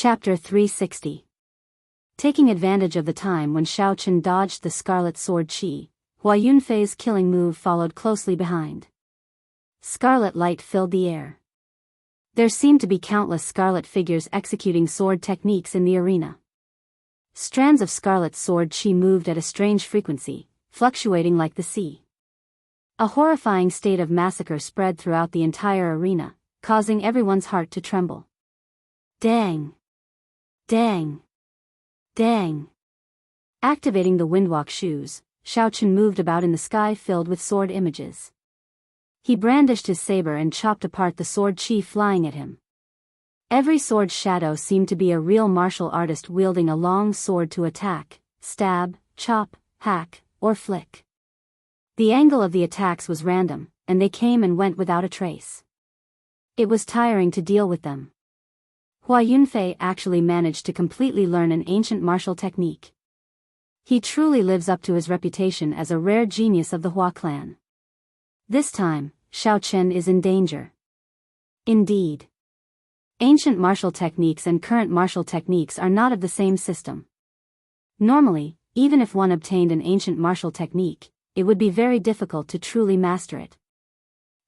Chapter 360. Taking advantage of the time when Xiao Chen dodged the scarlet sword Qi, Hua Yunfei's killing move followed closely behind. Scarlet light filled the air. There seemed to be countless scarlet figures executing sword techniques in the arena. Strands of scarlet sword Qi moved at a strange frequency, fluctuating like the sea. A horrifying state of massacre spread throughout the entire arena, causing everyone's heart to tremble. Dang! Dang! Dang! Activating the windwalk shoes, Xiao Chen moved about in the sky filled with sword images. He brandished his saber and chopped apart the sword Qi flying at him. Every sword shadow seemed to be a real martial artist wielding a long sword to attack, stab, chop, hack, or flick. The angle of the attacks was random, and they came and went without a trace. It was tiring to deal with them. Hua Yunfei actually managed to completely learn an ancient martial technique. He truly lives up to his reputation as a rare genius of the Hua clan. This time, Xiao Chen is in danger. Indeed. Ancient martial techniques and current martial techniques are not of the same system. Normally, even if one obtained an ancient martial technique, it would be very difficult to truly master it.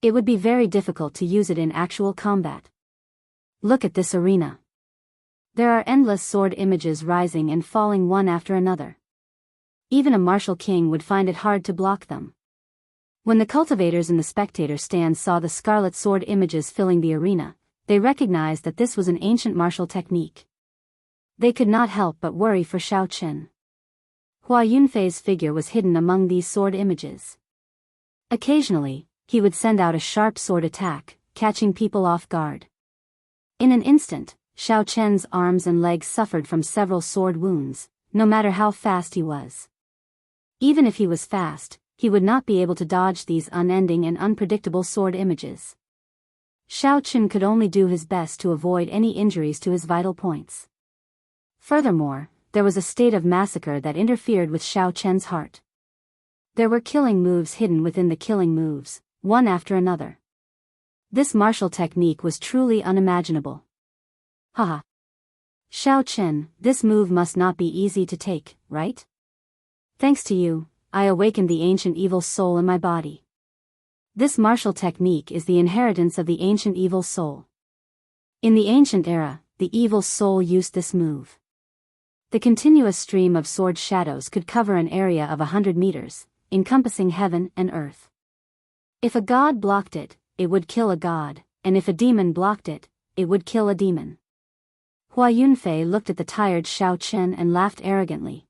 It would be very difficult to use it in actual combat. Look at this arena. There are endless sword images rising and falling one after another. Even a martial king would find it hard to block them. When the cultivators in the spectator stands saw the scarlet sword images filling the arena, they recognized that this was an ancient martial technique. They could not help but worry for Xiao Chen. Hua Yunfei's figure was hidden among these sword images. Occasionally, he would send out a sharp sword attack, catching people off guard. In an instant, Xiao Chen's arms and legs suffered from several sword wounds, no matter how fast he was. Even if he was fast, he would not be able to dodge these unending and unpredictable sword images. Xiao Chen could only do his best to avoid any injuries to his vital points. Furthermore, there was a state of massacre that interfered with Xiao Chen's heart. There were killing moves hidden within the killing moves, one after another. This martial technique was truly unimaginable. Haha. Xiao Chen, this move must not be easy to take, right? Thanks to you, I awakened the ancient evil soul in my body. This martial technique is the inheritance of the ancient evil soul. In the ancient era, the evil soul used this move. The continuous stream of sword shadows could cover an area of 100 meters, encompassing heaven and earth. If a god blocked it, it would kill a god, and if a demon blocked it, it would kill a demon. Hua Yunfei looked at the tired Xiao Chen and laughed arrogantly.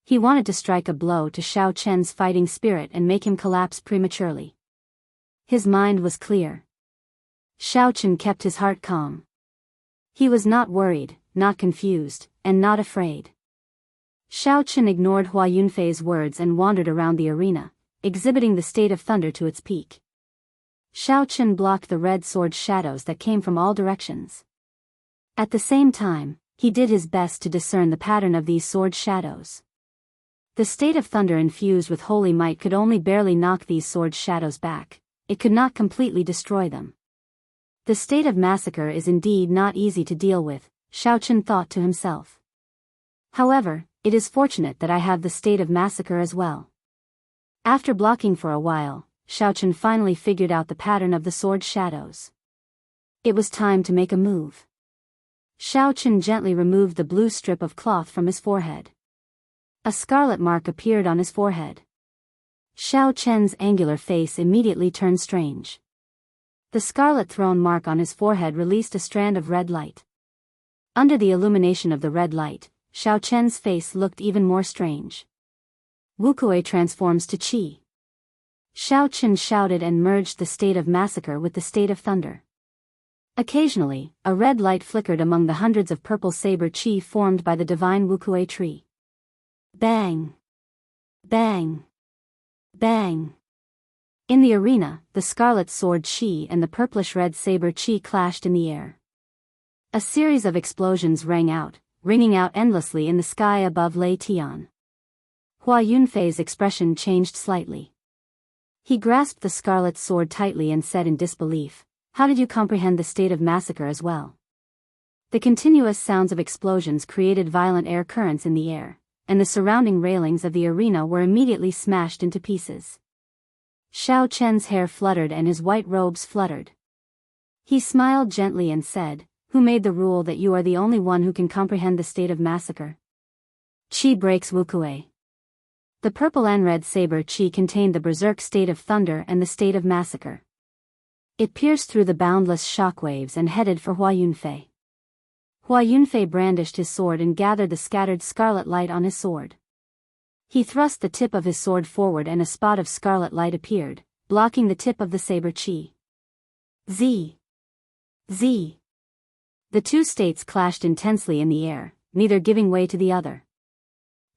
He wanted to strike a blow to Xiao Chen's fighting spirit and make him collapse prematurely. His mind was clear. Xiao Chen kept his heart calm. He was not worried, not confused, and not afraid. Xiao Chen ignored Hua Yunfei's words and wandered around the arena, exhibiting the state of thunder to its peak. Xiao Chen blocked the red sword shadows that came from all directions. At the same time, he did his best to discern the pattern of these sword shadows. The state of thunder infused with holy might could only barely knock these sword shadows back. It could not completely destroy them. The state of massacre is indeed not easy to deal with, Xiao Chen thought to himself. However, it is fortunate that I have the state of massacre as well. After blocking for a while, Xiao Chen finally figured out the pattern of the sword shadows. It was time to make a move. Xiao Chen gently removed the blue strip of cloth from his forehead. A scarlet mark appeared on his forehead. Xiao Chen's angular face immediately turned strange. The scarlet throne mark on his forehead released a strand of red light. Under the illumination of the red light, Xiao Chen's face looked even more strange. Wukuei transforms to Qi. Xiao Chen shouted and merged the state of massacre with the state of thunder. Occasionally, a red light flickered among the hundreds of purple saber Qi formed by the divine Wukuei tree. Bang! Bang! Bang! In the arena, the scarlet sword Qi and the purplish-red saber Qi clashed in the air. A series of explosions rang out, ringing out endlessly in the sky above Lei Tian. Hua Yunfei's expression changed slightly. He grasped the scarlet sword tightly and said in disbelief, "How did you comprehend the state of massacre as well?" The continuous sounds of explosions created violent air currents in the air, and the surrounding railings of the arena were immediately smashed into pieces. Shao Chen's hair fluttered and his white robes fluttered. He smiled gently and said, "Who made the rule that you are the only one who can comprehend the state of massacre?" Qi breaks Wukuei. The purple and red saber Qi contained the berserk state of thunder and the state of massacre. It pierced through the boundless shockwaves and headed for Hua Yunfei. Hua Yunfei brandished his sword and gathered the scattered scarlet light on his sword. He thrust the tip of his sword forward and a spot of scarlet light appeared, blocking the tip of the saber Qi. Z. Z. The two states clashed intensely in the air, neither giving way to the other.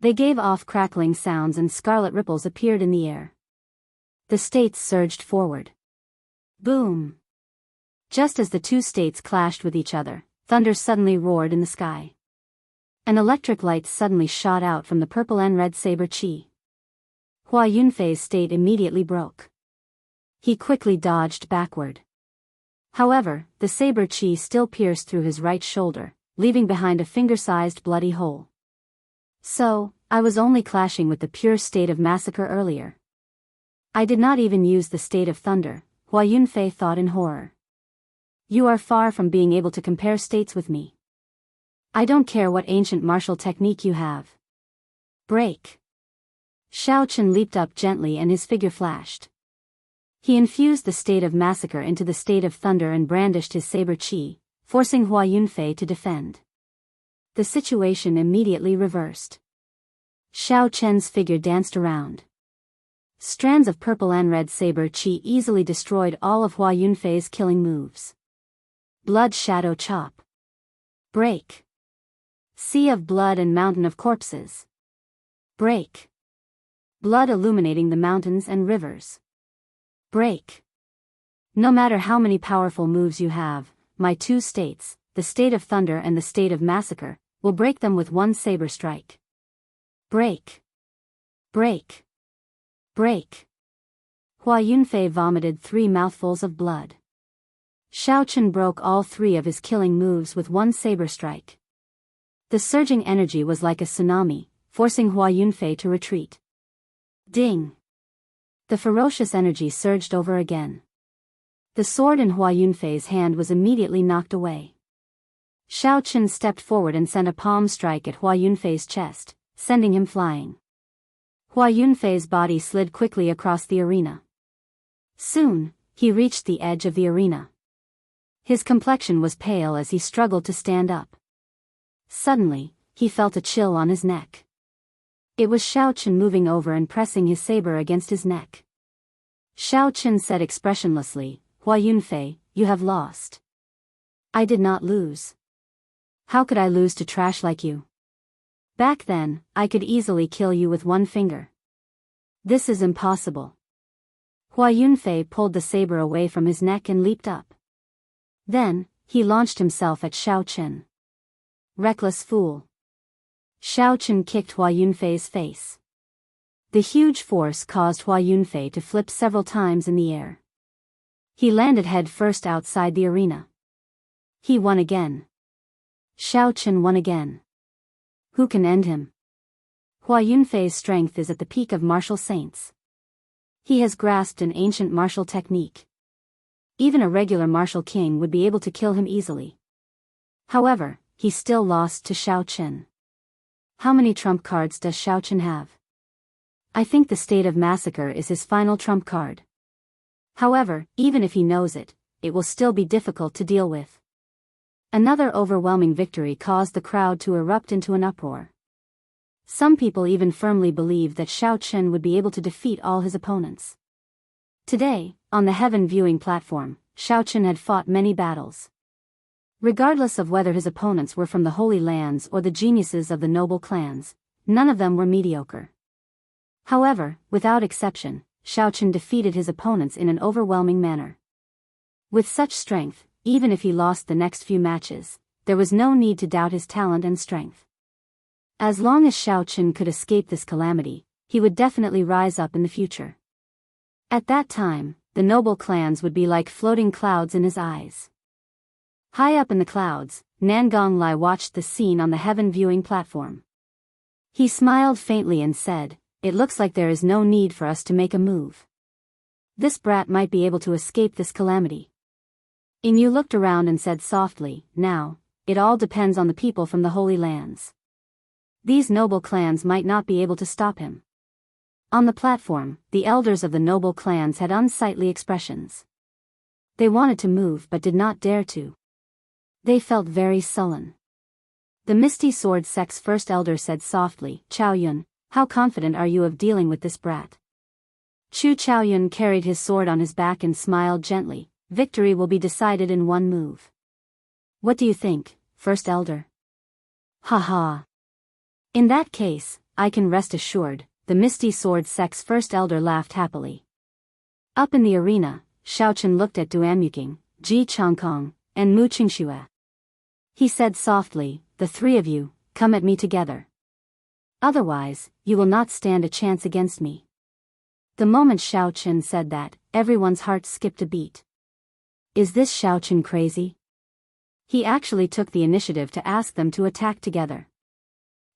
They gave off crackling sounds and scarlet ripples appeared in the air. The states surged forward. Boom! Just as the two states clashed with each other, thunder suddenly roared in the sky. An electric light suddenly shot out from the purple and red saber Qi. Hua Yunfei's state immediately broke. He quickly dodged backward. However, the saber Qi still pierced through his right shoulder, leaving behind a finger-sized bloody hole. So, I was only clashing with the pure state of massacre earlier. I did not even use the state of thunder, Hua Yunfei thought in horror. You are far from being able to compare states with me. I don't care what ancient martial technique you have. Break. Shao Chen leaped up gently and his figure flashed. He infused the state of massacre into the state of thunder and brandished his saber Qi, forcing Hua Yunfei to defend. The situation immediately reversed. Shao Chen's figure danced around. Strands of purple and red saber Qi easily destroyed all of Hua Yunfei's killing moves. Blood shadow chop. Break. Sea of blood and mountain of corpses. Break. Blood illuminating the mountains and rivers. Break. No matter how many powerful moves you have, my two states, the state of thunder and the state of massacre, will break them with one saber strike. Break. Break. Break. Hua Yunfei vomited 3 mouthfuls of blood. Shao Chen broke all 3 of his killing moves with one saber strike. The surging energy was like a tsunami, forcing Hua Yunfei to retreat. Ding! The ferocious energy surged over again. The sword in Hua Yunfei's hand was immediately knocked away. Shao Chen stepped forward and sent a palm strike at Hua Yunfei's chest, sending him flying. Hua Yunfei's body slid quickly across the arena. Soon, he reached the edge of the arena. His complexion was pale as he struggled to stand up. Suddenly, he felt a chill on his neck. It was Shao Chen moving over and pressing his saber against his neck. Shao Chen said expressionlessly, "Hua Yunfei, you have lost." "I did not lose. How could I lose to trash like you? Back then, I could easily kill you with one finger. This is impossible." Hua Yunfei pulled the saber away from his neck and leaped up. Then, he launched himself at Shao Chen. Reckless fool. Shao Chen kicked Hua Yunfei's face. The huge force caused Hua Yunfei to flip several times in the air. He landed head first outside the arena. He won again. Shao Chen won again. Who can end him? Hua Yunfei's strength is at the peak of martial saints. He has grasped an ancient martial technique. Even a regular martial king would be able to kill him easily. However, he still lost to Shao Chen. How many trump cards does Shao Chen have? I think the state of massacre is his final trump card. However, even if he knows it, it will still be difficult to deal with. Another overwhelming victory caused the crowd to erupt into an uproar. Some people even firmly believed that Shao Chen would be able to defeat all his opponents. Today, on the heaven viewing platform, Shao Chen had fought many battles. Regardless of whether his opponents were from the Holy Lands or the geniuses of the noble clans, none of them were mediocre. However, without exception, Shao Chen defeated his opponents in an overwhelming manner. With such strength, even if he lost the next few matches, there was no need to doubt his talent and strength. As long as Shao Chen could escape this calamity, he would definitely rise up in the future. At that time, the noble clans would be like floating clouds in his eyes. High up in the clouds, Nangong Lai watched the scene on the heaven viewing platform. He smiled faintly and said, "It looks like there is no need for us to make a move. This brat might be able to escape this calamity." Inu looked around and said softly, "Now, it all depends on the people from the Holy Lands. These noble clans might not be able to stop him." On the platform, the elders of the noble clans had unsightly expressions. They wanted to move but did not dare to. They felt very sullen. The Misty Sword Sect's first elder said softly, "Chao Yun, how confident are you of dealing with this brat?" Chu Chao Yun carried his sword on his back and smiled gently. "Victory will be decided in one move." "What do you think, first elder?" "Ha ha. In that case, I can rest assured," the Misty Sword Sect's first elder laughed happily. Up in the arena, Xiaochen looked at Duanmuking, Ji Changkong, and Mu Qingxue. He said softly, "The three of you, come at me together. Otherwise, you will not stand a chance against me." The moment Xiaochen said that, everyone's heart skipped a beat. Is this Xiaochen crazy? He actually took the initiative to ask them to attack together.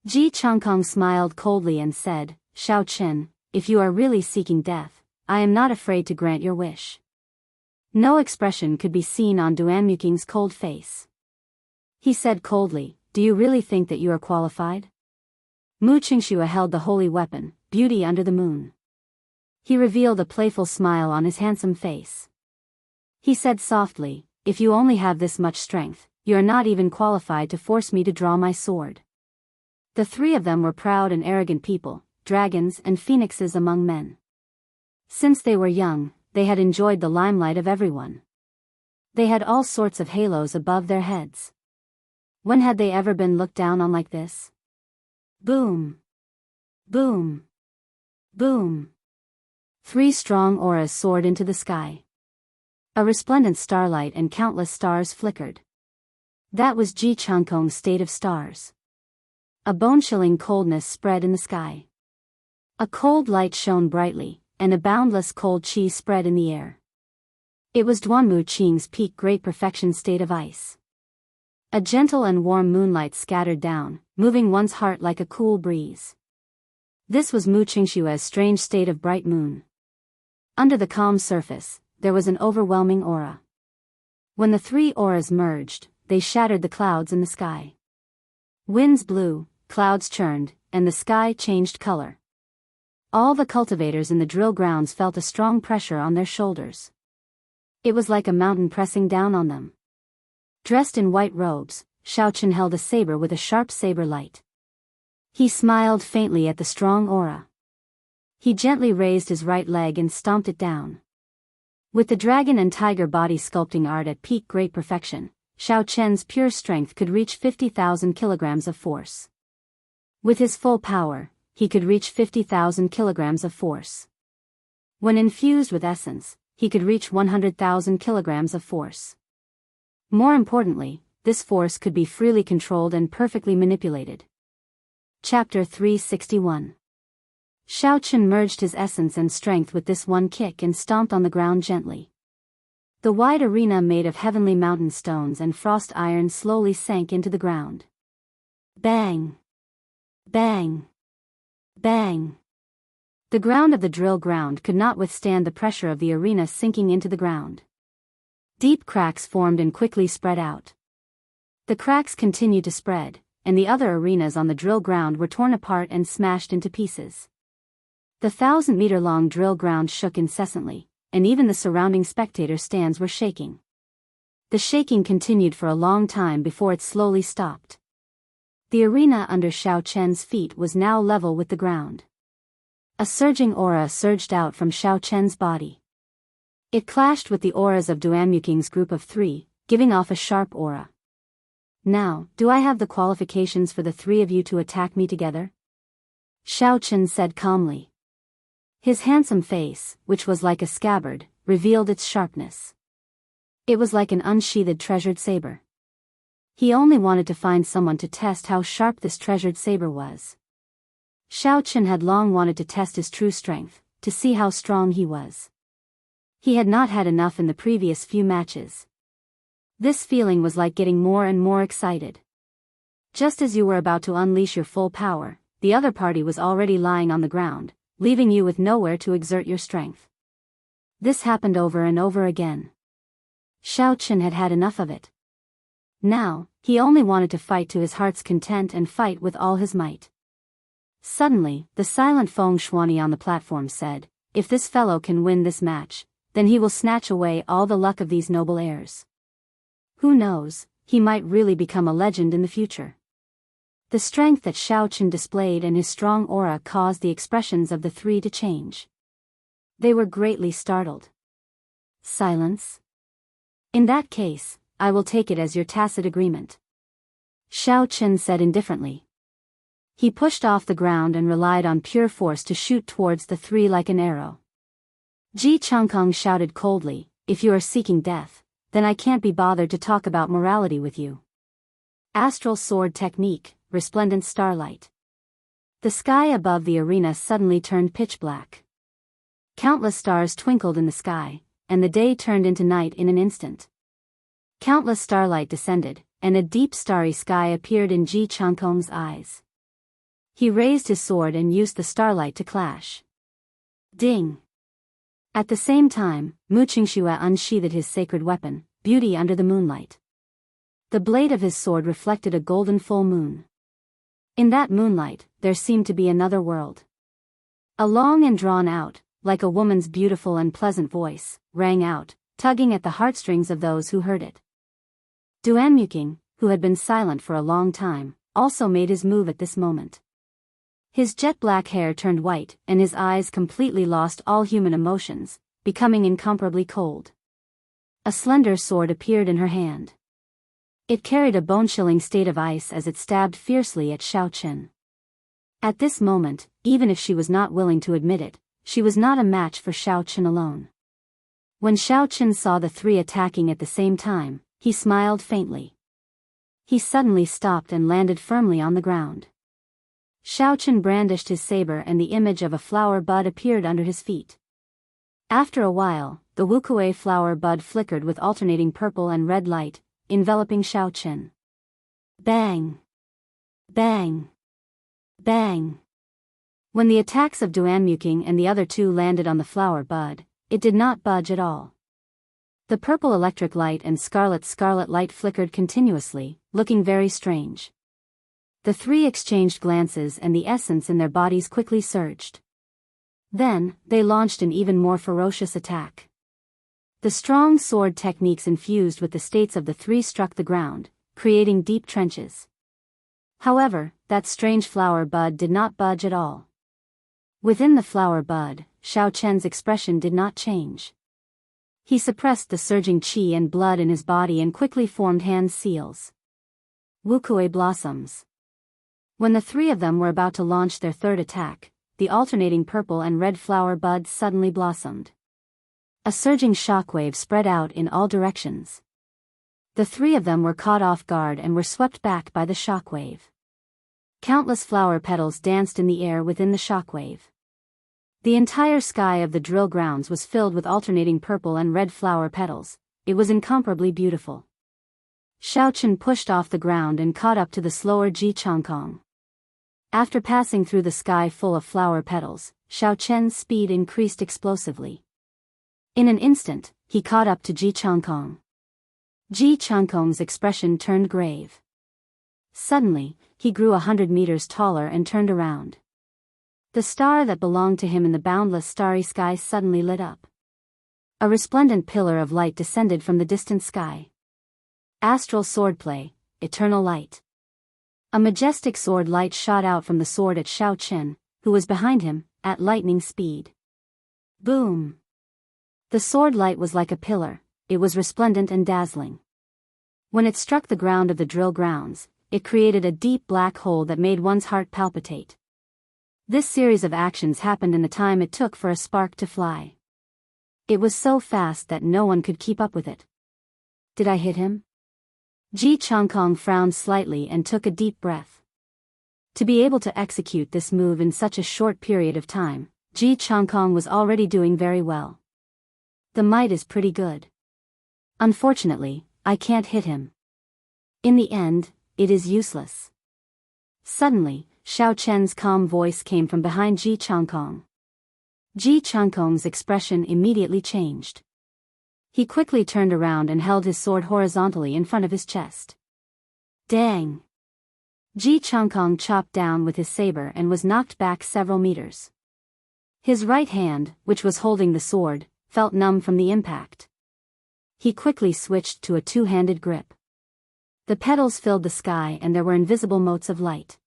Ji Changkong smiled coldly and said, "Xiaochen, if you are really seeking death, I am not afraid to grant your wish." No expression could be seen on Duanmuking's cold face. He said coldly, "Do you really think that you are qualified?" Mu Qingxue held the holy weapon, Beauty Under the Moon. He revealed a playful smile on his handsome face. He said softly, "If you only have this much strength, you are not even qualified to force me to draw my sword." The three of them were proud and arrogant people, dragons and phoenixes among men. Since they were young, they had enjoyed the limelight of everyone. They had all sorts of halos above their heads. When had they ever been looked down on like this? Boom! Boom! Boom! Three strong auras soared into the sky. A resplendent starlight and countless stars flickered. That was Ji Changkong's state of stars. A bone-chilling coldness spread in the sky. A cold light shone brightly, and a boundless cold chi spread in the air. It was Duanmu Qing's peak great perfection state of ice. A gentle and warm moonlight scattered down, moving one's heart like a cool breeze. This was Mu Qingxue's strange state of bright moon. Under the calm surface, there was an overwhelming aura. When the three auras merged, they shattered the clouds in the sky. Winds blew, clouds churned, and the sky changed color. All the cultivators in the drill grounds felt a strong pressure on their shoulders. It was like a mountain pressing down on them. Dressed in white robes, Xiaochen held a saber with a sharp saber light. He smiled faintly at the strong aura. He gently raised his right leg and stomped it down. With the dragon and tiger body sculpting art at peak great perfection, Xiaochen's pure strength could reach 50,000 kilograms of force. With his full power, he could reach 50,000 kilograms of force. When infused with essence, he could reach 100,000 kilograms of force. More importantly, this force could be freely controlled and perfectly manipulated. Chapter 361. Xiaochen merged his essence and strength with this one kick and stomped on the ground gently. The wide arena made of heavenly mountain stones and frost iron slowly sank into the ground. Bang! Bang! Bang! The ground of the drill ground could not withstand the pressure of the arena sinking into the ground. Deep cracks formed and quickly spread out. The cracks continued to spread, and the other arenas on the drill ground were torn apart and smashed into pieces. The 1,000-meter-long drill ground shook incessantly, and even the surrounding spectator stands were shaking. The shaking continued for a long time before it slowly stopped. The arena under Xiaochen's feet was now level with the ground. A surging aura surged out from Xiaochen's body. It clashed with the auras of Duanmuking's group of three, giving off a sharp aura. "Now, do I have the qualifications for the three of you to attack me together?" Xiaochen said calmly. His handsome face, which was like a scabbard, revealed its sharpness. It was like an unsheathed treasured saber. He only wanted to find someone to test how sharp this treasured saber was. Xiaochen had long wanted to test his true strength, to see how strong he was. He had not had enough in the previous few matches. This feeling was like getting more and more excited. Just as you were about to unleash your full power, the other party was already lying on the ground, leaving you with nowhere to exert your strength. This happened over and over again. Xiao Chen had had enough of it. Now, he only wanted to fight to his heart's content and fight with all his might. Suddenly, the silent Feng Shuani on the platform said, "If this fellow can win this match, then he will snatch away all the luck of these noble heirs. Who knows, he might really become a legend in the future." The strength that Xiao Chen displayed and his strong aura caused the expressions of the three to change. They were greatly startled. "Silence? In that case, I will take it as your tacit agreement," Xiao Chen said indifferently. He pushed off the ground and relied on pure force to shoot towards the three like an arrow. Ji Changkong shouted coldly, "If you are seeking death, then I can't be bothered to talk about morality with you." Astral sword technique, resplendent starlight. The sky above the arena suddenly turned pitch black. Countless stars twinkled in the sky, and the day turned into night in an instant. Countless starlight descended, and a deep starry sky appeared in Ji Changkong's eyes. He raised his sword and used the starlight to clash. Ding! At the same time, Mu Qingxue unsheathed his sacred weapon, Beauty under the moonlight. The blade of his sword reflected a golden full moon. In that moonlight, there seemed to be another world. A long and drawn out, like a woman's beautiful and pleasant voice, rang out, tugging at the heartstrings of those who heard it. Duanmuking, who had been silent for a long time, also made his move at this moment. His jet-black hair turned white, and his eyes completely lost all human emotions, becoming incomparably cold. A slender sword appeared in her hand. It carried a bone-chilling state of ice as it stabbed fiercely at Xiao Chen. At this moment, even if she was not willing to admit it, she was not a match for Xiao Chen alone. When Xiao Chen saw the three attacking at the same time, he smiled faintly. He suddenly stopped and landed firmly on the ground. Xiao Chen brandished his saber and the image of a flower bud appeared under his feet. After a while, the Wukue flower bud flickered with alternating purple and red light, enveloping Xiao Chen. Bang! Bang! Bang! When the attacks of Duanmuking and the other two landed on the flower bud, it did not budge at all. The purple electric light and scarlet light flickered continuously, looking very strange. The three exchanged glances and the essence in their bodies quickly surged. Then, they launched an even more ferocious attack. The strong sword techniques infused with the states of the three struck the ground, creating deep trenches. However, that strange flower bud did not budge at all. Within the flower bud, Xiao Chen's expression did not change. He suppressed the surging qi and blood in his body and quickly formed hand seals. Wukue blossoms. When the three of them were about to launch their third attack, the alternating purple and red flower buds suddenly blossomed. A surging shockwave spread out in all directions. The three of them were caught off guard and were swept back by the shockwave. Countless flower petals danced in the air within the shockwave. The entire sky of the drill grounds was filled with alternating purple and red flower petals. It was incomparably beautiful. Xiao Chen pushed off the ground and caught up to the slower Ji Changkong. After passing through the sky full of flower petals, Xiao Chen's speed increased explosively. In an instant, he caught up to Ji Changkong. Ji Changkong's expression turned grave. Suddenly, he grew 100 meters taller and turned around. The star that belonged to him in the boundless starry sky suddenly lit up. A resplendent pillar of light descended from the distant sky. Astral swordplay, eternal light. A majestic sword light shot out from the sword at Xiao Chen, who was behind him, at lightning speed. Boom! The sword light was like a pillar, it was resplendent and dazzling. When it struck the ground of the drill grounds, it created a deep black hole that made one's heart palpitate. This series of actions happened in the time it took for a spark to fly. It was so fast that no one could keep up with it. Did I hit him? Ji Changkong frowned slightly and took a deep breath. To be able to execute this move in such a short period of time, Ji Changkong was already doing very well. The might is pretty good. Unfortunately, I can't hit him. In the end, it is useless. Suddenly, Xiao Chen's calm voice came from behind Ji Changkong. Ji Changkong's expression immediately changed. He quickly turned around and held his sword horizontally in front of his chest. Dang! Ji Changkong chopped down with his saber and was knocked back several meters. His right hand, which was holding the sword, felt numb from the impact. He quickly switched to a two-handed grip. The petals filled the sky and there were invisible motes of light.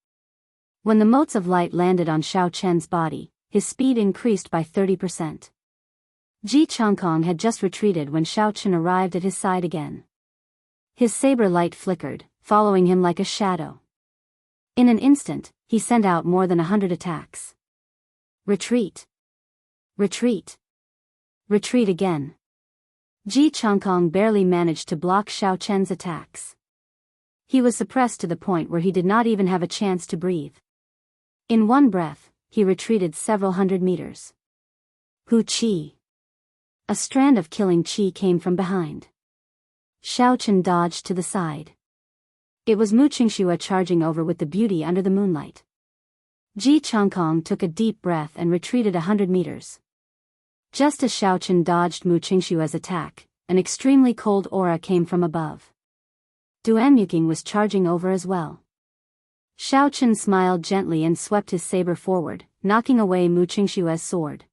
When the motes of light landed on Xiao Chen's body, his speed increased by 30%. Ji Changkong had just retreated when Xiao Chen arrived at his side again. His saber light flickered, following him like a shadow. In an instant, he sent out more than 100 attacks. Retreat! Retreat! Retreat again! Ji Changkong barely managed to block Xiao Chen's attacks. He was suppressed to the point where he did not even have a chance to breathe. In one breath, he retreated several hundred meters. Hu Qi! A strand of killing qi came from behind. Xiao Chen dodged to the side. It was Mu Qingxue charging over with the beauty under the moonlight. Ji Changkong took a deep breath and retreated 100 meters. Just as Xiao Chen dodged Mu Qingxue's attack, an extremely cold aura came from above. Duanmuking was charging over as well. Xiao Chen smiled gently and swept his saber forward, knocking away Mu Qingxue's sword.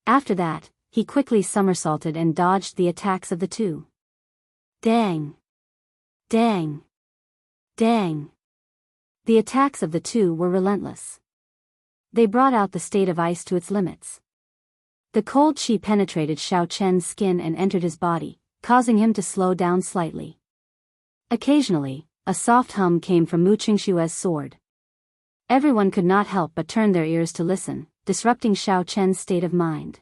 After that, he quickly somersaulted and dodged the attacks of the two. Dang! Dang! Dang! The attacks of the two were relentless. They brought out the state of ice to its limits. The cold qi penetrated Xiao Chen's skin and entered his body, causing him to slow down slightly. Occasionally, a soft hum came from Mu Qingxue's sword. Everyone could not help but turn their ears to listen, disrupting Xiao Chen's state of mind.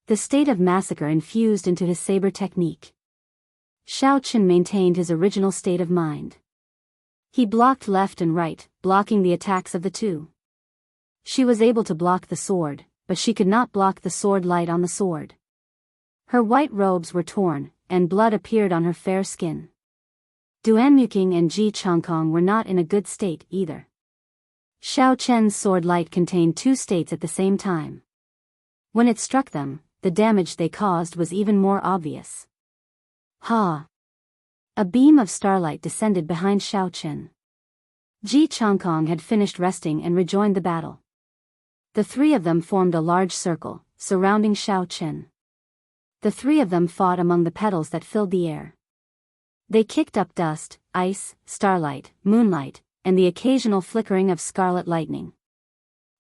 The state of massacre infused into his saber technique. Xiao Chen maintained his original state of mind. He blocked left and right, blocking the attacks of the two. She was able to block the sword, but she could not block the sword light on the sword. Her white robes were torn, and blood appeared on her fair skin. Duanmuking and Ji Changkong were not in a good state either. Xiao Chen's sword light contained two states at the same time. When it struck them, the damage they caused was even more obvious. Ha! A beam of starlight descended behind Xiao Chen. Ji Changkong had finished resting and rejoined the battle. The three of them formed a large circle, surrounding Xiao Chen. The three of them fought among the petals that filled the air. They kicked up dust, ice, starlight, moonlight, and the occasional flickering of scarlet lightning.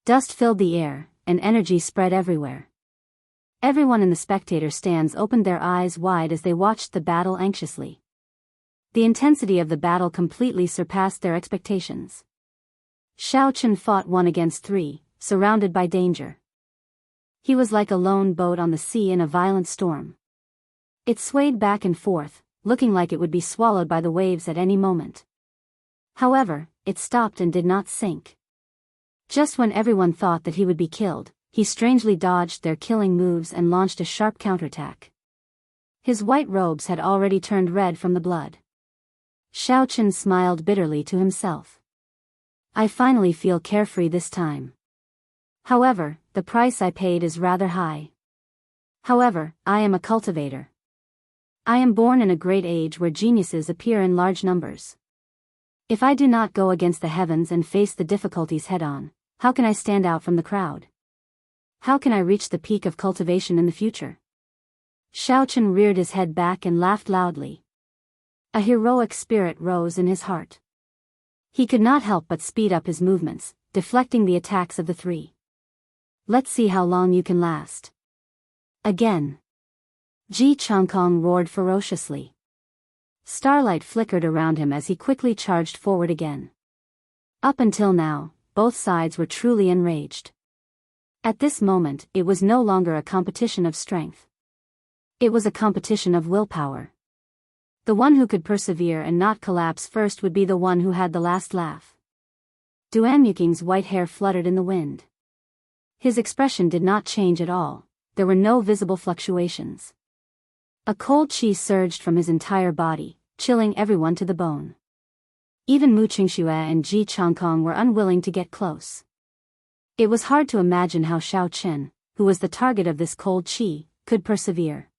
Dust filled the air, and energy spread everywhere. Everyone in the spectator stands opened their eyes wide as they watched the battle anxiously. The intensity of the battle completely surpassed their expectations. Xiao Chen fought 1 against 3, surrounded by danger. He was like a lone boat on the sea in a violent storm. It swayed back and forth, looking like it would be swallowed by the waves at any moment. However, it stopped and did not sink. Just when everyone thought that he would be killed, he strangely dodged their killing moves and launched a sharp counterattack. His white robes had already turned red from the blood. Xiao Chen smiled bitterly to himself. I finally feel carefree this time. However, the price I paid is rather high. However, I am a cultivator. I am born in a great age where geniuses appear in large numbers. If I do not go against the heavens and face the difficulties head-on, how can I stand out from the crowd? How can I reach the peak of cultivation in the future? Xiao Chen reared his head back and laughed loudly. A heroic spirit rose in his heart. He could not help but speed up his movements, deflecting the attacks of the three. Let's see how long you can last. Again. Ji Changkong roared ferociously. Starlight flickered around him as he quickly charged forward again. Up until now, both sides were truly enraged. At this moment, it was no longer a competition of strength. It was a competition of willpower. The one who could persevere and not collapse first would be the one who had the last laugh. Duanmuking's white hair fluttered in the wind. His expression did not change at all, there were no visible fluctuations. A cold chi surged from his entire body, chilling everyone to the bone. Even Mu Qingxue and Ji Changkong were unwilling to get close. It was hard to imagine how Xiao Chen, who was the target of this cold chi, could persevere.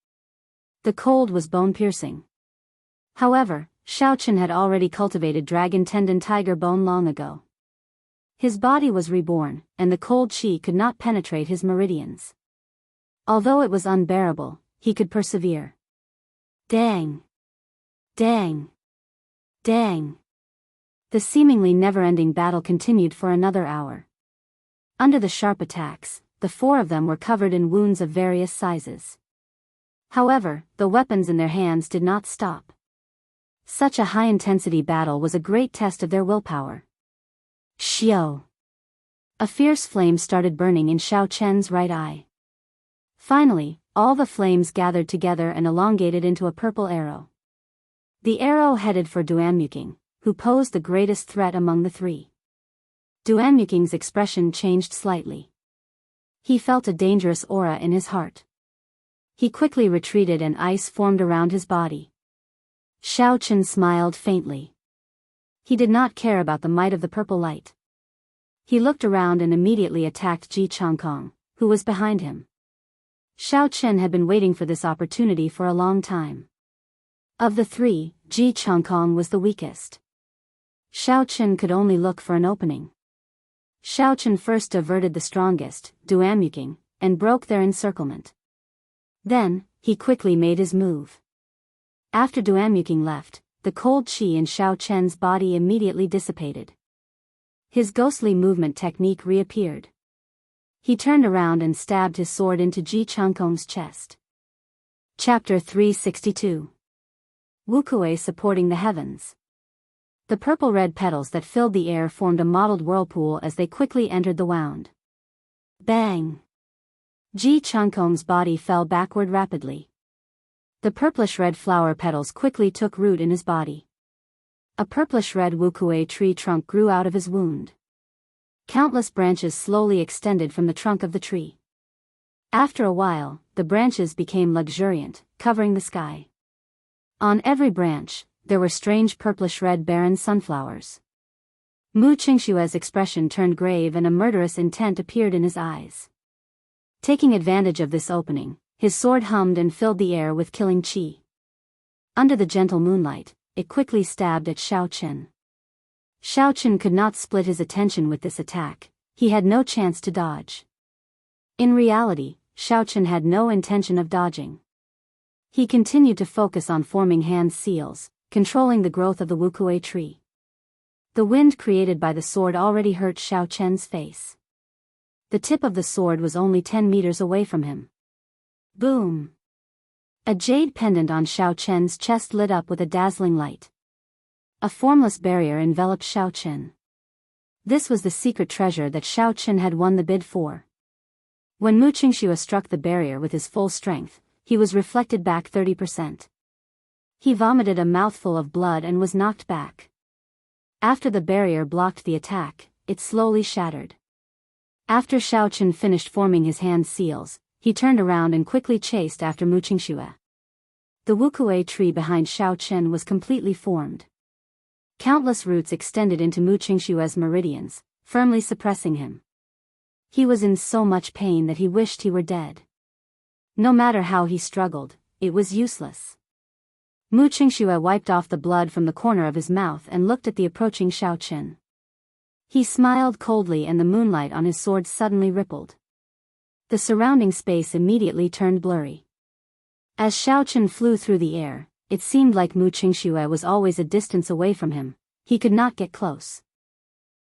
The cold was bone-piercing. However, Xiao Chen had already cultivated dragon tendon tiger bone long ago. His body was reborn, and the cold chi could not penetrate his meridians. Although it was unbearable, he could persevere. Dang! Dang! Dang! The seemingly never-ending battle continued for another hour. Under the sharp attacks, the four of them were covered in wounds of various sizes. However, the weapons in their hands did not stop. Such a high-intensity battle was a great test of their willpower. Xiao! A fierce flame started burning in Xiao Chen's right eye. Finally, all the flames gathered together and elongated into a purple arrow. The arrow headed for Duanmuking, who posed the greatest threat among the three. Duanmuking's expression changed slightly. He felt a dangerous aura in his heart. He quickly retreated and ice formed around his body. Xiao Chen smiled faintly. He did not care about the might of the purple light. He looked around and immediately attacked Ji Changkong, who was behind him. Xiao Chen had been waiting for this opportunity for a long time. Of the three, Ji Changkong was the weakest. Xiao Chen could only look for an opening. Xiao Chen first diverted the strongest, Duanmuking, and broke their encirclement. Then, he quickly made his move. After Duanmuking left, the cold chi in Xiao Chen's body immediately dissipated. His ghostly movement technique reappeared. He turned around and stabbed his sword into Ji Changkong's chest. Chapter 362. Wukuei supporting the heavens. The purple-red petals that filled the air formed a mottled whirlpool as they quickly entered the wound. Bang! Ji Changkong's body fell backward rapidly. The purplish-red flower petals quickly took root in his body. A purplish-red wukuei tree trunk grew out of his wound. Countless branches slowly extended from the trunk of the tree. After a while, the branches became luxuriant, covering the sky. On every branch, there were strange purplish-red barren sunflowers. Mu Qingxue's expression turned grave and a murderous intent appeared in his eyes. Taking advantage of this opening, his sword hummed and filled the air with killing chi. Under the gentle moonlight, it quickly stabbed at Xiao Chen. Xiao Chen could not split his attention with this attack, he had no chance to dodge. In reality, Xiao Chen had no intention of dodging. He continued to focus on forming hand seals, controlling the growth of the wukuei tree. The wind created by the sword already hurt Xiao Chen's face. The tip of the sword was only 10 meters away from him. Boom! A jade pendant on Xiao Chen's chest lit up with a dazzling light. A formless barrier enveloped Xiao Chen. This was the secret treasure that Xiao Chen had won the bid for. When Mu Qingxue struck the barrier with his full strength, he was reflected back 30%. He vomited a mouthful of blood and was knocked back. After the barrier blocked the attack, it slowly shattered. After Xiao Chen finished forming his hand seals, he turned around and quickly chased after Mu Qingxue. The wukuei tree behind Xiao Chen was completely formed. Countless roots extended into Mu Qingxue's meridians, firmly suppressing him. He was in so much pain that he wished he were dead. No matter how he struggled, it was useless. Mu Qingxue wiped off the blood from the corner of his mouth and looked at the approaching Xiao Chen. He smiled coldly and the moonlight on his sword suddenly rippled. The surrounding space immediately turned blurry. As Xiao Chen flew through the air, it seemed like Mu Qingxue was always a distance away from him, he could not get close.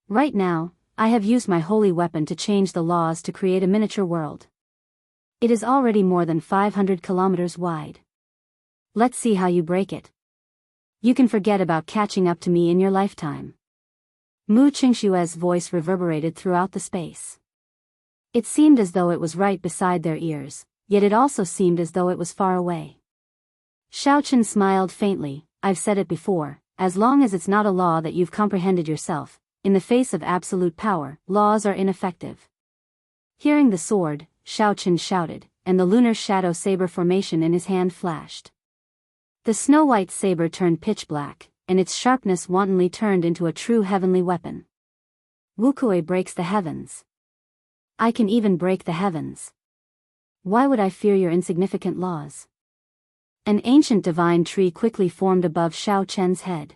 Right now, I have used my holy weapon to change the laws to create a miniature world. It is already more than 500 kilometers wide. Let's see how you break it. You can forget about catching up to me in your lifetime. Mu Qingxue's voice reverberated throughout the space. It seemed as though it was right beside their ears, yet it also seemed as though it was far away. Xiao Chen smiled faintly. I've said it before, as long as it's not a law that you've comprehended yourself, in the face of absolute power, laws are ineffective. Hearing the sword, Xiao Chen shouted, and the lunar shadow saber formation in his hand flashed. The snow-white saber turned pitch black, and its sharpness wantonly turned into a true heavenly weapon. Wukue breaks the heavens. I can even break the heavens. Why would I fear your insignificant laws? An ancient divine tree quickly formed above Xiao Chen's head.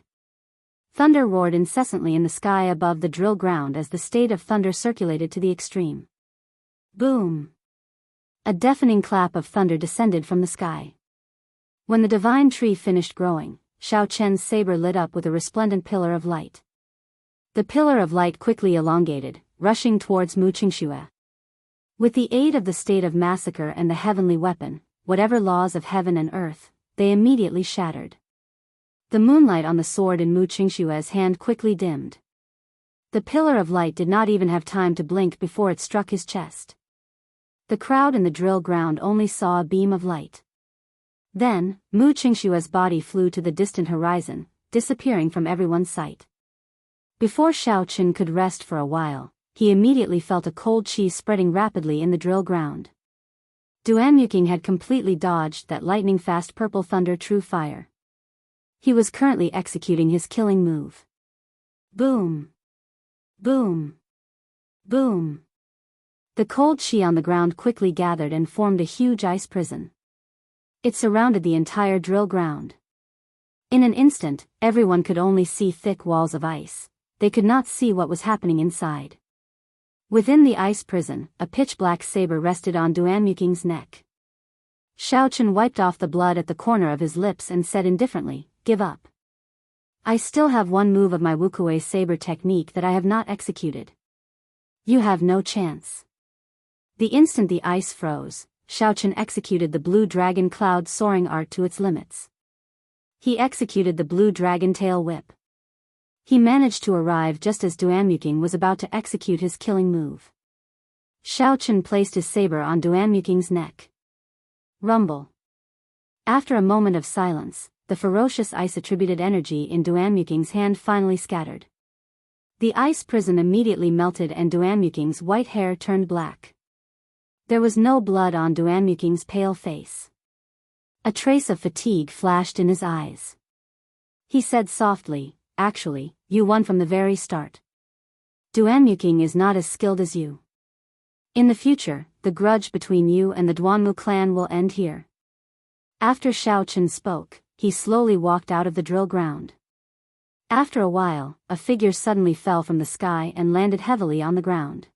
Thunder roared incessantly in the sky above the drill ground as the state of thunder circulated to the extreme. Boom! A deafening clap of thunder descended from the sky. When the divine tree finished growing, Xiao Chen's saber lit up with a resplendent pillar of light. The pillar of light quickly elongated, rushing towards Mu Qingxue. With the aid of the state of massacre and the heavenly weapon, whatever laws of heaven and earth, they immediately shattered. The moonlight on the sword in Mu Qingxue's hand quickly dimmed. The pillar of light did not even have time to blink before it struck his chest. The crowd in the drill ground only saw a beam of light. Then, Mu Qingxue's body flew to the distant horizon, disappearing from everyone's sight. Before Xiao Chen could rest for a while, he immediately felt a cold chi spreading rapidly in the drill ground. Duanmuking had completely dodged that lightning-fast purple thunder true fire. He was currently executing his killing move. Boom! Boom! Boom! The cold chi on the ground quickly gathered and formed a huge ice prison. It surrounded the entire drill ground. In an instant, everyone could only see thick walls of ice. They could not see what was happening inside. Within the ice prison, a pitch-black saber rested on Duanmuking's neck. Xiao Chen wiped off the blood at the corner of his lips and said indifferently, "Give up. I still have one move of my Wukue saber technique that I have not executed. You have no chance." The instant the ice froze, Xiao Chen executed the blue dragon cloud soaring art to its limits. He executed the blue dragon tail whip. He managed to arrive just as Duanmuking was about to execute his killing move. Xiao Chen placed his saber on Duanmuking's neck. Rumble. After a moment of silence, the ferocious ice-attributed energy in Duanmuking's hand finally scattered. The ice prison immediately melted and Duanmuking's white hair turned black. There was no blood on Duanmuking's pale face. A trace of fatigue flashed in his eyes. He said softly, "Actually, you won from the very start. Duanmuking is not as skilled as you. In the future, the grudge between you and the Duanmu clan will end here." After Xiao Chen spoke, he slowly walked out of the drill ground. After a while, a figure suddenly fell from the sky and landed heavily on the ground.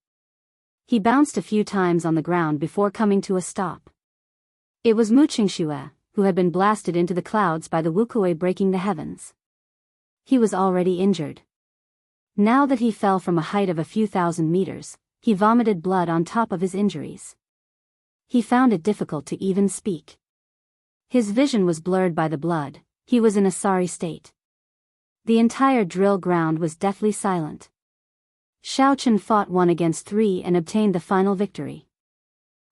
He bounced a few times on the ground before coming to a stop. It was Mu Qingxue, who had been blasted into the clouds by the Wukue breaking the heavens. He was already injured. Now that he fell from a height of a few thousand meters, he vomited blood on top of his injuries. He found it difficult to even speak. His vision was blurred by the blood. He was in a sorry state. The entire drill ground was deathly silent. Xiao Chen fought 1 against 3 and obtained the final victory.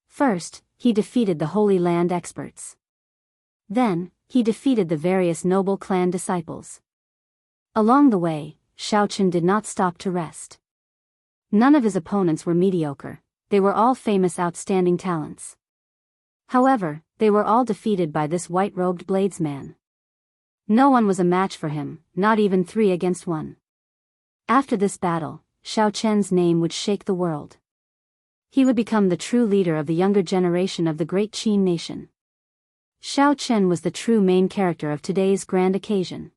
First, he defeated the Holy Land experts. Then, he defeated the various noble clan disciples. Along the way, Xiao Chen did not stop to rest. None of his opponents were mediocre, they were all famous outstanding talents. However, they were all defeated by this white-robed bladesman. No one was a match for him, not even 3 against 1. After this battle, Xiao Chen's name would shake the world. He would become the true leader of the younger generation of the great Qin nation. Xiao Chen was the true main character of today's grand occasion.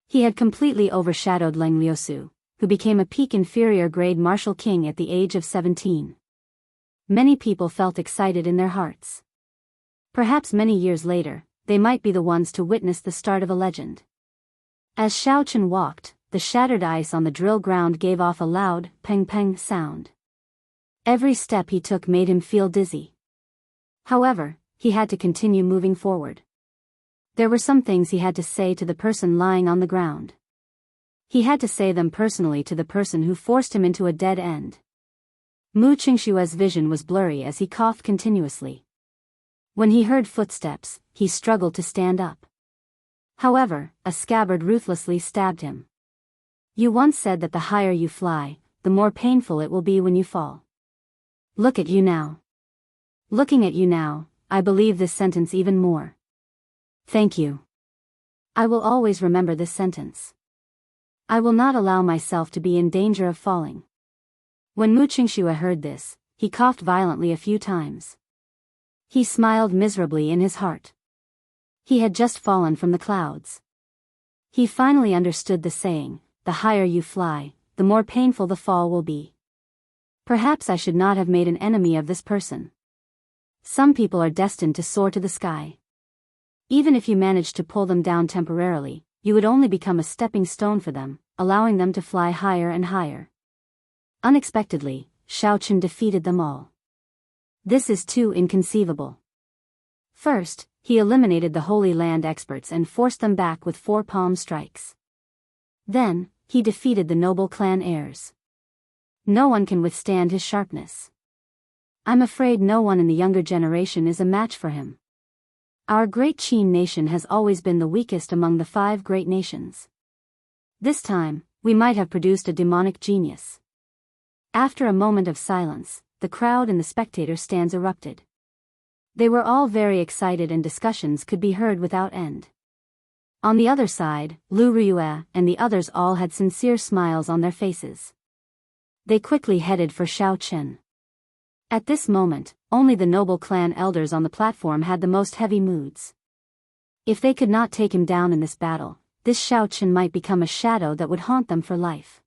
He had completely overshadowed Leng Liusu, who became a peak inferior grade martial king at the age of 17. Many people felt excited in their hearts. Perhaps many years later, they might be the ones to witness the start of a legend. As Xiao Chen walked, the shattered ice on the drill ground gave off a loud, peng-peng sound. Every step he took made him feel dizzy. However, he had to continue moving forward. There were some things he had to say to the person lying on the ground. He had to say them personally to the person who forced him into a dead end. Mu Qingxue's vision was blurry as he coughed continuously. When he heard footsteps, he struggled to stand up. However, a scabbard ruthlessly stabbed him. "You once said that the higher you fly, the more painful it will be when you fall. Look at you now. Looking at you now, I believe this sentence even more. Thank you." I will always remember this sentence. I will not allow myself to be in danger of falling. When Mu Qingxue heard this, he coughed violently a few times. He smiled miserably in his heart. He had just fallen from the clouds. He finally understood the saying, the higher you fly, the more painful the fall will be. Perhaps I should not have made an enemy of this person. Some people are destined to soar to the sky. Even if you managed to pull them down temporarily, you would only become a stepping stone for them, allowing them to fly higher and higher. Unexpectedly, Xiaoqun defeated them all. This is too inconceivable. First, he eliminated the Holy Land experts and forced them back with 4 palm strikes. Then, he defeated the noble clan heirs. No one can withstand his sharpness. I'm afraid no one in the younger generation is a match for him. Our great Qin nation has always been the weakest among the 5 great nations. This time, we might have produced a demonic genius. After a moment of silence, the crowd in the spectator stands erupted. They were all very excited and discussions could be heard without end. On the other side, Lu Riyue and the others all had sincere smiles on their faces. They quickly headed for Xiaoqun. At this moment, only the noble clan elders on the platform had the most heavy moods. If they could not take him down in this battle, this Xiaoqun might become a shadow that would haunt them for life.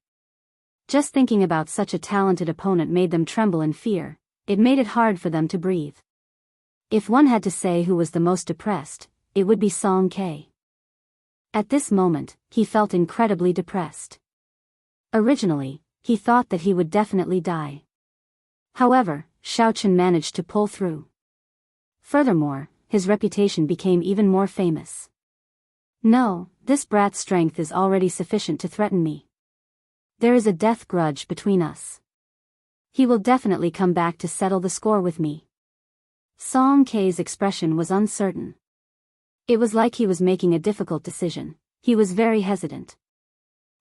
Just thinking about such a talented opponent made them tremble in fear. It made it hard for them to breathe. If one had to say who was the most depressed, it would be Song Ke. At this moment, he felt incredibly depressed. Originally, he thought that he would definitely die. However, Xiaoqun managed to pull through. Furthermore, his reputation became even more famous. No, this brat's strength is already sufficient to threaten me. There is a death grudge between us. He will definitely come back to settle the score with me. Song Ke's expression was uncertain. It was like he was making a difficult decision. He was very hesitant.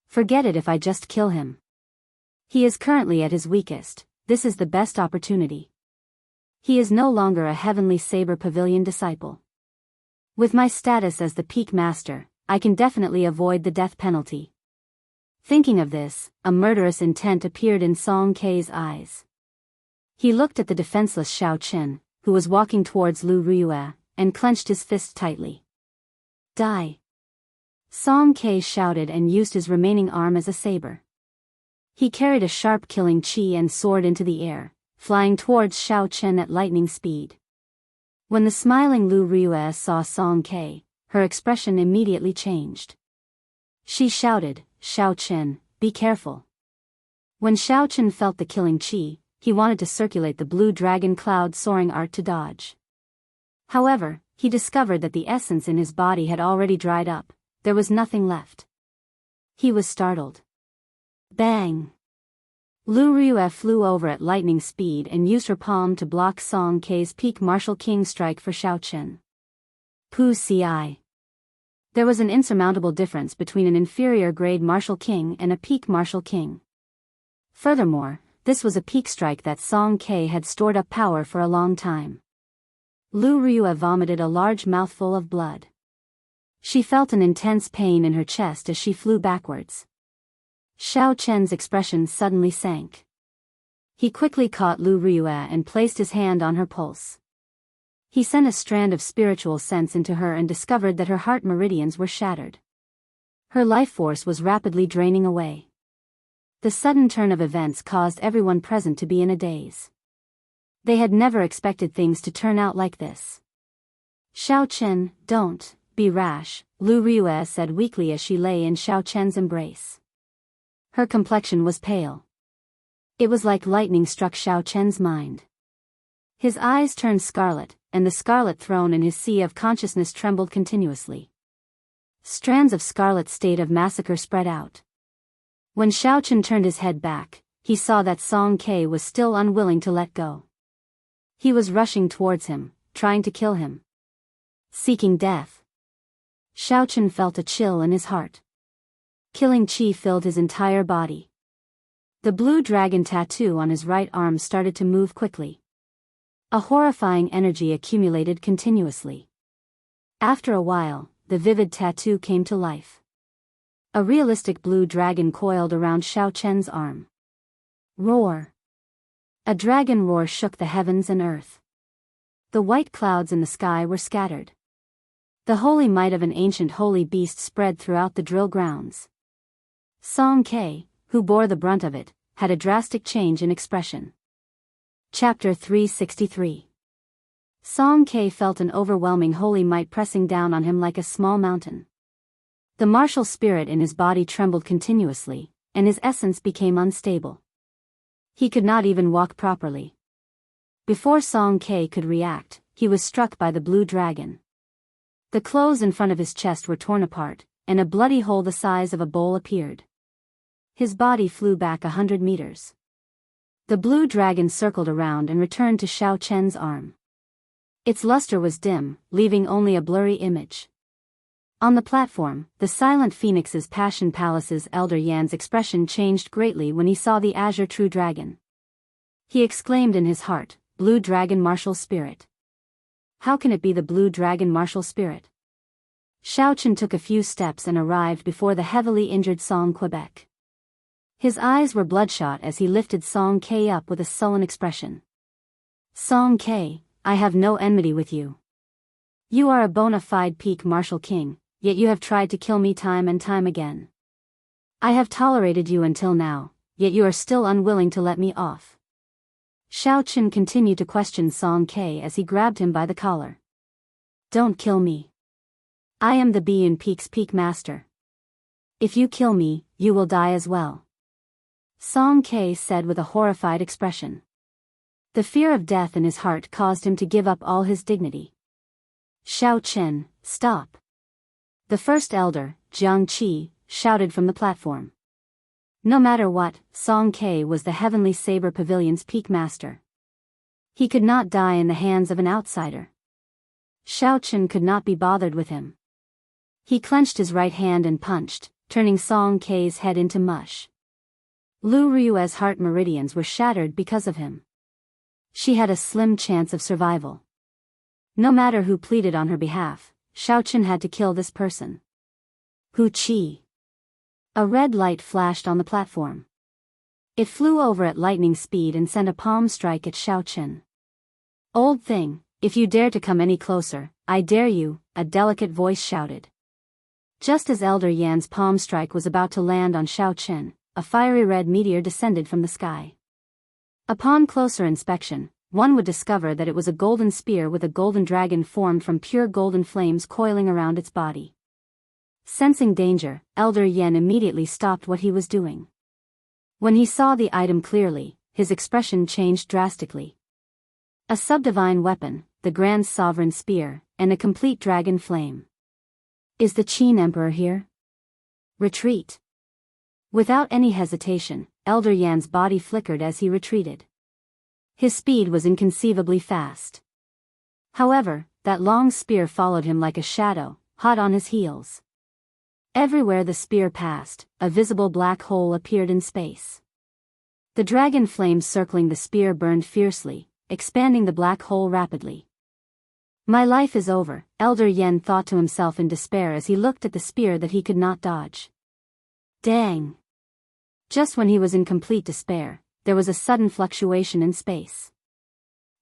Forget it if I just kill him. He is currently at his weakest. This is the best opportunity. He is no longer a heavenly saber pavilion disciple. With my status as the peak master, I can definitely avoid the death penalty. Thinking of this, a murderous intent appeared in Song Ke's eyes. He looked at the defenseless Xiaoqun, who was walking towards Lu Riyue, and clenched his fist tightly. Die! Song Ke shouted and used his remaining arm as a saber. He carried a sharp killing chi and soared into the air, flying towards Xiaoqun at lightning speed. When the smiling Lu Riyue saw Song Ke, her expression immediately changed. She shouted, Xiaoqun, be careful. When Xiaoqun felt the killing chi, he wanted to circulate the blue dragon cloud soaring art to dodge. However, he discovered that the essence in his body had already dried up. There was nothing left. He was startled. Bang! Lu Riyue flew over at lightning speed and used her palm to block Song Ke's peak martial king strike for Xiaoqun. Pu Ci. There was an insurmountable difference between an inferior grade martial king and a peak martial king. Furthermore, this was a peak strike that Song Ke had stored up power for a long time. Lu Riyue vomited a large mouthful of blood. She felt an intense pain in her chest as she flew backwards. Xiaoqun's expression suddenly sank. He quickly caught Lu Riyue and placed his hand on her pulse. He sent a strand of spiritual sense into her and discovered that her heart meridians were shattered. Her life force was rapidly draining away. The sudden turn of events caused everyone present to be in a daze. They had never expected things to turn out like this. Xiaoqun, don't be rash, Lu Riyue said weakly as she lay in Xiaoqun's embrace. Her complexion was pale. It was like lightning struck Xiaoqun's mind. His eyes turned scarlet, and the scarlet throne in his sea of consciousness trembled continuously. Strands of scarlet state of massacre spread out. When Xiaoqun turned his head back, he saw that Song Ke was still unwilling to let go. He was rushing towards him, trying to kill him. Seeking death. Xiaoqun felt a chill in his heart. Killing chi filled his entire body. The blue dragon tattoo on his right arm started to move quickly. A horrifying energy accumulated continuously. After a while, the vivid tattoo came to life. A realistic blue dragon coiled around Xiao Chen's arm. Roar! A dragon roar shook the heavens and earth. The white clouds in the sky were scattered. The holy might of an ancient holy beast spread throughout the drill grounds. Song Ke, who bore the brunt of it, had a drastic change in expression. Chapter 363. Song Ke felt an overwhelming holy might pressing down on him like a small mountain. The martial spirit in his body trembled continuously, and his essence became unstable. He could not even walk properly. Before Song Ke could react, he was struck by the blue dragon. The clothes in front of his chest were torn apart, and a bloody hole the size of a bowl appeared. His body flew back 100 meters. The blue dragon circled around and returned to Xiao Chen's arm. Its luster was dim, leaving only a blurry image. On the platform, the silent Phoenix's Passion Palace's Elder Yan's expression changed greatly when he saw the Azure True Dragon. He exclaimed in his heart, "Blue Dragon Martial Spirit. How can it be the Blue Dragon Martial Spirit?" Xiao Chen took a few steps and arrived before the heavily injured Song Quebec. His eyes were bloodshot as he lifted Song Ke up with a sullen expression. "Song Ke, I have no enmity with you. You are a bona fide peak martial king, yet you have tried to kill me time and time again. I have tolerated you until now, yet you are still unwilling to let me off." Xiao Chen continued to question Song Ke as he grabbed him by the collar. "Don't kill me. I am the Bee in Peak's peak master. If you kill me, you will die as well," Song Ke said with a horrified expression. The fear of death in his heart caused him to give up all his dignity. "Xiao Chen, stop!" The first elder, Jiang Qi, shouted from the platform. No matter what, Song Ke was the Heavenly Saber Pavilion's peak master. He could not die in the hands of an outsider. Xiao Chen could not be bothered with him. He clenched his right hand and punched, turning Song Ke's head into mush. Lu Ryue's heart meridians were shattered because of him. She had a slim chance of survival. No matter who pleaded on her behalf, Xiao Chen had to kill this person. Hu Qi. A red light flashed on the platform. It flew over at lightning speed and sent a palm strike at Xiao Chen. "Old thing, if you dare to come any closer, I dare you," a delicate voice shouted. Just as Elder Yan's palm strike was about to land on Xiao Chen, a fiery red meteor descended from the sky. Upon closer inspection, one would discover that it was a golden spear with a golden dragon formed from pure golden flames coiling around its body. Sensing danger, Elder Yan immediately stopped what he was doing. When he saw the item clearly, his expression changed drastically. A subdivine weapon, the Grand Sovereign Spear, and a complete dragon flame. "Is the Qin Emperor here? Retreat!" Without any hesitation, Elder Yan's body flickered as he retreated. His speed was inconceivably fast. However, that long spear followed him like a shadow, hot on his heels. Everywhere the spear passed, a visible black hole appeared in space. The dragon flames circling the spear burned fiercely, expanding the black hole rapidly. "My life is over," Elder Yan thought to himself in despair as he looked at the spear that he could not dodge. Dang! Just when he was in complete despair, there was a sudden fluctuation in space.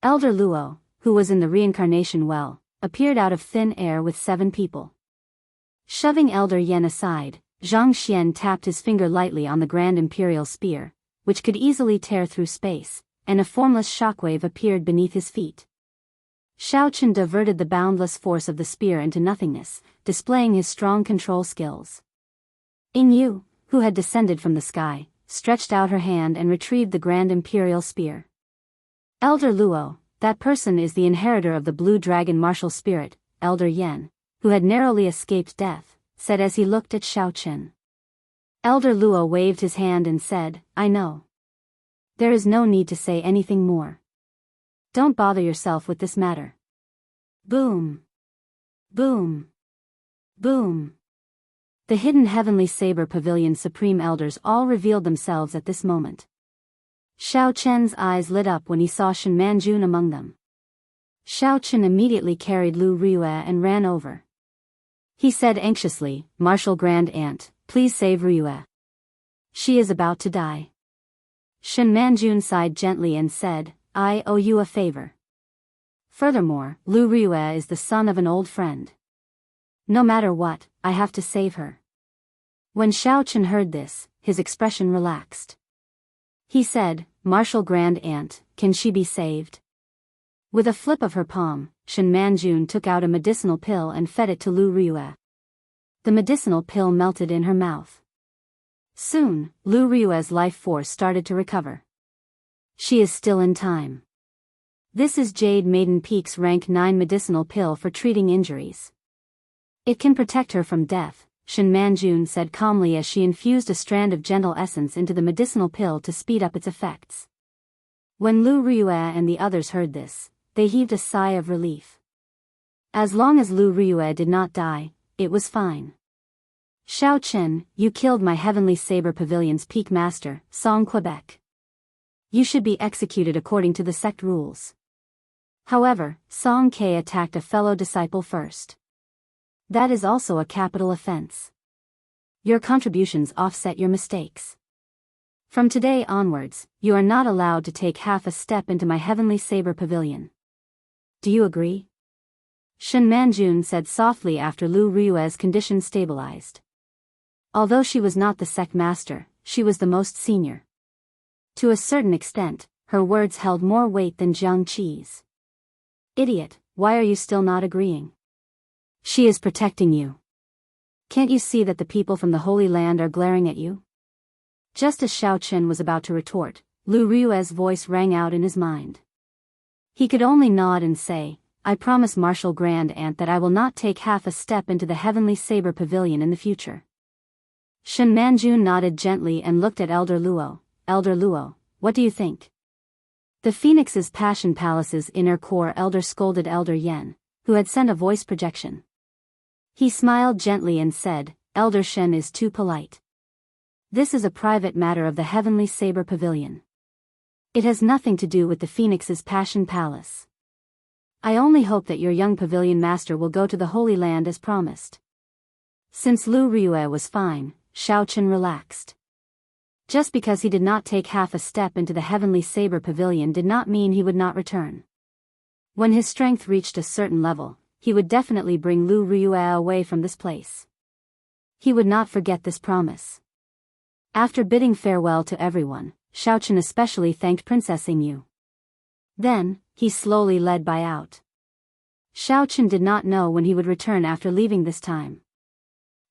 Elder Luo, who was in the reincarnation well, appeared out of thin air with 7 people. Shoving Elder Yan aside, Zhang Xian tapped his finger lightly on the Grand Imperial Spear, which could easily tear through space, and a formless shockwave appeared beneath his feet. Xiao Chen diverted the boundless force of the spear into nothingness, displaying his strong control skills. Ying Yu, who had descended from the sky, stretched out her hand and retrieved the Grand Imperial Spear. "Elder Luo, that person is the inheritor of the Blue Dragon Martial Spirit," Elder Yan, who had narrowly escaped death, said as he looked at Xiao Chen. Elder Luo waved his hand and said, "I know. There is no need to say anything more. Don't bother yourself with this matter." Boom! Boom! Boom! The hidden Heavenly Saber Pavilion Supreme Elders all revealed themselves at this moment. Xiao Chen's eyes lit up when he saw Shen Manjun among them. Xiao Chen immediately carried Lu Ryue and ran over. He said anxiously, Martial Grand Aunt, please save Ryue. She is about to die. Shen Manjun sighed gently and said, I owe you a favor. Furthermore, Lu Ryue is the son of an old friend. No matter what, I have to save her. When Xiao Chen heard this, his expression relaxed. He said, Martial Grand Aunt, can she be saved? With a flip of her palm, Shen Manjun took out a medicinal pill and fed it to Lu Ryue. The medicinal pill melted in her mouth. Soon, Lu Ryue's life force started to recover. She is still in time. This is Jade Maiden Peak's rank 9 medicinal pill for treating injuries. It can protect her from death, Shen Manjun said calmly as she infused a strand of gentle essence into the medicinal pill to speed up its effects. When Lu Ryue and the others heard this, they heaved a sigh of relief. As long as Lu Ryue did not die, it was fine. Xiao Chen, you killed my Heavenly Saber Pavilion's peak master, Song Quebec. You should be executed according to the sect rules. However, Song Ke attacked a fellow disciple first. That is also a capital offense. Your contributions offset your mistakes. From today onwards, you are not allowed to take half a step into my Heavenly Saber Pavilion. Do you agree? Shen Manjun said softly after Lu Ryue's condition stabilized. Although she was not the sect master, she was the most senior. To a certain extent, her words held more weight than Jiang Qi's. Idiot, why are you still not agreeing? She is protecting you. Can't you see that the people from the Holy Land are glaring at you? Just as Xiao Chen was about to retort, Lu Ryue's voice rang out in his mind. He could only nod and say, I promise Martial Grand Aunt that I will not take half a step into the Heavenly Saber Pavilion in the future. Shen Manjun nodded gently and looked at Elder Luo. Elder Luo, what do you think? The Phoenix's Passion Palace's inner core elder scolded Elder Yen, who had sent a voice projection. He smiled gently and said, Elder Shen is too polite. This is a private matter of the Heavenly Saber Pavilion. It has nothing to do with the Phoenix's Passion Palace. I only hope that your young pavilion master will go to the Holy Land as promised. Since Lu Ryue was fine, Xiao Chen relaxed. Just because he did not take half a step into the Heavenly Saber Pavilion did not mean he would not return. When his strength reached a certain level, he would definitely bring Lu Ryue away from this place. He would not forget this promise. After bidding farewell to everyone, Xiao Chen especially thanked Princess Yingyu. Then, he slowly led Bai out. Xiao Chen did not know when he would return after leaving this time.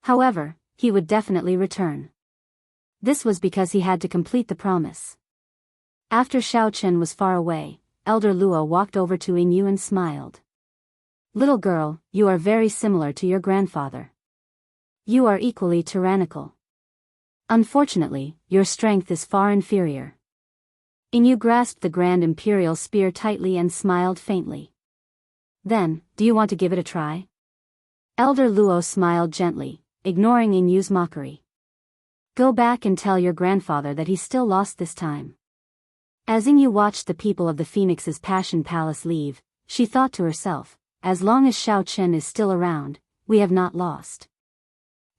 However, he would definitely return. This was because he had to complete the promise. After Xiao Chen was far away, Elder Luo walked over to Yingyu and smiled. Little girl, you are very similar to your grandfather. You are equally tyrannical. Unfortunately, your strength is far inferior. Yingyu grasped the Grand Imperial Spear tightly and smiled faintly. Then, do you want to give it a try? Elder Luo smiled gently, ignoring Yingyu's mockery. Go back and tell your grandfather that he still lost this time. As Yingyu watched the people of the Phoenix's Passion Palace leave, she thought to herself, as long as Xiao Chen is still around, we have not lost.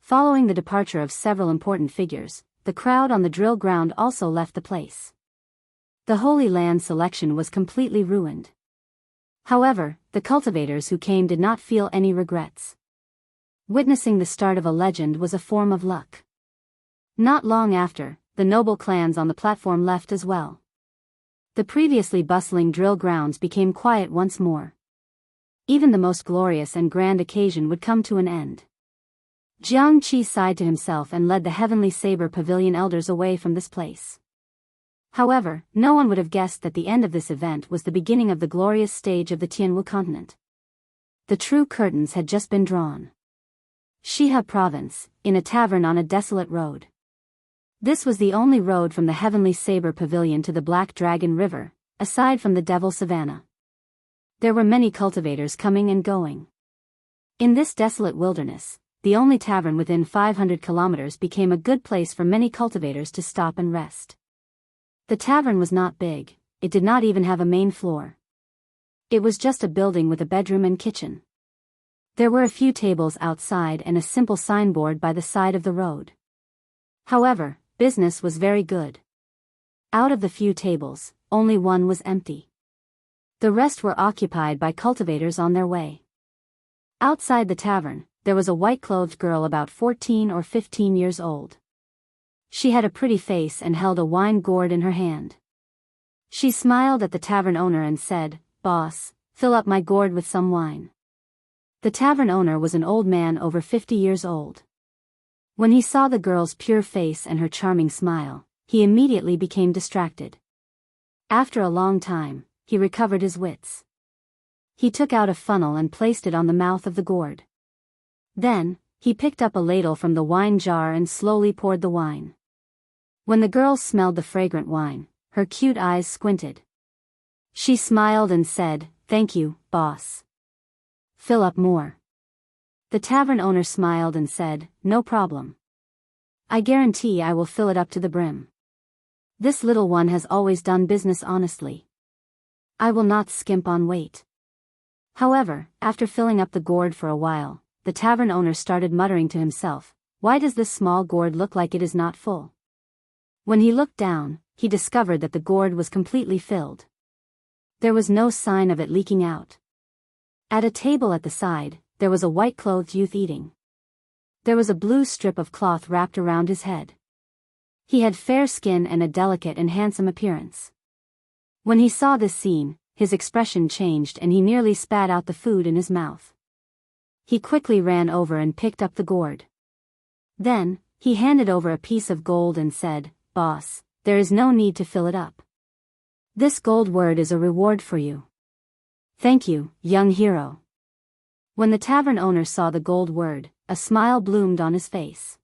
Following the departure of several important figures, the crowd on the drill ground also left the place. The Holy Land selection was completely ruined. However, the cultivators who came did not feel any regrets. Witnessing the start of a legend was a form of luck. Not long after, the noble clans on the platform left as well. The previously bustling drill grounds became quiet once more. Even the most glorious and grand occasion would come to an end. Jiang Qi sighed to himself and led the Heavenly Saber Pavilion elders away from this place. However, no one would have guessed that the end of this event was the beginning of the glorious stage of the Tianwu continent. The true curtains had just been drawn. Shihe Province, in a tavern on a desolate road. This was the only road from the Heavenly Saber Pavilion to the Black Dragon River, aside from the Devil Savannah. There were many cultivators coming and going. In this desolate wilderness, the only tavern within 500 kilometers became a good place for many cultivators to stop and rest. The tavern was not big, it did not even have a main floor. It was just a building with a bedroom and kitchen. There were a few tables outside and a simple signboard by the side of the road. However, business was very good. Out of the few tables, only one was empty. The rest were occupied by cultivators on their way. Outside the tavern, there was a white-clothed girl about 14 or 15 years old. She had a pretty face and held a wine gourd in her hand. She smiled at the tavern owner and said, "Boss, fill up my gourd with some wine." The tavern owner was an old man over 50 years old. When he saw the girl's pure face and her charming smile, he immediately became distracted. After a long time, he recovered his wits. He took out a funnel and placed it on the mouth of the gourd. Then, he picked up a ladle from the wine jar and slowly poured the wine. When the girl smelled the fragrant wine, her cute eyes squinted. She smiled and said, "Thank you, boss. Fill up more." The tavern owner smiled and said, "No problem. I guarantee I will fill it up to the brim. This little one has always done business honestly. I will not skimp on weight." However, after filling up the gourd for a while, the tavern owner started muttering to himself, "Why does this small gourd look like it is not full?" When he looked down, he discovered that the gourd was completely filled. There was no sign of it leaking out. At a table at the side, there was a white-clothed youth eating. There was a blue strip of cloth wrapped around his head. He had fair skin and a delicate and handsome appearance. When he saw this scene, his expression changed and he nearly spat out the food in his mouth. He quickly ran over and picked up the gourd. Then, he handed over a piece of gold and said, "Boss, there is no need to fill it up. This gold word is a reward for you." "Thank you, young hero." When the tavern owner saw the gold word, a smile bloomed on his face.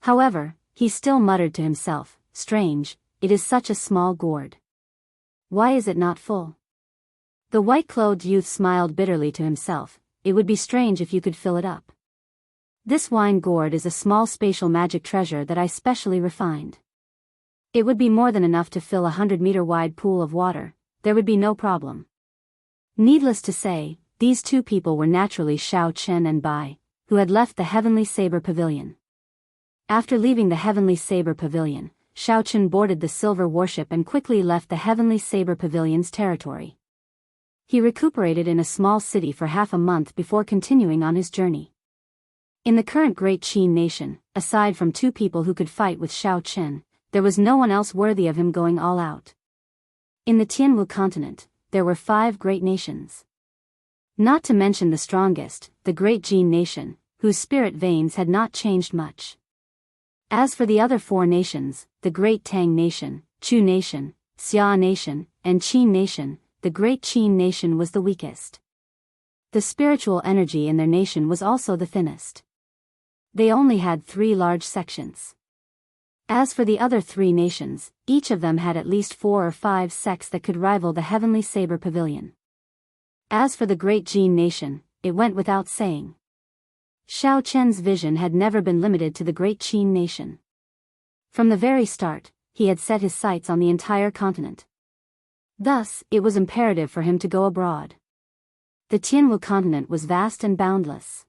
However, he still muttered to himself, "Strange, it is such a small gourd. Why is it not full?" The white-clothed youth smiled bitterly to himself. "It would be strange if you could fill it up. This wine gourd is a small spatial magic treasure that I specially refined. It would be more than enough to fill a 100-meter wide pool of water. There would be no problem." Needless to say, these two people were naturally Shao Chen and Bai, who had left the Heavenly Saber Pavilion. After leaving the Heavenly Saber Pavilion, Shao Chen boarded the silver warship and quickly left the Heavenly Saber Pavilion's territory. He recuperated in a small city for half a month before continuing on his journey. In the current Great Qin nation, aside from two people who could fight with Shao Chen, there was no one else worthy of him going all out. In the Tianwu continent, there were 5 great nations. Not to mention the strongest, the Great Jin nation, whose spirit veins had not changed much. As for the other 4 nations, the Great Tang nation, Chu nation, Xia nation, and Qin nation, the Great Qin nation was the weakest. The spiritual energy in their nation was also the thinnest. They only had 3 large sections. As for the other 3 nations, each of them had at least 4 or 5 sects that could rival the Heavenly Saber Pavilion. As for the Great Jin nation, it went without saying. Shao Chen's vision had never been limited to the Great Qin nation. From the very start, he had set his sights on the entire continent. Thus, it was imperative for him to go abroad. The Tianwu continent was vast and boundless.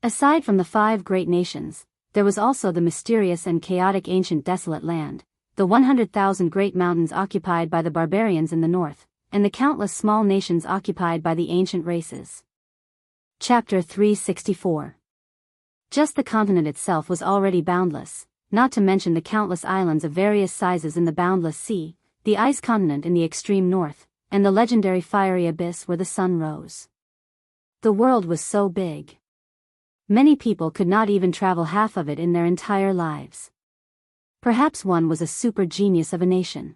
Aside from the 5 great nations, there was also the mysterious and chaotic ancient desolate land, the 100,000 great mountains occupied by the barbarians in the north, and the countless small nations occupied by the ancient races. Chapter 364. Just the continent itself was already boundless, not to mention the countless islands of various sizes in the boundless sea, the ice continent in the extreme north, and the legendary fiery abyss where the sun rose. The world was so big. Many people could not even travel half of it in their entire lives. Perhaps one was a super genius of a nation.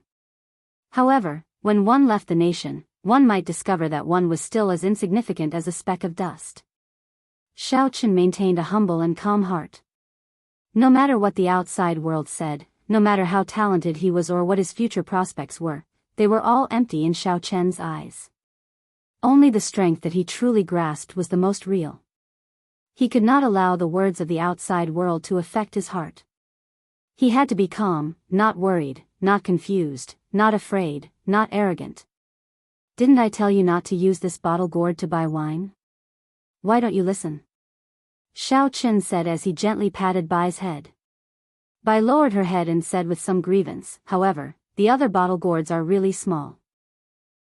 However, when one left the nation, one might discover that one was still as insignificant as a speck of dust. Shao Chen maintained a humble and calm heart. No matter what the outside world said, no matter how talented he was or what his future prospects were, they were all empty in Shao Chen's eyes. Only the strength that he truly grasped was the most real. He could not allow the words of the outside world to affect his heart. He had to be calm, not worried, not confused, not afraid, not arrogant. "Didn't I tell you not to use this bottle gourd to buy wine? Why don't you listen? Xiao Qin said as he gently patted Bai's head. Bai lowered her head and said with some grievance, however, the other bottle gourds are really small.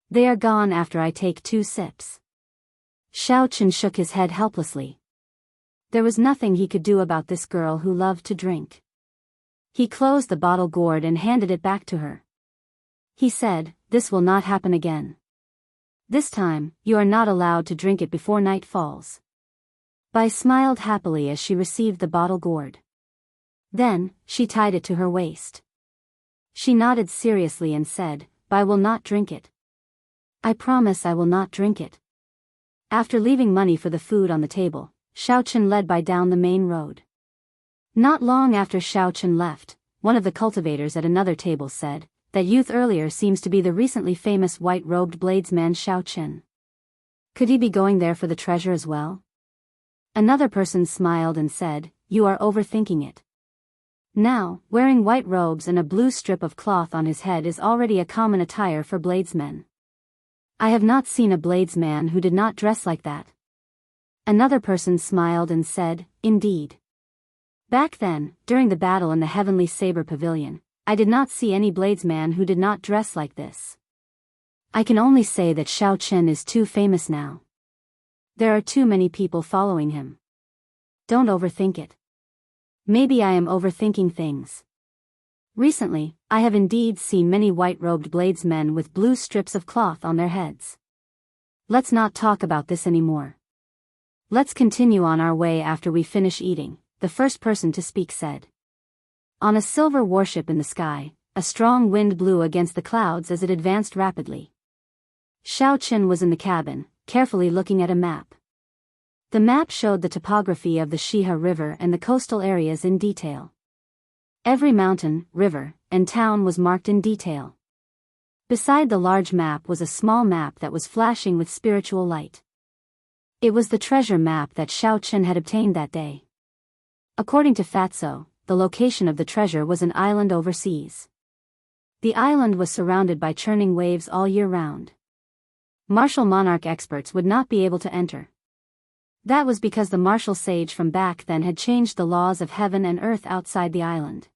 They are gone after I take 2 sips. Xiao Qin shook his head helplessly. There was nothing he could do about this girl who loved to drink. He closed the bottle gourd and handed it back to her. He said, "This will not happen again. This time, you are not allowed to drink it before night falls." Bai smiled happily as she received the bottle gourd. Then, she tied it to her waist. She nodded seriously and said, "Bai will not drink it. I promise I will not drink it." After leaving money for the food on the table, Xiao Qin led Bai down the main road. Not long after Xiao Qin left, one of the cultivators at another table said, "That youth earlier seems to be the recently famous white-robed bladesman Xiao Qin. Could he be going there for the treasure as well?" Another person smiled and said, "You are overthinking it. Now, wearing white robes and a blue strip of cloth on his head is already a common attire for bladesmen. I have not seen a bladesman who did not dress like that." Another person smiled and said, "Indeed. Back then, during the battle in the Heavenly Saber Pavilion, I did not see any bladesman who did not dress like this. I can only say that Xiao Qin is too famous now. There are too many people following him. Don't overthink it. Maybe I am overthinking things. Recently, I have indeed seen many white-robed bladesmen with blue strips of cloth on their heads. Let's not talk about this anymore. Let's continue on our way after we finish eating," the first person to speak said. On a silver warship in the sky, a strong wind blew against the clouds as it advanced rapidly. Xiao Qin was in the cabin, carefully looking at a map. The map showed the topography of the Shiha River and the coastal areas in detail. Every mountain, river, and town was marked in detail. Beside the large map was a small map that was flashing with spiritual light. It was the treasure map that Xiao Qin had obtained that day. According to Fatso, the location of the treasure was an island overseas. The island was surrounded by churning waves all year round. Martial monarch experts would not be able to enter. That was because the martial sage from back then had changed the laws of heaven and earth outside the island.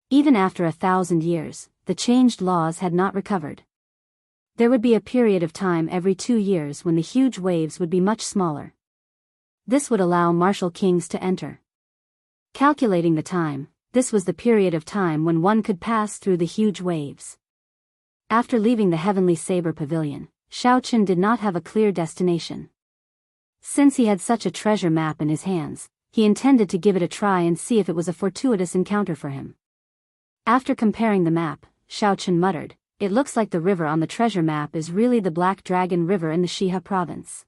Even after 1,000 years, the changed laws had not recovered. There would be a period of time every 2 years when the huge waves would be much smaller. This would allow martial kings to enter. Calculating the time, this was the period of time when one could pass through the huge waves. After leaving the Heavenly Saber Pavilion, Xiao Qin did not have a clear destination. Since he had such a treasure map in his hands, he intended to give it a try and see if it was a fortuitous encounter for him. After comparing the map, Xiao Qin muttered, "It looks like the river on the treasure map is really the Black Dragon River in the Shiha province.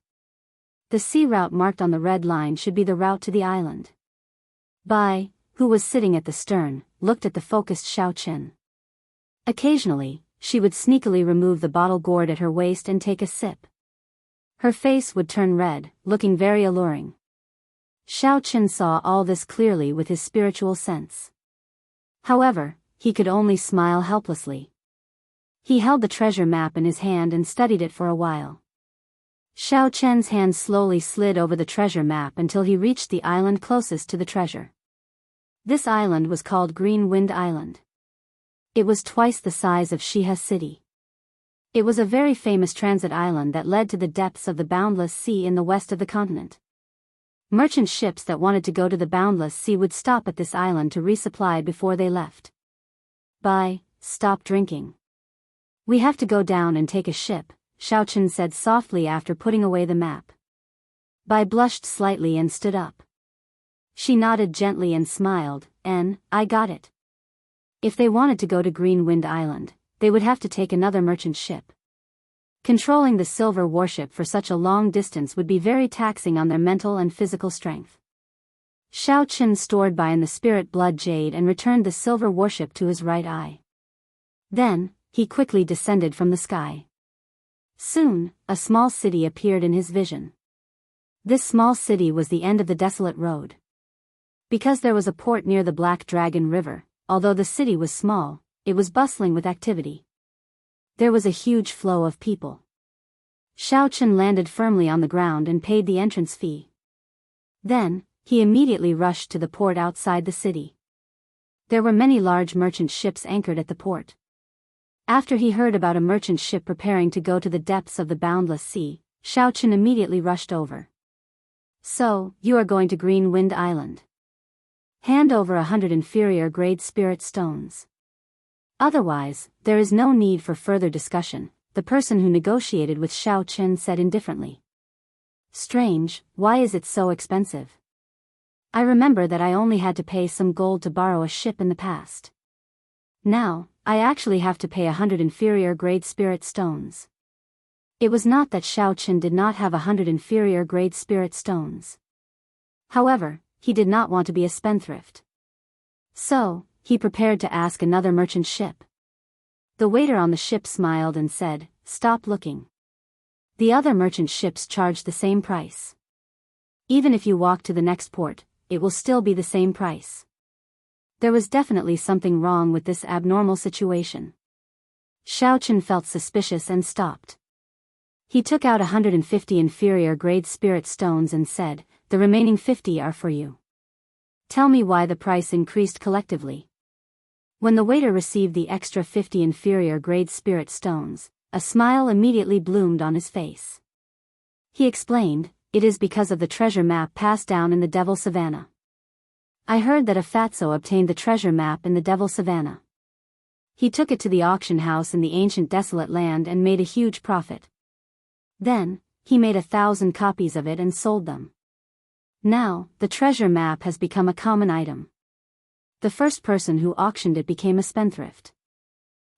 The sea route marked on the red line should be the route to the island." Bai, who was sitting at the stern, looked at the focused Xiao Qin. Occasionally, she would sneakily remove the bottle gourd at her waist and take a sip. Her face would turn red, looking very alluring. Xiao Qin saw all this clearly with his spiritual sense. However, he could only smile helplessly. He held the treasure map in his hand and studied it for a while. Xiao Qin's hand slowly slid over the treasure map until he reached the island closest to the treasure. This island was called Green Wind Island. It was twice the size of Shiha City. It was a very famous transit island that led to the depths of the boundless sea in the west of the continent. Merchant ships that wanted to go to the boundless sea would stop at this island to resupply before they left. Bai, stop drinking. We have to go down and take a ship, Xiao Qin said softly after putting away the map. Bai blushed slightly and stood up. She nodded gently and smiled, I got it. If they wanted to go to Green Wind Island, they would have to take another merchant ship. Controlling the silver warship for such a long distance would be very taxing on their mental and physical strength. Xiao Qin stored Bai in the spirit blood jade and returned the silver warship to his right eye. Then, he quickly descended from the sky. Soon, a small city appeared in his vision. This small city was the end of the desolate road. Because there was a port near the Black Dragon River, although the city was small, it was bustling with activity. There was a huge flow of people. Xiao Chen landed firmly on the ground and paid the entrance fee. Then, he immediately rushed to the port outside the city. There were many large merchant ships anchored at the port. After he heard about a merchant ship preparing to go to the depths of the boundless sea, Xiao Chen immediately rushed over. So, you are going to Green Wind Island. Hand over 100 inferior grade spirit stones. Otherwise, there is no need for further discussion, the person who negotiated with Xiao Chen said indifferently. Strange, why is it so expensive? I remember that I only had to pay some gold to borrow a ship in the past. Now, I actually have to pay 100 inferior grade spirit stones. It was not that Xiao Chen did not have 100 inferior grade spirit stones. However, he did not want to be a spendthrift. So, he prepared to ask another merchant ship. The waiter on the ship smiled and said, "Stop looking." The other merchant ships charged the same price. Even if you walk to the next port, it will still be the same price. There was definitely something wrong with this abnormal situation. Xiao Chen felt suspicious and stopped. He took out 150 inferior grade spirit stones and said, "The remaining 50 are for you. Tell me why the price increased collectively." When the waiter received the extra 50 inferior grade spirit stones, a smile immediately bloomed on his face. He explained, "It is because of the treasure map passed down in the Devil Savannah. I heard that a fatso obtained the treasure map in the Devil Savannah. He took it to the auction house in the ancient desolate land and made a huge profit. Then, he made 1,000 copies of it and sold them. Now, the treasure map has become a common item. The first person who auctioned it became a spendthrift.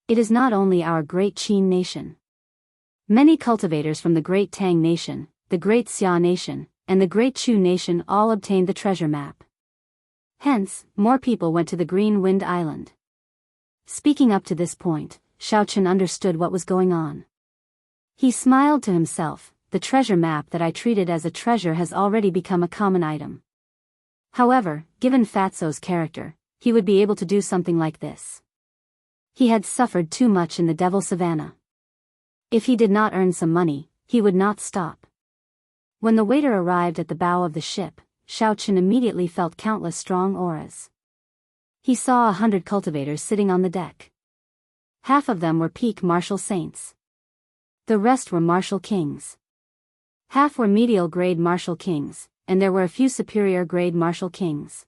It is not only our great Qin nation. Many cultivators from the great Tang nation, the great Xia nation, and the great Chu nation all obtained the treasure map. Hence, more people went to the Green Wind Island." Speaking up to this point, Xiao Chen understood what was going on. He smiled to himself, "The treasure map that I treated as a treasure has already become a common item. However, given Fatso's character, he would be able to do something like this. He had suffered too much in the Devil Savannah. If he did not earn some money, he would not stop." When the waiter arrived at the bow of the ship, Xiao Chen immediately felt countless strong auras. He saw 100 cultivators sitting on the deck. Half of them were peak martial saints. The rest were martial kings. Half were medial grade martial kings, and there were a few superior grade martial kings.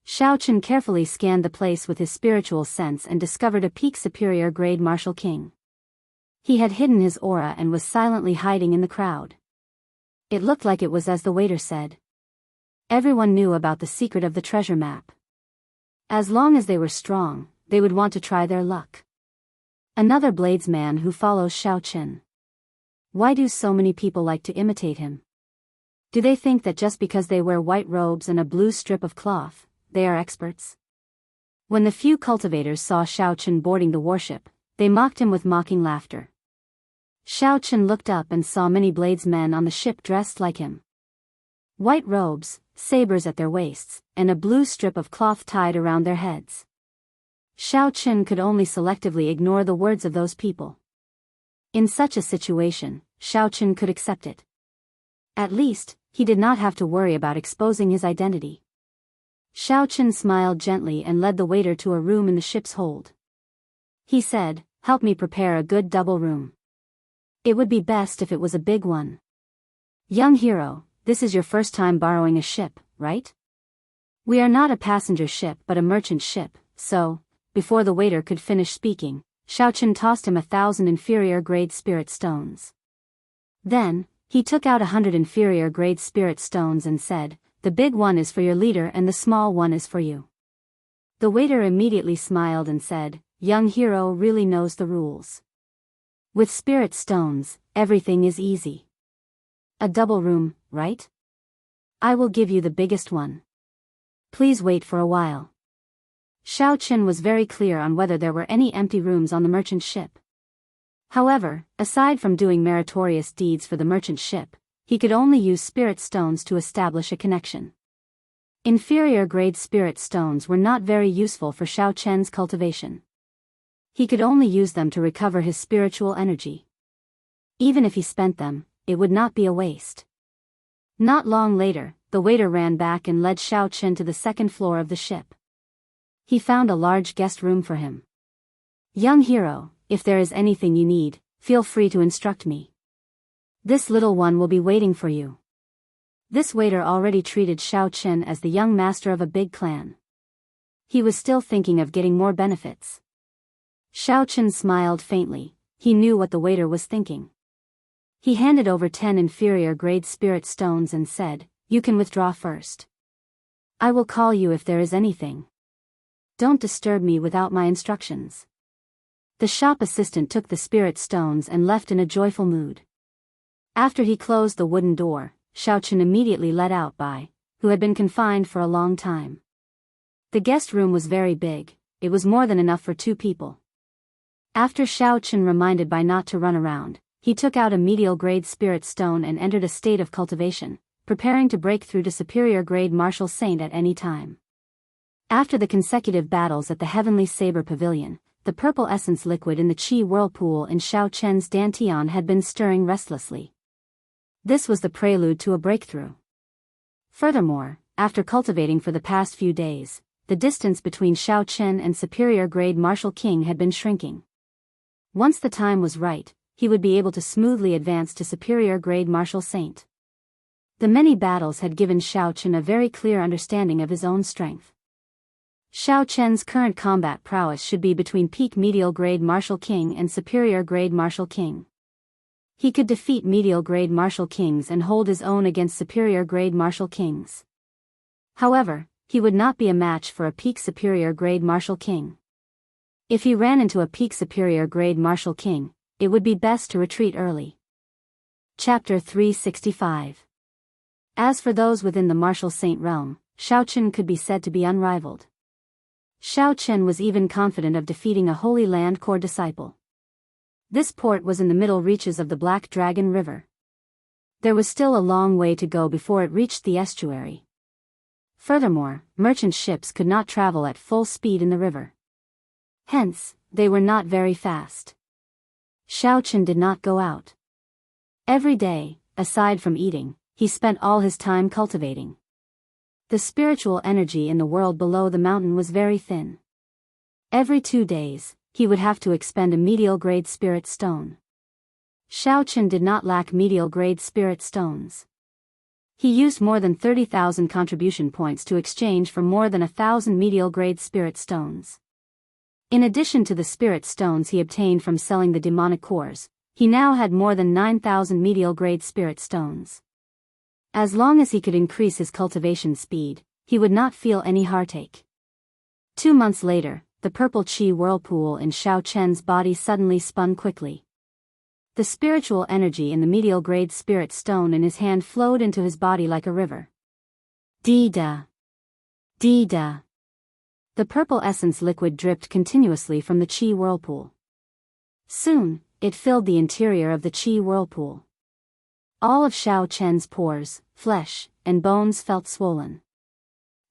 Xiao Chen carefully scanned the place with his spiritual sense and discovered a peak superior grade martial king. He had hidden his aura and was silently hiding in the crowd. It looked like it was as the waiter said. Everyone knew about the secret of the treasure map. As long as they were strong, they would want to try their luck. Another bladesman who follows Xiao Chen. Why do so many people like to imitate him? Do they think that just because they wear white robes and a blue strip of cloth, they are experts? When the few cultivators saw Xiao Chen boarding the warship, they mocked him with mocking laughter. Xiao Chen looked up and saw many bladesmen on the ship dressed like him. White robes, sabers at their waists, and a blue strip of cloth tied around their heads. Xiao Chen could only selectively ignore the words of those people. In such a situation, Xiao Chen could accept it. At least, he did not have to worry about exposing his identity. Xiao Chen smiled gently and led the waiter to a room in the ship's hold. He said, "Help me prepare a good double room. It would be best if it was a big one. Young hero, this is your first time borrowing a ship, right? We are not a passenger ship but a merchant ship, so..." Before the waiter could finish speaking, Xiao Chen tossed him 1,000 inferior grade spirit stones. Then, he took out 100 inferior grade spirit stones and said, "The big one is for your leader and the small one is for you." The waiter immediately smiled and said, "Young hero really knows the rules. With spirit stones, everything is easy. A double room, right? I will give you the biggest one. Please wait for a while." Xiao Chen was very clear on whether there were any empty rooms on the merchant ship. However, aside from doing meritorious deeds for the merchant ship, he could only use spirit stones to establish a connection. Inferior grade spirit stones were not very useful for Xiao Chen's cultivation. He could only use them to recover his spiritual energy. Even if he spent them, it would not be a waste. Not long later, the waiter ran back and led Xiao Chen to the second floor of the ship. He found a large guest room for him. "Young hero, if there is anything you need, feel free to instruct me. This little one will be waiting for you." This waiter already treated Xiao Chen as the young master of a big clan. He was still thinking of getting more benefits. Xiao Chen smiled faintly. He knew what the waiter was thinking. He handed over 10 inferior grade spirit stones and said, "You can withdraw first. I will call you if there is anything. Don't disturb me without my instructions." The shop assistant took the spirit stones and left in a joyful mood. After he closed the wooden door, Xiao Chen immediately let out Bai, who had been confined for a long time. The guest room was very big. It was more than enough for 2 people. After Xiao Chen reminded Bai not to run around, he took out a medial grade spirit stone and entered a state of cultivation, preparing to break through to superior grade martial saint at any time. After the consecutive battles at the Heavenly Saber Pavilion, the purple essence liquid in the Qi whirlpool in Xiao Chen's dantian had been stirring restlessly. This was the prelude to a breakthrough. Furthermore, after cultivating for the past few days, the distance between Xiao Chen and superior grade martial king had been shrinking. Once the time was right, he would be able to smoothly advance to superior grade martial saint. The many battles had given Xiao Chen a very clear understanding of his own strength. Xiao Chen's current combat prowess should be between peak medial grade martial king and superior grade martial king. He could defeat medial grade martial kings and hold his own against superior grade martial kings. However, he would not be a match for a peak superior grade martial king. If he ran into a peak superior grade martial king, it would be best to retreat early. Chapter 365. As for those within the martial saint realm, Xiao Chen could be said to be unrivaled. Xiao Chen was even confident of defeating a Holy Land core disciple. This port was in the middle reaches of the Black Dragon River. There was still a long way to go before it reached the estuary. Furthermore, merchant ships could not travel at full speed in the river. Hence, they were not very fast. Xiao Chen did not go out. Every day, aside from eating, he spent all his time cultivating. The spiritual energy in the world below the mountain was very thin. Every 2 days, he would have to expend a medial grade spirit stone. Xiao Chen did not lack medial grade spirit stones. He used more than 30,000 contribution points to exchange for more than 1,000 medial grade spirit stones. In addition to the spirit stones he obtained from selling the demonic cores, he now had more than 9,000 medial grade spirit stones. As long as he could increase his cultivation speed, he would not feel any heartache. 2 months later, the purple Qi whirlpool in Xiao Chen's body suddenly spun quickly. The spiritual energy in the medial grade spirit stone in his hand flowed into his body like a river. Dee-da. Dee-da. The purple essence liquid dripped continuously from the Qi whirlpool. Soon, it filled the interior of the Qi whirlpool. All of Xiao Chen's pores, flesh, and bones felt swollen.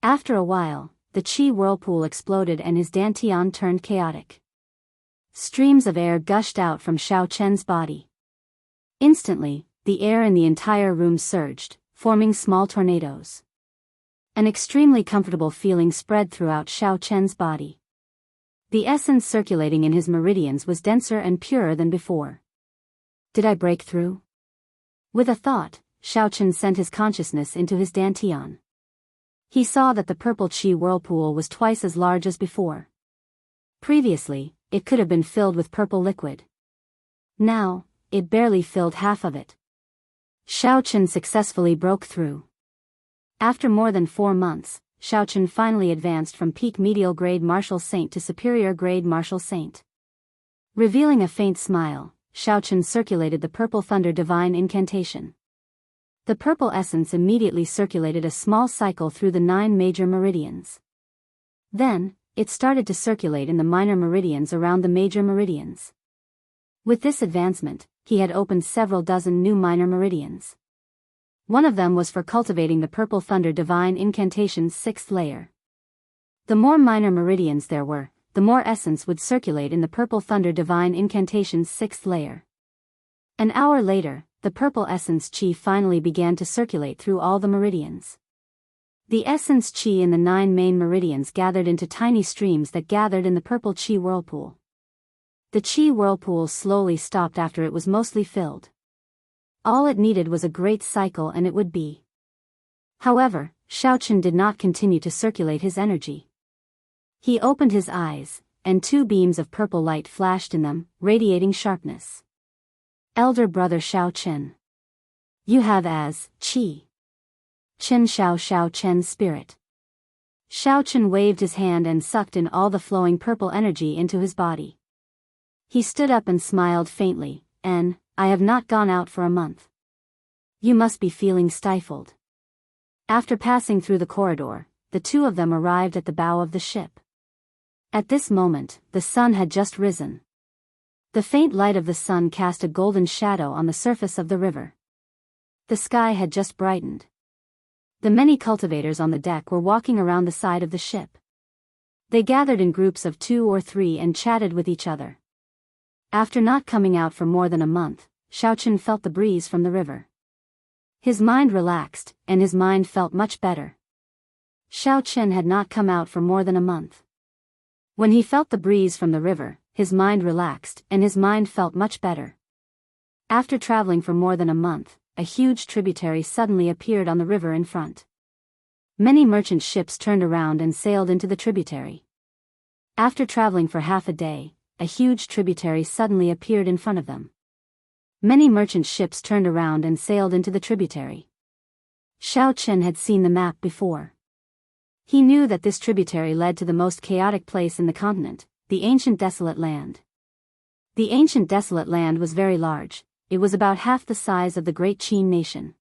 After a while, the Qi whirlpool exploded and his dantian turned chaotic. Streams of air gushed out from Xiao Chen's body. Instantly, the air in the entire room surged, forming small tornadoes. An extremely comfortable feeling spread throughout Xiao Chen's body. The essence circulating in his meridians was denser and purer than before. Did I break through? With a thought, Xiao Chen sent his consciousness into his dantian. He saw that the purple Qi whirlpool was twice as large as before. Previously, it could have been filled with purple liquid. Now, it barely filled half of it. Xiao Chen successfully broke through. After more than 4 months, Xiao Chen finally advanced from peak medial grade martial saint to superior grade martial saint. Revealing a faint smile, Xiao Chen circulated the purple thunder divine incantation. The purple essence immediately circulated a small cycle through the 9 major meridians. Then, it started to circulate in the minor meridians around the major meridians. With this advancement, he had opened several dozen new minor meridians. One of them was for cultivating the purple thunder divine incantation's 6th layer. The more minor meridians there were, the more essence would circulate in the purple thunder divine incantation's 6th layer. An hour later, the purple essence chi finally began to circulate through all the meridians. The essence chi in the 9 main meridians gathered into tiny streams that gathered in the purple chi whirlpool. The chi whirlpool slowly stopped after it was mostly filled. All it needed was a great cycle and it would be. However, Xiaochen did not continue to circulate his energy. He opened his eyes, and 2 beams of purple light flashed in them, radiating sharpness. Elder brother Xiaochen. You have as Qi. Chen Xiaochen spirit. Xiaochen waved his hand and sucked in all the flowing purple energy into his body. He stood up and smiled faintly, I have not gone out for a month. You must be feeling stifled. After passing through the corridor, the 2 of them arrived at the bow of the ship. At this moment, the sun had just risen. The faint light of the sun cast a golden shadow on the surface of the river. The sky had just brightened. The many cultivators on the deck were walking around the side of the ship. They gathered in groups of 2 or 3 and chatted with each other. After not coming out for more than a month, Xiaochen felt the breeze from the river. His mind relaxed, and his mind felt much better. Xiaochen had not come out for more than a month. When he felt the breeze from the river, his mind relaxed, and his mind felt much better. After traveling for more than a month, a huge tributary suddenly appeared on the river in front. Many merchant ships turned around and sailed into the tributary. After traveling for half a day, a huge tributary suddenly appeared in front of them. Many merchant ships turned around and sailed into the tributary. Xiaochen had seen the map before. He knew that this tributary led to the most chaotic place in the continent, the ancient desolate land. The ancient desolate land was very large. It was about half the size of the Great Qin nation.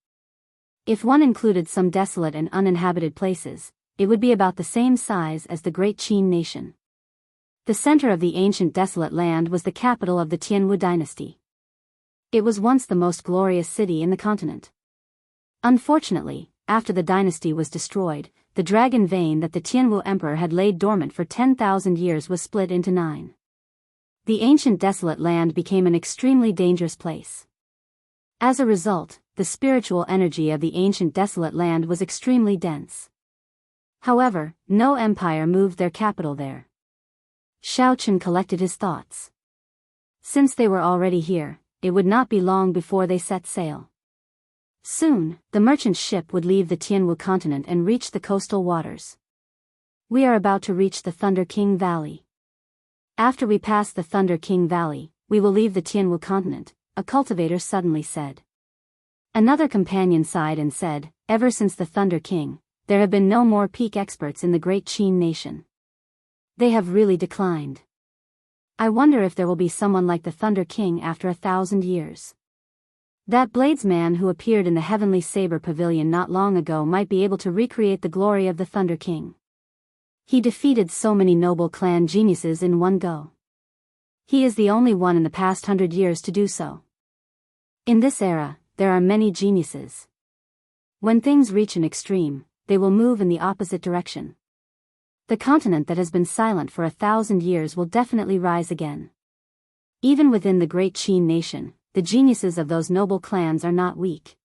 If one included some desolate and uninhabited places, it would be about the same size as the Great Qin nation. The center of the ancient desolate land was the capital of the Tianwu dynasty. It was once the most glorious city in the continent. Unfortunately, after the dynasty was destroyed, the dragon vein that the Tianwu emperor had laid dormant for 10,000 years was split into 9. The ancient desolate land became an extremely dangerous place. As a result, the spiritual energy of the ancient desolate land was extremely dense. However, no empire moved their capital there. Xiaochen collected his thoughts. Since they were already here, it would not be long before they set sail. Soon, the merchant ship would leave the Tianwu continent and reach the coastal waters. We are about to reach the Thunder King Valley. After we pass the Thunder King Valley, we will leave the Tianwu continent, a cultivator suddenly said. Another companion sighed and said, ever since the Thunder King, there have been no more peak experts in the Great Qin nation. They have really declined. I wonder if there will be someone like the Thunder King after 1,000 years. That bladesman who appeared in the Heavenly Saber Pavilion not long ago might be able to recreate the glory of the Thunder King. He defeated so many noble clan geniuses in one go. He is the only one in the past 100 years to do so. In this era, there are many geniuses. When things reach an extreme, they will move in the opposite direction. The continent that has been silent for 1,000 years will definitely rise again. Even within the Great Qin nation, the geniuses of those noble clans are not weak.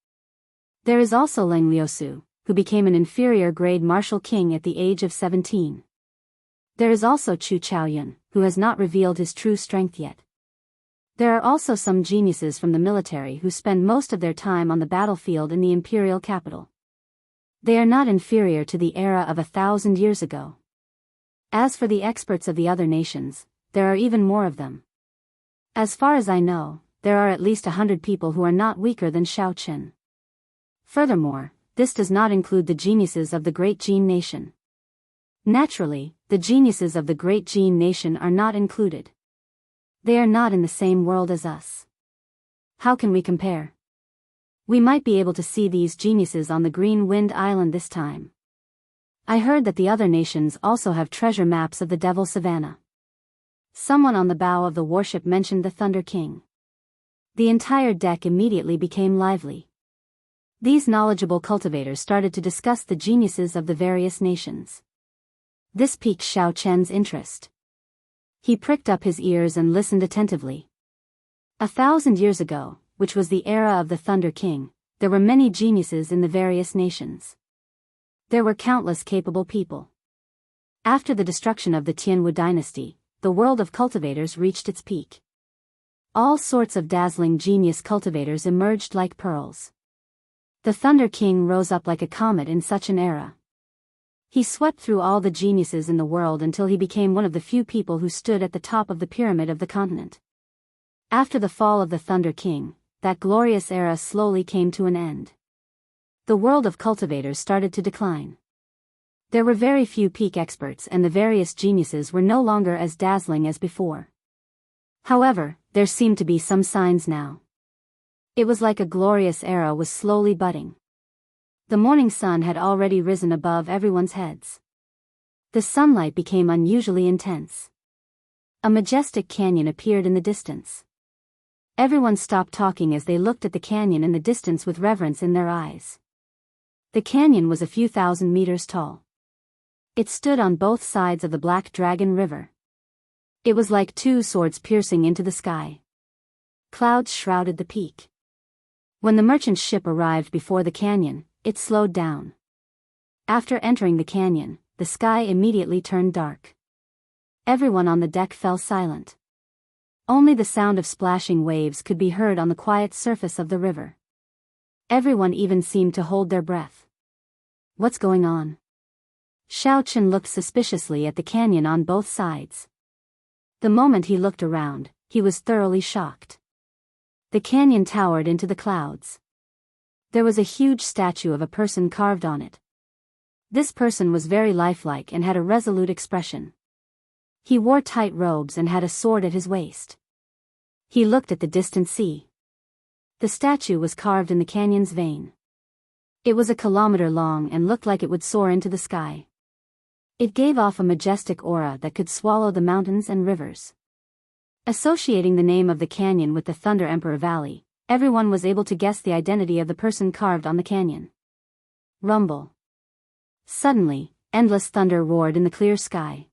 There is also Leng Liusu, who became an inferior grade martial king at the age of 17. There is also Chu Chaoyun, who has not revealed his true strength yet. There are also some geniuses from the military who spend most of their time on the battlefield in the imperial capital. They are not inferior to the era of 1,000 years ago. As for the experts of the other nations, there are even more of them. As far as I know, there are at least 100 people who are not weaker than Xiaochen. Furthermore, this does not include the geniuses of the Great Qin nation. Naturally, the geniuses of the Great Qin nation are not included. They are not in the same world as us. How can we compare? We might be able to see these geniuses on the Green Wind Island this time. I heard that the other nations also have treasure maps of the Devil Savannah. Someone on the bow of the warship mentioned the Thunder King. The entire deck immediately became lively. These knowledgeable cultivators started to discuss the geniuses of the various nations. This piqued Xiaochen's interest. He pricked up his ears and listened attentively. 1,000 years ago, which was the era of the Thunder King, there were many geniuses in the various nations. There were countless capable people. After the destruction of the Tianwu dynasty, the world of cultivators reached its peak. All sorts of dazzling genius cultivators emerged like pearls. The Thunder King rose up like a comet in such an era. He swept through all the geniuses in the world until he became one of the few people who stood at the top of the pyramid of the continent. After the fall of the Thunder King, that glorious era slowly came to an end. The world of cultivators started to decline. There were very few peak experts and the various geniuses were no longer as dazzling as before. However, there seemed to be some signs now. It was like a glorious era was slowly budding. The morning sun had already risen above everyone's heads. The sunlight became unusually intense. A majestic canyon appeared in the distance. Everyone stopped talking as they looked at the canyon in the distance with reverence in their eyes. The canyon was a few thousand meters tall. It stood on both sides of the Black Dragon River. It was like two swords piercing into the sky. Clouds shrouded the peak. When the merchant ship arrived before the canyon, it slowed down. After entering the canyon, the sky immediately turned dark. Everyone on the deck fell silent. Only the sound of splashing waves could be heard on the quiet surface of the river. Everyone even seemed to hold their breath. What's going on? Xiao Chen looked suspiciously at the canyon on both sides. The moment he looked around, he was thoroughly shocked. The canyon towered into the clouds. There was a huge statue of a person carved on it. This person was very lifelike and had a resolute expression. He wore tight robes and had a sword at his waist. He looked at the distant sea. The statue was carved in the canyon's vein. It was a kilometer long and looked like it would soar into the sky. It gave off a majestic aura that could swallow the mountains and rivers. Associating the name of the canyon with the Thunder Emperor Valley, everyone was able to guess the identity of the person carved on the canyon. Rumble. Suddenly, endless thunder roared in the clear sky.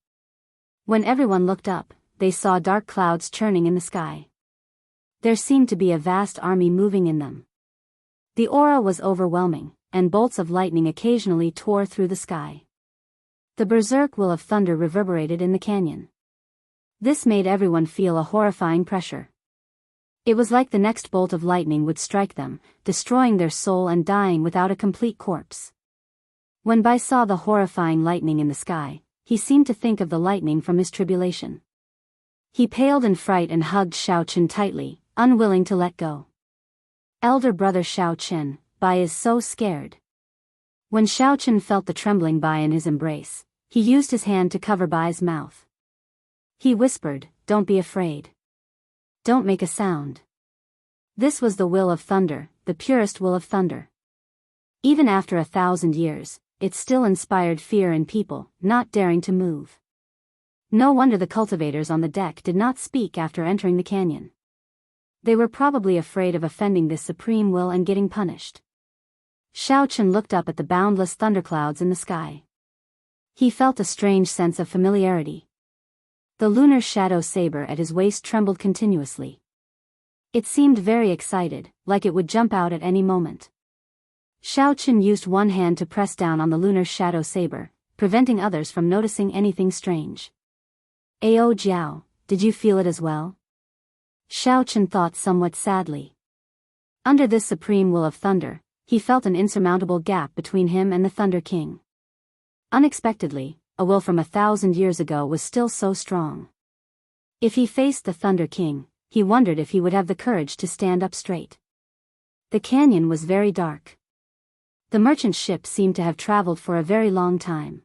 When everyone looked up, they saw dark clouds churning in the sky. There seemed to be a vast army moving in them. The aura was overwhelming, and bolts of lightning occasionally tore through the sky. The berserk will of thunder reverberated in the canyon. This made everyone feel a horrifying pressure. It was like the next bolt of lightning would strike them, destroying their soul and dying without a complete corpse. When Bai saw the horrifying lightning in the sky, he seemed to think of the lightning from his tribulation. He paled in fright and hugged Xiao Chen tightly, unwilling to let go. Elder brother Xiao Chen, Bai is so scared. When Xiao Chen felt the trembling Bai in his embrace, he used his hand to cover Bai's mouth. He whispered, "Don't be afraid. Don't make a sound." This was the will of thunder, the purest will of thunder. Even after 1,000 years, it still inspired fear in people, not daring to move. No wonder the cultivators on the deck did not speak after entering the canyon. They were probably afraid of offending this supreme will and getting punished. Xiao Chen looked up at the boundless thunderclouds in the sky. He felt a strange sense of familiarity. The lunar shadow saber at his waist trembled continuously. It seemed very excited, like it would jump out at any moment. Xiao Chen used one hand to press down on the lunar shadow saber, preventing others from noticing anything strange. "Ao Jiao, did you feel it as well?" Xiao Chen thought somewhat sadly. Under this supreme will of thunder, he felt an insurmountable gap between him and the Thunder King. Unexpectedly, a will from 1,000 years ago was still so strong. If he faced the Thunder King, he wondered if he would have the courage to stand up straight. The canyon was very dark. The merchant ship seemed to have traveled for a very long time.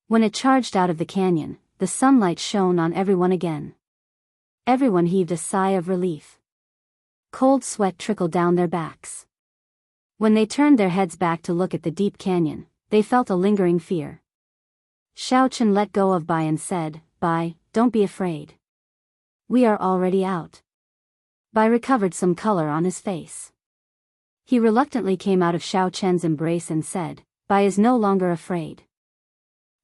When it charged out of the canyon, the sunlight shone on everyone again. Everyone heaved a sigh of relief. Cold sweat trickled down their backs. When they turned their heads back to look at the deep canyon, they felt a lingering fear. Xiao Chen let go of Bai and said, "Bai, don't be afraid. We are already out." Bai recovered some color on his face. He reluctantly came out of Xiao Chen's embrace and said, "Bai is no longer afraid.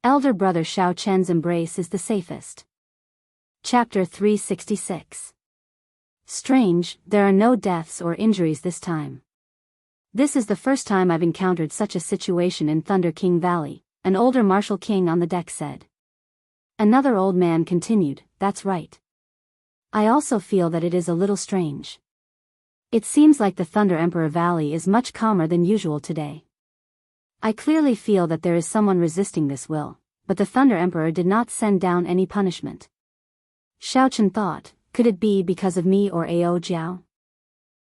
Elder brother Xiao Chen's embrace is the safest." Chapter 366. Strange, there are no deaths or injuries this time. This is the first time I've encountered such a situation in Thunder King Valley, an older martial king on the deck said. Another old man continued, that's right. I also feel that it is a little strange. It seems like the Thunder Emperor Valley is much calmer than usual today. I clearly feel that there is someone resisting this will, but the Thunder Emperor did not send down any punishment. Xiaochen thought, could it be because of me or Ao Jiao?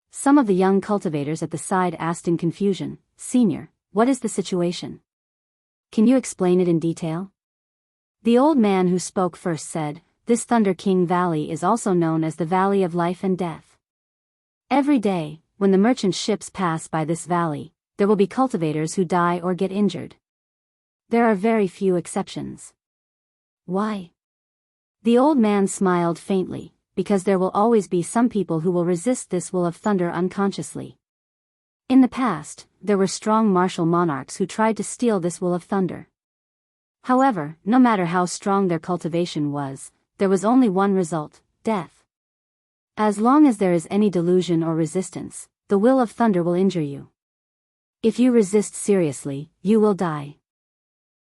Some of the young cultivators at the side asked in confusion, Senior, what is the situation? Can you explain it in detail? The old man who spoke first said, this Thunder King Valley is also known as the Valley of Life and Death. Every day, when the merchant ships pass by this valley, there will be cultivators who die or get injured. There are very few exceptions. Why? The old man smiled faintly, because there will always be some people who will resist this will of thunder unconsciously. In the past, there were strong martial monarchs who tried to steal this will of thunder. However, no matter how strong their cultivation was, there was only one result, death. As long as there is any delusion or resistance, the will of thunder will injure you. If you resist seriously, you will die.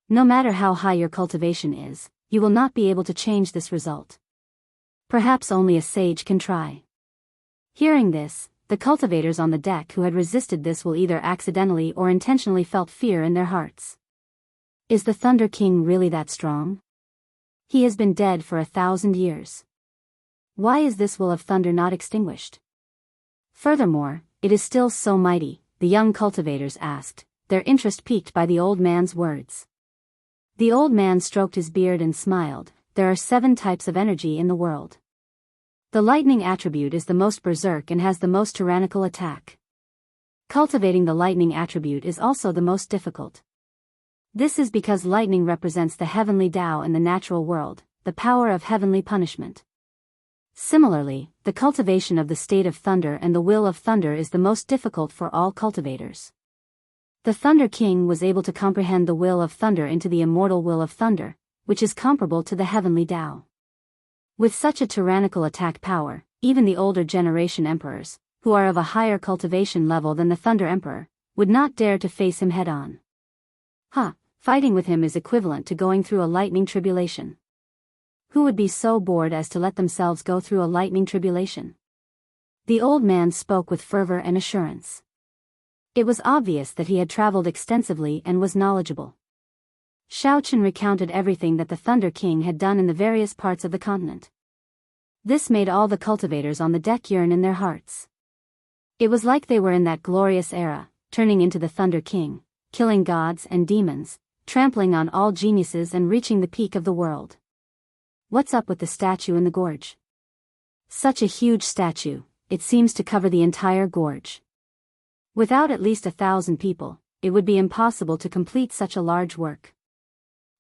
No matter how high your cultivation is, you will not be able to change this result. Perhaps only a sage can try. Hearing this, the cultivators on the deck who had resisted this will either accidentally or intentionally felt fear in their hearts. Is the Thunder King really that strong? He has been dead for 1,000 years. Why is this will of thunder not extinguished? Furthermore, it is still so mighty, the young cultivators asked, their interest piqued by the old man's words. The old man stroked his beard and smiled. There are 7 types of energy in the world. The lightning attribute is the most berserk and has the most tyrannical attack. Cultivating the lightning attribute is also the most difficult. This is because lightning represents the heavenly Tao in the natural world, the power of heavenly punishment. Similarly, the cultivation of the state of thunder and the will of thunder is the most difficult for all cultivators. The Thunder King was able to comprehend the will of thunder into the immortal will of thunder, which is comparable to the heavenly Tao. With such a tyrannical attack power, even the older generation emperors, who are of a higher cultivation level than the Thunder Emperor, would not dare to face him head-on. Fighting with him is equivalent to going through a lightning tribulation. Who would be so bored as to let themselves go through a lightning tribulation? The old man spoke with fervor and assurance. It was obvious that he had traveled extensively and was knowledgeable. Xiaochen recounted everything that the Thunder King had done in the various parts of the continent. This made all the cultivators on the deck yearn in their hearts. It was like they were in that glorious era, turning into the Thunder King, killing gods and demons, trampling on all geniuses and reaching the peak of the world. What's up with the statue in the gorge? Such a huge statue, it seems to cover the entire gorge. Without at least 1,000 people, it would be impossible to complete such a large work.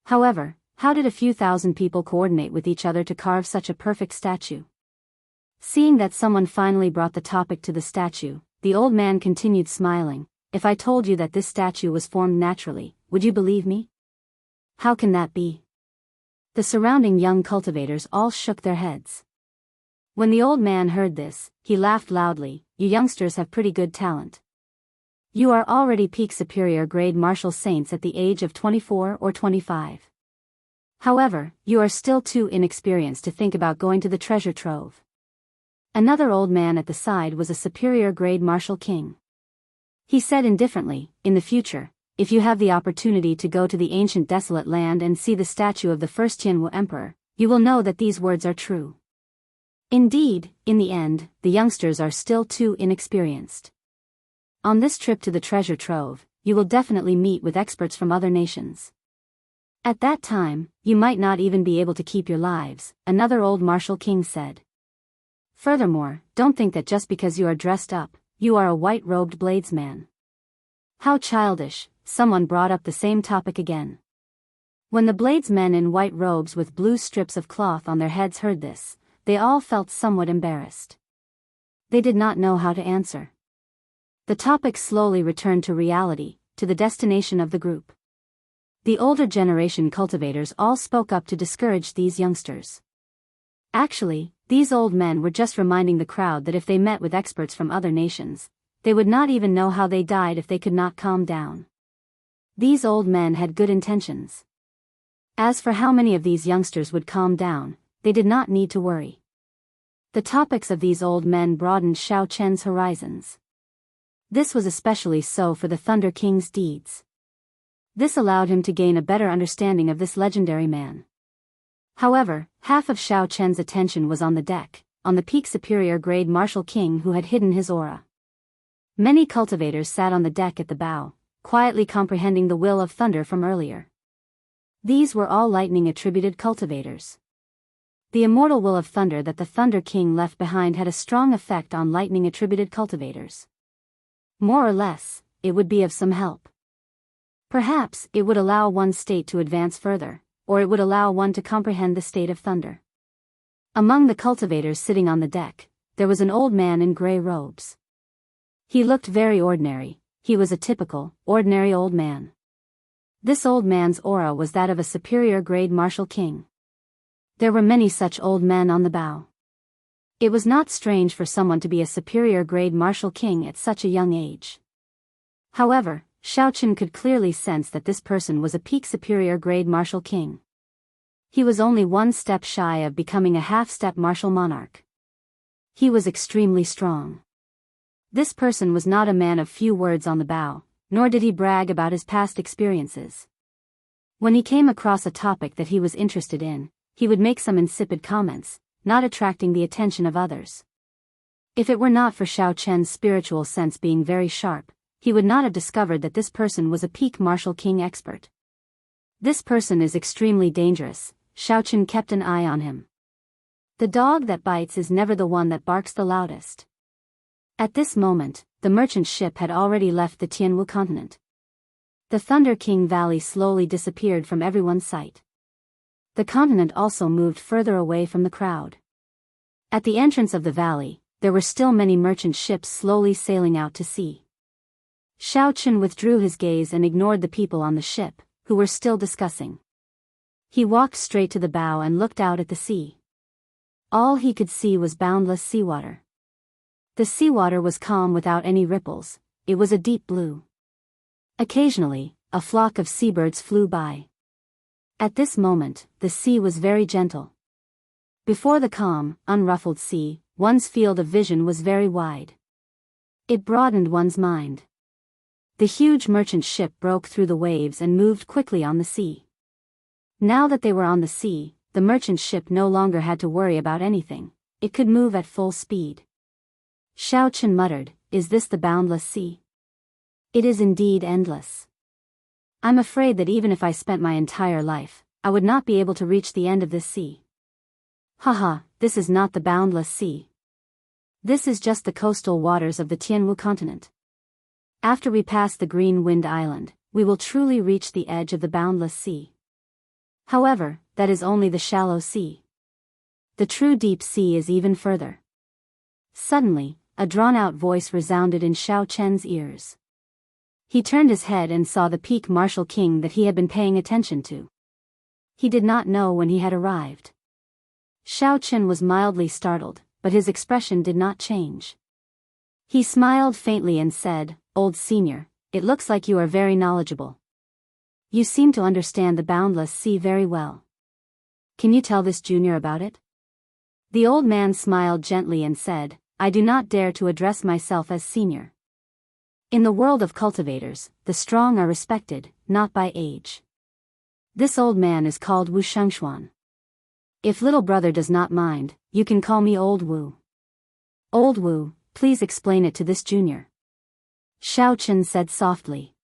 However, how did a few thousand people coordinate with each other to carve such a perfect statue? Seeing that someone finally brought the topic to the statue, the old man continued smiling. If I told you that this statue was formed naturally, would you believe me? How can that be? The surrounding young cultivators all shook their heads. When the old man heard this, he laughed loudly. You youngsters have pretty good talent. You are already peak superior grade martial saints at the age of 24 or 25. However, you are still too inexperienced to think about going to the treasure trove. Another old man at the side was a superior grade martial king. He said indifferently, in the future, if you have the opportunity to go to the ancient desolate land and see the statue of the first Tianwu emperor, you will know that these words are true. Indeed, in the end, the youngsters are still too inexperienced. On this trip to the treasure trove, you will definitely meet with experts from other nations. At that time, you might not even be able to keep your lives, another old martial king said. Furthermore, don't think that just because you are dressed up, you are a white-robed bladesman. How childish, someone brought up the same topic again. When the bladesmen in white robes with blue strips of cloth on their heads heard this, they all felt somewhat embarrassed. They did not know how to answer. The topic slowly returned to reality, to the destination of the group. The older generation cultivators all spoke up to discourage these youngsters. Actually, These old men were just reminding the crowd that if they met with experts from other nations, they would not even know how they died if they could not calm down. These old men had good intentions. As for how many of these youngsters would calm down, they did not need to worry. The topics of these old men broadened Xiao Chen's horizons. This was especially so for the Thunder King's deeds. This allowed him to gain a better understanding of this legendary man. However, half of Xiao Chen's attention was on the deck, on the peak superior grade martial king who had hidden his aura. Many cultivators sat on the deck at the bow, quietly comprehending the will of thunder from earlier. These were all lightning attributed cultivators. The immortal will of thunder that the Thunder King left behind had a strong effect on lightning attributed cultivators. More or less, it would be of some help. Perhaps it would allow one's state to advance further, or it would allow one to comprehend the state of thunder. Among the cultivators sitting on the deck, there was an old man in gray robes. He looked very ordinary. He was a typical, ordinary old man. This old man's aura was that of a superior grade martial king. There were many such old men on the bow. It was not strange for someone to be a superior grade martial king at such a young age. However, Xiao Chen could clearly sense that this person was a peak superior grade martial king. He was only one step shy of becoming a half-step martial monarch. He was extremely strong. This person was not a man of few words on the bow, nor did he brag about his past experiences. When he came across a topic that he was interested in, he would make some insipid comments, not attracting the attention of others. If it were not for Xiao Chen's spiritual sense being very sharp, he would not have discovered that this person was a peak martial king expert. This person is extremely dangerous. Xiao Chen kept an eye on him. The dog that bites is never the one that barks the loudest. At this moment, the merchant ship had already left the Tianwu continent. The Thunder King Valley slowly disappeared from everyone's sight. The continent also moved further away from the crowd. At the entrance of the valley, there were still many merchant ships slowly sailing out to sea. Xiao Chen withdrew his gaze and ignored the people on the ship, who were still discussing. He walked straight to the bow and looked out at the sea. All he could see was boundless seawater. The seawater was calm without any ripples. It was a deep blue. Occasionally, a flock of seabirds flew by. At this moment, the sea was very gentle. Before the calm, unruffled sea, one's field of vision was very wide. It broadened one's mind. The huge merchant ship broke through the waves and moved quickly on the sea. Now that they were on the sea, the merchant ship no longer had to worry about anything. It could move at full speed. Xiao Chen muttered, "Is this the boundless sea? It is indeed endless. I'm afraid that even if I spent my entire life, I would not be able to reach the end of this sea. Haha, this is not the boundless sea. This is just the coastal waters of the Tianwu continent. After we pass the Green Wind Island, we will truly reach the edge of the boundless sea. However, that is only the shallow sea. The true deep sea is even further." Suddenly, a drawn-out voice resounded in Xiao Chen's ears. He turned his head and saw the peak martial king that he had been paying attention to. He did not know when he had arrived. Xiao Chen was mildly startled, but his expression did not change. He smiled faintly and said, "Old senior, it looks like you are very knowledgeable. You seem to understand the boundless sea very well. Can you tell this junior about it?" The old man smiled gently and said, "I do not dare to address myself as senior. In the world of cultivators, the strong are respected, not by age. This old man is called Wu Shengxuan. If little brother does not mind, you can call me Old Wu." "Old Wu, please explain it to this junior," Xiao Chen said softly.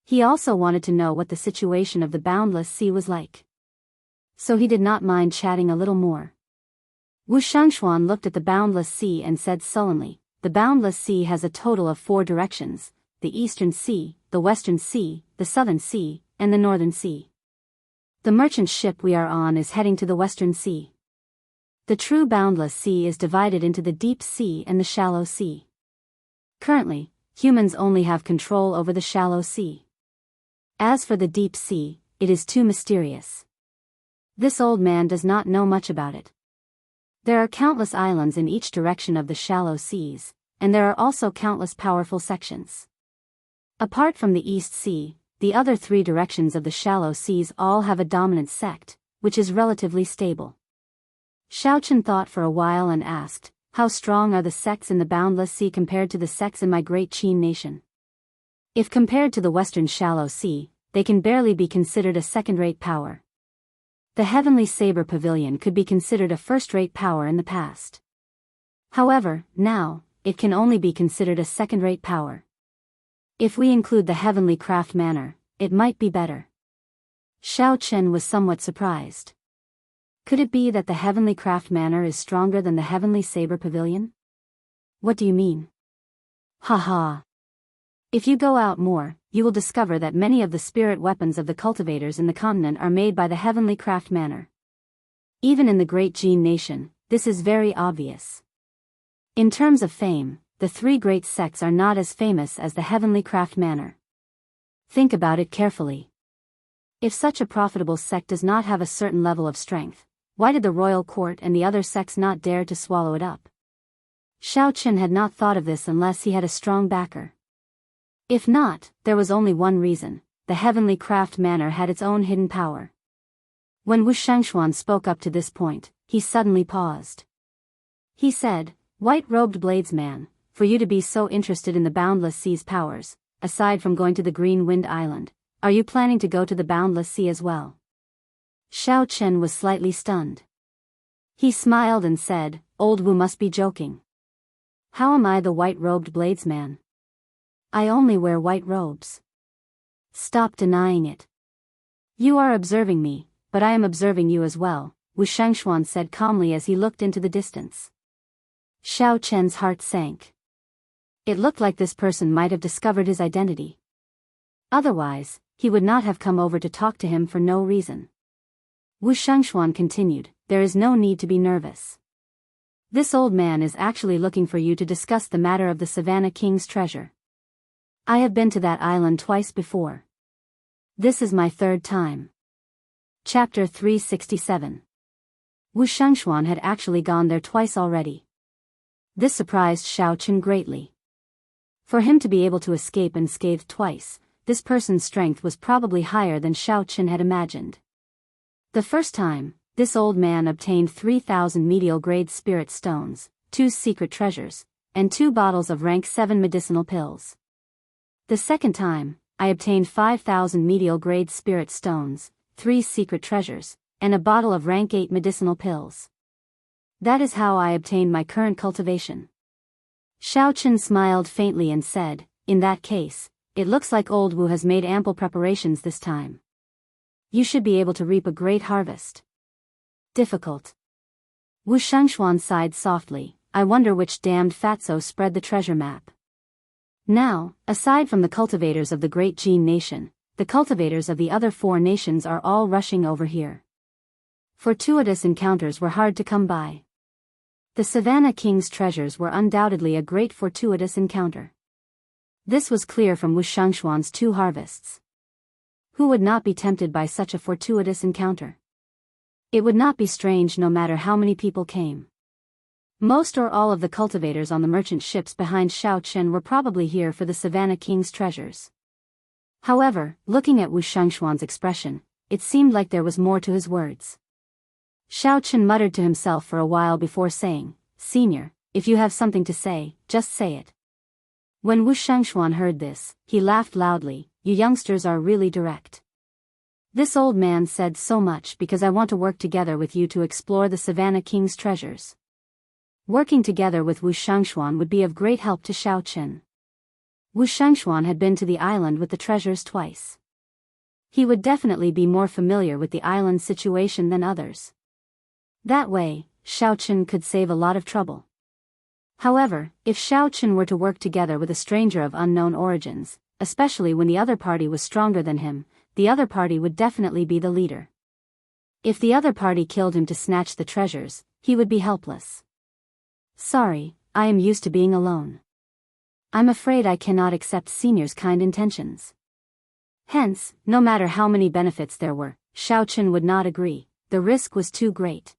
He also wanted to know what the situation of the boundless sea was like. So he did not mind chatting a little more. Wu Shengxuan looked at the boundless sea and said sullenly, "The boundless sea has a total of 4 directions, the eastern sea, the western sea, the southern sea, and the northern sea. The merchant ship we are on is heading to the western sea. The true boundless sea is divided into the deep sea and the shallow sea. Currently, humans only have control over the shallow sea. As for the deep sea, it is too mysterious. This old man does not know much about it. There are countless islands in each direction of the shallow seas, and there are also countless powerful sections. Apart from the East Sea, the other three directions of the shallow seas all have a dominant sect, which is relatively stable. Xiaochen thought for a while and asked, how strong are the sects in the boundless sea compared to the sects in my great Qin nation? If compared to the western shallow sea, they can barely be considered a second-rate power. The Heavenly Saber Pavilion could be considered a first-rate power in the past. However, now, it can only be considered a second-rate power. If we include the Heavenly Craft Manor, it might be better. Xiaochen was somewhat surprised. Could it be that the Heavenly Craft Manor is stronger than the Heavenly Saber Pavilion? What do you mean? Ha. If you go out more, you will discover that many of the spirit weapons of the cultivators in the continent are made by the Heavenly Craft Manor. Even in the Great Jin Nation, this is very obvious. In terms of fame, the three great sects are not as famous as the Heavenly Craft Manor. Think about it carefully. If such a profitable sect does not have a certain level of strength, why did the royal court and the other sects not dare to swallow it up? Xiaochen had not thought of this unless he had a strong backer. If not, there was only one reason: the Heavenly Craft Manor had its own hidden power. When Wu Shangxuan spoke up to this point, he suddenly paused. He said, "White-robed bladesman, for you to be so interested in the Boundless Sea's powers, aside from going to the Green Wind Island, are you planning to go to the Boundless Sea as well?" Xiaochen was slightly stunned. He smiled and said, "Old Wu must be joking. How am I the white-robed bladesman? I only wear white robes. Stop denying it. You are observing me, but I am observing you as well," Wu Shangxuan said calmly as he looked into the distance. Xiaochen's heart sank. It looked like this person might have discovered his identity. Otherwise, he would not have come over to talk to him for no reason. Wu Shangxuan continued, "There is no need to be nervous. This old man is actually looking for you to discuss the matter of the Savannah King's treasure. I have been to that island twice before. This is my third time." Chapter 367. Wu Shangxuan had actually gone there twice already. This surprised Xiaochen greatly. For him to be able to escape unscathed twice, this person's strength was probably higher than Xiaochen had imagined. The first time, this old man obtained 3,000 medial-grade spirit stones, 2 secret treasures, and 2 bottles of rank 7 medicinal pills. The second time, I obtained 5,000 medial-grade spirit stones, 3 secret treasures, and a bottle of rank 8 medicinal pills. That is how I obtained my current cultivation. Xiaochen smiled faintly and said, "In that case, it looks like old Wu has made ample preparations this time. You should be able to reap a great harvest." Difficult. Wu Shangxuan sighed softly, "I wonder which damned fatso spread the treasure map." Now, aside from the cultivators of the Great Jin Nation, the cultivators of the other 4 nations are all rushing over here. Fortuitous encounters were hard to come by. The Savannah King's treasures were undoubtedly a great fortuitous encounter. This was clear from Wu Shangxuan's 2 harvests. Who would not be tempted by such a fortuitous encounter? It would not be strange no matter how many people came. Most or all of the cultivators on the merchant ships behind Xiaochen were probably here for the Savannah King's treasures. However, looking at Wu Shangxuan's expression, it seemed like there was more to his words. Xiaochen muttered to himself for a while before saying, "Senior, if you have something to say, just say it." When Wu Shangxuan heard this, he laughed loudly, "You youngsters are really direct. This old man said so much because I want to work together with you to explore the Savannah King's treasures." Working together with Wu Shangxuan would be of great help to Xiaochen. Wu Shangxuan had been to the island with the treasures twice. He would definitely be more familiar with the island situation than others. That way, Xiaochen could save a lot of trouble. However, if Xiaochen were to work together with a stranger of unknown origins, especially when the other party was stronger than him, the other party would definitely be the leader. If the other party killed him to snatch the treasures, he would be helpless. "Sorry, I am used to being alone. I'm afraid I cannot accept Senior's kind intentions." Hence, no matter how many benefits there were, Xiaochen would not agree. The risk was too great.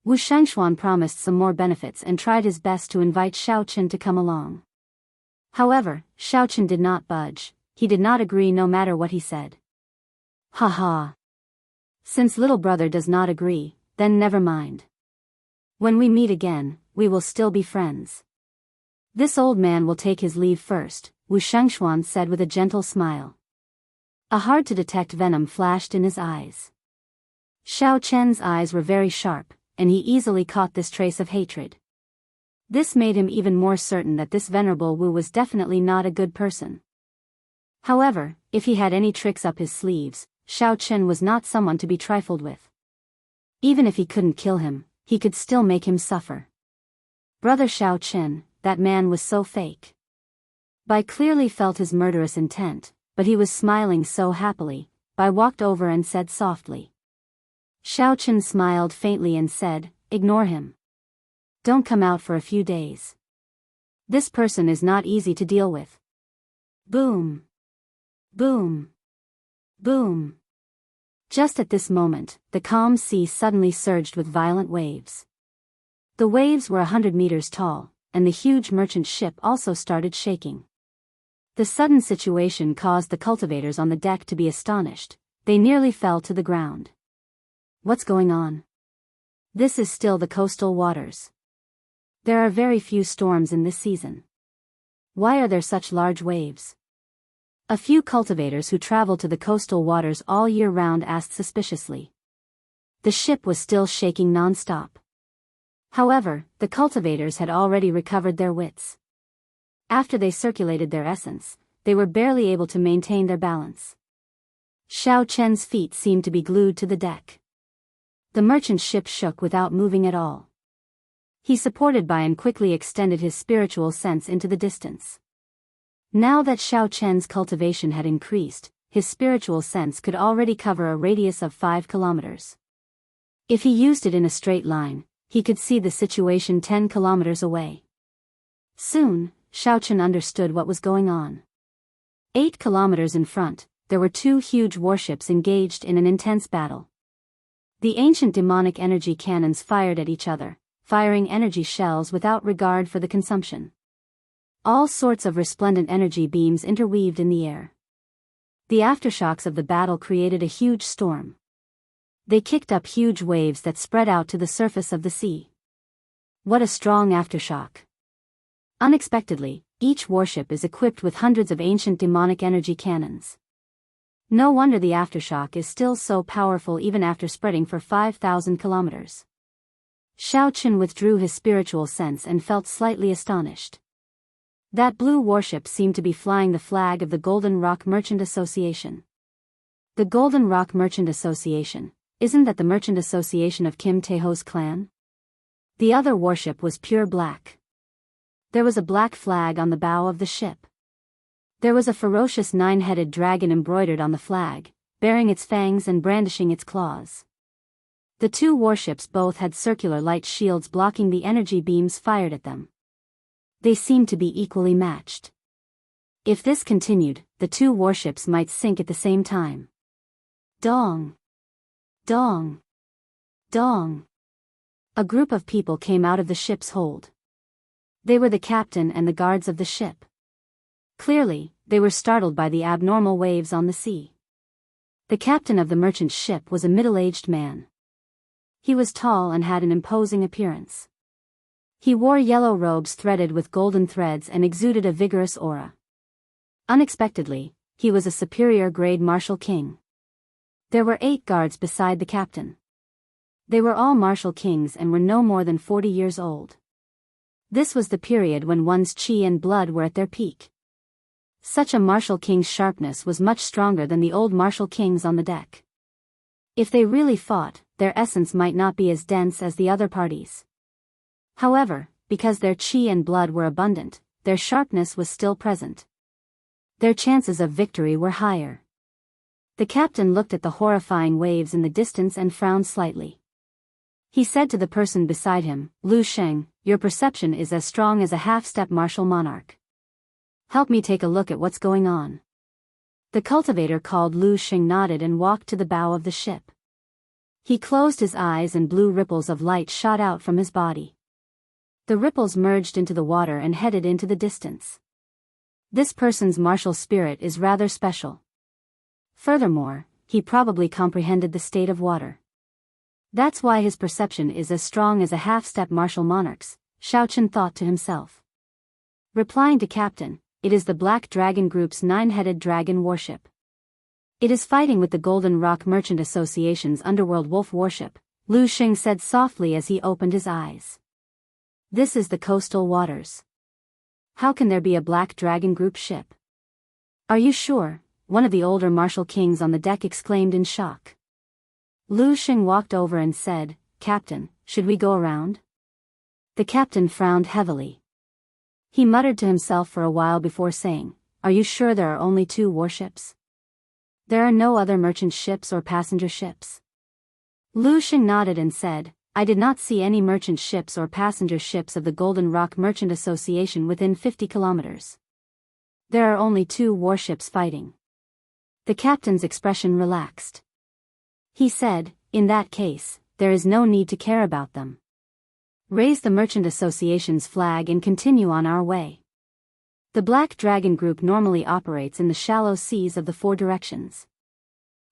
Wu Shangshuan promised some more benefits and tried his best to invite Xiaochen to come along. However, Xiaochen did not budge. He did not agree no matter what he said. Ha. Since little brother does not agree, then never mind. When we meet again, we will still be friends. This old man will take his leave first, Wu Shangshuan said with a gentle smile. A hard-to-detect venom flashed in his eyes. Xiao Chen's eyes were very sharp, and he easily caught this trace of hatred. This made him even more certain that this venerable Wu was definitely not a good person. However, if he had any tricks up his sleeves, Xiao Chen was not someone to be trifled with. Even if he couldn't kill him, he could still make him suffer. Brother Xiao Chen, that man was so fake. Bai clearly felt his murderous intent, but he was smiling so happily. Bai walked over and said softly. Xiao Chen smiled faintly and said, "Ignore him. Don't come out for a few days. This person is not easy to deal with." Boom. Boom. Boom. Just at this moment, the calm sea suddenly surged with violent waves. The waves were 100 meters tall, and the huge merchant ship also started shaking. The sudden situation caused the cultivators on the deck to be astonished. They nearly fell to the ground. What's going on? This is still the coastal waters. There are very few storms in this season. Why are there such large waves? A few cultivators who travel to the coastal waters all year round asked suspiciously. The ship was still shaking non-stop. However, the cultivators had already recovered their wits. After they circulated their essence, they were barely able to maintain their balance. Xiao Chen's feet seemed to be glued to the deck. The merchant ship shook without moving at all. He supported Bai and quickly extended his spiritual sense into the distance. Now that Xiao Chen's cultivation had increased, his spiritual sense could already cover a radius of 5 kilometers. If he used it in a straight line, he could see the situation 10 kilometers away. Soon, Xiao Chen understood what was going on. 8 kilometers in front, there were 2 huge warships engaged in an intense battle. The ancient demonic energy cannons fired at each other, firing energy shells without regard for the consumption. All sorts of resplendent energy beams interweaved in the air. The aftershocks of the battle created a huge storm. They kicked up huge waves that spread out to the surface of the sea. What a strong aftershock! Unexpectedly, each warship is equipped with hundreds of ancient demonic energy cannons. No wonder the aftershock is still so powerful even after spreading for 5,000 kilometers. Xiao Chen withdrew his spiritual sense and felt slightly astonished. That blue warship seemed to be flying the flag of the Golden Rock Merchant Association. The Golden Rock Merchant Association, isn't that the merchant association of Kim Taeho's clan? The other warship was pure black. There was a black flag on the bow of the ship. There was a ferocious 9-headed dragon embroidered on the flag, bearing its fangs and brandishing its claws. The 2 warships both had circular light shields blocking the energy beams fired at them. They seemed to be equally matched. If this continued, the 2 warships might sink at the same time. Dong! Dong! Dong! A group of people came out of the ship's hold. They were the captain and the guards of the ship. Clearly, they were startled by the abnormal waves on the sea. The captain of the merchant ship was a middle-aged man. He was tall and had an imposing appearance. He wore yellow robes threaded with golden threads and exuded a vigorous aura. Unexpectedly, he was a superior-grade martial king. There were 8 guards beside the captain. They were all martial kings and were no more than 40 years old. This was the period when one's chi and blood were at their peak. Such a martial king's sharpness was much stronger than the old martial kings on the deck. If they really fought, their essence might not be as dense as the other parties. However, because their chi and blood were abundant, their sharpness was still present. Their chances of victory were higher. The captain looked at the horrifying waves in the distance and frowned slightly. He said to the person beside him, "Lu Sheng, your perception is as strong as a half-step martial monarch. Help me take a look at what's going on." The cultivator called Lu Sheng nodded and walked to the bow of the ship. He closed his eyes and blue ripples of light shot out from his body. The ripples merged into the water and headed into the distance. This person's martial spirit is rather special. Furthermore, he probably comprehended the state of water. That's why his perception is as strong as a half-step martial monarch's, Xiaochen thought to himself. Replying to Captain, it is the Black Dragon Group's 9-headed dragon warship. It is fighting with the Golden Rock Merchant Association's Underworld Wolf warship, Lu Xing said softly as he opened his eyes. This is the coastal waters. How can there be a Black Dragon Group ship? Are you sure? One of the older martial kings on the deck exclaimed in shock. Lu Xing walked over and said, Captain, should we go around? The captain frowned heavily. He muttered to himself for a while before saying, Are you sure there are only 2 warships? There are no other merchant ships or passenger ships? Lu Xing nodded and said, I did not see any merchant ships or passenger ships of the Golden Rock Merchant Association within 50 kilometers. There are only 2 warships fighting. The captain's expression relaxed. He said, In that case, there is no need to care about them. Raise the Merchant Association's flag and continue on our way. The Black Dragon Group normally operates in the shallow seas of the 4 directions.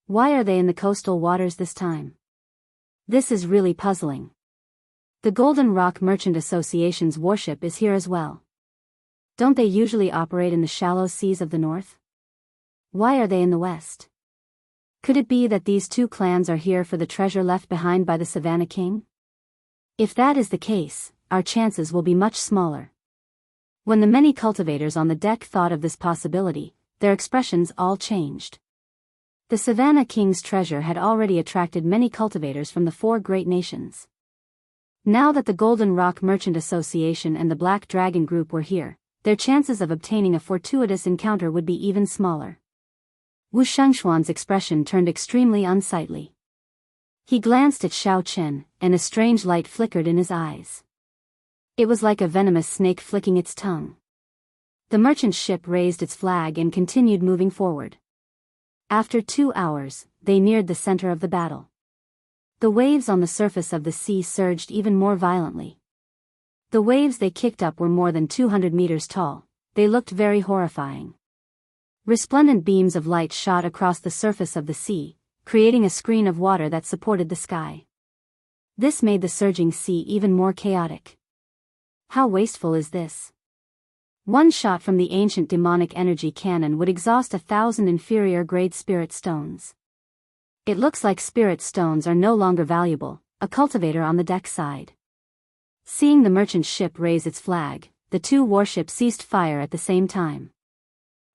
Why are they in the coastal waters this time? This is really puzzling. The Golden Rock Merchant Association's warship is here as well. Don't they usually operate in the shallow seas of the north? Why are they in the west? Could it be that these 2 clans are here for the treasure left behind by the Savannah King? If that is the case, our chances will be much smaller. When the many cultivators on the deck thought of this possibility, their expressions all changed. The Savannah King's treasure had already attracted many cultivators from the 4 great nations. Now that the Golden Rock Merchant Association and the Black Dragon Group were here, their chances of obtaining a fortuitous encounter would be even smaller. Wu Shangxuan's expression turned extremely unsightly. He glanced at Xiaochen, and a strange light flickered in his eyes. It was like a venomous snake flicking its tongue. The merchant ship raised its flag and continued moving forward. After 2 hours, they neared the center of the battle. The waves on the surface of the sea surged even more violently. The waves they kicked up were more than 200 meters tall. They looked very horrifying. Resplendent beams of light shot across the surface of the sea, creating a screen of water that supported the sky. This made the surging sea even more chaotic. How wasteful is this? One shot from the ancient demonic energy cannon would exhaust 1,000 inferior-grade spirit stones. It looks like spirit stones are no longer valuable, a cultivator on the deck sighed. Seeing the merchant ship raise its flag, the 2 warships ceased fire at the same time.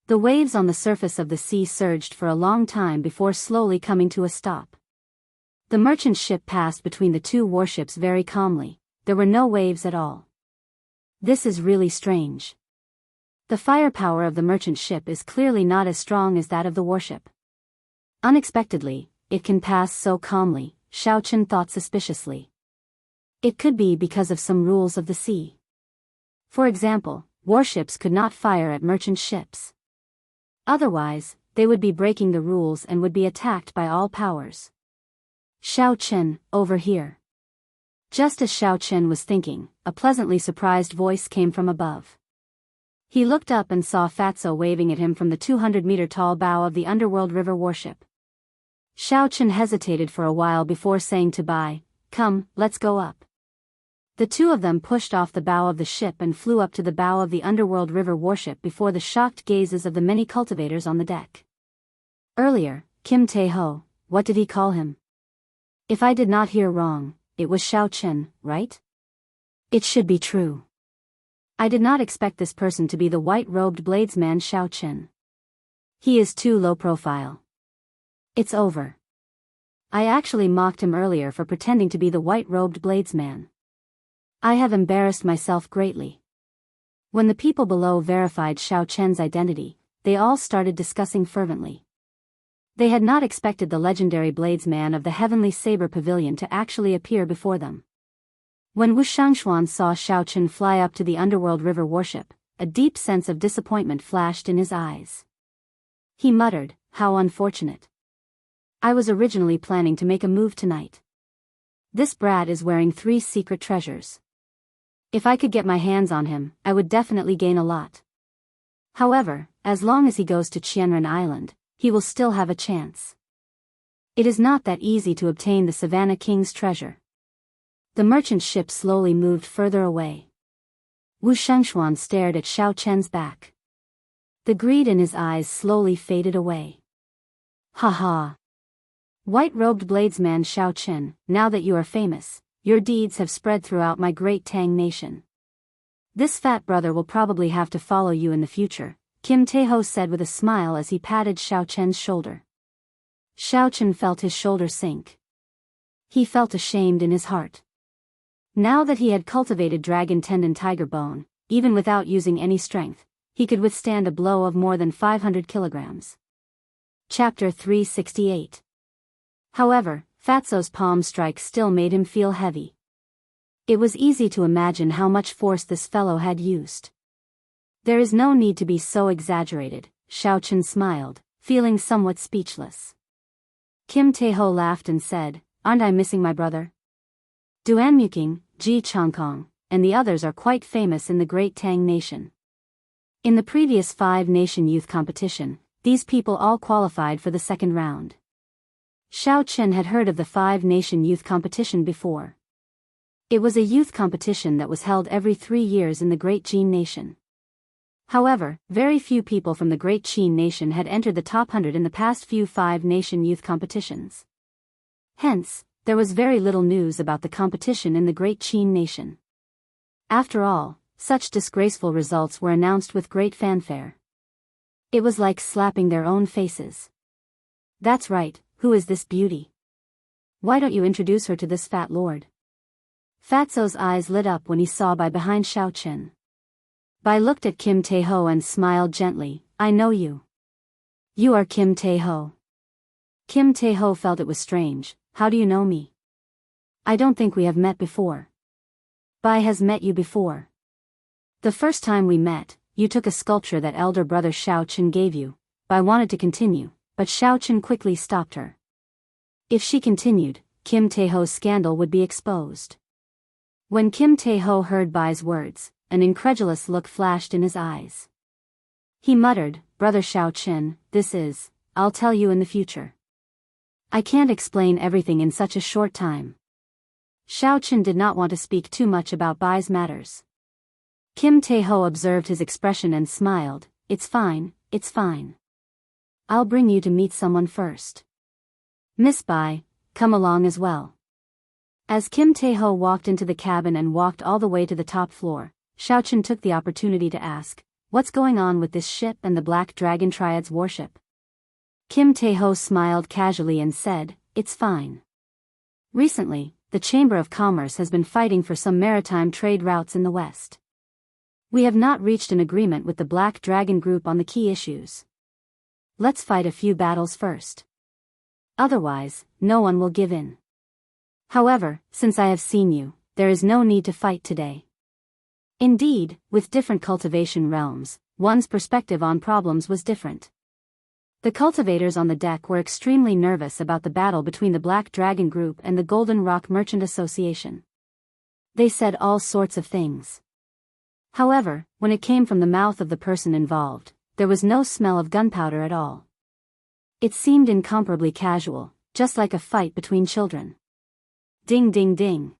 The waves on the surface of the sea surged for a long time before slowly coming to a stop. The merchant ship passed between the 2 warships very calmly. There were no waves at all. This is really strange. The firepower of the merchant ship is clearly not as strong as that of the warship. Unexpectedly, it can pass so calmly, Xiaochen thought suspiciously. It could be because of some rules of the sea. For example, warships could not fire at merchant ships. Otherwise, they would be breaking the rules and would be attacked by all powers. Xiaochen, over here. Just as Xiaochen was thinking, a pleasantly surprised voice came from above. He looked up and saw Fatso waving at him from the 200-meter-tall bow of the Underworld River warship. Xiaochen hesitated for a while before saying to Bai, Come, let's go up. The 2 of them pushed off the bow of the ship and flew up to the bow of the Underworld River warship before the shocked gazes of the many cultivators on the deck. Earlier, Kim Tae-ho, what did he call him? If I did not hear wrong, it was Xiaochen, right? It should be true. I did not expect this person to be the white-robed bladesman Xiaochen. He is too low profile. It's over. I actually mocked him earlier for pretending to be the white-robed bladesman. I have embarrassed myself greatly. When the people below verified Xiaochen's identity, they all started discussing fervently. They had not expected the legendary bladesman of the Heavenly Saber Pavilion to actually appear before them. When Wu Shangxuan saw Xiaochen fly up to the Underworld River warship, a deep sense of disappointment flashed in his eyes. He muttered, How unfortunate. I was originally planning to make a move tonight. This brat is wearing 3 secret treasures. If I could get my hands on him, I would definitely gain a lot. However, as long as he goes to Qianren Island, he will still have a chance. It is not that easy to obtain the Savannah King's treasure. The merchant ship slowly moved further away. Wu Shengxuan stared at Xiao Chen's back. The greed in his eyes slowly faded away. Ha ha! White-robed bladesman Xiao Chen, now that you are famous, your deeds have spread throughout my great Tang nation. This fat brother will probably have to follow you in the future, Kim Taeho said with a smile as he patted Xiao Chen's shoulder. Xiao Chen felt his shoulder sink. He felt ashamed in his heart. Now that he had cultivated dragon tendon tiger bone, even without using any strength, he could withstand a blow of more than 500 kilograms. Chapter 368. However, Fatso's palm strike still made him feel heavy. It was easy to imagine how much force this fellow had used. There is no need to be so exaggerated, Xiao Chen smiled, feeling somewhat speechless. Kim Taeho laughed and said, "Aren't I missing my brother? Duan Muking, Ji Changkong, and the others are quite famous in the Great Tang Nation. In the previous 5-nation youth competition, these people all qualified for the second round." Xiao Chen had heard of the 5-nation youth competition before. It was a youth competition that was held every 3 years in the Great Jin Nation. However, very few people from the Great Qin Nation had entered the top 100 in the past few 5-nation youth competitions. Hence, there was very little news about the competition in the Great Qin Nation. After all, such disgraceful results were announced with great fanfare. It was like slapping their own faces. "That's right, who is this beauty? Why don't you introduce her to this fat lord?" Fatso's eyes lit up when he saw Bai behind Xiao Chen. Bai looked at Kim Taeho and smiled gently. "I know you. You are Kim Taeho." Kim Taeho felt it was strange. "How do you know me? I don't think we have met before." "Bai has met you before. The first time we met, you took a sculpture that elder brother Xiao Chen gave you." Bai wanted to continue, but Xiao Chen quickly stopped her. If she continued, Kim Taeho's scandal would be exposed. When Kim Taeho heard Bai's words, an incredulous look flashed in his eyes. He muttered, "Brother Xiao Chen, I'll tell you in the future. I can't explain everything in such a short time." Xiao Chen did not want to speak too much about Bai's matters. Kim Taeho observed his expression and smiled. It's fine. I'll bring you to meet someone first. Miss Bai, come along as well." As Kim Taeho walked into the cabin and walked all the way to the top floor, Xiao Chen took the opportunity to ask, "What's going on with this ship and the Black Dragon Triad's warship?" Kim Taeho smiled casually and said, "It's fine. Recently, the Chamber of Commerce has been fighting for some maritime trade routes in the West. We have not reached an agreement with the Black Dragon Group on the key issues. Let's fight a few battles first. Otherwise, no one will give in. However, since I have seen you, there is no need to fight today." Indeed, with different cultivation realms, one's perspective on problems was different. The cultivators on the deck were extremely nervous about the battle between the Black Dragon Group and the Golden Rock Merchant Association. They said all sorts of things. However, when it came from the mouth of the person involved, there was no smell of gunpowder at all. It seemed incomparably casual, just like a fight between children. Ding ding ding.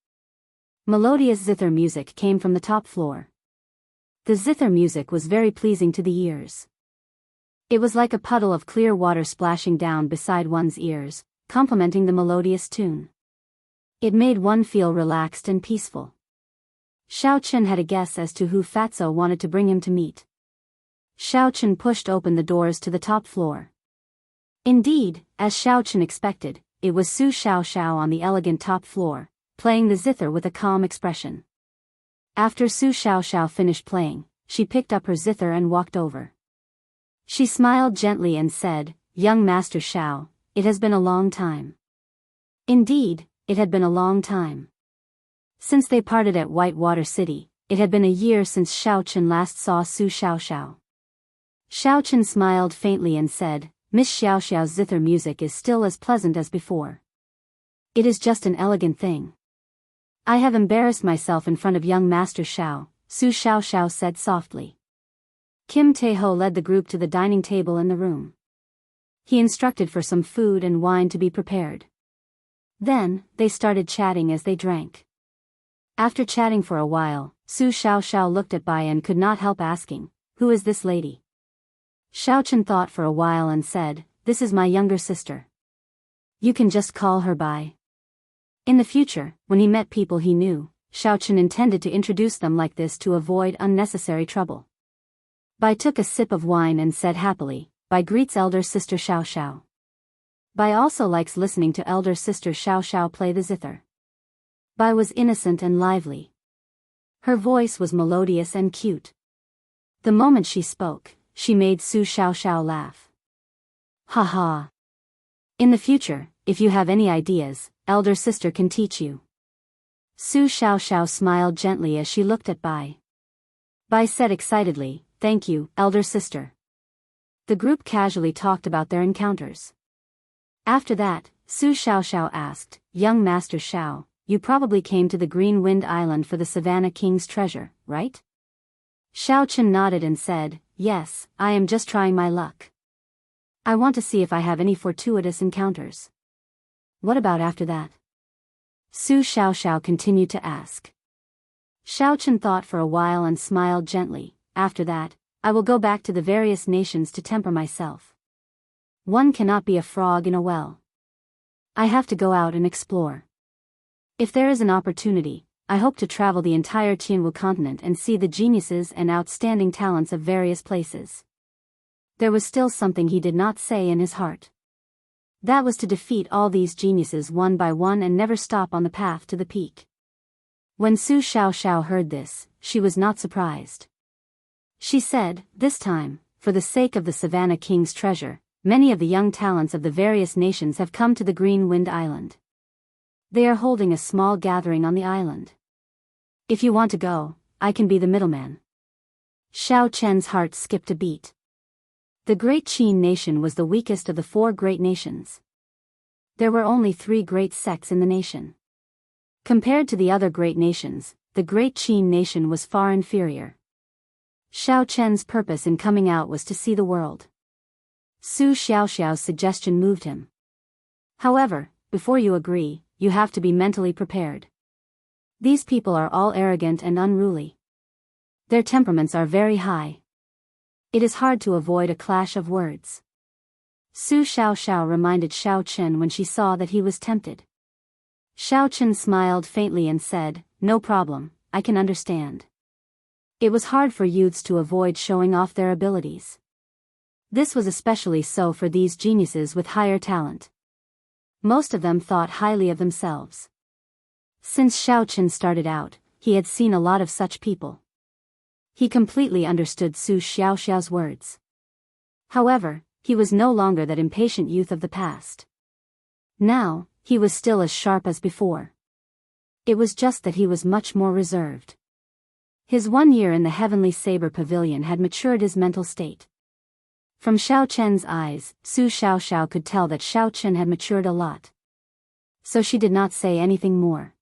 Melodious zither music came from the top floor. The zither music was very pleasing to the ears. It was like a puddle of clear water splashing down beside one's ears, complementing the melodious tune. It made one feel relaxed and peaceful. Xiao Chen had a guess as to who Fatso wanted to bring him to meet. Xiao Chen pushed open the doors to the top floor. Indeed, as Xiao Chen expected, it was Su Xiao on the elegant top floor, playing the zither with a calm expression. After Su Xiao finished playing, she picked up her zither and walked over. She smiled gently and said, "Young Master Xiao, it has been a long time." Indeed, it had been a long time. Since they parted at Whitewater City, it had been a year since Xiao Chen last saw Su Xiao. Xiao Chen smiled faintly and said, "Miss Xiao's zither music is still as pleasant as before. It is just an elegant thing. I have embarrassed myself in front of young Master Xiao, Su Xiao said softly. Kim Tae-ho led the group to the dining table in the room. He instructed for some food and wine to be prepared. Then, they started chatting as they drank. After chatting for a while, Su Xiao looked at Bai and could not help asking, "Who is this lady?" Xiaochen thought for a while and said, "This is my younger sister. You can just call her Bai." In the future, when he met people he knew, Xiaochen intended to introduce them like this to avoid unnecessary trouble. Bai took a sip of wine and said happily, "Bai greets elder sister Xiao. Bai also likes listening to elder sister Xiao play the zither." Bai was innocent and lively. Her voice was melodious and cute. The moment she spoke, she made Su Xiao laugh. "Ha ha. In the future, if you have any ideas, elder sister can teach you." Su Xiao smiled gently as she looked at Bai. Bai said excitedly, "Thank you, elder sister." The group casually talked about their encounters. After that, Su Xiao asked, "Young Master Xiao, you probably came to the Green Wind Island for the Savannah King's treasure, right?" Xiaochen nodded and said, "Yes, I am just trying my luck. I want to see if I have any fortuitous encounters." "What about after that?" Su Xiao continued to ask. Xiaochen thought for a while and smiled gently. "After that, I will go back to the various nations to temper myself. One cannot be a frog in a well. I have to go out and explore. If there is an opportunity, I hope to travel the entire Tianwu continent and see the geniuses and outstanding talents of various places." There was still something he did not say in his heart. That was to defeat all these geniuses one by one and never stop on the path to the peak. When Su Xiao heard this, she was not surprised. She said, "This time, for the sake of the Savannah King's treasure, many of the young talents of the various nations have come to the Green Wind Island. They are holding a small gathering on the island. If you want to go, I can be the middleman." Xiao Chen's heart skipped a beat. The Great Qin nation was the weakest of the 4 great nations. There were only 3 great sects in the nation. Compared to the other great nations, the Great Qin nation was far inferior. Xiao Chen's purpose in coming out was to see the world. Su Xiao's suggestion moved him. "However, before you agree, you have to be mentally prepared. These people are all arrogant and unruly. Their temperaments are very high. It is hard to avoid a clash of words." Su Xiao reminded Xiao Chen when she saw that he was tempted. Xiao Chen smiled faintly and said, "No problem, I can understand." It was hard for youths to avoid showing off their abilities. This was especially so for these geniuses with higher talent. Most of them thought highly of themselves. Since Xiao Chen started out, he had seen a lot of such people. He completely understood Su Xiao's words. However, he was no longer that impatient youth of the past. Now, he was still as sharp as before. It was just that he was much more reserved. His 1 year in the Heavenly Saber Pavilion had matured his mental state. From Xiao Chen's eyes, Su Xiao could tell that Xiao Chen had matured a lot. So she did not say anything more.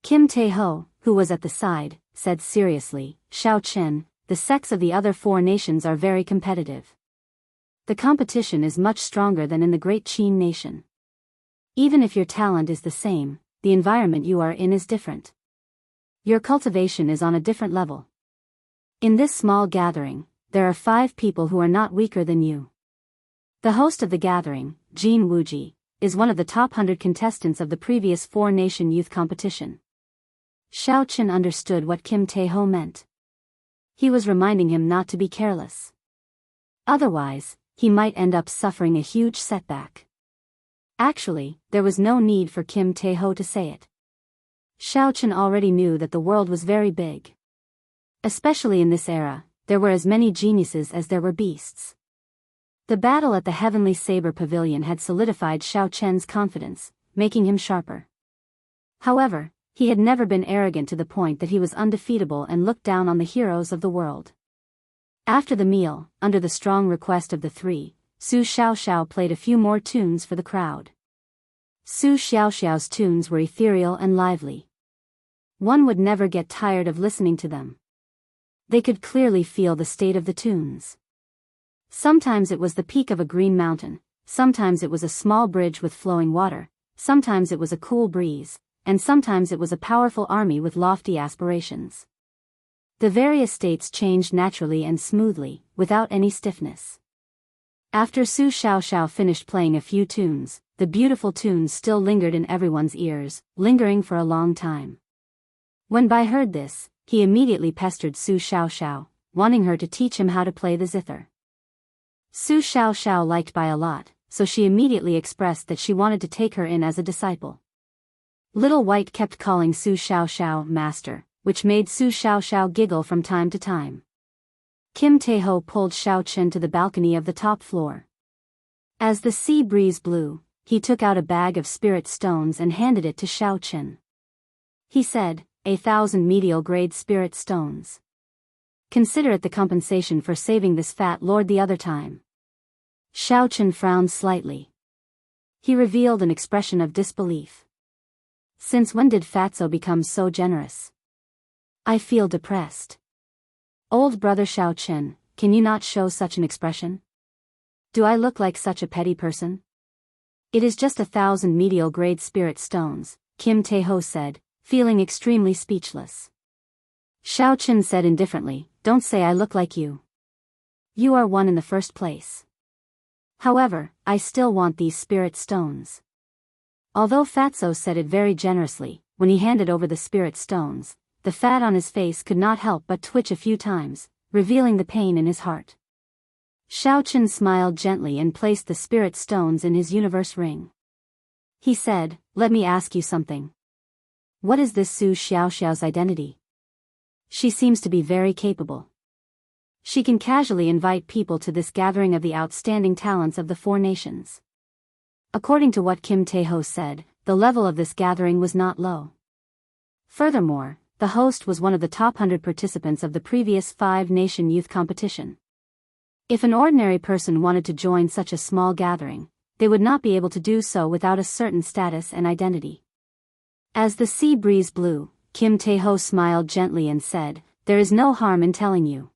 Kim Tae-ho, who was at the side, said seriously, "Xiao Chen, the sects of the other 4 nations are very competitive. The competition is much stronger than in the Great Qin nation. Even if your talent is the same, the environment you are in is different. Your cultivation is on a different level. In this small gathering, there are 5 people who are not weaker than you. The host of the gathering, Jin Wuji, is one of the top 100 contestants of the previous 4-nation youth competition." Xiao Chen understood what Kim Tae-ho meant. He was reminding him not to be careless. Otherwise, he might end up suffering a huge setback. Actually, there was no need for Kim Tae-ho to say it. Xiao Chen already knew that the world was very big. Especially in this era, there were as many geniuses as there were beasts. The battle at the Heavenly Saber Pavilion had solidified Xiao Chen's confidence, making him sharper. However, he had never been arrogant to the point that he was undefeatable and looked down on the heroes of the world. After the meal, under the strong request of the 3, Su Xiao played a few more tunes for the crowd. Su Xiao's tunes were ethereal and lively. One would never get tired of listening to them. They could clearly feel the state of the tunes. Sometimes it was the peak of a green mountain, sometimes it was a small bridge with flowing water, sometimes it was a cool breeze, and sometimes it was a powerful army with lofty aspirations. The various states changed naturally and smoothly, without any stiffness. After Su Xiaoxiao finished playing a few tunes, the beautiful tunes still lingered in everyone's ears, lingering for a long time. When Bai heard this, he immediately pestered Su Xiaoxiao, wanting her to teach him how to play the zither. Su Xiaoxiao liked Bai a lot, so she immediately expressed that she wanted to take her in as a disciple. Little White kept calling Su Xiaoxiao master, which made Su Xiaoxiao giggle from time to time. Kim Taeho pulled Xiao Chen to the balcony of the top floor. As the sea breeze blew, he took out a bag of spirit stones and handed it to Xiao Chen. He said, 1,000 medial-grade spirit stones. Consider it the compensation for saving this fat lord the other time. Xiao Chen frowned slightly. He revealed an expression of disbelief. Since when did Fatso become so generous? I feel depressed. Old brother Xiao Chen, can you not show such an expression? Do I look like such a petty person? It is just 1,000 medial-grade spirit stones, Kim Taeho said, feeling extremely speechless. Xiao Chen said indifferently, don't say I look like you. You are one in the first place. However, I still want these spirit stones. Although Fatso said it very generously, when he handed over the spirit stones, the fat on his face could not help but twitch a few times, revealing the pain in his heart. Xiao Chen smiled gently and placed the spirit stones in his universe ring. He said, let me ask you something. What is this Su Xiaoxiao's identity? She seems to be very capable. She can casually invite people to this gathering of the outstanding talents of the 4 nations. According to what Kim Taeho said, the level of this gathering was not low. Furthermore, the host was one of the top 100 participants of the previous 5-nation youth competition. If an ordinary person wanted to join such a small gathering, they would not be able to do so without a certain status and identity. As the sea breeze blew, Kim Taeho smiled gently and said, there is no harm in telling you.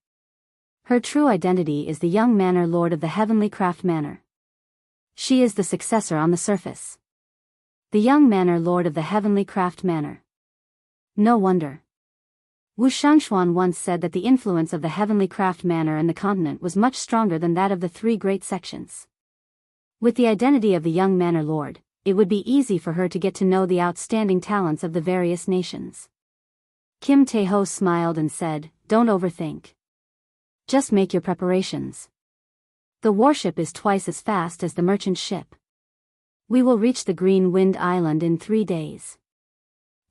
Her true identity is the young manor lord of the heavenly craft manor. She is the successor on the surface. The young manor lord of the heavenly craft manor. No wonder. Wu Shangshuan once said that the influence of the heavenly craft manor in the continent was much stronger than that of the 3 great sections. With the identity of the young manor lord, it would be easy for her to get to know the outstanding talents of the various nations. Kim Taeho smiled and said, don't overthink. Just make your preparations. The warship is twice as fast as the merchant ship. We will reach the Green Wind Island in 3 days.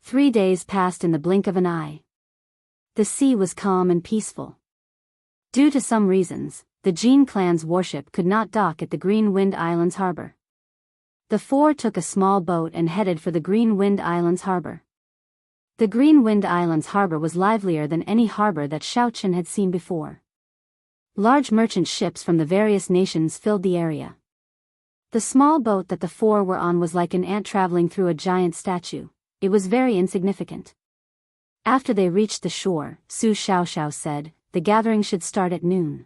3 days passed in the blink of an eye. The sea was calm and peaceful. Due to some reasons, the Jin clan's warship could not dock at the Green Wind Islands harbor. The 4 took a small boat and headed for the Green Wind Islands harbor. The Green Wind Islands harbor was livelier than any harbor that Xiao Chen had seen before. Large merchant ships from the various nations filled the area. The small boat that the 4 were on was like an ant traveling through a giant statue. It was very insignificant. After they reached the shore, Su Xiaoxiao said, the gathering should start at noon.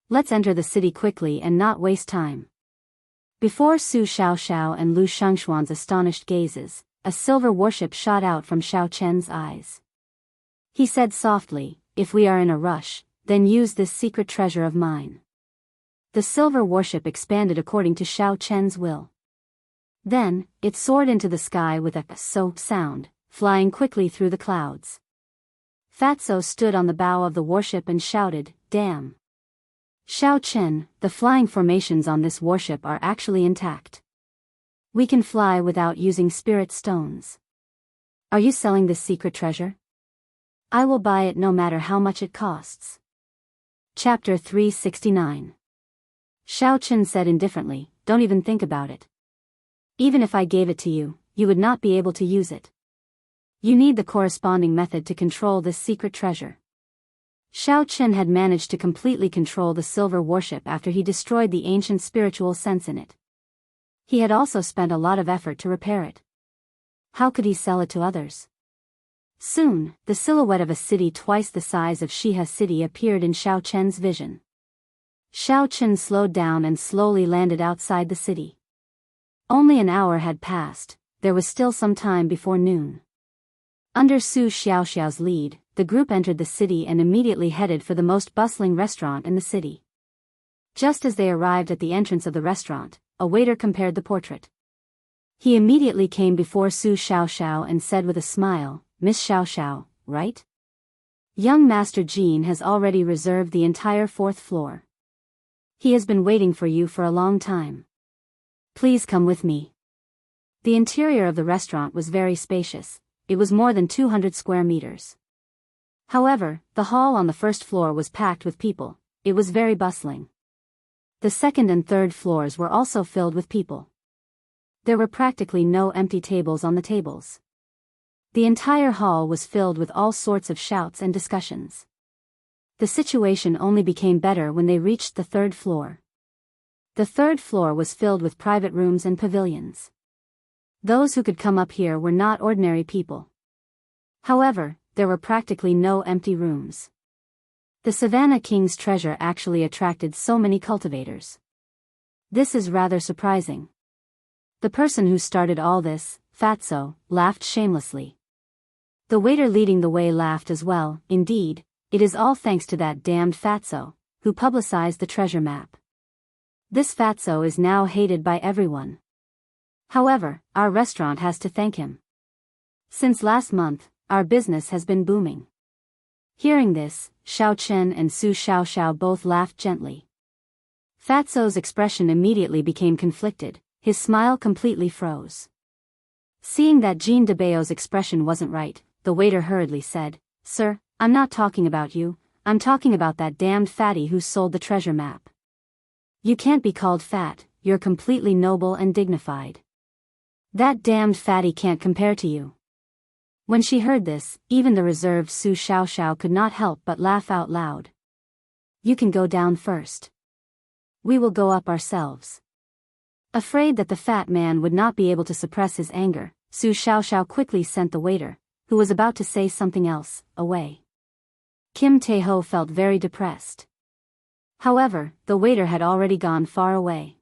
Let's enter the city quickly and not waste time. Before Su Xiaoxiao and Lu Shangshuan's astonished gazes, a silver warship shot out from Xiao Chen's eyes. He said softly, if we are in a rush, then use this secret treasure of mine. The silver warship expanded according to Xiao Chen's will. Then, it soared into the sky with a so sound, flying quickly through the clouds. Fatso stood on the bow of the warship and shouted, damn. Xiao Chen, the flying formations on this warship are actually intact. We can fly without using spirit stones. Are you selling this secret treasure? I will buy it no matter how much it costs. Chapter 369. Xiao Chen said indifferently, don't even think about it. Even if I gave it to you, you would not be able to use it. You need the corresponding method to control this secret treasure. Xiao Chen had managed to completely control the silver warship after he destroyed the ancient spiritual sense in it. He had also spent a lot of effort to repair it. How could he sell it to others? Soon, the silhouette of a city twice the size of Shiha's city appeared in Xiao Chen's vision. Xiao Chen slowed down and slowly landed outside the city. Only an hour had passed, there was still some time before noon. Under Su Xiaoxiao's lead, the group entered the city and immediately headed for the most bustling restaurant in the city. Just as they arrived at the entrance of the restaurant, a waiter compared the portrait. He immediately came before Su Xiaoxiao and said with a smile, "Miss Xiaoxiao, right? Young Master Jean has already reserved the entire 4th floor. He has been waiting for you for a long time. Please come with me." The interior of the restaurant was very spacious. It was more than 200 square meters. However, the hall on the 1st floor was packed with people. It was very bustling. The 2nd and 3rd floors were also filled with people. There were practically no empty tables on the tables. The entire hall was filled with all sorts of shouts and discussions. The situation only became better when they reached the 3rd floor. The 3rd floor was filled with private rooms and pavilions. Those who could come up here were not ordinary people. However, there were practically no empty rooms. The Savannah King's treasure actually attracted so many cultivators. This is rather surprising. The person who started all this, Fatso, laughed shamelessly. The waiter leading the way laughed as well. Indeed, it is all thanks to that damned Fatso, who publicized the treasure map. This Fatso is now hated by everyone. However, our restaurant has to thank him. Since last month, our business has been booming. Hearing this, Xiao Chen and Su Xiaoxiao both laughed gently. Fatso's expression immediately became conflicted, his smile completely froze. Seeing that Jean de Bao's expression wasn't right, the waiter hurriedly said, "Sir, I'm not talking about you, I'm talking about that damned fatty who sold the treasure map. You can't be called fat, you're completely noble and dignified. That damned fatty can't compare to you." When she heard this, even the reserved Su Xiaoxiao could not help but laugh out loud. "You can go down first. We will go up ourselves." Afraid that the fat man would not be able to suppress his anger, Su Xiaoxiao quickly sent the waiter, who was about to say something else, away. Kim Tae-ho felt very depressed. However, the waiter had already gone far away.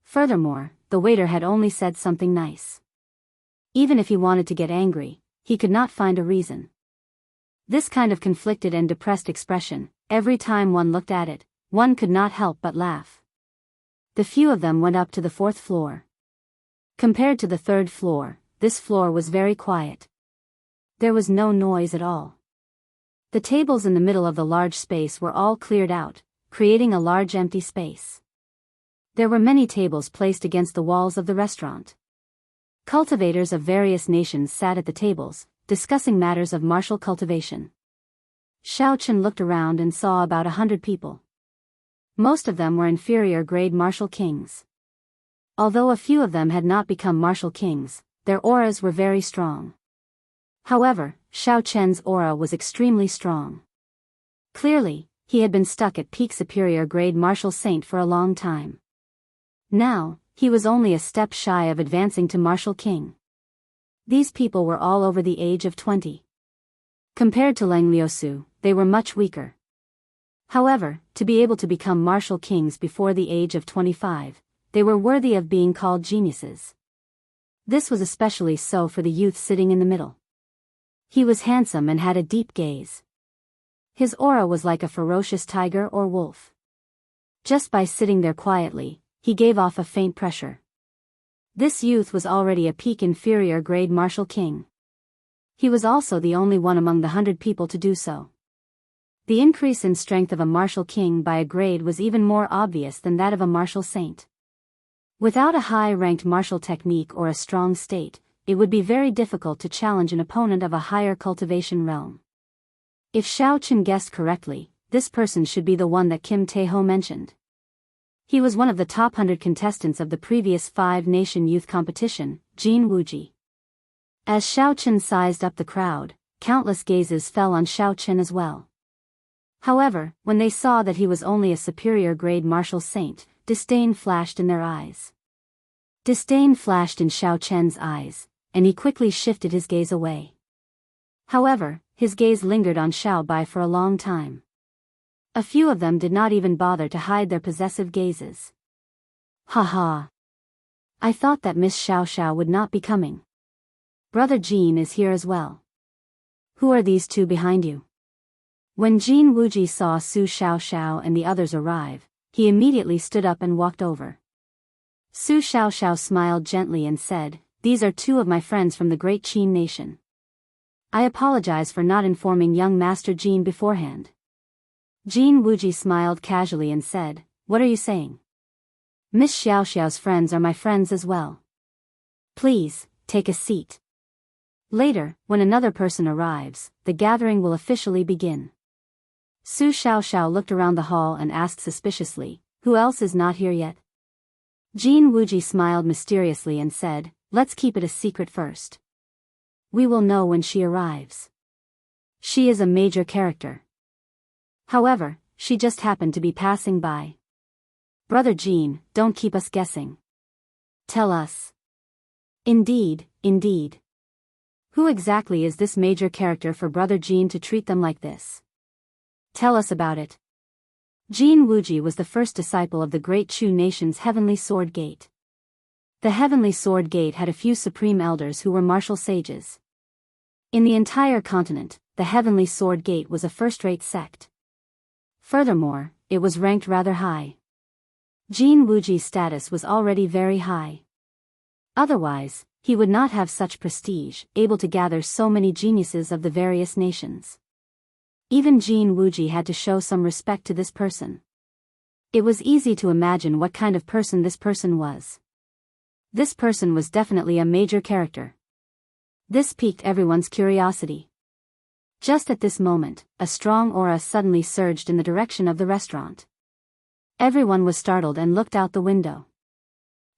Furthermore, the waiter had only said something nice. Even if he wanted to get angry, he could not find a reason. This kind of conflicted and depressed expression, every time one looked at it, one could not help but laugh. The few of them went up to the 4th floor. Compared to the 3rd floor, this floor was very quiet. There was no noise at all. The tables in the middle of the large space were all cleared out, creating a large empty space. There were many tables placed against the walls of the restaurant. Cultivators of various nations sat at the tables, discussing matters of martial cultivation. Xiao Chen looked around and saw about 100 people. Most of them were inferior grade martial kings. Although a few of them had not become martial kings, their auras were very strong. However, Xiao Chen's aura was extremely strong. Clearly, he had been stuck at peak superior grade martial saint for a long time. Now, he was only a step shy of advancing to martial king. These people were all over the age of 20. Compared to Lang Liusu, they were much weaker. However, to be able to become martial kings before the age of 25, they were worthy of being called geniuses. This was especially so for the youth sitting in the middle. He was handsome and had a deep gaze. His aura was like a ferocious tiger or wolf. Just by sitting there quietly, he gave off a faint pressure. This youth was already a peak inferior grade martial king. He was also the only one among the 100 people to do so. The increase in strength of a martial king by a grade was even more obvious than that of a martial saint. Without a high-ranked martial technique or a strong state, it would be very difficult to challenge an opponent of a higher cultivation realm. If Xiao Chen guessed correctly, this person should be the one that Kim Tae-ho mentioned. He was one of the top 100 contestants of the previous 5-nation youth competition, Jin Wuji. As Xiao Chen sized up the crowd, countless gazes fell on Xiao Chen as well. However, when they saw that he was only a superior grade martial saint, disdain flashed in their eyes. Disdain flashed in Xiao Chen's eyes, and he quickly shifted his gaze away. However, his gaze lingered on Xiao Bai for a long time. A few of them did not even bother to hide their possessive gazes. Ha ha. I thought that Miss Xiao Xiao would not be coming. Brother Jean is here as well. Who are these two behind you? When Jin Wuji saw Su Xiao Xiao and the others arrive, he immediately stood up and walked over. Su Xiao Xiao smiled gently and said, "These are two of my friends from the great Qin nation. I apologize for not informing young Master Jin beforehand." Jin Wuji smiled casually and said, "What are you saying? Miss Xiao Xiao's friends are my friends as well. Please, take a seat. Later, when another person arrives, the gathering will officially begin." Su Xiao Xiao looked around the hall and asked suspiciously, "Who else is not here yet?" Jin Wuji smiled mysteriously and said, "Let's keep it a secret first. We will know when she arrives. She is a major character. However, she just happened to be passing by. Brother Jean, don't keep us guessing. Tell us." Indeed. Who exactly is this major character for Brother Jean to treat them like this? Tell us about it. Jin Wuji was the first disciple of the great Chu nation's Heavenly Sword Gate. The Heavenly Sword Gate had a few supreme elders who were martial sages. In the entire continent, the Heavenly Sword Gate was a first-rate sect. Furthermore, it was ranked rather high. Jin Wuji's status was already very high. Otherwise, he would not have such prestige, able to gather so many geniuses of the various nations. Even Jin Wuji had to show some respect to this person. It was easy to imagine what kind of person this person was. This person was definitely a major character. This piqued everyone's curiosity. Just at this moment, a strong aura suddenly surged in the direction of the restaurant. Everyone was startled and looked out the window.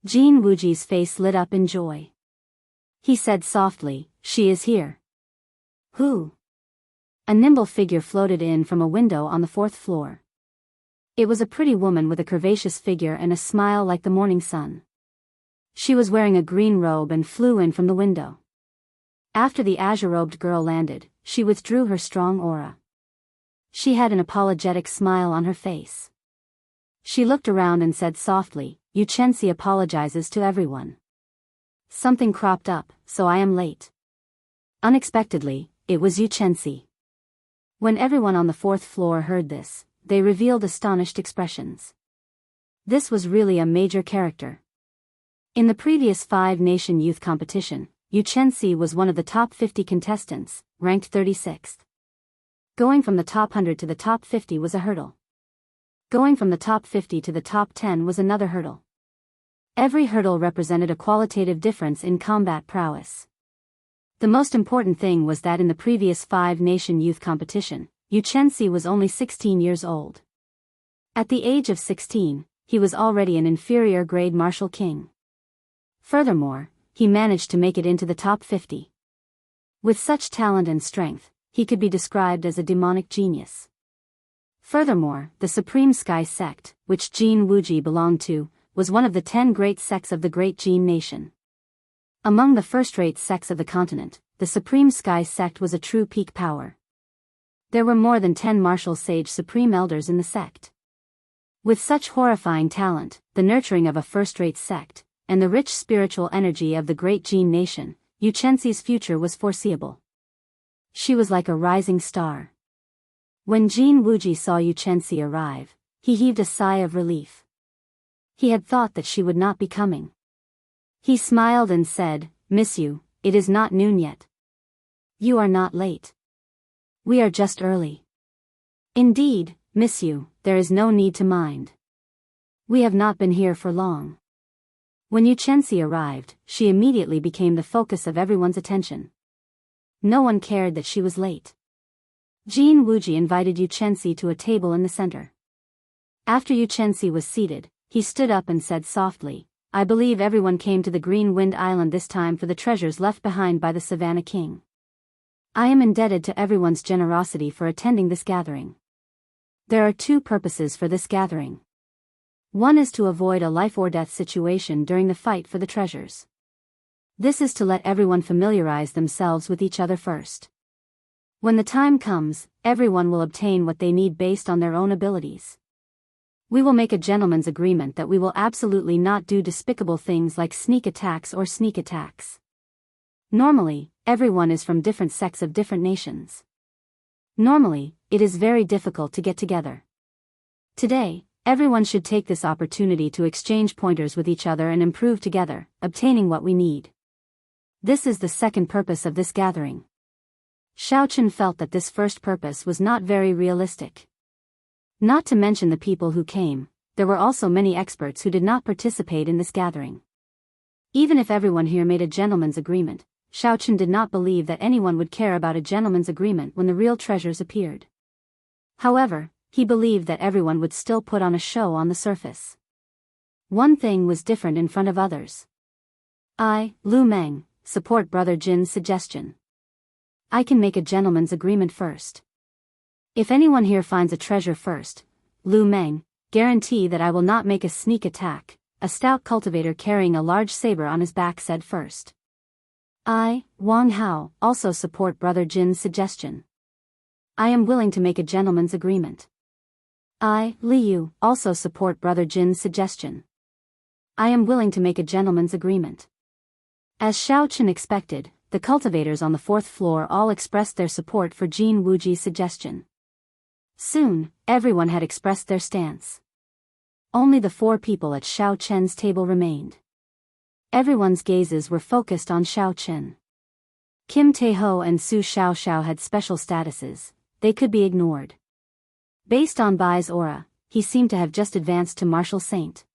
Jin Wuji's face lit up in joy. He said softly, "She is here." "Who?" A nimble figure floated in from a window on the 4th floor. It was a pretty woman with a curvaceous figure and a smile like the morning sun. She was wearing a green robe and flew in from the window. After the azure-robed girl landed, she withdrew her strong aura. She had an apologetic smile on her face. She looked around and said softly, "Yu Chenxi apologizes to everyone. Something cropped up, so I am late." Unexpectedly, it was Yu Chenxi. When everyone on the 4th floor heard this, they revealed astonished expressions. This was really a major character. In the previous 5-nation youth competition, Yu Chenxi was one of the top 50 contestants, ranked 36th. Going from the top 100 to the top 50 was a hurdle. Going from the top 50 to the top 10 was another hurdle. Every hurdle represented a qualitative difference in combat prowess. The most important thing was that in the previous 5-nation youth competition, Yu Chenxi was only 16 years old. At the age of 16, he was already an inferior grade martial king. Furthermore, he managed to make it into the top 50. With such talent and strength, he could be described as a demonic genius. Furthermore, the Supreme Sky Sect, which Jin Wuji belonged to, was one of the 10 great sects of the great Jin nation. Among the first-rate sects of the continent, the Supreme Sky Sect was a true peak power. There were more than 10 martial sage supreme elders in the sect. With such horrifying talent, the nurturing of a first-rate sect, and the rich spiritual energy of the great Jin nation, Yu Chenxi's future was foreseeable. She was like a rising star. When Jin Wuji saw Yu Chenxi arrive, he heaved a sigh of relief. He had thought that she would not be coming. He smiled and said, "Miss Yu, it is not noon yet. You are not late. We are just early." "Indeed, Miss Yu, there is no need to mind. We have not been here for long." When Yu Chenxi arrived, she immediately became the focus of everyone's attention. No one cared that she was late. Jin Wuji invited Yu Chenxi to a table in the center. After Yu Chenxi was seated, he stood up and said softly, "I believe everyone came to the Green Wind Island this time for the treasures left behind by the Savannah King. I am indebted to everyone's generosity for attending this gathering. There are 2 purposes for this gathering. One is to avoid a life-or-death situation during the fight for the treasures. This is to let everyone familiarize themselves with each other first. When the time comes, everyone will obtain what they need based on their own abilities. We will make a gentleman's agreement that we will absolutely not do despicable things like sneak attacks or sneak attacks. Normally, everyone is from different sects of different nations. Normally, it is very difficult to get together. Today, everyone should take this opportunity to exchange pointers with each other and improve together, obtaining what we need. This is the second purpose of this gathering. Xiaochen felt that this first purpose was not very realistic. Not to mention the people who came, there were also many experts who did not participate in this gathering. Even if everyone here made a gentleman's agreement, Xiaochen did not believe that anyone would care about a gentleman's agreement when the real treasures appeared. However, he believed that everyone would still put on a show on the surface. One thing was different in front of others. I, Lu Meng, support Brother Jin's suggestion. I can make a gentleman's agreement first. If anyone here finds a treasure first, Lu Meng, guarantee that I will not make a sneak attack, a stout cultivator carrying a large saber on his back said first. I, Wang Hao, also support Brother Jin's suggestion. I am willing to make a gentleman's agreement. I, Li Yu, also support Brother Jin's suggestion. I am willing to make a gentleman's agreement. As Xiaochen expected, the cultivators on the fourth floor all expressed their support for Jin Wuji's suggestion. Soon, everyone had expressed their stance. Only the 4 people at Xiaochen's table remained. Everyone's gazes were focused on Xiaochen. Kim Taeho and Su Xiaoxiao had special statuses, they could be ignored. Based on Bai's aura, he seemed to have just advanced to Martial Saint.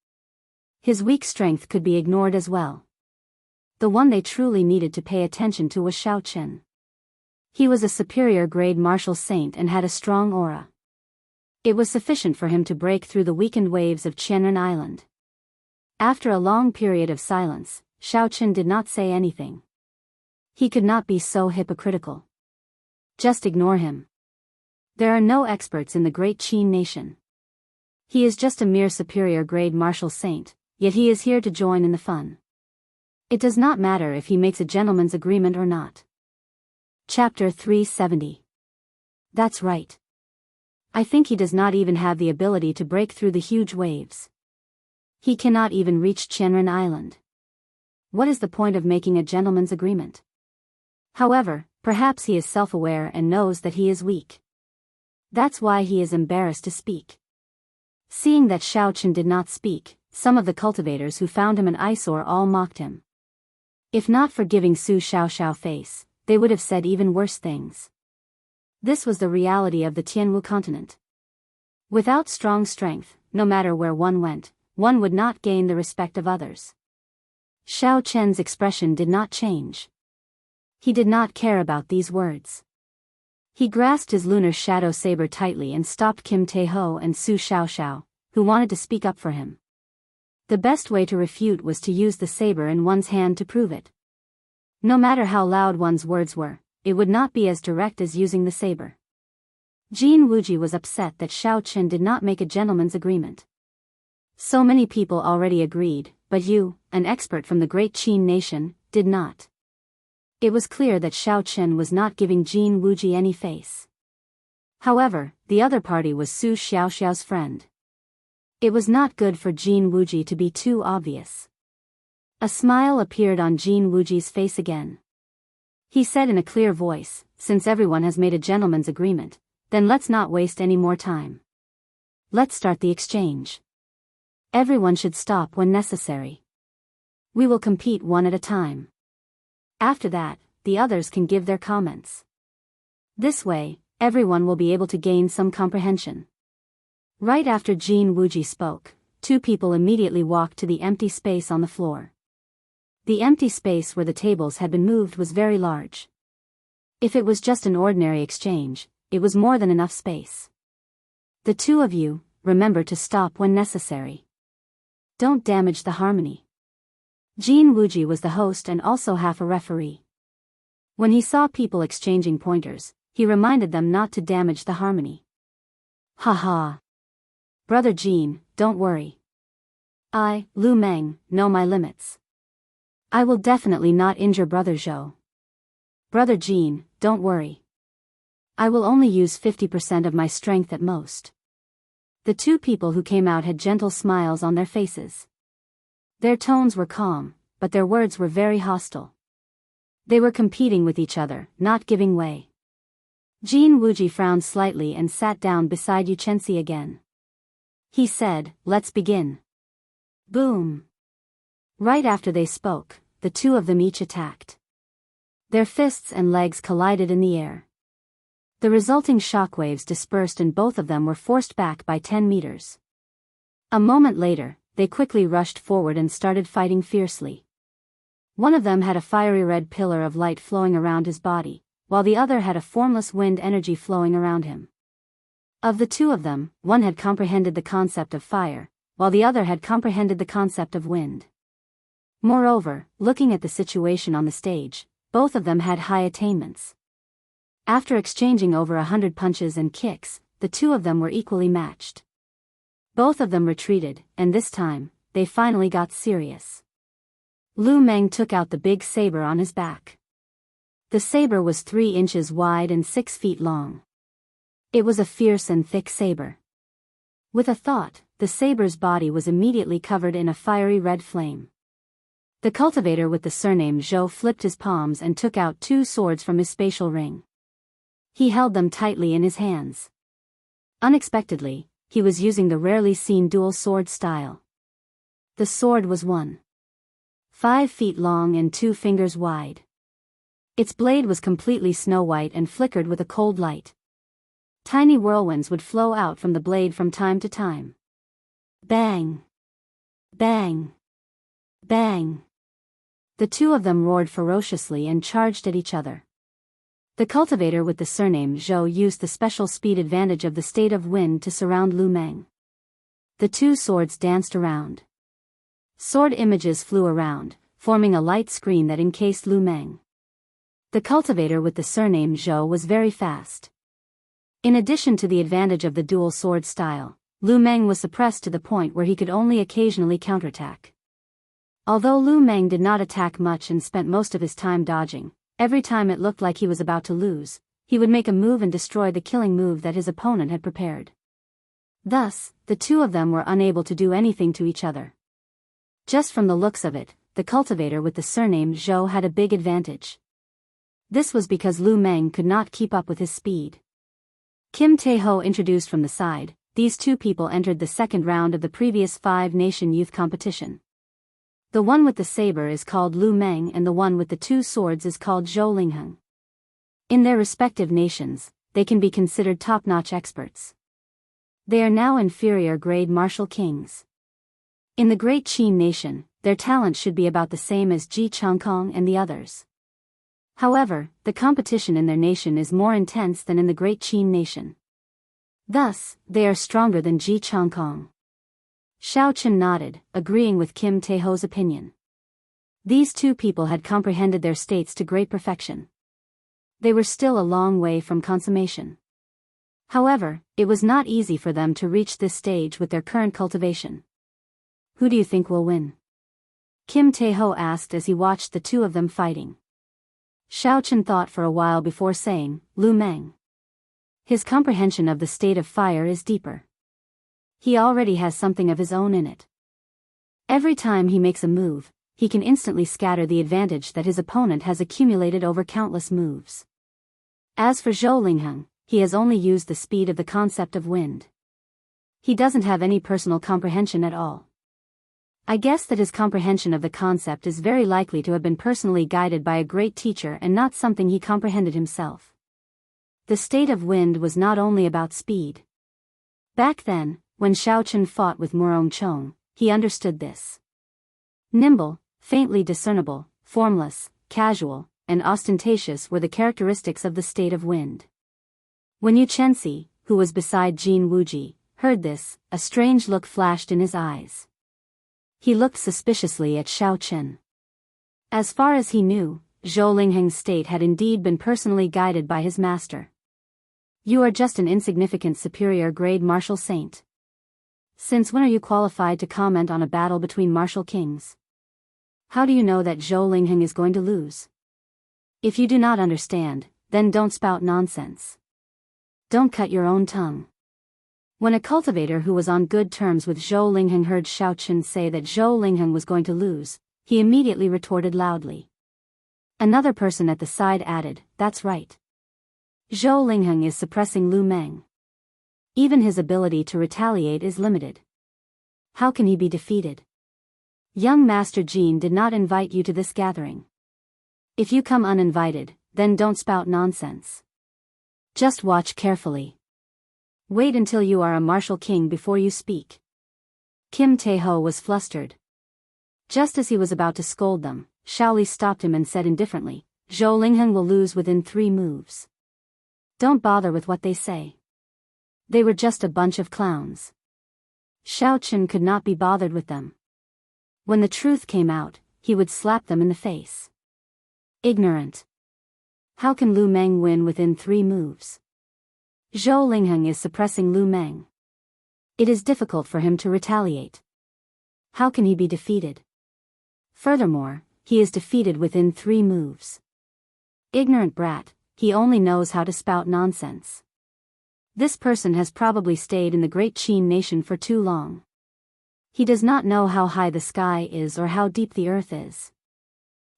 His weak strength could be ignored as well. The one they truly needed to pay attention to was Xiaochen. He was a superior grade Martial Saint and had a strong aura. It was sufficient for him to break through the weakened waves of Qianren Island. After a long period of silence, Xiaochen did not say anything. He could not be so hypocritical. Just ignore him. There are no experts in the great Qin nation. He is just a mere superior grade Martial Saint, yet he is here to join in the fun. It does not matter if he makes a gentleman's agreement or not. Chapter 370. That's right. I think he does not even have the ability to break through the huge waves. He cannot even reach Qianren Island. What is the point of making a gentleman's agreement? However, perhaps he is self-aware and knows that he is weak. That's why he is embarrassed to speak. Seeing that Xiaochen did not speak, some of the cultivators who found him an eyesore all mocked him. If not for giving Su Xiaoxiao face, they would have said even worse things. This was the reality of the Tianwu continent. Without strong strength, no matter where one went, one would not gain the respect of others. Xiaochen's expression did not change. He did not care about these words. He grasped his lunar shadow saber tightly and stopped Kim Taeho and Su Xiaoxiao, who wanted to speak up for him. The best way to refute was to use the saber in one's hand to prove it. No matter how loud one's words were, it would not be as direct as using the saber. Jin Wuji was upset that Xiaochen did not make a gentleman's agreement. So many people already agreed, but you, an expert from the great Qin nation, did not. It was clear that Xiaochen was not giving Jin Wuji any face. However, the other party was Su Xiaoxiao's friend. It was not good for Jin Wuji to be too obvious. A smile appeared on Jin Wuji's face again. He said in a clear voice, since everyone has made a gentleman's agreement, then let's not waste any more time. Let's start the exchange. Everyone should stop when necessary. We will compete one at a time. After that, the others can give their comments. This way, everyone will be able to gain some comprehension. Right after Jin Wuji spoke, 2 people immediately walked to the empty space on the floor. The empty space where the tables had been moved was very large. If it was just an ordinary exchange, it was more than enough space. The 2 of you, remember to stop when necessary. Don't damage the harmony. Jin Wuji was the host and also half a referee. When he saw people exchanging pointers, he reminded them not to damage the harmony. Haha. Brother Jin, don't worry. I, Lu Meng, know my limits. I will definitely not injure Brother Zhou. Brother Jin, don't worry. I will only use 50% of my strength at most. The two people who came out had gentle smiles on their faces. Their tones were calm, but their words were very hostile. They were competing with each other, not giving way. Jin Wuji frowned slightly and sat down beside Yuchensi again. He said, "Let's begin." Boom. Right after they spoke, the two of them each attacked. Their fists and legs collided in the air. The resulting shockwaves dispersed and both of them were forced back by 10 meters. A moment later, they quickly rushed forward and started fighting fiercely. One of them had a fiery red pillar of light flowing around his body, while the other had a formless wind energy flowing around him. Of the two of them, one had comprehended the concept of fire, while the other had comprehended the concept of wind. Moreover, looking at the situation on the stage, both of them had high attainments. After exchanging over 100 punches and kicks, the two of them were equally matched. Both of them retreated, and this time, they finally got serious. Lu Meng took out the big saber on his back. The saber was 3 inches wide and 6 feet long. It was a fierce and thick saber. With a thought, the saber's body was immediately covered in a fiery red flame. The cultivator with the surname Zhou flipped his palms and took out 2 swords from his spatial ring. He held them tightly in his hands. Unexpectedly, he was using the rarely seen dual sword style. The sword was 1.5 feet long and 2 fingers wide. Its blade was completely snow-white and flickered with a cold light. Tiny whirlwinds would flow out from the blade from time to time. Bang! Bang! Bang! The two of them roared ferociously and charged at each other. The cultivator with the surname Zhou used the special speed advantage of the state of wind to surround Lu Meng. The 2 swords danced around. Sword images flew around, forming a light screen that encased Lu Meng. The cultivator with the surname Zhou was very fast. In addition to the advantage of the dual sword style, Lu Meng was suppressed to the point where he could only occasionally counterattack. Although Lu Meng did not attack much and spent most of his time dodging, every time it looked like he was about to lose, he would make a move and destroy the killing move that his opponent had prepared. Thus, the two of them were unable to do anything to each other. Just from the looks of it, the cultivator with the surname Zhou had a big advantage. This was because Lu Meng could not keep up with his speed. Kim Tae-ho introduced from the side. These two people entered the second round of the previous 5-nation youth competition. The one with the saber is called Lu Meng and the one with the 2 swords is called Zhou Lingheng. In their respective nations, they can be considered top-notch experts. They are now inferior grade martial kings. In the Great Qin nation, their talent should be about the same as Ji Changkong and the others. However, the competition in their nation is more intense than in the Great Qin nation. Thus, they are stronger than Ji Changkong. Xiao Chen nodded, agreeing with Kim Tae-ho's opinion. These two people had comprehended their states to great perfection. They were still a long way from consummation. However, it was not easy for them to reach this stage with their current cultivation. Who do you think will win? Kim Tae-ho asked as he watched the two of them fighting. Xiao Chen thought for a while before saying, Lu Meng. His comprehension of the state of fire is deeper. He already has something of his own in it. Every time he makes a move, he can instantly scatter the advantage that his opponent has accumulated over countless moves. As for Zhou Lingheng, he has only used the speed of the concept of wind. He doesn't have any personal comprehension at all. I guess that his comprehension of the concept is very likely to have been personally guided by a great teacher and not something he comprehended himself. The state of wind was not only about speed. Back then, when Xiao Chen fought with Murong Chong, he understood this. Nimble, faintly discernible, formless, casual, and ostentatious were the characteristics of the state of wind. When Yuchensi, who was beside Jin Wuji, heard this, a strange look flashed in his eyes. He looked suspiciously at Xiao Chen. As far as he knew, Zhou Lingheng's state had indeed been personally guided by his master. You are just an insignificant superior grade martial saint. Since when are you qualified to comment on a battle between martial kings? How do you know that Zhou Lingheng is going to lose? If you do not understand, then don't spout nonsense. Don't cut your own tongue. When a cultivator who was on good terms with Zhou Lingheng heard Xiao Chen say that Zhou Lingheng was going to lose, he immediately retorted loudly. Another person at the side added, "That's right. Zhou Lingheng is suppressing Lu Meng. Even his ability to retaliate is limited. How can he be defeated? Young Master Jean did not invite you to this gathering. If you come uninvited, then don't spout nonsense. Just watch carefully. Wait until you are a martial king before you speak." Kim Tae-ho was flustered. Just as he was about to scold them, Shaoli stopped him and said indifferently, "Zhou Lingheng will lose within 3 moves. Don't bother with what they say. They were just a bunch of clowns." Xiao Chen could not be bothered with them. When the truth came out, he would slap them in the face. Ignorant. How can Lu Meng win within 3 moves? Zhou Lingheng is suppressing Lu Meng. It is difficult for him to retaliate. How can he be defeated? Furthermore, he is defeated within 3 moves. Ignorant brat, he only knows how to spout nonsense. This person has probably stayed in the great Qin nation for too long. He does not know how high the sky is or how deep the earth is.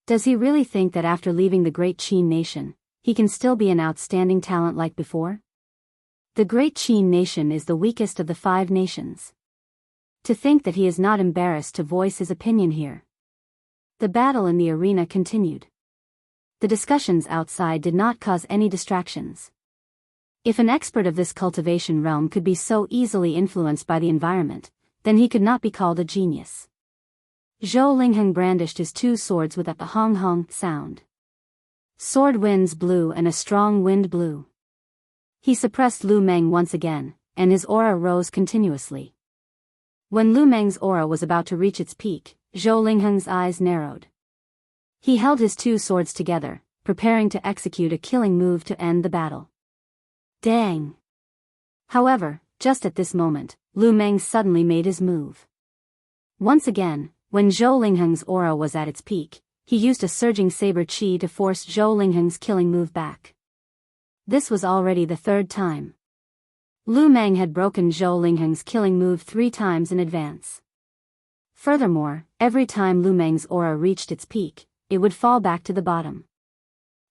Does he really think that after leaving the great Qin nation, he can still be an outstanding talent like before? The great Qin nation is the weakest of the 5 nations. To think that he is not embarrassed to voice his opinion here. The battle in the arena continued. The discussions outside did not cause any distractions. If an expert of this cultivation realm could be so easily influenced by the environment, then he could not be called a genius. Zhou Lingheng brandished his 2 swords with a hong-hong sound. Sword winds blew and a strong wind blew. He suppressed Lu Meng once again, and his aura rose continuously. When Lu Meng's aura was about to reach its peak, Zhou Lingheng's eyes narrowed. He held his 2 swords together, preparing to execute a killing move to end the battle. Dang! However, just at this moment, Lu Meng suddenly made his move. Once again, when Zhou Lingheng's aura was at its peak, he used a surging saber chi to force Zhou Lingheng's killing move back. This was already the 3rd time. Lu Meng had broken Zhou Lingheng's killing move 3 times in advance. Furthermore, every time Lu Meng's aura reached its peak, it would fall back to the bottom.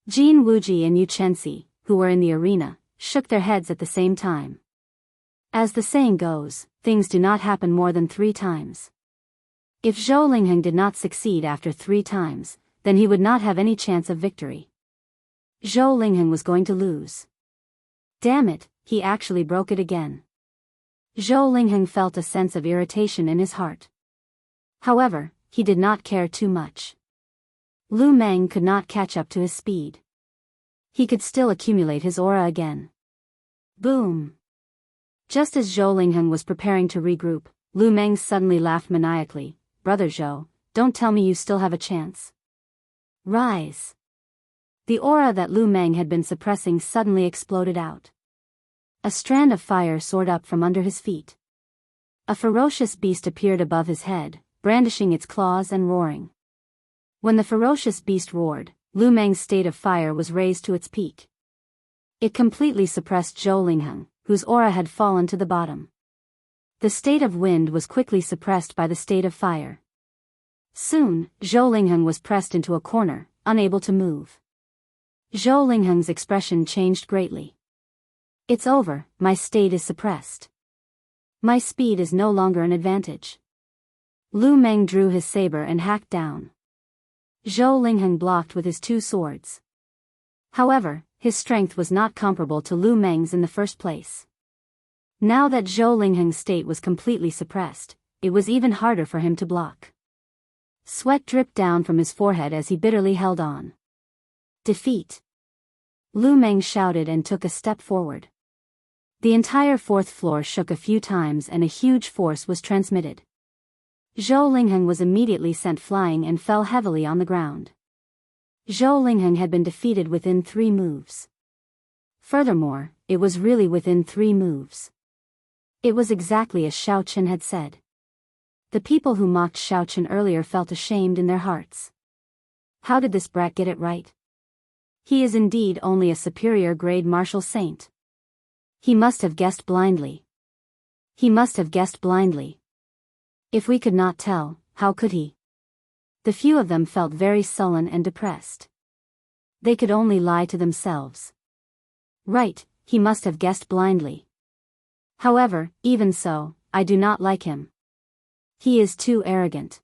Jin Wuji and Yu Chenxi, who were in the arena, shook their heads at the same time. As the saying goes, things do not happen more than 3 times. If Zhou Lingheng did not succeed after 3 times, then he would not have any chance of victory. Zhou Lingheng was going to lose. Damn it, he actually broke it again. Zhou Lingheng felt a sense of irritation in his heart. However, he did not care too much. Lu Meng could not catch up to his speed. He could still accumulate his aura again. Boom! Just as Zhou Lingheng was preparing to regroup, Lu Meng suddenly laughed maniacally. "Brother Zhou, don't tell me you still have a chance. Rise!" The aura that Lu Meng had been suppressing suddenly exploded out. A strand of fire soared up from under his feet. A ferocious beast appeared above his head, brandishing its claws and roaring. When the ferocious beast roared, Lu Meng's state of fire was raised to its peak. It completely suppressed Zhou Lingheng, whose aura had fallen to the bottom. The state of wind was quickly suppressed by the state of fire. Soon, Zhou Lingheng was pressed into a corner, unable to move. Zhou Lingheng's expression changed greatly. "It's over, my state is suppressed. My speed is no longer an advantage." Lu Meng drew his saber and hacked down. Zhou Lingheng blocked with his 2 swords. However, his strength was not comparable to Lu Meng's in the first place. Now that Zhou Lingheng's state was completely suppressed, it was even harder for him to block. Sweat dripped down from his forehead as he bitterly held on. Defeat! Lu Meng shouted and took a step forward. The entire 4th floor shook a few times and a huge force was transmitted. Zhou Lingheng was immediately sent flying and fell heavily on the ground. Zhou Lingheng had been defeated within 3 moves. Furthermore, it was really within 3 moves. It was exactly as Xiao Chen had said. The people who mocked Xiao Chen earlier felt ashamed in their hearts. How did this brat get it right? He is indeed only a superior grade martial saint. He must have guessed blindly. He must have guessed blindly. If we could not tell, how could he? The few of them felt very sullen and depressed. They could only lie to themselves. Right, he must have guessed blindly. However, even so, I do not like him. He is too arrogant.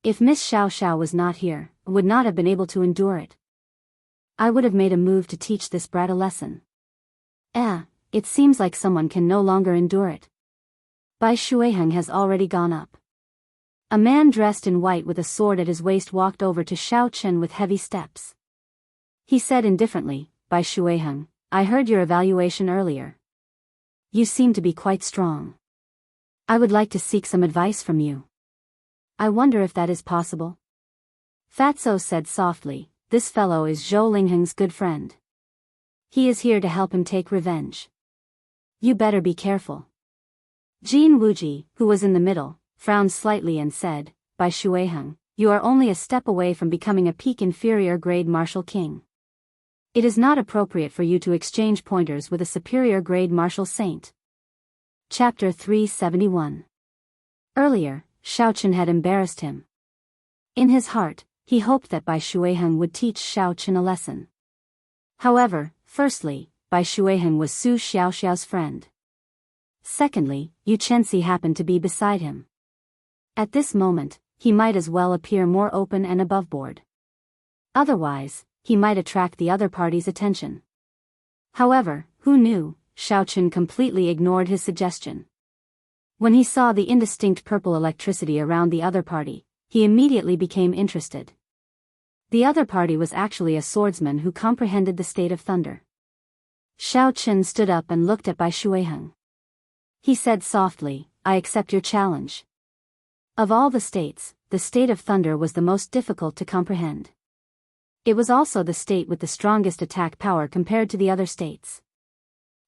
If Miss Xiao Xiao was not here, I would not have been able to endure it. I would have made a move to teach this brat a lesson. It seems like someone can no longer endure it. Bai Shuiheng has already gone up. A man dressed in white with a sword at his waist walked over to Xiao Chen with heavy steps. He said indifferently, Bai Shuiheng, I heard your evaluation earlier. You seem to be quite strong. I would like to seek some advice from you. I wonder if that is possible. Fatso said softly, this fellow is Zhou Lingheng's good friend. He is here to help him take revenge. You better be careful. Jin Wuji, who was in the middle, frowned slightly and said, Bai Shuiheng, you are only a step away from becoming a peak inferior grade martial king. It is not appropriate for you to exchange pointers with a superior grade martial saint. Chapter 371. Earlier, Xiao Chen had embarrassed him. In his heart, he hoped that Bai Shuiheng would teach Xiao Chen a lesson. However, firstly, Bai Shuiheng was Su Xiaoxiao's friend. Secondly, Yu Chenxi happened to be beside him. At this moment, he might as well appear more open and aboveboard. Otherwise, he might attract the other party's attention. However, who knew, Xiao Chen completely ignored his suggestion. When he saw the indistinct purple electricity around the other party, he immediately became interested. The other party was actually a swordsman who comprehended the state of thunder. Xiao Chen stood up and looked at Bai Shuiheng. He said softly, I accept your challenge. Of all the states, the state of thunder was the most difficult to comprehend. It was also the state with the strongest attack power compared to the other states.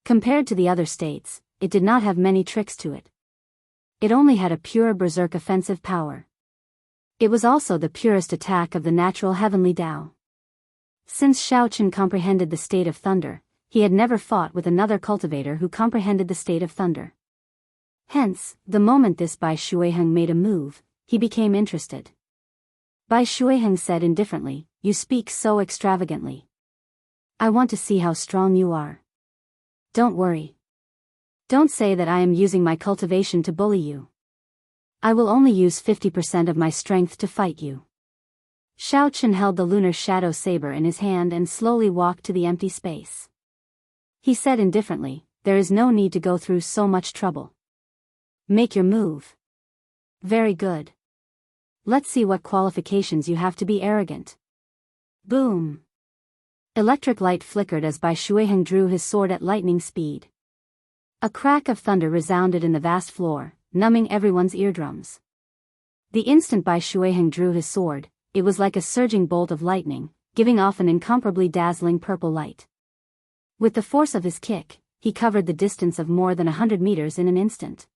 Compared to the other states, it did not have many tricks to it. It only had a pure berserk offensive power. It was also the purest attack of the natural heavenly Tao. Since Xiao Chen comprehended the state of thunder, he had never fought with another cultivator who comprehended the state of thunder. Hence, the moment this Bai Shuiheng made a move, he became interested. Bai Shuiheng said indifferently, you speak so extravagantly. I want to see how strong you are. Don't worry. Don't say that I am using my cultivation to bully you. I will only use 50% of my strength to fight you. Xiao Chen held the lunar shadow saber in his hand and slowly walked to the empty space. He said indifferently, there is no need to go through so much trouble. Make your move. Very good. Let's see what qualifications you have to be arrogant. Boom. Electric light flickered as Bai Shuiheng drew his sword at lightning speed. A crack of thunder resounded in the vast floor, numbing everyone's eardrums. The instant Bai Shuiheng drew his sword, it was like a surging bolt of lightning, giving off an incomparably dazzling purple light. With the force of his kick, he covered the distance of more than 100 meters in an instant.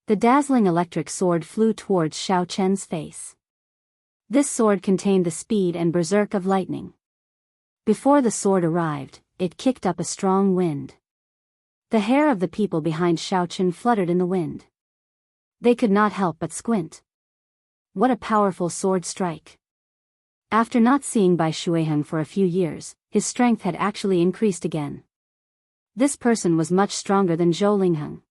The dazzling electric sword flew towards Xiao Chen's face. This sword contained the speed and berserk of lightning. Before the sword arrived, it kicked up a strong wind. The hair of the people behind Xiao Chen fluttered in the wind. They could not help but squint. What a powerful sword strike. After not seeing Bai Shuiheng for a few years, his strength had actually increased again. This person was much stronger than Zhou Lingheng.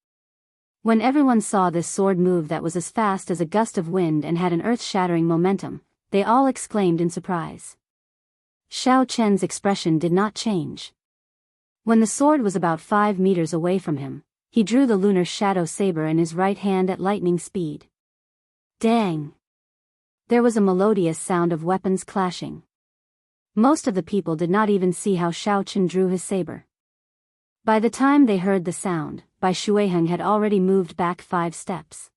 When everyone saw this sword move that was as fast as a gust of wind and had an earth-shattering momentum, they all exclaimed in surprise. Xiao Chen's expression did not change. When the sword was about 5 meters away from him, he drew the lunar shadow saber in his right hand at lightning speed. Dang! There was a melodious sound of weapons clashing. Most of the people did not even see how Xiao Chen drew his saber. By the time they heard the sound, Bai Shuiheng had already moved back 5 steps.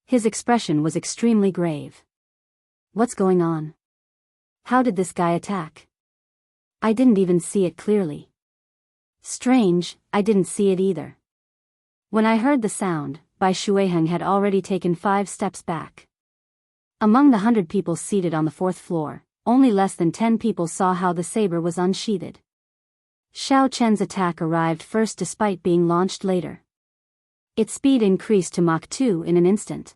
His expression was extremely grave. What's going on? How did this guy attack? I didn't even see it clearly. Strange, I didn't see it either. When I heard the sound, Bai Shuiheng had already taken 5 steps back. Among the 100 people seated on the 4th floor, only less than 10 people saw how the saber was unsheathed. Xiao Chen's attack arrived first despite being launched later. Its speed increased to Mach 2 in an instant.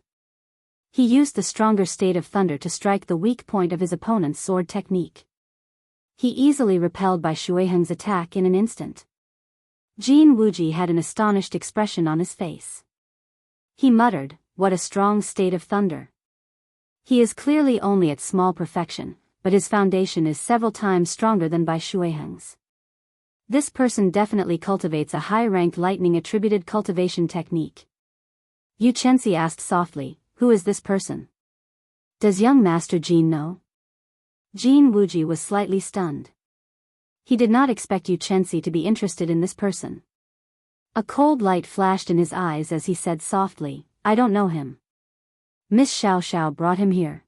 He used the stronger state of thunder to strike the weak point of his opponent's sword technique. He easily repelled Bai Shuiheng's attack in an instant. Jin Wuji had an astonished expression on his face. He muttered, "What a strong state of thunder. He is clearly only at small perfection, but his foundation is several times stronger than Bai Shuiheng's. This person definitely cultivates a high-rank lightning-attributed cultivation technique." Yu Chenxi asked softly, "Who is this person? Does young Master Jin know?" Jin Wuji was slightly stunned. He did not expect Yu Chenxi to be interested in this person. A cold light flashed in his eyes as he said softly, "I don't know him. Miss Xiao Xiao brought him here."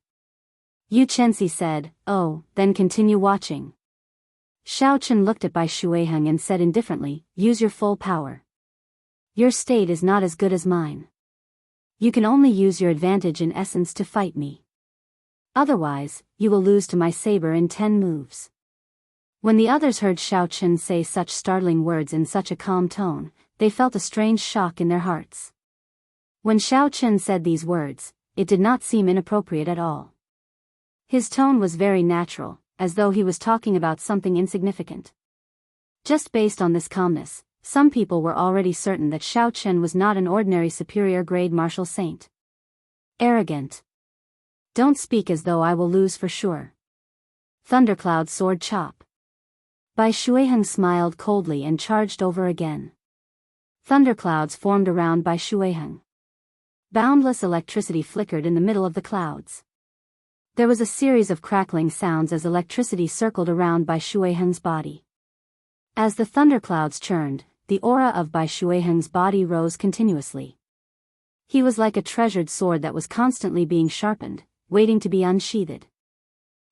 Yu Chenxi said, "Oh, then continue watching." Xiao Chen looked at Bai Shuiheng and said indifferently, "Use your full power. Your state is not as good as mine. You can only use your advantage in essence to fight me. Otherwise, you will lose to my saber in 10 moves." When the others heard Xiao Chen say such startling words in such a calm tone, they felt a strange shock in their hearts. When Xiao Chen said these words, it did not seem inappropriate at all. His tone was very natural, as though he was talking about something insignificant. Just based on this calmness, some people were already certain that Xiao Chen was not an ordinary superior-grade martial saint. Arrogant. Don't speak as though I will lose for sure. Thundercloud sword chop. Bai Shuiheng smiled coldly and charged over again. Thunderclouds formed around Bai Shuiheng. Boundless electricity flickered in the middle of the clouds. There was a series of crackling sounds as electricity circled around Bai Shuiheng's body. As the thunderclouds churned, the aura of Bai Shuiheng's body rose continuously. He was like a treasured sword that was constantly being sharpened, waiting to be unsheathed.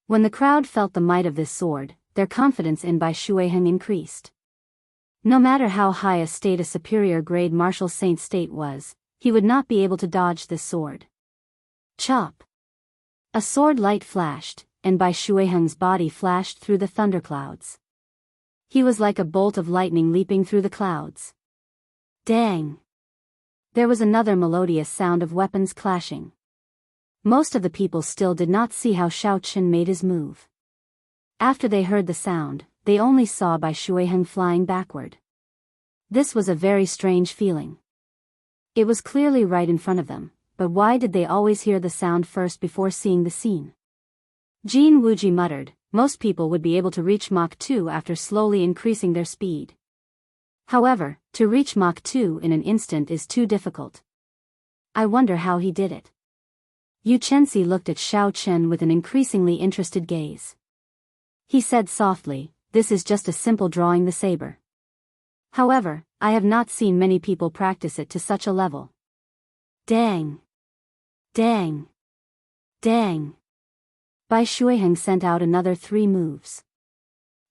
When the crowd felt the might of this sword, their confidence in Bai Shuiheng increased. No matter how high a state a superior-grade martial saint state was, he would not be able to dodge this sword. Chop! A sword light flashed, and Bai Shuiheng's body flashed through the thunderclouds. He was like a bolt of lightning leaping through the clouds. Dang! There was another melodious sound of weapons clashing. Most of the people still did not see how Xiao Chen made his move. After they heard the sound, they only saw Bai Shuiheng flying backward. This was a very strange feeling. It was clearly right in front of them, but why did they always hear the sound first before seeing the scene? Jin Wuji muttered, "Most people would be able to reach Mach 2 after slowly increasing their speed. However, to reach Mach 2 in an instant is too difficult. I wonder how he did it." Yu Chenxi looked at Xiao Chen with an increasingly interested gaze. He said softly, "This is just a simple drawing the saber. However, I have not seen many people practice it to such a level." Dang! Dang! Dang! Bai Shuiheng sent out another 3 moves.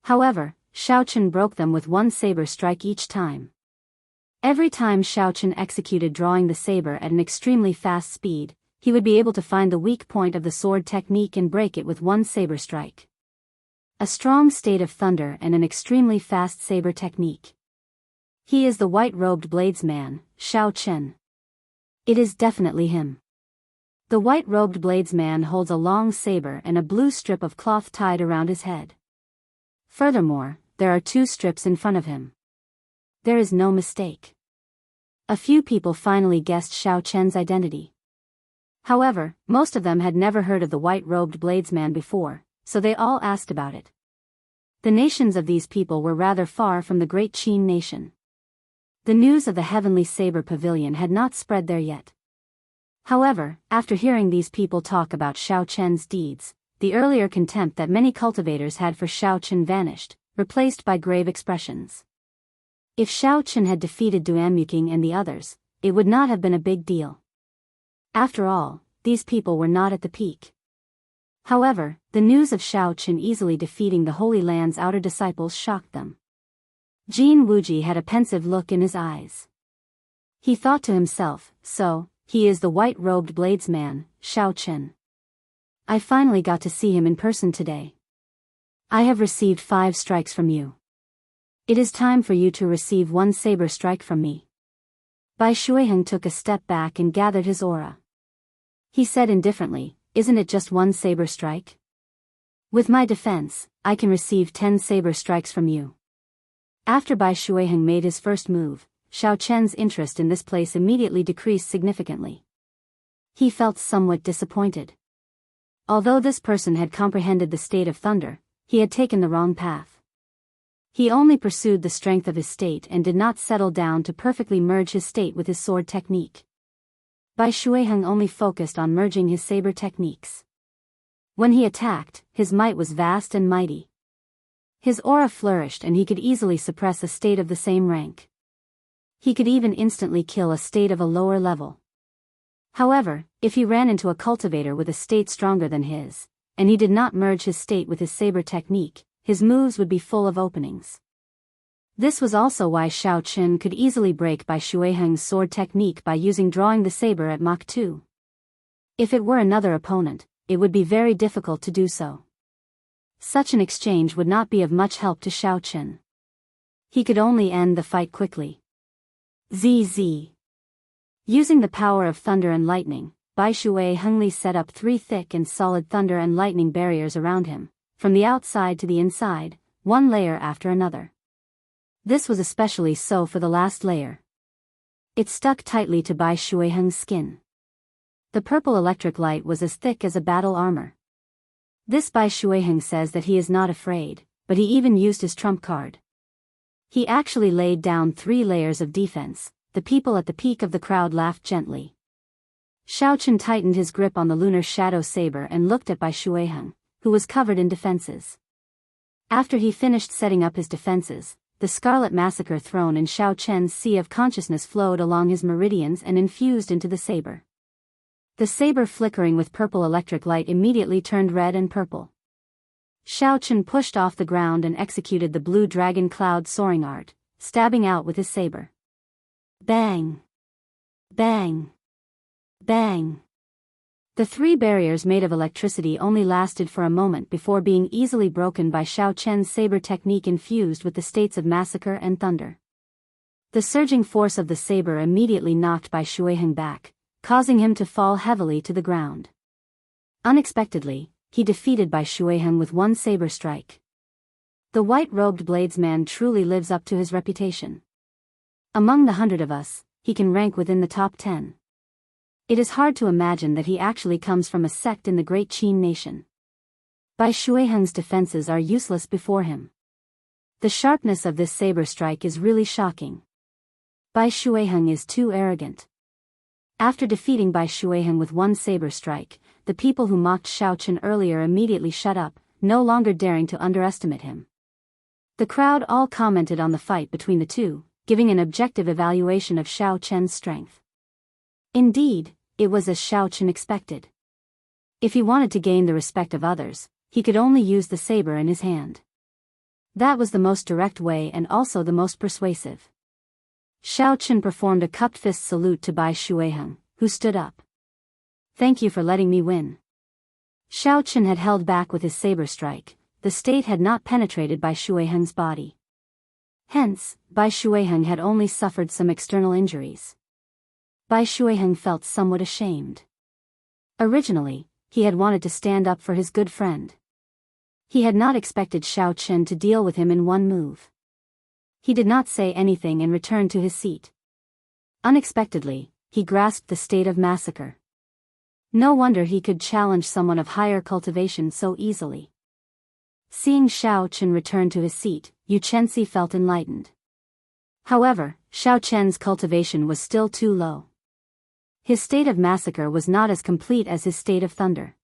However, Xiao Chen broke them with one saber strike each time. Every time Xiao Chen executed drawing the saber at an extremely fast speed, he would be able to find the weak point of the sword technique and break it with one saber strike. A strong state of thunder and an extremely fast saber technique. He is the white-robed bladesman, Xiao Chen. It is definitely him. The white-robed bladesman holds a long saber and a blue strip of cloth tied around his head. Furthermore, there are 2 strips in front of him. There is no mistake. A few people finally guessed Xiao Chen's identity. However, most of them had never heard of the white-robed bladesman before, so they all asked about it. The nations of these people were rather far from the great Qin nation. The news of the Heavenly Saber Pavilion had not spread there yet. However, after hearing these people talk about Xiao Chen's deeds, the earlier contempt that many cultivators had for Xiao Chen vanished, replaced by grave expressions. If Xiao Chen had defeated Duanmuking and the others, it would not have been a big deal. After all, these people were not at the peak. However, the news of Xiao Chen easily defeating the Holy Land's outer disciples shocked them. Jin Wuji had a pensive look in his eyes. He thought to himself, "So, he is the white-robed bladesman, Xiao Chen. I finally got to see him in person today. I have received 5 strikes from you. It is time for you to receive one saber strike from me. Bai Shuiheng took a step back and gathered his aura. He said indifferently, isn't it just one saber strike? With my defense, I can receive 10 saber strikes from you. After Bai Shuiheng made his first move, Xiao Chen's interest in this place immediately decreased significantly. He felt somewhat disappointed. Although this person had comprehended the state of thunder, he had taken the wrong path. He only pursued the strength of his state and did not settle down to perfectly merge his state with his sword technique. Bai Shuiheng only focused on merging his saber techniques. When he attacked, his might was vast and mighty. His aura flourished and he could easily suppress a state of the same rank. He could even instantly kill a state of a lower level. However, if he ran into a cultivator with a state stronger than his, and he did not merge his state with his saber technique, his moves would be full of openings. This was also why Xiao Chen could easily break Bai Shuiheng's sword technique by using drawing the saber at Mach 2. If it were another opponent, it would be very difficult to do so. Such an exchange would not be of much help to Xiao Chen. He could only end the fight quickly. ZZ. Using the power of thunder and lightning, Bai Shuiheng set up 3 thick and solid thunder and lightning barriers around him, from the outside to the inside, one layer after another. This was especially so for the last layer. It stuck tightly to Bai Shuiheng's skin. The purple electric light was as thick as a battle armor. This Bai Shuiheng says that he is not afraid, but he even used his trump card. He actually laid down 3 layers of defense. The people at the peak of the crowd laughed gently. Xiao Chen tightened his grip on the lunar shadow saber and looked at Bai Shuiheng, who was covered in defenses. After he finished setting up his defenses, the scarlet massacre thrown in Xiao Chen's sea of consciousness flowed along his meridians and infused into the saber. The saber flickering with purple electric light immediately turned red and purple. Xiao Chen pushed off the ground and executed the blue dragon cloud soaring art, stabbing out with his saber. Bang! Bang! Bang! The 3 barriers made of electricity only lasted for a moment before being easily broken by Xiao Chen's saber technique infused with the states of massacre and thunder. The surging force of the saber immediately knocked Bai Shuiheng back, causing him to fall heavily to the ground. Unexpectedly, he defeated Bai Shuiheng with 1 saber strike. The white-robed bladesman truly lives up to his reputation. Among the 100 of us, he can rank within the top 10. It is hard to imagine that he actually comes from a sect in the great Qin nation. Bai Shuiheng's defenses are useless before him. The sharpness of this saber strike is really shocking. Bai Shuiheng is too arrogant. After defeating Bai Shuiheng with 1 saber strike, the people who mocked Xiao Chen earlier immediately shut up, no longer daring to underestimate him. The crowd all commented on the fight between the two, giving an objective evaluation of Xiao Chen's strength. Indeed, it was as Xiao Chen expected. If he wanted to gain the respect of others, he could only use the saber in his hand. That was the most direct way and also the most persuasive. Xiao Chen performed a cupped fist salute to Bai Shuiheng, who stood up. Thank you for letting me win. Xiao Chen had held back with his saber strike. The state had not penetrated Bai Shuiheng's body. Hence, Bai Shuiheng had only suffered some external injuries. Bai Shuiheng felt somewhat ashamed. Originally, he had wanted to stand up for his good friend. He had not expected Xiao Chen to deal with him in 1 move. He did not say anything and returned to his seat. Unexpectedly, he grasped the state of massacre. No wonder he could challenge someone of higher cultivation so easily. Seeing Xiao Chen return to his seat, Yu Chenxi felt enlightened. However, Xiao Chen's cultivation was still too low. His state of massacre was not as complete as his state of thunder.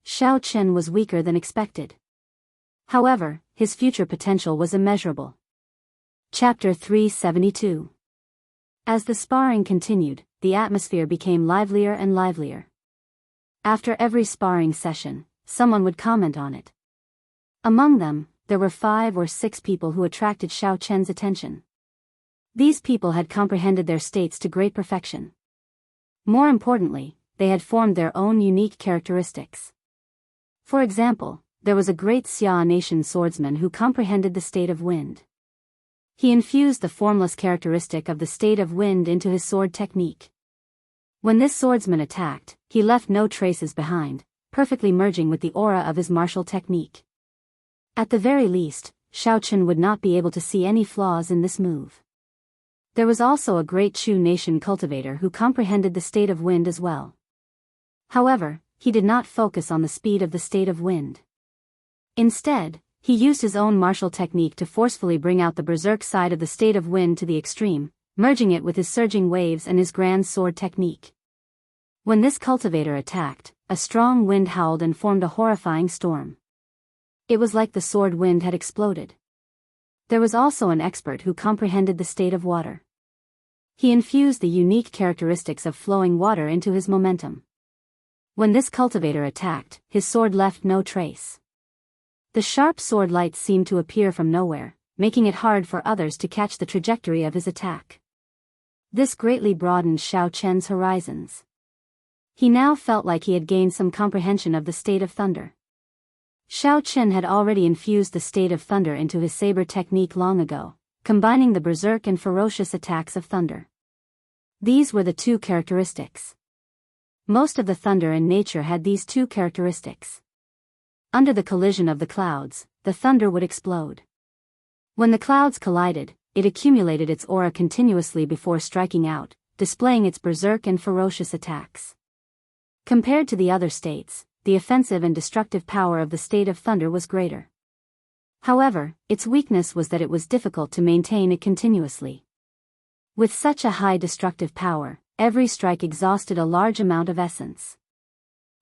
Xiao Chen was weaker than expected. However, his future potential was immeasurable. Chapter 372. As the sparring continued, the atmosphere became livelier and livelier. After every sparring session, someone would comment on it. Among them, there were 5 or 6 people who attracted Xiao Chen's attention. These people had comprehended their states to great perfection. More importantly, they had formed their own unique characteristics. For example, there was a great Xia nation swordsman who comprehended the state of wind. He infused the formless characteristic of the state of wind into his sword technique. When this swordsman attacked, he left no traces behind, perfectly merging with the aura of his martial technique. At the very least, Xiaochen would not be able to see any flaws in this move. There was also a great Chu nation cultivator who comprehended the state of wind as well. However, he did not focus on the speed of the state of wind. Instead, he used his own martial technique to forcefully bring out the berserk side of the state of wind to the extreme, merging it with his surging waves and his grand sword technique. When this cultivator attacked, a strong wind howled and formed a horrifying storm. It was like the sword wind had exploded. There was also an expert who comprehended the state of water. He infused the unique characteristics of flowing water into his momentum. When this cultivator attacked, his sword left no trace. The sharp sword light seemed to appear from nowhere, making it hard for others to catch the trajectory of his attack. This greatly broadened Xiaochen's horizons. He now felt like he had gained some comprehension of the state of thunder. Xiaochen had already infused the state of thunder into his saber technique long ago, combining the berserk and ferocious attacks of thunder. These were the two characteristics. Most of the thunder in nature had these two characteristics. Under the collision of the clouds, the thunder would explode. When the clouds collided, it accumulated its aura continuously before striking out, displaying its berserk and ferocious attacks. Compared to the other states, the offensive and destructive power of the state of thunder was greater. However, its weakness was that it was difficult to maintain it continuously. With such a high destructive power, every strike exhausted a large amount of essence.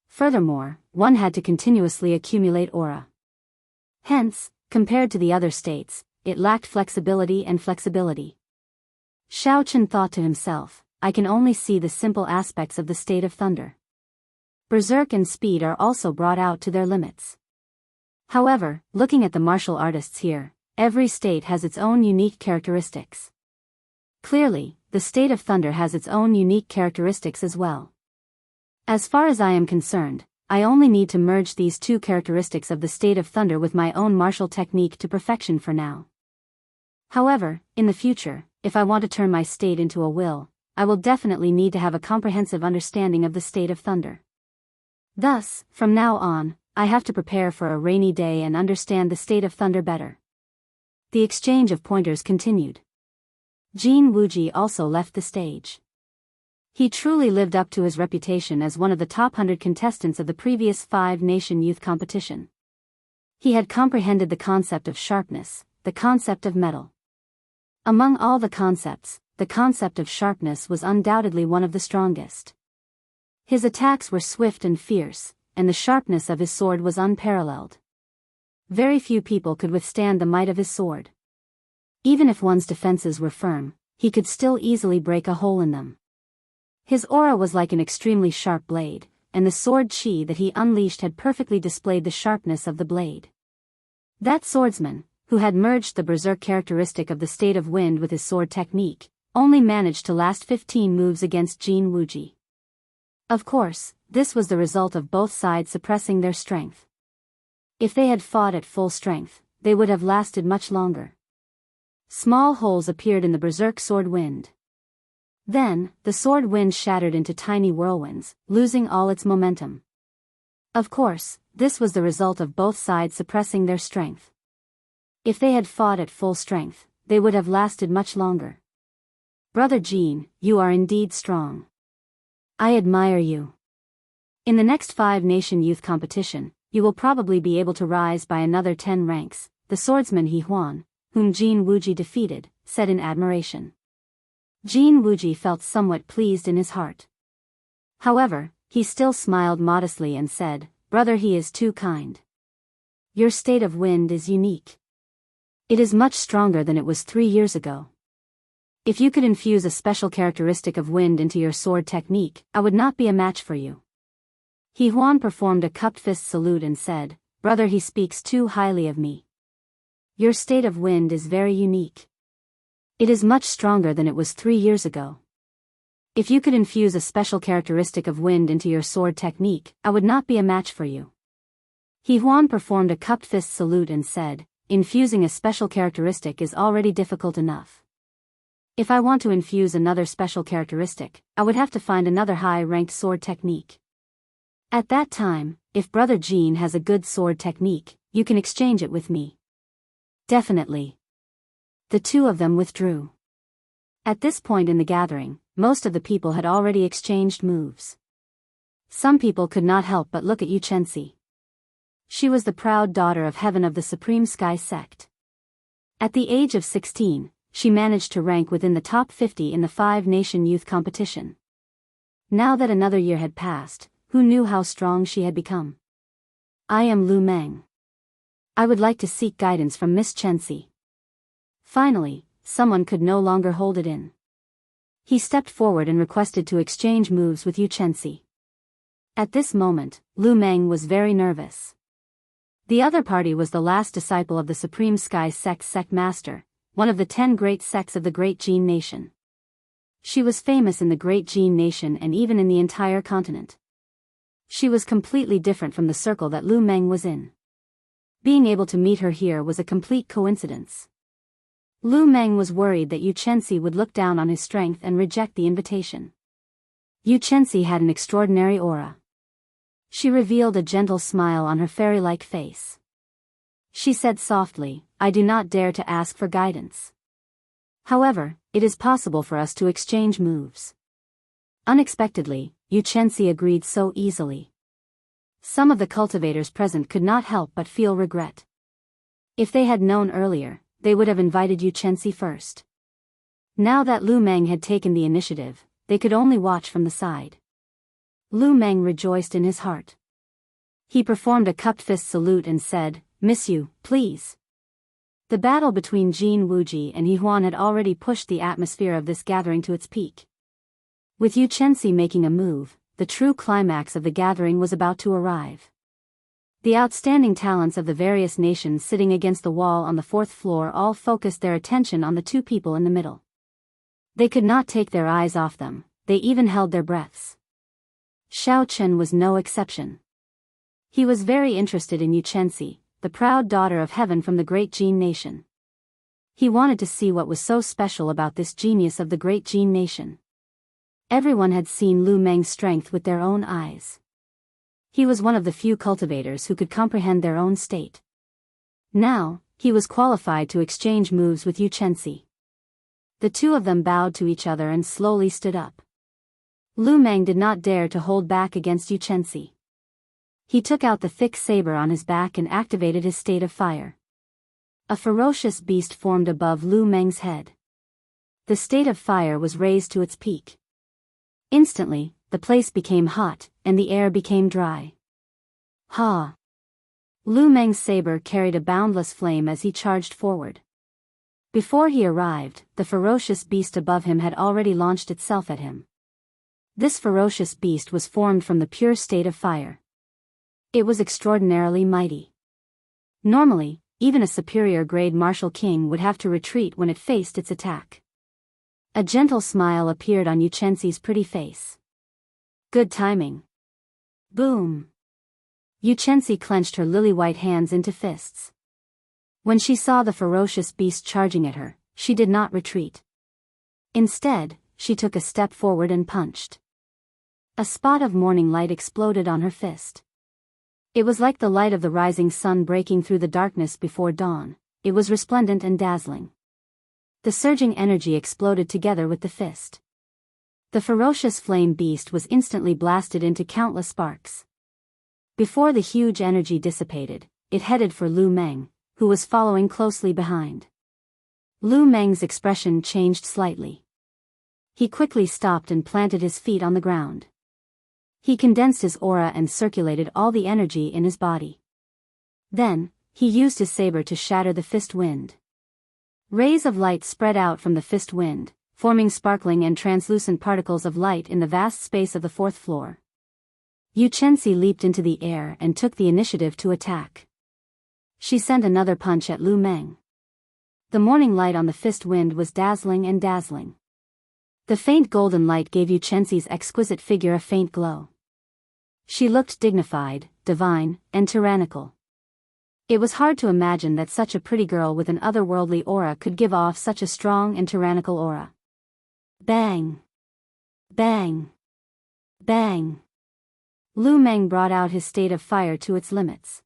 Furthermore, one had to continuously accumulate aura. Hence, compared to the other states, it lacked flexibility and flexibility. Xiaochen thought to himself, I can only see the simple aspects of the state of thunder. Berserk and speed are also brought out to their limits. However, looking at the martial artists here, every state has its own unique characteristics. Clearly, the state of thunder has its own unique characteristics as well. As far as I am concerned, I only need to merge these two characteristics of the state of thunder with my own martial technique to perfection for now. However, in the future, if I want to turn my state into a will, I will definitely need to have a comprehensive understanding of the state of thunder. Thus, from now on, I have to prepare for a rainy day and understand the state of thunder better. The exchange of pointers continued. Jin Wuji also left the stage. He truly lived up to his reputation as one of the top 100 contestants of the previous 5-nation youth competition. He had comprehended the concept of sharpness, the concept of metal. Among all the concepts, the concept of sharpness was undoubtedly one of the strongest. His attacks were swift and fierce, and the sharpness of his sword was unparalleled. Very few people could withstand the might of his sword. Even if one's defenses were firm, he could still easily break a hole in them. His aura was like an extremely sharp blade, and the sword chi that he unleashed had perfectly displayed the sharpness of the blade. That swordsman, who had merged the berserk characteristic of the state of wind with his sword technique, only managed to last 15 moves against Jin Wuji. Of course, this was the result of both sides suppressing their strength. If they had fought at full strength, they would have lasted much longer. Small holes appeared in the berserk sword wind. Then, the sword wind shattered into tiny whirlwinds, losing all its momentum. Of course, this was the result of both sides suppressing their strength. If they had fought at full strength, they would have lasted much longer. Brother Jean, you are indeed strong. I admire you. In the next 5-nation youth competition, you will probably be able to rise by another 10 ranks, the swordsman He Huan, whom Jin Wuji defeated, said in admiration. Jin Wuji felt somewhat pleased in his heart. However, he still smiled modestly and said, Brother, he is too kind. Your state of wind is unique. It is much stronger than it was 3 years ago. If you could infuse a special characteristic of wind into your sword technique, I would not be a match for you. He Huan performed a cupped fist salute and said, Brother, he speaks too highly of me. Your state of wind is very unique. It is much stronger than it was 3 years ago. If you could infuse a special characteristic of wind into your sword technique, I would not be a match for you. He Huan performed a cupped fist salute and said, infusing a special characteristic is already difficult enough. If I want to infuse another special characteristic, I would have to find another high-ranked sword technique. At that time, if Brother Jean has a good sword technique, you can exchange it with me. Definitely. The two of them withdrew. At this point in the gathering, most of the people had already exchanged moves. Some people could not help but look at Yuchensi. She was the proud daughter of heaven of the Supreme Sky sect. At the age of 16, she managed to rank within the top 50 in the 5-nation youth competition. Now that another year had passed, who knew how strong she had become? I am Lu Meng. I would like to seek guidance from Miss Chensi. Finally, someone could no longer hold it in. He stepped forward and requested to exchange moves with Yuchensi. At this moment, Lu Meng was very nervous. The other party was the last disciple of the Supreme Sky sect master, one of the 10 great sects of the Great Jin Nation. She was famous in the Great Jin Nation and even in the entire continent. She was completely different from the circle that Lu Meng was in. Being able to meet her here was a complete coincidence. Lu Meng was worried that Yuchensi would look down on his strength and reject the invitation. Yuchensi had an extraordinary aura. She revealed a gentle smile on her fairy-like face. She said softly, I do not dare to ask for guidance. However, it is possible for us to exchange moves. Unexpectedly, Yuchensi agreed so easily. Some of the cultivators present could not help but feel regret. If they had known earlier, they would have invited Yuchensi first. Now that Lu Meng had taken the initiative, they could only watch from the side. Lu Meng rejoiced in his heart. He performed a cupped fist salute and said, Miss Yu, please. The battle between Jin Wuji and He Huan had already pushed the atmosphere of this gathering to its peak. With Yuchensi making a move, the true climax of the gathering was about to arrive. The outstanding talents of the various nations sitting against the wall on the 4th floor all focused their attention on the two people in the middle. They could not take their eyes off them, they even held their breaths. Xiao Chen was no exception. He was very interested in Yuchensi, the proud daughter of heaven from the Great Jin Nation. He wanted to see what was so special about this genius of the Great Jin Nation. Everyone had seen Lu Meng's strength with their own eyes. He was one of the few cultivators who could comprehend their own state. Now, he was qualified to exchange moves with Yuchensi. The two of them bowed to each other and slowly stood up. Lu Meng did not dare to hold back against Yuchensi. He took out the thick saber on his back and activated his state of fire. A ferocious beast formed above Lu Meng's head. The state of fire was raised to its peak. Instantly, the place became hot, and the air became dry. Ha! Lu Meng's saber carried a boundless flame as he charged forward. Before he arrived, the ferocious beast above him had already launched itself at him. This ferocious beast was formed from the pure state of fire. It was extraordinarily mighty. Normally, even a superior-grade martial king would have to retreat when it faced its attack. A gentle smile appeared on Yuchensi's pretty face. Good timing. Boom! Yuchensi clenched her lily-white hands into fists. When she saw the ferocious beast charging at her, she did not retreat. Instead, she took a step forward and punched. A spot of morning light exploded on her fist. It was like the light of the rising sun breaking through the darkness before dawn. It was resplendent and dazzling. The surging energy exploded together with the fist. The ferocious flame beast was instantly blasted into countless sparks. Before the huge energy dissipated, it headed for Lu Meng, who was following closely behind. Lu Meng's expression changed slightly. He quickly stopped and planted his feet on the ground. He condensed his aura and circulated all the energy in his body. Then, he used his saber to shatter the fist wind. Rays of light spread out from the fist wind, forming sparkling and translucent particles of light in the vast space of the 4th floor. Yuchensi leaped into the air and took the initiative to attack. She sent another punch at Lu Meng. The morning light on the fist wind was dazzling and dazzling. The faint golden light gave Yuchensi's exquisite figure a faint glow. She looked dignified, divine, and tyrannical. It was hard to imagine that such a pretty girl with an otherworldly aura could give off such a strong and tyrannical aura. Bang! Bang! Bang! Lu Meng brought out his state of fire to its limits.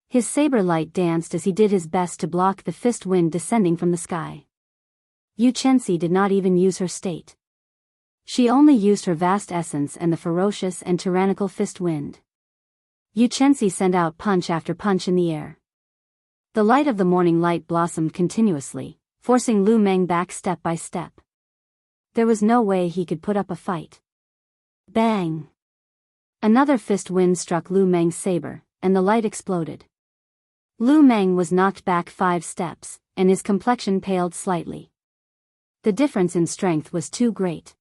His saber light danced as he did his best to block the fist wind descending from the sky. Yu Chenxi did not even use her state. She only used her vast essence and the ferocious and tyrannical fist wind. Yu Chenxi sent out punch after punch in the air. The light of the morning light blossomed continuously, forcing Lu Meng back step by step. There was no way he could put up a fight. Bang! Another fist wind struck Lu Meng's saber, and the light exploded. Lu Meng was knocked back 5 steps, and his complexion paled slightly. The difference in strength was too great.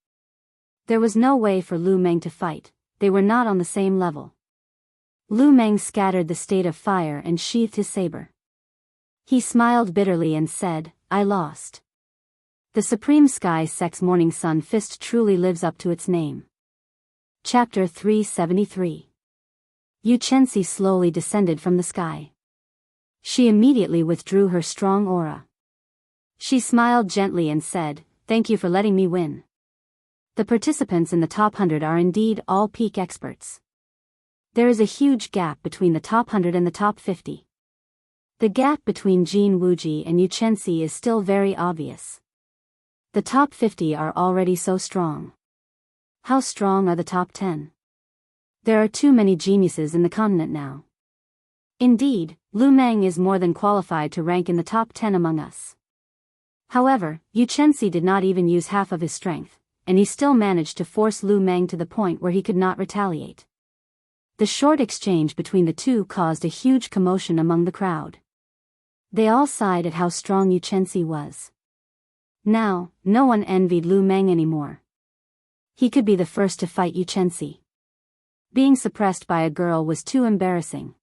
There was no way for Lu Meng to fight, they were not on the same level. Lu Meng scattered the state of fire and sheathed his saber. He smiled bitterly and said, "I lost." The Supreme Sky Sex Morning Sun Fist truly lives up to its name. Chapter 373. Yu Chenxi slowly descended from the sky. She immediately withdrew her strong aura. She smiled gently and said, "Thank you for letting me win." The participants in the top 100 are indeed all peak experts. There is a huge gap between the top 100 and the top 50. The gap between Jin Wuji and Yu Chenxi is still very obvious. The top 50 are already so strong. How strong are the top 10? There are too many geniuses in the continent now. Indeed, Lu Meng is more than qualified to rank in the top 10 among us. However, Yu Chenxi did not even use half of his strength, and he still managed to force Lu Meng to the point where he could not retaliate. The short exchange between the two caused a huge commotion among the crowd. They all sighed at how strong Yu Chenxi was. Now, no one envied Lu Meng anymore. He could be the first to fight Yu Chenxi. Being suppressed by a girl was too embarrassing.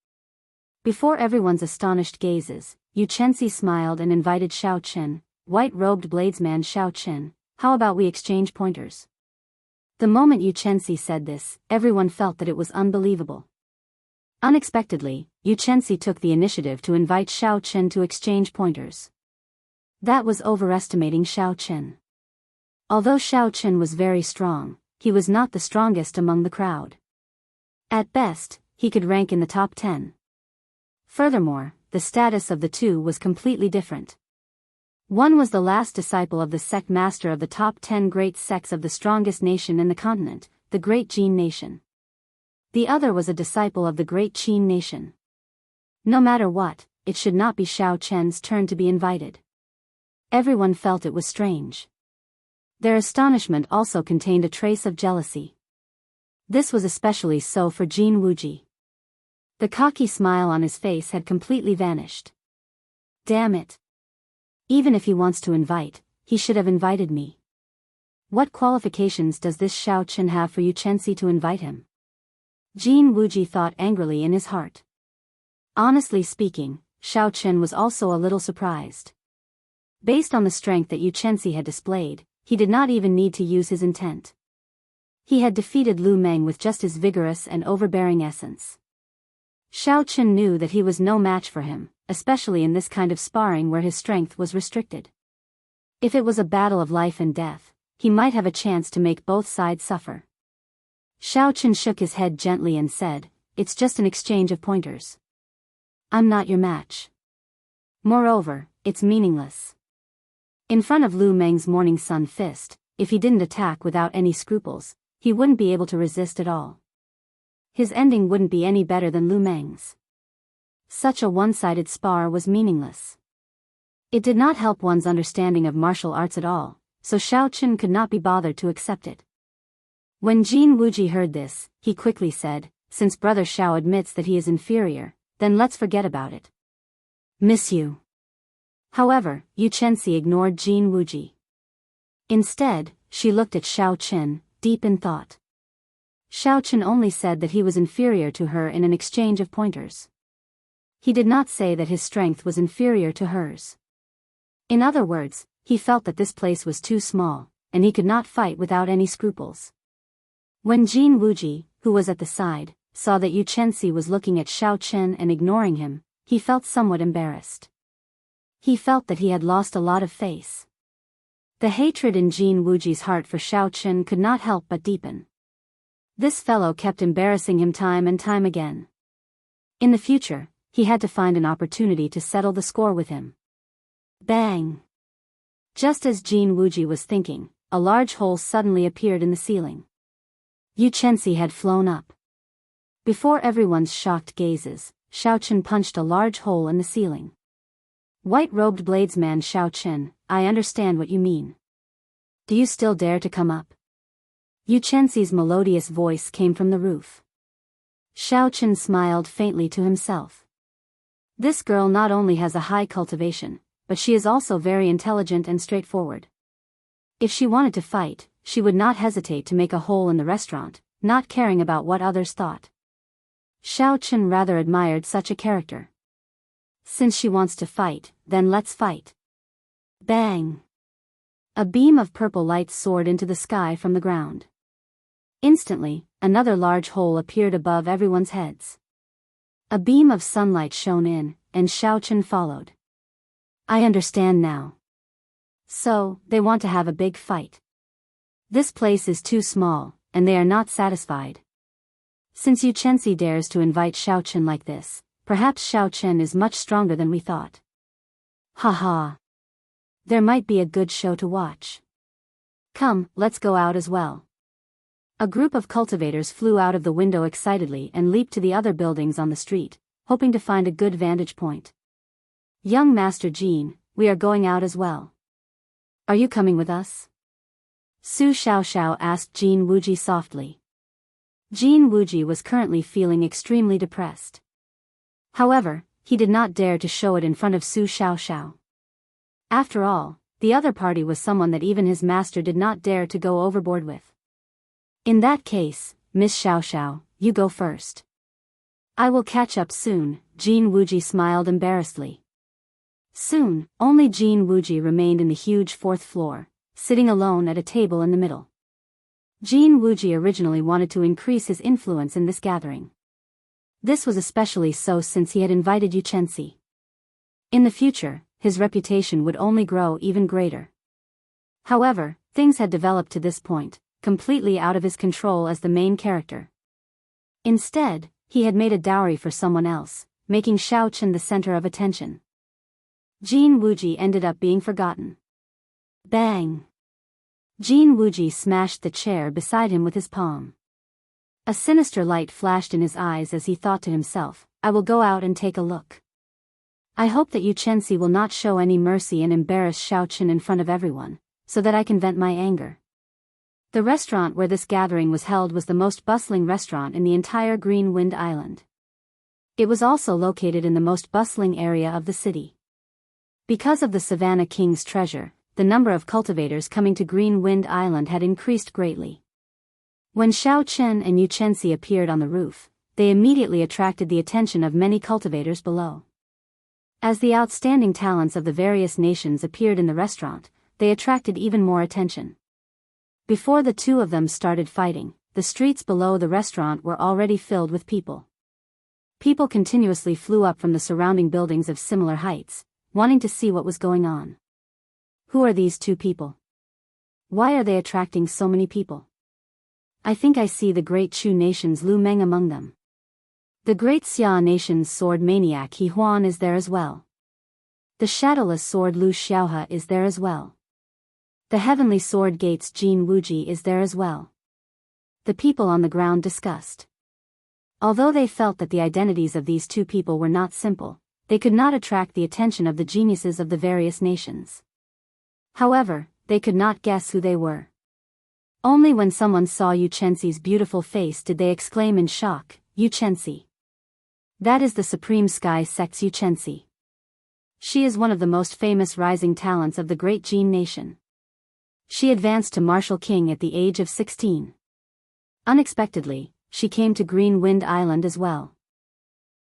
Before everyone's astonished gazes, Yu Chenxi smiled and invited Shao Chen, white-robed bladesman Shao Chen, "How about we exchange pointers?" The moment Yu Chenxi said this, everyone felt that it was unbelievable. Unexpectedly, Yu Chenxi took the initiative to invite Shao Chen to exchange pointers. That was overestimating Shao Chen. Although Shao Chen was very strong, he was not the strongest among the crowd. At best, he could rank in the top 10. Furthermore, the status of the two was completely different. One was the last disciple of the sect master of the top 10 great sects of the strongest nation in the continent, the Great Jin Nation. The other was a disciple of the Great Qin Nation. No matter what, it should not be Shao Chen's turn to be invited. Everyone felt it was strange. Their astonishment also contained a trace of jealousy. This was especially so for Jin Wuji. The cocky smile on his face had completely vanished. Damn it. Even if he wants to invite, he should have invited me. What qualifications does this Shao Chen have for Yu Chenxi to invite him? Jin Wuji thought angrily in his heart. Honestly speaking, Shao Chen was also a little surprised. Based on the strength that Yu Chenxi had displayed, he did not even need to use his intent. He had defeated Lu Meng with just his vigorous and overbearing essence. Shao Chen knew that he was no match for him, especially in this kind of sparring where his strength was restricted. If it was a battle of life and death, he might have a chance to make both sides suffer. Shao Chen shook his head gently and said, "It's just an exchange of pointers. I'm not your match. Moreover, it's meaningless." In front of Lu Meng's morning sun fist, if he didn't attack without any scruples, he wouldn't be able to resist at all. His ending wouldn't be any better than Lu Meng's. Such a one-sided spar was meaningless. It did not help one's understanding of martial arts at all, so Shao Chen could not be bothered to accept it. When Jin Wuji heard this, he quickly said, "Since Brother Shao admits that he is inferior, then let's forget about it. Miss you." However, Yu Chenxi ignored Jin Wuji. Instead, she looked at Shao Chen, deep in thought. Shao Chen only said that he was inferior to her in an exchange of pointers. He did not say that his strength was inferior to hers. In other words, he felt that this place was too small, and he could not fight without any scruples. When Jin Wuji, who was at the side, saw that Yu Chenxi was looking at Shao Chen and ignoring him, he felt somewhat embarrassed. He felt that he had lost a lot of face. The hatred in Jin Wuji's heart for Xiao Chen could not help but deepen. This fellow kept embarrassing him time and time again. In the future, he had to find an opportunity to settle the score with him. Bang! Just as Jin Wuji was thinking, a large hole suddenly appeared in the ceiling. Yu Chenxi had flown up. Before everyone's shocked gazes, Xiao Chen punched a large hole in the ceiling. White-robed bladesman Xiao Chen, I understand what you mean. Do you still dare to come up? Yu Chenxi's melodious voice came from the roof. Xiao Chen smiled faintly to himself. This girl not only has a high cultivation, but she is also very intelligent and straightforward. If she wanted to fight, she would not hesitate to make a hole in the restaurant, not caring about what others thought. Xiao Chen rather admired such a character. Since she wants to fight, then let's fight. Bang! A beam of purple light soared into the sky from the ground. Instantly, another large hole appeared above everyone's heads. A beam of sunlight shone in, and Xiao Chen followed. I understand now. So, they want to have a big fight. This place is too small, and they are not satisfied. Since Yu Chenxi dares to invite Xiao Chen like this, perhaps Xiao Chen is much stronger than we thought. Haha. There might be a good show to watch. Come, let's go out as well. A group of cultivators flew out of the window excitedly and leaped to the other buildings on the street, hoping to find a good vantage point. Young Master Jin, we are going out as well. Are you coming with us? Su Xiaoxiao asked Jin Wuji softly. Jin Wuji was currently feeling extremely depressed. However, he did not dare to show it in front of Su Xiaoxiao. After all, the other party was someone that even his master did not dare to go overboard with. In that case, Miss Xiaoxiao, you go first. I will catch up soon, Jin Wuji smiled embarrassedly. Soon, only Jin Wuji remained in the huge fourth floor, sitting alone at a table in the middle. Jin Wuji originally wanted to increase his influence in this gathering. This was especially so since he had invited Yu Chenxi. In the future, his reputation would only grow even greater. However, things had developed to this point, completely out of his control as the main character. Instead, he had made a dowry for someone else, making Xiao Chen the center of attention. Jin Wuji ended up being forgotten. Bang! Jin Wuji smashed the chair beside him with his palm. A sinister light flashed in his eyes as he thought to himself, I will go out and take a look. I hope that Yu Chenxi will not show any mercy and embarrass Xiao Chen in front of everyone, so that I can vent my anger. The restaurant where this gathering was held was the most bustling restaurant in the entire Green Wind Island. It was also located in the most bustling area of the city. Because of the Savannah King's treasure, the number of cultivators coming to Green Wind Island had increased greatly. When Xiao Chen and Yu Chenxi appeared on the roof, they immediately attracted the attention of many cultivators below. As the outstanding talents of the various nations appeared in the restaurant, they attracted even more attention. Before the two of them started fighting, the streets below the restaurant were already filled with people. People continuously flew up from the surrounding buildings of similar heights, wanting to see what was going on. Who are these two people? Why are they attracting so many people? I think I see the great Chu nation's Lu Meng among them. The great Xia nation's sword maniac He Huan is there as well. The shadowless sword Lu Xiaohe is there as well. The heavenly sword gate's Jin Wuji is there as well. The people on the ground discussed. Although they felt that the identities of these two people were not simple, they could not attract the attention of the geniuses of the various nations. However, they could not guess who they were. Only when someone saw Yu Chenxi's beautiful face did they exclaim in shock, Yu Chenxi. That is the Supreme Sky Sect's Yu Chenxi. She is one of the most famous rising talents of the great Jin nation. She advanced to Martial King at the age of 16. Unexpectedly, she came to Green Wind Island as well.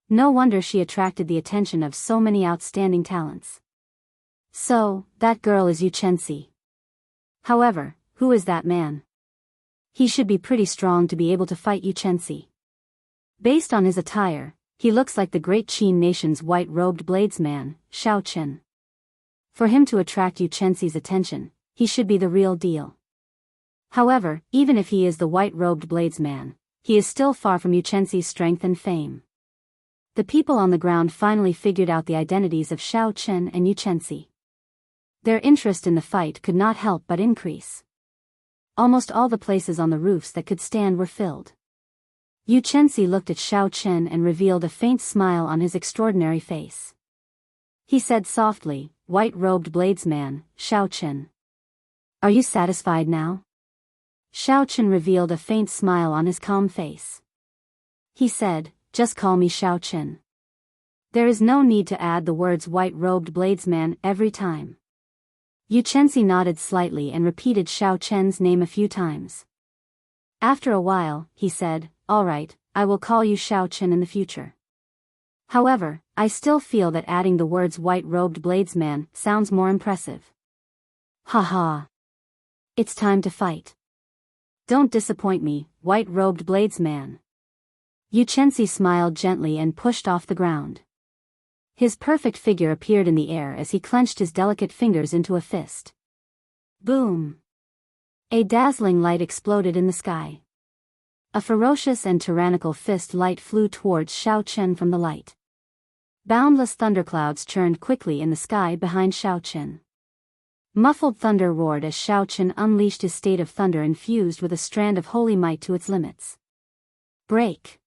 No wonder she attracted the attention of so many outstanding talents. So, that girl is Yu Chenxi. However, who is that man? He should be pretty strong to be able to fight Yu Chenxi. Based on his attire, He looks like the great Qin nation's white-robed bladesman, Xiaochen. For him to attract Yu Chenxi's attention, he should be the real deal. However, even if he is the white-robed bladesman, he is still far from Yu Chenxi's strength and fame. The people on the ground finally figured out the identities of Xiaochen and Yu Chenxi. Their interest in the fight could not help but increase. Almost all the places on the roofs that could stand were filled. Yu Chenxi looked at Xiaochen and revealed a faint smile on his extraordinary face. He said softly, "White-robed bladesman, Xiaochen. Are you satisfied now?" Xiaochen revealed a faint smile on his calm face. He said, "Just call me Xiaochen. There is no need to add the words white-robed bladesman every time." Yu Chenxi nodded slightly and repeated Xiaochen's name a few times. After a while, he said, "All right, I will call you Xiaochen in the future. However, I still feel that adding the words white-robed bladesman sounds more impressive." "Haha. It's time to fight. Don't disappoint me, white-robed bladesman." Yu Chenxi smiled gently and pushed off the ground. His perfect figure appeared in the air as he clenched his delicate fingers into a fist. Boom! A dazzling light exploded in the sky. A ferocious and tyrannical fist light flew towards Xiaochen from the light. Boundless thunderclouds churned quickly in the sky behind Xiaochen. Muffled thunder roared as Xiaochen unleashed his state of thunder infused with a strand of holy might to its limits. Break!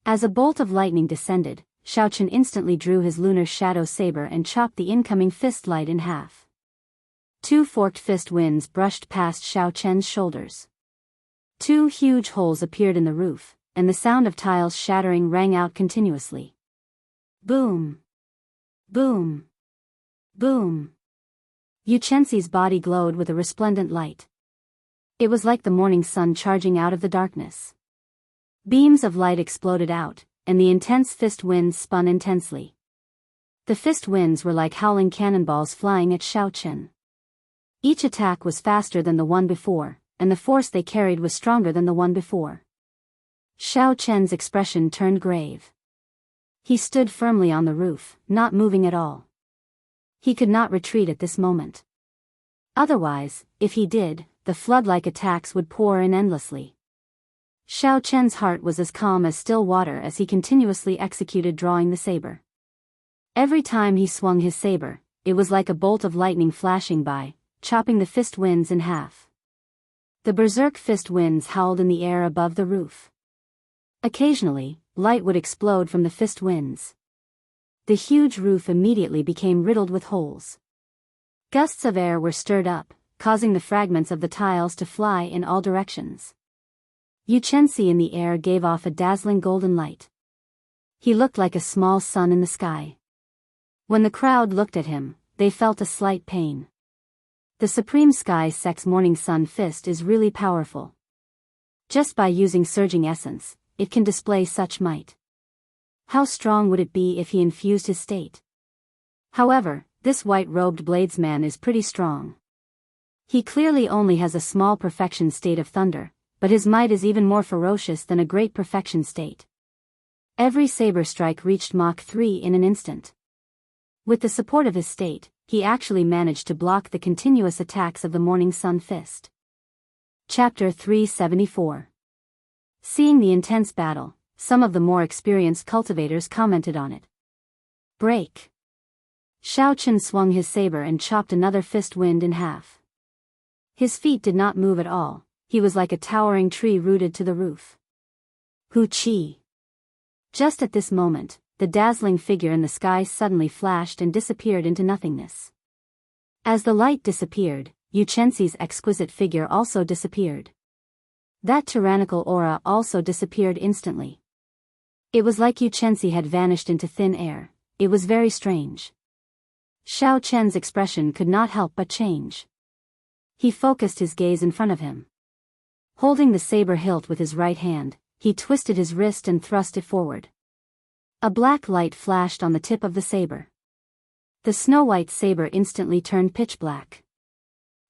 As a bolt of lightning descended, Xiaochen instantly drew his lunar shadow saber and chopped the incoming fist light in half. Two forked fist winds brushed past Xiaochen's shoulders. Two huge holes appeared in the roof, and the sound of tiles shattering rang out continuously. Boom! Boom! Boom! Yu Chenxi's body glowed with a resplendent light. It was like the morning sun charging out of the darkness. Beams of light exploded out, and the intense fist winds spun intensely. The fist winds were like howling cannonballs flying at Xiaochen. Each attack was faster than the one before, and the force they carried was stronger than the one before. Xiaochen's expression turned grave. He stood firmly on the roof, not moving at all. He could not retreat at this moment. Otherwise, if he did, the flood-like attacks would pour in endlessly. Xiaochen's heart was as calm as still water as he continuously executed drawing the saber. Every time he swung his saber, it was like a bolt of lightning flashing by, chopping the fist winds in half. The berserk fist winds howled in the air above the roof. Occasionally, light would explode from the fist winds. The huge roof immediately became riddled with holes. Gusts of air were stirred up, causing the fragments of the tiles to fly in all directions. Yu Chenxi in the air gave off a dazzling golden light. He looked like a small sun in the sky. When the crowd looked at him, they felt a slight pain. The Supreme Sky Sect's Morning Sun Fist is really powerful. Just by using surging essence, it can display such might. How strong would it be if he infused his state? However, this white-robed bladesman is pretty strong. He clearly only has a small perfection state of thunder, but his might is even more ferocious than a great perfection state. Every saber strike reached Mach 3 in an instant. With the support of his state, he actually managed to block the continuous attacks of the Morning Sun Fist. Chapter 374. Seeing the intense battle, some of the more experienced cultivators commented on it. Break! Xiaochen swung his saber and chopped another fist wind in half. His feet did not move at all. He was like a towering tree rooted to the roof. Hu Qi! Just at this moment, the dazzling figure in the sky suddenly flashed and disappeared into nothingness. As the light disappeared, Yu Chenxi's exquisite figure also disappeared. That tyrannical aura also disappeared instantly. It was like Yu Chenxi had vanished into thin air. It was very strange. Xiaochen's expression could not help but change. He focused his gaze in front of him. Holding the saber hilt with his right hand, he twisted his wrist and thrust it forward. A black light flashed on the tip of the saber. The snow-white saber instantly turned pitch black.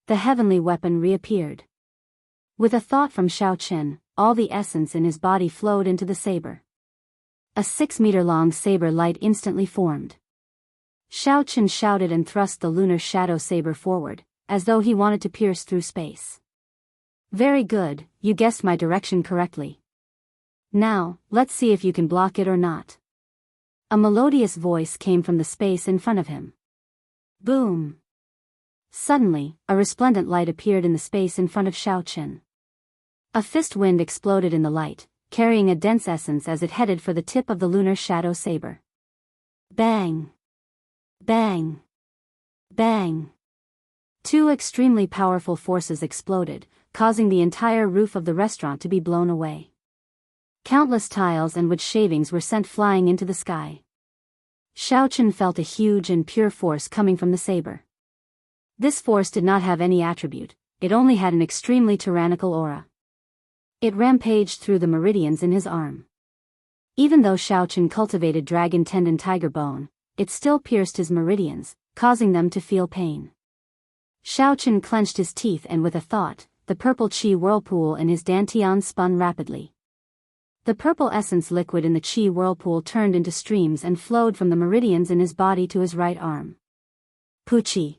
The heavenly weapon reappeared. With a thought from Xiaochen, all the essence in his body flowed into the saber. A 6-meter-long saber light instantly formed. Shao Chen shouted and thrust the lunar shadow saber forward, as though he wanted to pierce through space. Very good, you guessed my direction correctly. Now, let's see if you can block it or not. A melodious voice came from the space in front of him. Boom! Suddenly, a resplendent light appeared in the space in front of Shao Chen. A fist wind exploded in the light, carrying a dense essence as it headed for the tip of the lunar shadow saber. Bang! Bang! Bang! Two extremely powerful forces exploded, causing the entire roof of the restaurant to be blown away. Countless tiles and wood shavings were sent flying into the sky. Shao Chen felt a huge and pure force coming from the saber. This force did not have any attribute, it only had an extremely tyrannical aura. It rampaged through the meridians in his arm. Even though Shao Chen cultivated dragon tendon tiger bone, it still pierced his meridians, causing them to feel pain. Shao Chen clenched his teeth and with a thought, the purple qi whirlpool in his dantian spun rapidly. The purple essence liquid in the qi whirlpool turned into streams and flowed from the meridians in his body to his right arm. Puqi.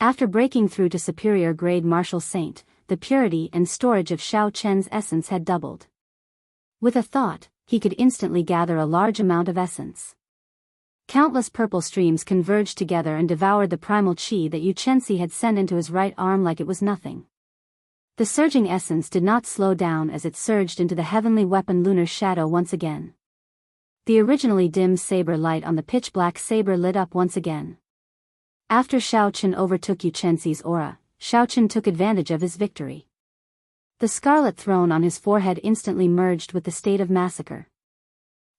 After breaking through to superior grade martial saint, the purity and storage of Shao Chen's essence had doubled. With a thought, he could instantly gather a large amount of essence. Countless purple streams converged together and devoured the primal qi that Yu Chenzi had sent into his right arm like it was nothing. The surging essence did not slow down as it surged into the heavenly weapon lunar shadow once again. The originally dim saber light on the pitch-black saber lit up once again. After Shao Chen overtook Yu Chenzi's aura, Shao Chen took advantage of his victory. The scarlet throne on his forehead instantly merged with the state of massacre.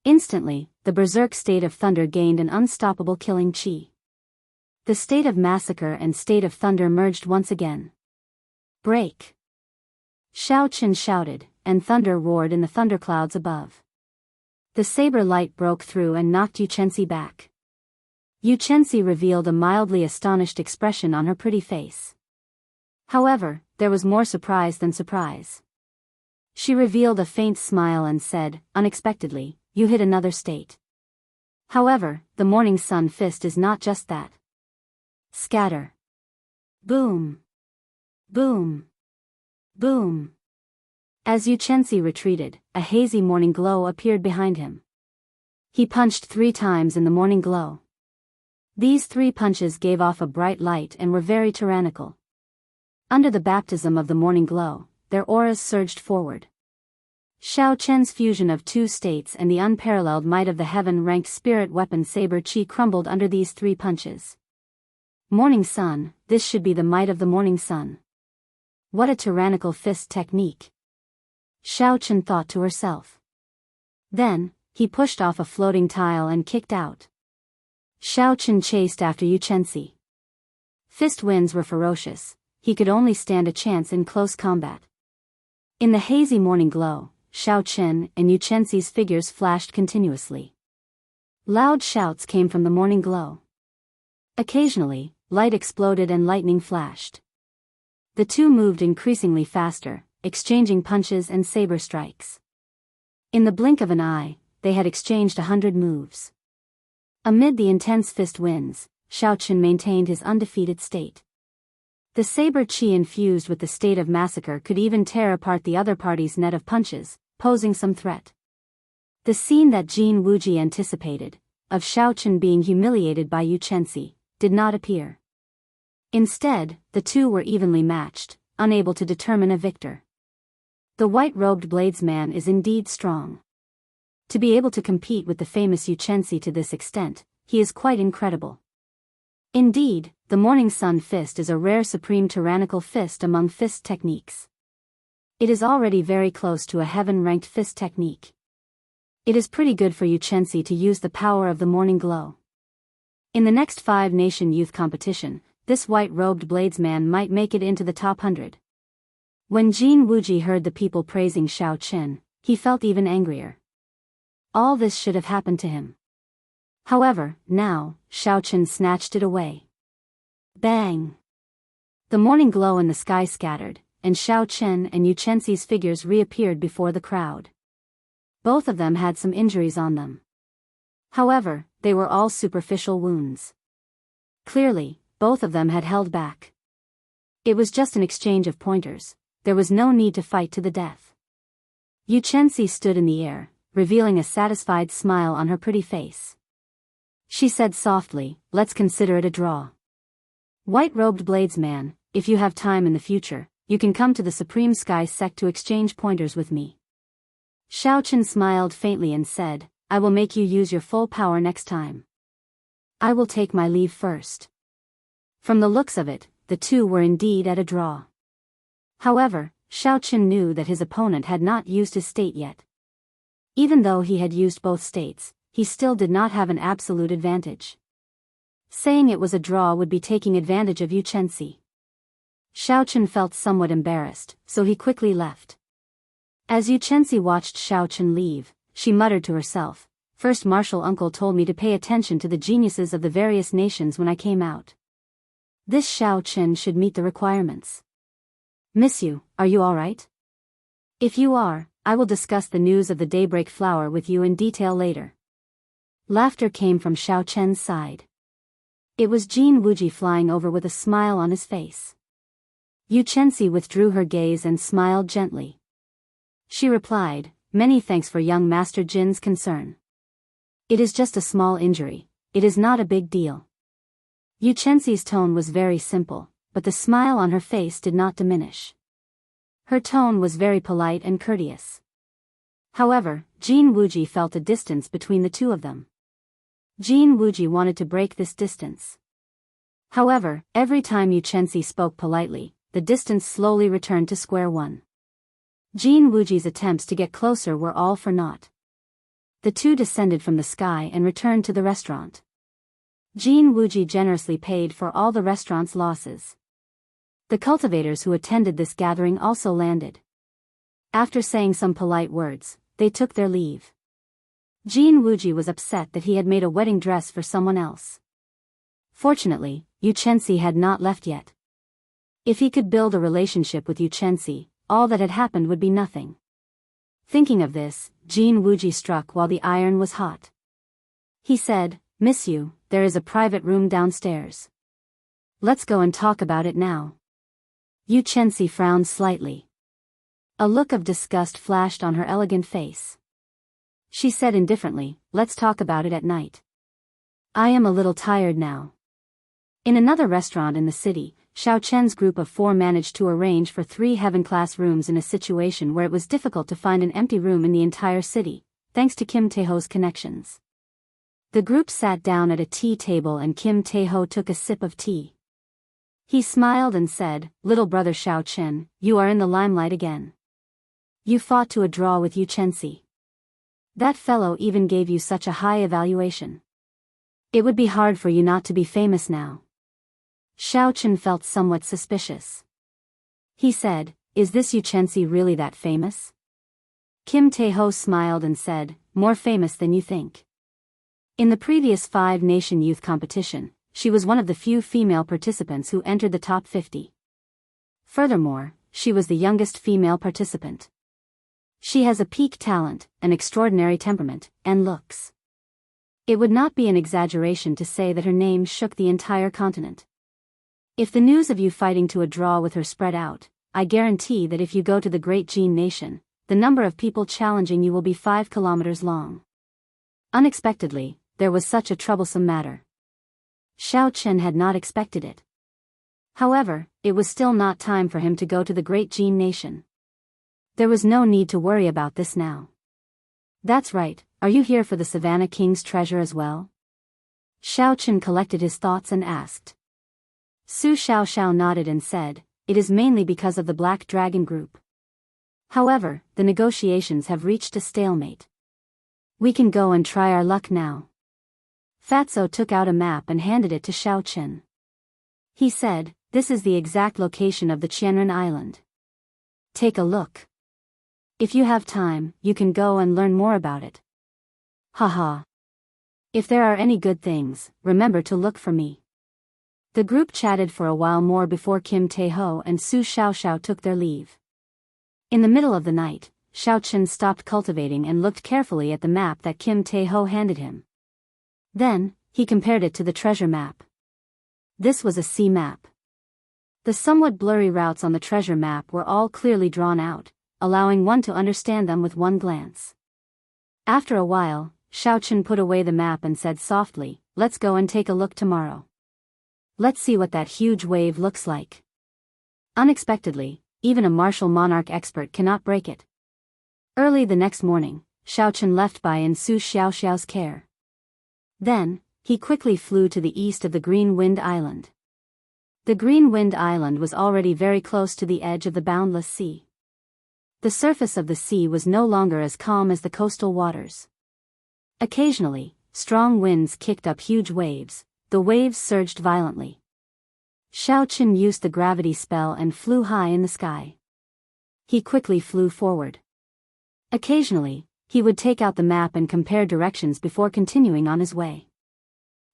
Instantly, the berserk state of thunder gained an unstoppable killing qi. The state of massacre and state of thunder merged once again. Break! Shao Chen shouted, and thunder roared in the thunderclouds above. The saber light broke through and knocked Yu Chenzi back. Yu Chenzi revealed a mildly astonished expression on her pretty face. However, there was more surprise than surprise. She revealed a faint smile and said, unexpectedly, you hit another state. However, the morning sun fist is not just that. Scatter. Boom. Boom. Boom. As Yu Chenzi retreated, a hazy morning glow appeared behind him. He punched 3 times in the morning glow. These 3 punches gave off a bright light and were very tyrannical. Under the baptism of the morning glow, their auras surged forward. Shao Chen's fusion of 2 states and the unparalleled might of the heaven-ranked spirit weapon saber qi crumbled under these 3 punches. Morning sun, this should be the might of the morning sun. What a tyrannical fist technique. Shao Chen thought to herself. Then, he pushed off a floating tile and kicked out. Shao Chen chased after Yu Chenzi. Fist winds were ferocious, he could only stand a chance in close combat. In the hazy morning glow, Shao Chen and Yu Chenzi's figures flashed continuously. Loud shouts came from the morning glow. Occasionally, light exploded and lightning flashed. The two moved increasingly faster, exchanging punches and saber strikes. In the blink of an eye, they had exchanged 100 moves. Amid the intense fist winds, Shao Chen maintained his undefeated state. The saber qi infused with the state of massacre could even tear apart the other party's net of punches, posing some threat. The scene that Jin Wuji anticipated, of Shao Chen being humiliated by Yu Chenzi, did not appear. Instead, the two were evenly matched, unable to determine a victor. The white-robed bladesman is indeed strong. To be able to compete with the famous Yu Chenzi to this extent, he is quite incredible. Indeed, the morning sun fist is a rare supreme tyrannical fist among fist techniques. It is already very close to a heaven-ranked fist technique. It is pretty good for Yu Chenzi to use the power of the morning glow. In the next 5-nation youth competition, this white-robed bladesman might make it into the top 100. When Jin Wuji heard the people praising Shao Chen, he felt even angrier. All this should have happened to him. However, now, Shao Chen snatched it away. Bang! The morning glow in the sky scattered, and Shao Chen and Yu Chenzi's figures reappeared before the crowd. Both of them had some injuries on them. However, they were all superficial wounds. Clearly, both of them had held back. It was just an exchange of pointers. There was no need to fight to the death. Yuchensi stood in the air, revealing a satisfied smile on her pretty face. She said softly, "Let's consider it a draw. White-robed bladesman, if you have time in the future, you can come to the Supreme Sky Sect to exchange pointers with me." Xiaochen smiled faintly and said, "I will make you use your full power next time. I will take my leave first." From the looks of it, the two were indeed at a draw. However, Xiaochen knew that his opponent had not used his state yet. Even though he had used both states, he still did not have an absolute advantage. Saying it was a draw would be taking advantage of Yuchensi. Xiaochen felt somewhat embarrassed, so he quickly left. As Yuchensi watched Xiaochen leave, she muttered to herself, "First Martial Uncle told me to pay attention to the geniuses of the various nations when I came out. This Xiaochen should meet the requirements. Miss you, are you alright? If you are, I will discuss the news of the Daybreak Flower with you in detail later." Laughter came from Xiaochen's side. It was Jin Wuji flying over with a smile on his face. Yuchensi withdrew her gaze and smiled gently. She replied, "Many thanks for young Master Jin's concern. It is just a small injury, it is not a big deal." Yuchensi's tone was very simple, but the smile on her face did not diminish. Her tone was very polite and courteous. However, Jin Wuji felt a distance between the two of them. Jin Wuji wanted to break this distance. However, every time Yuchensi spoke politely, the distance slowly returned to square one. Jin Wuji's attempts to get closer were all for naught. The two descended from the sky and returned to the restaurant. Jin Wuji generously paid for all the restaurant's losses. The cultivators who attended this gathering also landed. After saying some polite words, they took their leave. Jin Wuji was upset that he had made a wedding dress for someone else. Fortunately, Yuchensi had not left yet. If he could build a relationship with Yuchensi, all that had happened would be nothing. Thinking of this, Jin Wuji struck while the iron was hot. He said, "Miss you, there is a private room downstairs. Let's go and talk about it now." Yuchensi frowned slightly. A look of disgust flashed on her elegant face. She said indifferently, "Let's talk about it at night. I am a little tired now." In another restaurant in the city, Xiaochen's group of 4 managed to arrange for 3 heaven-class rooms in a situation where it was difficult to find an empty room in the entire city, thanks to Kim Taeho's connections. The group sat down at a tea table and Kim Taeho took a sip of tea. He smiled and said, "Little brother Xiaochen, you are in the limelight again. You fought to a draw with Yuchensi. That fellow even gave you such a high evaluation. It would be hard for you not to be famous now." Xiaochen felt somewhat suspicious. He said, "Is this Yuchensi really that famous?" Kim Taeho smiled and said, "More famous than you think." In the previous 5-nation youth competition, she was one of the few female participants who entered the top 50. Furthermore, she was the youngest female participant. She has a peak talent, an extraordinary temperament, and looks. It would not be an exaggeration to say that her name shook the entire continent. If the news of you fighting to a draw with her spread out, I guarantee that if you go to the Great Jin Nation, the number of people challenging you will be 5 kilometers long. Unexpectedly, there was such a troublesome matter. Xiaochen had not expected it. However, it was still not time for him to go to the Great Jin Nation. There was no need to worry about this now. "That's right, are you here for the Savannah King's treasure as well?" Xiaochen collected his thoughts and asked. Su Xiaoxiao nodded and said, "It is mainly because of the Black Dragon Group. However, the negotiations have reached a stalemate. We can go and try our luck now." Fatso took out a map and handed it to Xiaochen. He said, "This is the exact location of the Qianren Island. Take a look. If you have time, you can go and learn more about it. Haha. If there are any good things, remember to look for me." The group chatted for a while more before Kim Taeho and Su Xiaoxiao took their leave. In the middle of the night, Xiao Chen stopped cultivating and looked carefully at the map that Kim Tae-ho handed him. Then, he compared it to the treasure map. This was a sea map. The somewhat blurry routes on the treasure map were all clearly drawn out, allowing one to understand them with one glance. After a while, Xiao Chen put away the map and said softly, "Let's go and take a look tomorrow. Let's see what that huge wave looks like." Unexpectedly, even a martial monarch expert cannot break it. Early the next morning, Xiao Chen left Bai in Su Xiaoxiao's care. Then, he quickly flew to the east of the Green Wind Island. The Green Wind Island was already very close to the edge of the boundless sea. The surface of the sea was no longer as calm as the coastal waters. Occasionally, strong winds kicked up huge waves. The waves surged violently. Xiao Chen used the gravity spell and flew high in the sky. He quickly flew forward. Occasionally, he would take out the map and compare directions before continuing on his way.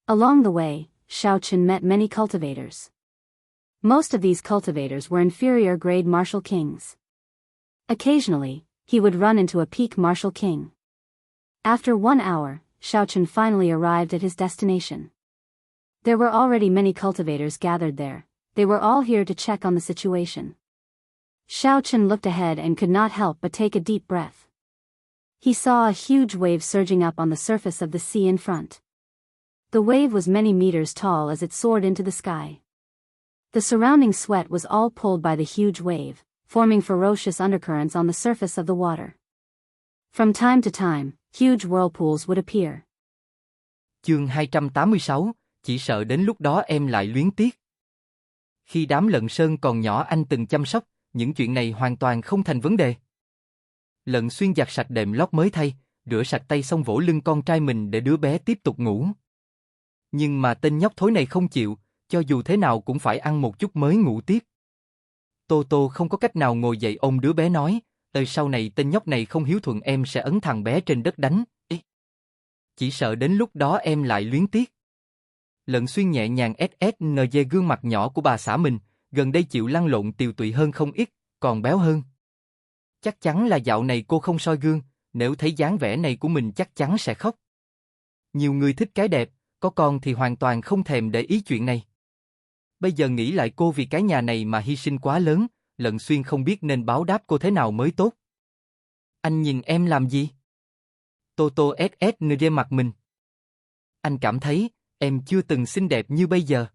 Along the way, Xiao Chen met many cultivators. Most of these cultivators were inferior grade martial kings. Occasionally, he would run into a peak martial king. After 1 hour, Xiao Chen finally arrived at his destination. There were already many cultivators gathered there. They were all here to check on the situation. Xiao Chen looked ahead and could not help but take a deep breath. He saw a huge wave surging up on the surface of the sea in front. The wave was many meters tall as it soared into the sky. The surrounding sweat was all pulled by the huge wave, forming ferocious undercurrents on the surface of the water. From time to time, huge whirlpools would appear. Chương 286, chỉ sợ đến lúc đó em lại luyến tiếc. Khi đám lợn sơn còn nhỏ anh từng chăm sóc, những chuyện này hoàn toàn không thành vấn đề. Lợn xuyên giặt sạch đệm lót mới thay, rửa sạch tay xong vỗ lưng con trai mình để đứa bé tiếp tục ngủ. Nhưng mà tên nhóc thối này không chịu, cho dù thế nào cũng phải ăn một chút mới ngủ tiếp. Tô Tô không có cách nào ngồi dậy ôm đứa bé nói, sau này tên nhóc này không hiếu thuận em sẽ ấn thằng bé trên đất đánh. Chỉ sợ đến lúc đó em lại luyến tiếc. Lợn xuyên nhẹ nhàng SSNG gương mặt nhỏ của bà xã mình, gần đây chịu lăn lộn tiều tụy hơn không ít, còn béo hơn. Chắc chắn là dạo này cô không soi gương, nếu thấy dáng vẻ này của mình chắc chắn sẽ khóc. Nhiều người thích cái đẹp, có con thì hoàn toàn không thèm để ý chuyện này. Bây giờ nghĩ lại cô vì cái nhà này mà hy sinh quá lớn, Lợn xuyên không biết nên báo đáp cô thế nào mới tốt. Anh nhìn em làm gì? Tô Tô SSNG mặt mình. Anh cảm thấy, em chưa từng xinh đẹp như bây giờ.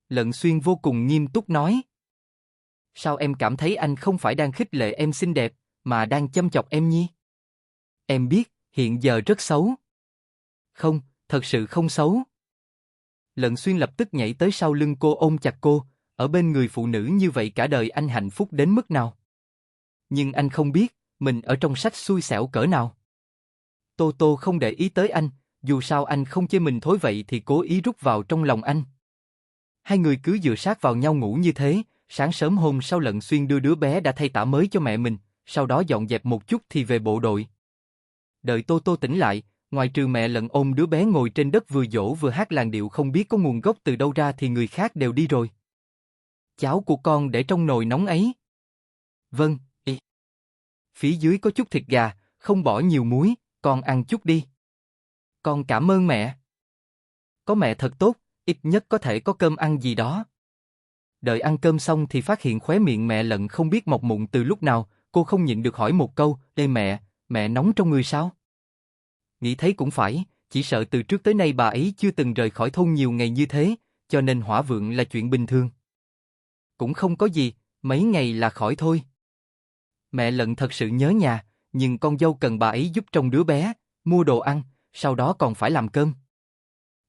Lợn xuyên vô cùng nghiêm túc nói. Sao em cảm thấy anh không phải đang khích lệ em xinh đẹp, mà đang châm chọc em nhi? Em biết, hiện giờ rất xấu. Không, thật sự không xấu. Lợn xuyên lập tức nhảy tới sau lưng cô ôm chặt cô, ở bên người phụ nữ như vậy cả đời anh hạnh phúc đến mức nào. Nhưng anh không biết, mình ở trong sách xui xẻo cỡ nào. Tô Tô không để ý tới anh, dù sao anh không chê mình thối vậy thì cố ý rút vào trong lòng anh. Hai người cứ dựa sát vào nhau ngủ như thế, sáng sớm hôm sau Lợn xuyên đưa đứa bé đã thay tã mới cho mẹ mình, sau đó dọn dẹp một chút thì về bộ đội. Đợi Tô Tô tỉnh lại, ngoài trừ mẹ Lợn ôm đứa bé ngồi trên đất vừa dỗ vừa hát làn điệu không biết có nguồn gốc từ đâu ra thì người khác đều đi rồi. Cháo của con để trong nồi nóng ấy. Vâng, ý. Phía dưới có chút thịt gà, không bỏ nhiều muối, con ăn chút đi. Con cảm ơn mẹ. Có mẹ thật tốt, ít nhất có thể có cơm ăn gì đó. Đợi ăn cơm xong thì phát hiện khóe miệng mẹ Lợn không biết mọc mụn từ lúc nào, cô không nhịn được hỏi một câu, "Ê mẹ nóng trong người sao?" Nghĩ thấy cũng phải, chỉ sợ từ trước tới nay bà ấy chưa từng rời khỏi thôn nhiều ngày như thế, cho nên hỏa vượng là chuyện bình thường. Cũng không có gì, mấy ngày là khỏi thôi. Mẹ Lợn thật sự nhớ nhà, nhưng con dâu cần bà ấy giúp trông đứa bé, mua đồ ăn, sau đó còn phải làm cơm.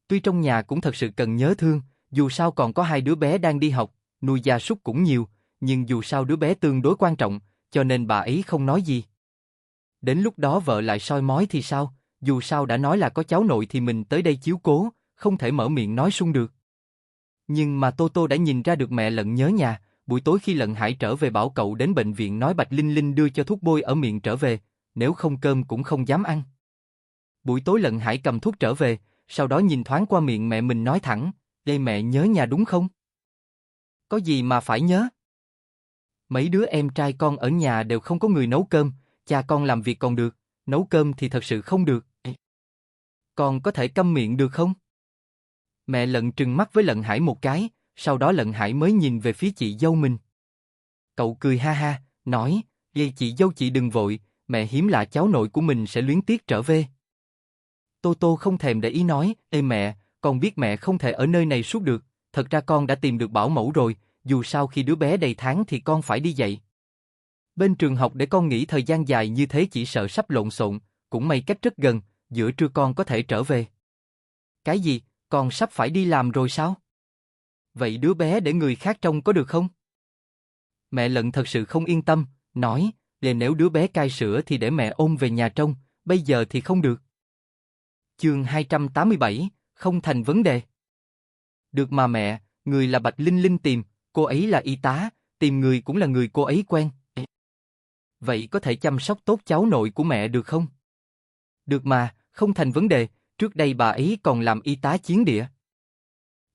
Tuy trong nhà cũng thật sự cần nhớ thương, dù sao còn có 2 đứa bé đang đi học, nuôi gia súc cũng nhiều, nhưng dù sao đứa bé tương đối quan trọng, cho nên bà ấy không nói gì. Đến lúc đó vợ lại soi mói thì sao, dù sao đã nói là có cháu nội thì mình tới đây chiếu cố, không thể mở miệng nói sung được. Nhưng mà Tô Tô đã nhìn ra được mẹ Lợn nhớ nhà, buổi tối khi Lợn Hải trở về bảo cậu đến bệnh viện nói Bạch Linh Linh đưa cho thuốc bôi ở miệng trở về, nếu không cơm cũng không dám ăn. Buổi tối Lợn Hải cầm thuốc trở về, sau đó nhìn thoáng qua miệng mẹ mình nói thẳng, "Đây mẹ nhớ nhà đúng không?" "Có gì mà phải nhớ? Mấy đứa em trai con ở nhà đều không có người nấu cơm, cha con làm việc còn được, nấu cơm thì thật sự không được. Con có thể câm miệng được không? Mẹ Lận trừng mắt với Lận Hải một cái, sau đó Lận Hải mới nhìn về phía chị dâu mình. Cậu cười ha ha, nói, chị dâu chị đừng vội, mẹ hiếm lạ cháu nội của mình sẽ luyến tiếc trở về. Tô Tô không thèm để ý nói, ê mẹ, con biết mẹ không thể ở nơi này suốt được, thật ra con đã tìm được bảo mẫu rồi, dù sao khi đứa bé đầy tháng thì con phải đi dạy. Bên trường học để con nghỉ thời gian dài như thế chỉ sợ sắp lộn xộn, cũng may cách rất gần, giữa trưa con có thể trở về. Cái gì, con sắp phải đi làm rồi sao? Vậy đứa bé để người khác trông có được không? Mẹ Lận thật sự không yên tâm, nói, nếu đứa bé cai sữa thì để mẹ ôm về nhà trông, bây giờ thì không được. Chương 287, không thành vấn đề. Được mà mẹ, người là Bạch Linh Linh tìm, cô ấy là y tá, tìm người cũng là người cô ấy quen. Vậy có thể chăm sóc tốt cháu nội của mẹ được không? Được mà, không thành vấn đề, trước đây bà ấy còn làm y tá chiến địa.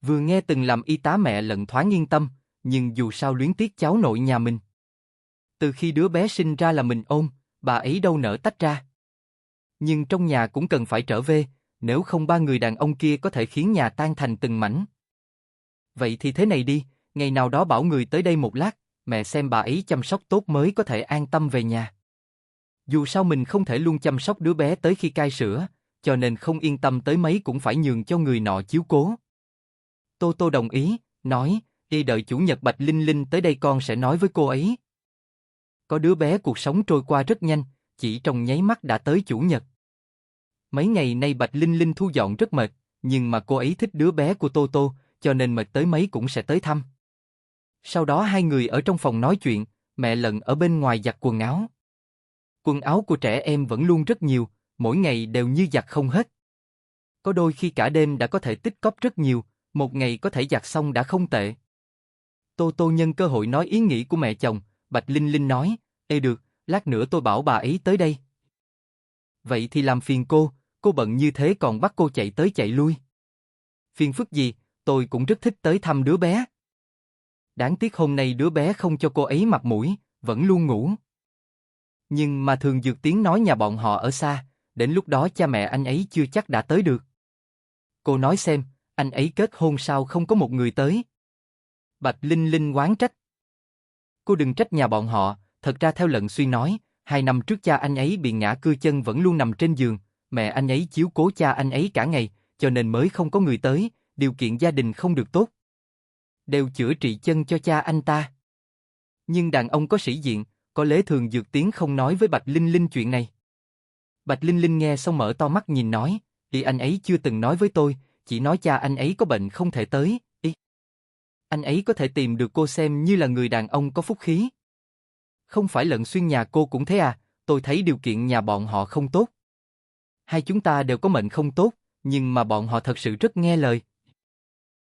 Vừa nghe từng làm y tá mẹ Lận thoáng yên tâm, nhưng dù sao luyến tiếc cháu nội nhà mình. Từ khi đứa bé sinh ra là mình ôm, bà ấy đâu nỡ tách ra. Nhưng trong nhà cũng cần phải trở về, nếu không ba người đàn ông kia có thể khiến nhà tan thành từng mảnh. Vậy thì thế này đi, ngày nào đó bảo người tới đây một lát, mẹ xem bà ấy chăm sóc tốt mới có thể an tâm về nhà. Dù sao mình không thể luôn chăm sóc đứa bé tới khi cai sữa, cho nên không yên tâm tới mấy cũng phải nhường cho người nọ chiếu cố. Tô Tô đồng ý, nói, đi đợi chủ nhật Bạch Linh Linh tới đây con sẽ nói với cô ấy. Có đứa bé cuộc sống trôi qua rất nhanh, chỉ trong nháy mắt đã tới chủ nhật. Mấy ngày nay Bạch Linh Linh thu dọn rất mệt, nhưng mà cô ấy thích đứa bé của Tô Tô, cho nên mệt tới mấy cũng sẽ tới thăm. Sau đó hai người ở trong phòng nói chuyện, mẹ Lận ở bên ngoài giặt quần áo. Quần áo của trẻ em vẫn luôn rất nhiều, mỗi ngày đều như giặt không hết. Có đôi khi cả đêm đã có thể tích cóp rất nhiều, một ngày có thể giặt xong đã không tệ. Tô Tô nhân cơ hội nói ý nghĩ của mẹ chồng, Bạch Linh Linh nói, ê được, lát nữa tôi bảo bà ấy tới đây. Vậy thì làm phiền cô bận như thế còn bắt cô chạy tới chạy lui. Phiền phức gì, tôi cũng rất thích tới thăm đứa bé. Đáng tiếc hôm nay đứa bé không cho cô ấy mặt mũi, vẫn luôn ngủ. Nhưng mà Thường Dược Tiến nói nhà bọn họ ở xa, đến lúc đó cha mẹ anh ấy chưa chắc đã tới được. Cô nói xem, anh ấy kết hôn sao không có một người tới. Bạch Linh Linh oán trách. Cô đừng trách nhà bọn họ, thật ra theo Lận Xuyên nói, 2 năm trước cha anh ấy bị ngã cưa chân vẫn luôn nằm trên giường, mẹ anh ấy chiếu cố cha anh ấy cả ngày, cho nên mới không có người tới, điều kiện gia đình không được tốt. Đều chữa trị chân cho cha anh ta. Nhưng đàn ông có sĩ diện, có lẽ Thường Dược Tiến không nói với Bạch Linh Linh chuyện này. Bạch Linh Linh nghe xong mở to mắt nhìn nói, đi anh ấy chưa từng nói với tôi, chỉ nói cha anh ấy có bệnh không thể tới, đi. Anh ấy có thể tìm được cô xem như là người đàn ông có phúc khí. Không phải Lận Xuyên nhà cô cũng thế à, tôi thấy điều kiện nhà bọn họ không tốt. Hai chúng ta đều có mệnh không tốt, nhưng mà bọn họ thật sự rất nghe lời.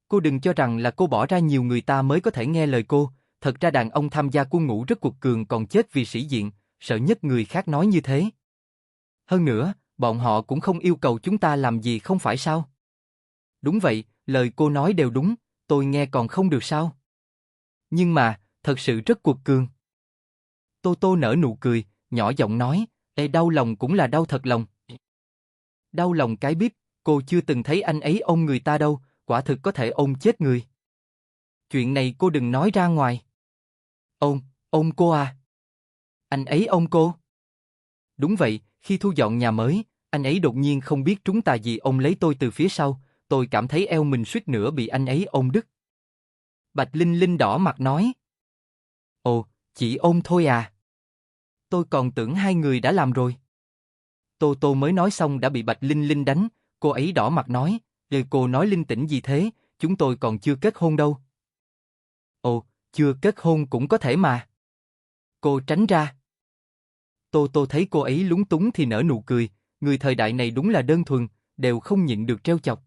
Cô đừng cho rằng là cô bỏ ra nhiều người ta mới có thể nghe lời cô, thật ra đàn ông tham gia quân ngũ rất quật cường còn chết vì sĩ diện, sợ nhất người khác nói như thế. Hơn nữa, bọn họ cũng không yêu cầu chúng ta làm gì không phải sao? Đúng vậy, lời cô nói đều đúng, tôi nghe còn không được sao? Nhưng mà, thật sự rất quật cường. Tô Tô nở nụ cười, nhỏ giọng nói, ê đau lòng cũng là đau thật lòng. Đau lòng cái bíp, cô chưa từng thấy anh ấy ôm người ta đâu, quả thực có thể ôm chết người. Chuyện này cô đừng nói ra ngoài. Ôm cô à? Anh ấy ôm cô? Đúng vậy, khi thu dọn nhà mới, anh ấy đột nhiên không biết trúng tà gì ôm lấy tôi từ phía sau, tôi cảm thấy eo mình suýt nữa bị anh ấy ôm đứt. Bạch Linh Linh đỏ mặt nói. Ồ, chỉ ôm thôi à? Tôi còn tưởng hai người đã làm rồi. Tô Tô mới nói xong đã bị Bạch Linh Linh đánh, cô ấy đỏ mặt nói, cô nói linh tinh gì thế, chúng tôi còn chưa kết hôn đâu. Ồ, chưa kết hôn cũng có thể mà. Cô tránh ra. Tô Tô thấy cô ấy lúng túng thì nở nụ cười, người thời đại này đúng là đơn thuần, đều không nhịn được trêu chọc.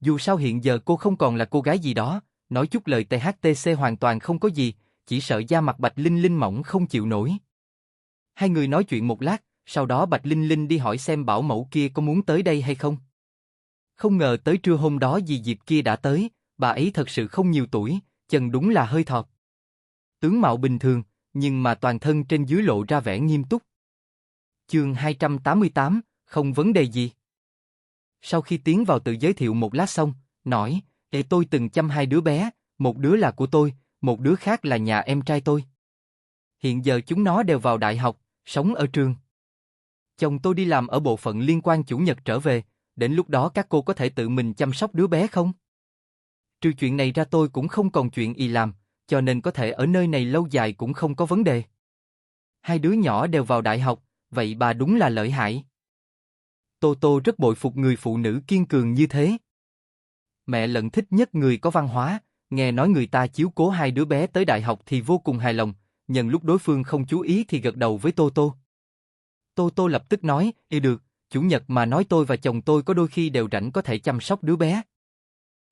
Dù sao hiện giờ cô không còn là cô gái gì đó, nói chút lời THTC hoàn toàn không có gì, chỉ sợ da mặt Bạch Linh Linh mỏng không chịu nổi. Hai người nói chuyện một lát, sau đó Bạch Linh Linh đi hỏi xem bảo mẫu kia có muốn tới đây hay không. Không ngờ tới trưa hôm đó dì Diệp kia đã tới, bà ấy thật sự không nhiều tuổi, chân đúng là hơi thọt. Tướng mạo bình thường, nhưng mà toàn thân trên dưới lộ ra vẻ nghiêm túc. Chương 288, không vấn đề gì. Sau khi tiến vào tự giới thiệu một lát xong, nói, tôi từng chăm hai đứa bé, một đứa là của tôi, một đứa khác là nhà em trai tôi. Hiện giờ chúng nó đều vào đại học, sống ở trường. Chồng tôi đi làm ở bộ phận liên quan chủ nhật trở về, đến lúc đó các cô có thể tự mình chăm sóc đứa bé không? Trừ chuyện này ra tôi cũng không còn chuyện gì làm, cho nên có thể ở nơi này lâu dài cũng không có vấn đề. Hai đứa nhỏ đều vào đại học, vậy bà đúng là lợi hại. Tô Tô rất bội phục người phụ nữ kiên cường như thế. Mẹ Lận thích nhất người có văn hóa, nghe nói người ta chiếu cố hai đứa bé tới đại học thì vô cùng hài lòng, nhân lúc đối phương không chú ý thì gật đầu với Tô Tô. Tô Tô lập tức nói, được, chủ nhật mà nói tôi và chồng tôi có đôi khi đều rảnh có thể chăm sóc đứa bé.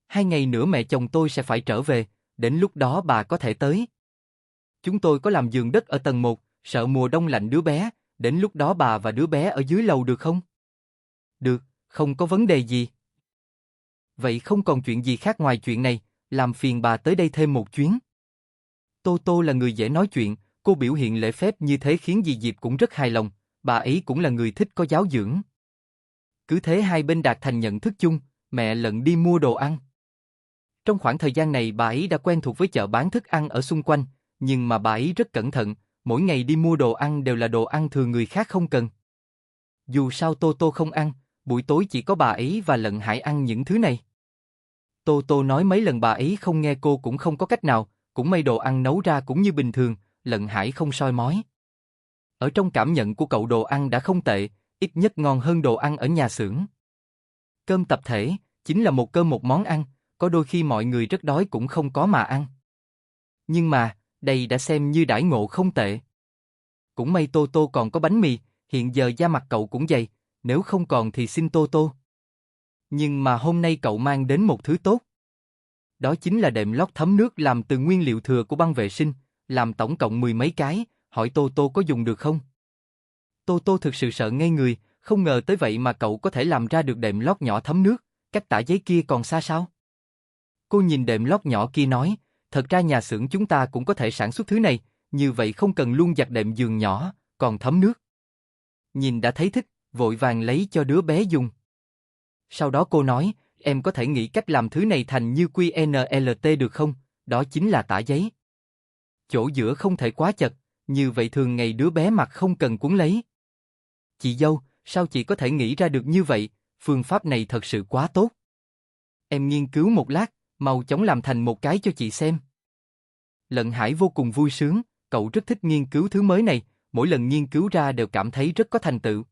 2 ngày nữa mẹ chồng tôi sẽ phải trở về, đến lúc đó bà có thể tới. Chúng tôi có làm giường đất ở tầng 1, sợ mùa đông lạnh đứa bé, đến lúc đó bà và đứa bé ở dưới lầu được không? Được, không có vấn đề gì. Vậy không còn chuyện gì khác ngoài chuyện này, làm phiền bà tới đây thêm một chuyến. Tô Tô là người dễ nói chuyện, cô biểu hiện lễ phép như thế khiến dì Diệp cũng rất hài lòng, bà ấy cũng là người thích có giáo dưỡng. Cứ thế hai bên đạt thành nhận thức chung, mẹ Lận đi mua đồ ăn. Trong khoảng thời gian này bà ấy đã quen thuộc với chợ bán thức ăn ở xung quanh, nhưng mà bà ấy rất cẩn thận, mỗi ngày đi mua đồ ăn đều là đồ ăn thừa người khác không cần. Dù sao Tô Tô không ăn, buổi tối chỉ có bà ấy và Lận Hải ăn những thứ này. Tô Tô nói mấy lần bà ấy không nghe cô cũng không có cách nào, cũng may đồ ăn nấu ra cũng như bình thường, Lận Hải không soi mói. Ở trong cảm nhận của cậu đồ ăn đã không tệ, ít nhất ngon hơn đồ ăn ở nhà xưởng. Cơm tập thể, chính là một cơm một món ăn, có đôi khi mọi người rất đói cũng không có mà ăn. Nhưng mà, đây đã xem như đãi ngộ không tệ. Cũng may Tô Tô còn có bánh mì, hiện giờ da mặt cậu cũng dày, nếu không còn thì xin Tô Tô. Nhưng mà hôm nay cậu mang đến một thứ tốt. Đó chính là đệm lót thấm nước làm từ nguyên liệu thừa của băng vệ sinh, làm tổng cộng 10 mấy cái, hỏi Tô Tô có dùng được không? Tô Tô thực sự sợ ngây người, không ngờ tới vậy mà cậu có thể làm ra được đệm lót nhỏ thấm nước, cách tả giấy kia còn xa sao? Cô nhìn đệm lót nhỏ kia nói, thật ra nhà xưởng chúng ta cũng có thể sản xuất thứ này, như vậy không cần luôn giặt đệm giường nhỏ, còn thấm nước. Nhìn đã thấy thích, vội vàng lấy cho đứa bé dùng. Sau đó cô nói, em có thể nghĩ cách làm thứ này thành như QNLT được không? Đó chính là tả giấy. Chỗ giữa không thể quá chật, như vậy thường ngày đứa bé mặc không cần cuốn lấy. Chị dâu, sao chị có thể nghĩ ra được như vậy? Phương pháp này thật sự quá tốt. Em nghiên cứu một lát, mau chóng làm thành một cái cho chị xem. Lận Hải vô cùng vui sướng, cậu rất thích nghiên cứu thứ mới này, mỗi lần nghiên cứu ra đều cảm thấy rất có thành tựu.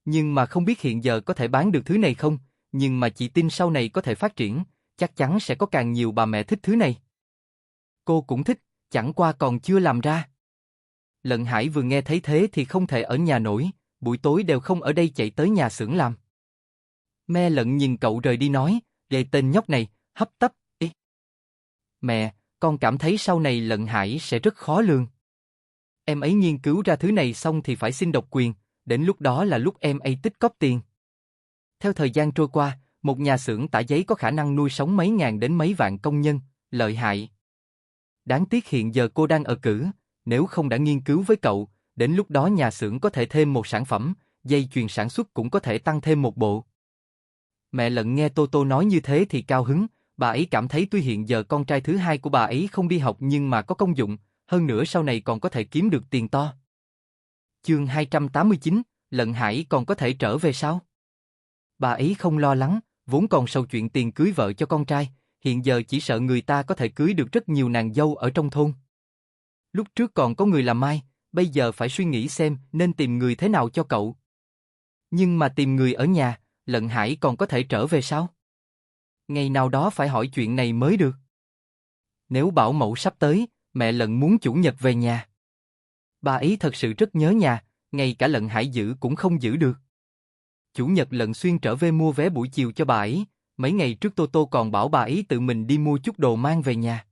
Nhưng mà không biết hiện giờ có thể bán được thứ này không, nhưng mà chị tin sau này có thể phát triển, chắc chắn sẽ có càng nhiều bà mẹ thích thứ này. Cô cũng thích, chẳng qua còn chưa làm ra. Lận Hải vừa nghe thấy thế thì không thể ở nhà nổi, buổi tối đều không ở đây chạy tới nhà xưởng làm. Mẹ Lận nhìn cậu rời đi nói, về tên nhóc này, hấp tấp, ý. Mẹ, con cảm thấy sau này Lận Hải sẽ rất khó lường. Em ấy nghiên cứu ra thứ này xong thì phải xin độc quyền, đến lúc đó là lúc em ấy tích cóp tiền. Theo thời gian trôi qua, một nhà xưởng tả giấy có khả năng nuôi sống mấy ngàn đến mấy vạn công nhân, lợi hại. Đáng tiếc hiện giờ cô đang ở cữ, nếu không đã nghiên cứu với cậu, đến lúc đó nhà xưởng có thể thêm một sản phẩm, dây chuyền sản xuất cũng có thể tăng thêm một bộ. Mẹ Lận nghe Tô Tô nói như thế thì cao hứng, bà ấy cảm thấy tuy hiện giờ con trai thứ hai của bà ấy không đi học nhưng mà có công dụng, hơn nữa sau này còn có thể kiếm được tiền to. Chương 289, Lận Hải còn có thể trở về sao? Bà ấy không lo lắng, vốn còn sầu chuyện tiền cưới vợ cho con trai, hiện giờ chỉ sợ người ta có thể cưới được rất nhiều nàng dâu ở trong thôn. Lúc trước còn có người làm mai, bây giờ phải suy nghĩ xem nên tìm người thế nào cho cậu. Nhưng mà tìm người ở nhà, Lận Hải còn có thể trở về sao? Ngày nào đó phải hỏi chuyện này mới được. Nếu bảo mẫu sắp tới, mẹ Lận muốn chủ nhật về nhà. Bà ấy thật sự rất nhớ nhà, ngay cả Lận Hải giữ cũng không giữ được. Chủ nhật Lận Xuyên trở về mua vé buổi chiều cho bà ấy, mấy ngày trước Tô Tô còn bảo bà ấy tự mình đi mua chút đồ mang về nhà.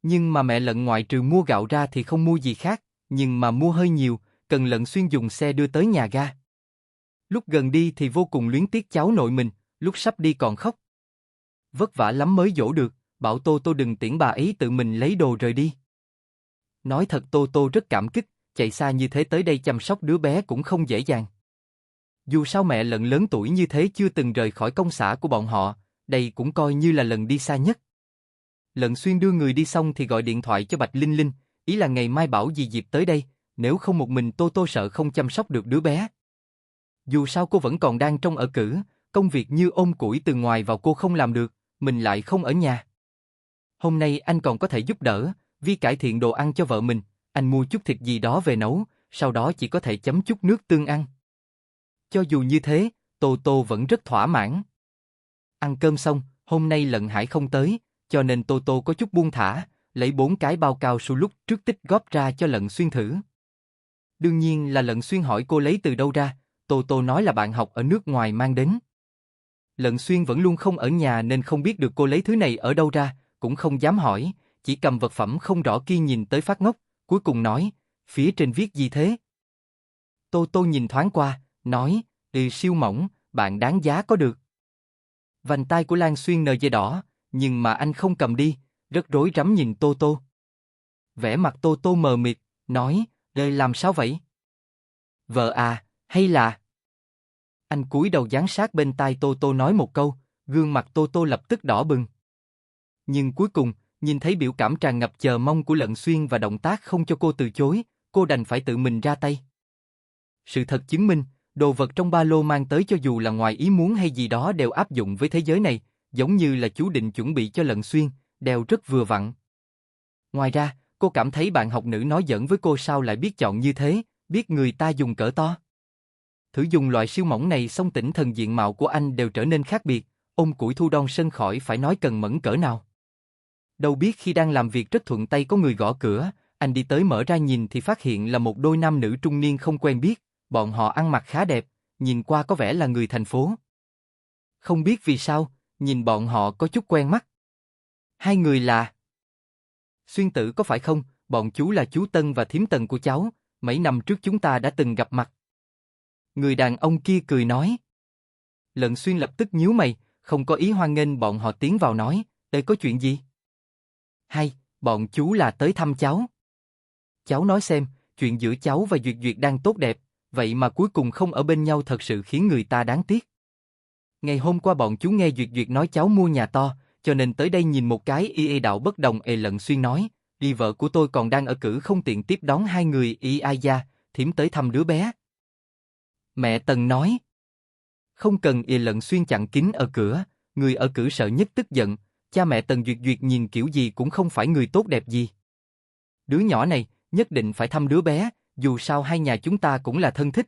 Nhưng mà mẹ Lận ngoại trừ mua gạo ra thì không mua gì khác, nhưng mà mua hơi nhiều, cần Lận Xuyên dùng xe đưa tới nhà ga. Lúc gần đi thì vô cùng luyến tiếc cháu nội mình, lúc sắp đi còn khóc. Vất vả lắm mới dỗ được, bảo Tô Tô đừng tiễn bà ấy tự mình lấy đồ rời đi. Nói thật Tô Tô rất cảm kích, chạy xa như thế tới đây chăm sóc đứa bé cũng không dễ dàng. Dù sao mẹ Lận lớn tuổi như thế chưa từng rời khỏi công xã của bọn họ, đây cũng coi như là lần đi xa nhất. Lận Xuyên đưa người đi xong thì gọi điện thoại cho Bạch Linh Linh, ý là ngày mai bảo dì Diệp tới đây, nếu không một mình Tô Tô sợ không chăm sóc được đứa bé. Dù sao cô vẫn còn đang trong ở cữ, công việc như ôm củi từ ngoài vào cô không làm được, mình lại không ở nhà. Hôm nay anh còn có thể giúp đỡ, vì cải thiện đồ ăn cho vợ mình, anh mua chút thịt gì đó về nấu, sau đó chỉ có thể chấm chút nước tương ăn. Cho dù như thế, Tô Tô vẫn rất thỏa mãn. Ăn cơm xong, hôm nay Lận Hải không tới, cho nên Tô Tô có chút buông thả, lấy 4 cái bao cao su lúc trước tích góp ra cho Lận Xuyên thử. Đương nhiên là Lận Xuyên hỏi cô lấy từ đâu ra, Tô Tô nói là bạn học ở nước ngoài mang đến. Lận Xuyên vẫn luôn không ở nhà nên không biết được cô lấy thứ này ở đâu ra, cũng không dám hỏi, chỉ cầm vật phẩm không rõ kia nhìn tới phát ngốc, cuối cùng nói, phía trên viết gì thế? Tô Tô nhìn thoáng qua, nói, siêu mỏng, bạn đáng giá có được. Vành tai của Lan Xuyên nờ dây đỏ, nhưng mà anh không cầm đi, rất rối rắm nhìn Tô Tô. Vẻ mặt Tô Tô mờ mịt, nói, đây làm sao vậy? Vợ à, hay là... Anh cúi đầu dán sát bên tai Tô Tô nói một câu, gương mặt Tô Tô lập tức đỏ bừng. Nhưng cuối cùng, nhìn thấy biểu cảm tràn ngập chờ mong của Lận Xuyên và động tác không cho cô từ chối, cô đành phải tự mình ra tay. Sự thật chứng minh, đồ vật trong ba lô mang tới cho dù là ngoài ý muốn hay gì đó đều áp dụng với thế giới này, giống như là chú định chuẩn bị cho Lận Xuyên, đeo rất vừa vặn. Ngoài ra, cô cảm thấy bạn học nữ nói giỡn với cô sao lại biết chọn như thế, biết người ta dùng cỡ to. Thử dùng loại siêu mỏng này xong tỉnh thần diện mạo của anh đều trở nên khác biệt, ôm củi thu đon sân khỏi phải nói cần mẫn cỡ nào. Đâu biết khi đang làm việc rất thuận tay có người gõ cửa, anh đi tới mở ra nhìn thì phát hiện là một đôi nam nữ trung niên không quen biết, bọn họ ăn mặc khá đẹp, nhìn qua có vẻ là người thành phố. Không biết vì sao, nhìn bọn họ có chút quen mắt. Hai người là... Xuyên tử có phải không, bọn chú là chú Tân và thím Tần của cháu, mấy năm trước chúng ta đã từng gặp mặt. Người đàn ông kia cười nói. Lận Xuyên lập tức nhíu mày, không có ý hoan nghênh bọn họ tiến vào nói, đây có chuyện gì? Hay, bọn chú là tới thăm cháu. Cháu nói xem, chuyện giữa cháu và Duyệt Duyệt đang tốt đẹp, vậy mà cuối cùng không ở bên nhau thật sự khiến người ta đáng tiếc. Ngày hôm qua bọn chú nghe Duyệt Duyệt nói cháu mua nhà to, cho nên tới đây nhìn một cái đạo bất đồng. Lận Xuyên nói, đi vợ của tôi còn đang ở cữ không tiện tiếp đón hai người ai gia, thím tới thăm đứa bé. Mẹ Tần nói. Không cần. Lận Xuyên chặn kín ở cửa, người ở cữ sợ nhất tức giận, cha mẹ Tần Duyệt Duyệt nhìn kiểu gì cũng không phải người tốt đẹp gì. Đứa nhỏ này, nhất định phải thăm đứa bé, dù sao hai nhà chúng ta cũng là thân thích.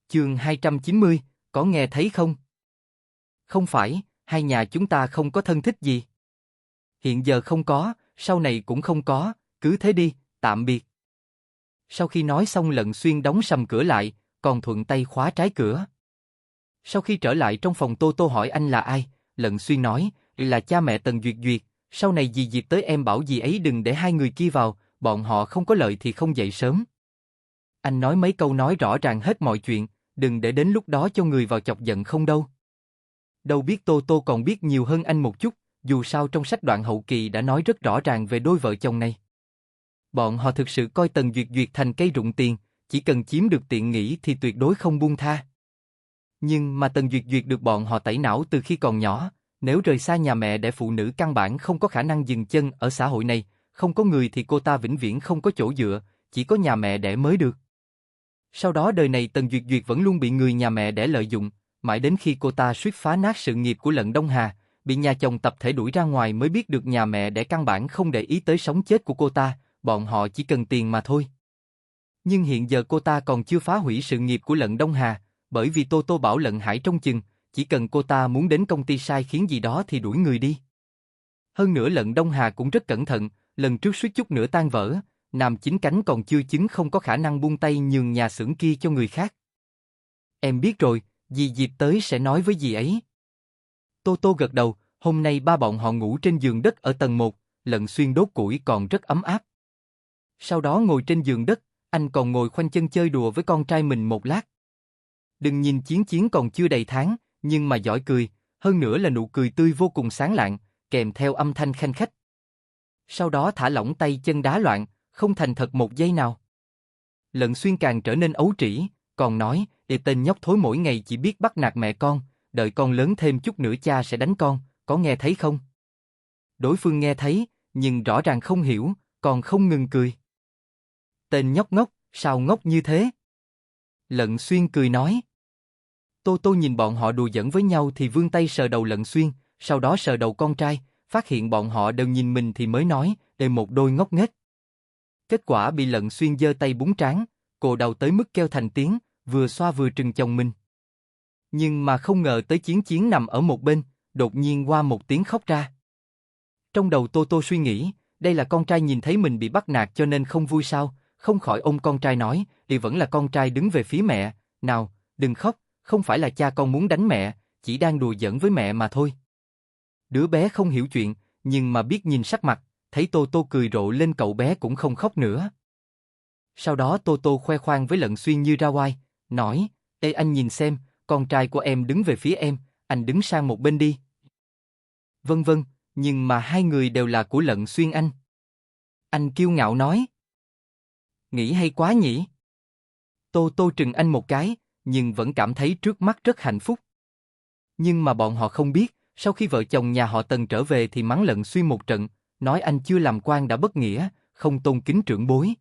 Chương 290, có nghe thấy không? Không phải, hai nhà chúng ta không có thân thích gì. Hiện giờ không có, sau này cũng không có, cứ thế đi, tạm biệt. Sau khi nói xong Lận Xuyên đóng sầm cửa lại, còn thuận tay khóa trái cửa. Sau khi trở lại trong phòng Tô Tô hỏi anh là ai, Lận Xuyên nói, là cha mẹ Tần Duyệt Duyệt, sau này dì Diệp tới em bảo dì ấy đừng để hai người kia vào, bọn họ không có lợi thì không dậy sớm. Anh nói mấy câu nói rõ ràng hết mọi chuyện, đừng để đến lúc đó cho người vào chọc giận không đâu. Đâu biết Tô Tô còn biết nhiều hơn anh một chút, dù sao trong sách đoạn hậu kỳ đã nói rất rõ ràng về đôi vợ chồng này. Bọn họ thực sự coi Tần Duyệt Duyệt thành cây rụng tiền, chỉ cần chiếm được tiện nghi thì tuyệt đối không buông tha. Nhưng mà Tần Duyệt Duyệt được bọn họ tẩy não từ khi còn nhỏ, nếu rời xa nhà mẹ để phụ nữ căn bản không có khả năng dừng chân ở xã hội này, không có người thì cô ta vĩnh viễn không có chỗ dựa, chỉ có nhà mẹ đẻ mới được. Sau đó đời này Tần Duyệt Duyệt vẫn luôn bị người nhà mẹ đẻ lợi dụng, mãi đến khi cô ta suýt phá nát sự nghiệp của Lận Đông Hà, bị nhà chồng tập thể đuổi ra ngoài mới biết được nhà mẹ đẻ căn bản không để ý tới sống chết của cô ta, bọn họ chỉ cần tiền mà thôi. Nhưng hiện giờ cô ta còn chưa phá hủy sự nghiệp của Lận Đông Hà, bởi vì Tô Tô bảo Lận Hải trông chừng, chỉ cần cô ta muốn đến công ty sai khiến gì đó thì đuổi người đi. Hơn nữa Lận Đông Hà cũng rất cẩn thận, lần trước suýt chút nữa tan vỡ, Nam Chính Cánh còn chưa chứng không có khả năng buông tay nhường nhà xưởng kia cho người khác. Em biết rồi, dì Diệp tới sẽ nói với dì ấy. Tô Tô gật đầu, hôm nay ba bọn họ ngủ trên giường đất ở tầng 1, Lận Xuyên đốt củi còn rất ấm áp. Sau đó ngồi trên giường đất, anh còn ngồi khoanh chân chơi đùa với con trai mình một lát. Đừng nhìn Chiến Chiến còn chưa đầy tháng, nhưng mà giỏi cười, hơn nữa là nụ cười tươi vô cùng sáng lạng, kèm theo âm thanh khanh khách. Sau đó thả lỏng tay chân đá loạn, không thành thật một giây nào. Lận Xuyên càng trở nên ấu trĩ, còn nói, tên nhóc thối mỗi ngày chỉ biết bắt nạt mẹ con, đợi con lớn thêm chút nữa cha sẽ đánh con, có nghe thấy không? Đối phương nghe thấy, nhưng rõ ràng không hiểu, còn không ngừng cười. Tên nhóc ngốc, sao ngốc như thế? Lận Xuyên cười nói. Tô Tô nhìn bọn họ đùa giỡn với nhau thì vươn tay sờ đầu Lận Xuyên, sau đó sờ đầu con trai, phát hiện bọn họ đều nhìn mình thì mới nói, một đôi ngốc nghếch. Kết quả bị Lận Xuyên giơ tay búng trán, cồ đầu tới mức kêu thành tiếng, vừa xoa vừa trừng chồng mình. Nhưng mà không ngờ tới Chiến Chiến nằm ở một bên, đột nhiên qua một tiếng khóc ra. Trong đầu Tô Tô suy nghĩ, đây là con trai nhìn thấy mình bị bắt nạt cho nên không vui sao, không khỏi ôm con trai nói, thì vẫn là con trai đứng về phía mẹ, nào, đừng khóc, không phải là cha con muốn đánh mẹ, chỉ đang đùa giỡn với mẹ mà thôi. Đứa bé không hiểu chuyện, nhưng mà biết nhìn sắc mặt, thấy Tô Tô cười rộ lên cậu bé cũng không khóc nữa. Sau đó Tô Tô khoe khoang với Lận Xuyên như ra oai, nói, ê anh nhìn xem, con trai của em đứng về phía em, anh đứng sang một bên đi. Vân vân, nhưng mà hai người đều là của Lận Xuyên anh. Anh kiêu ngạo nói. Nghĩ hay quá nhỉ? Tô Tô trừng anh một cái, nhưng vẫn cảm thấy trước mắt rất hạnh phúc. Nhưng mà bọn họ không biết, sau khi vợ chồng nhà họ Tần trở về thì mắng Lận Xuyên một trận, nói anh chưa làm quan đã bất nghĩa, không tôn kính trưởng bối.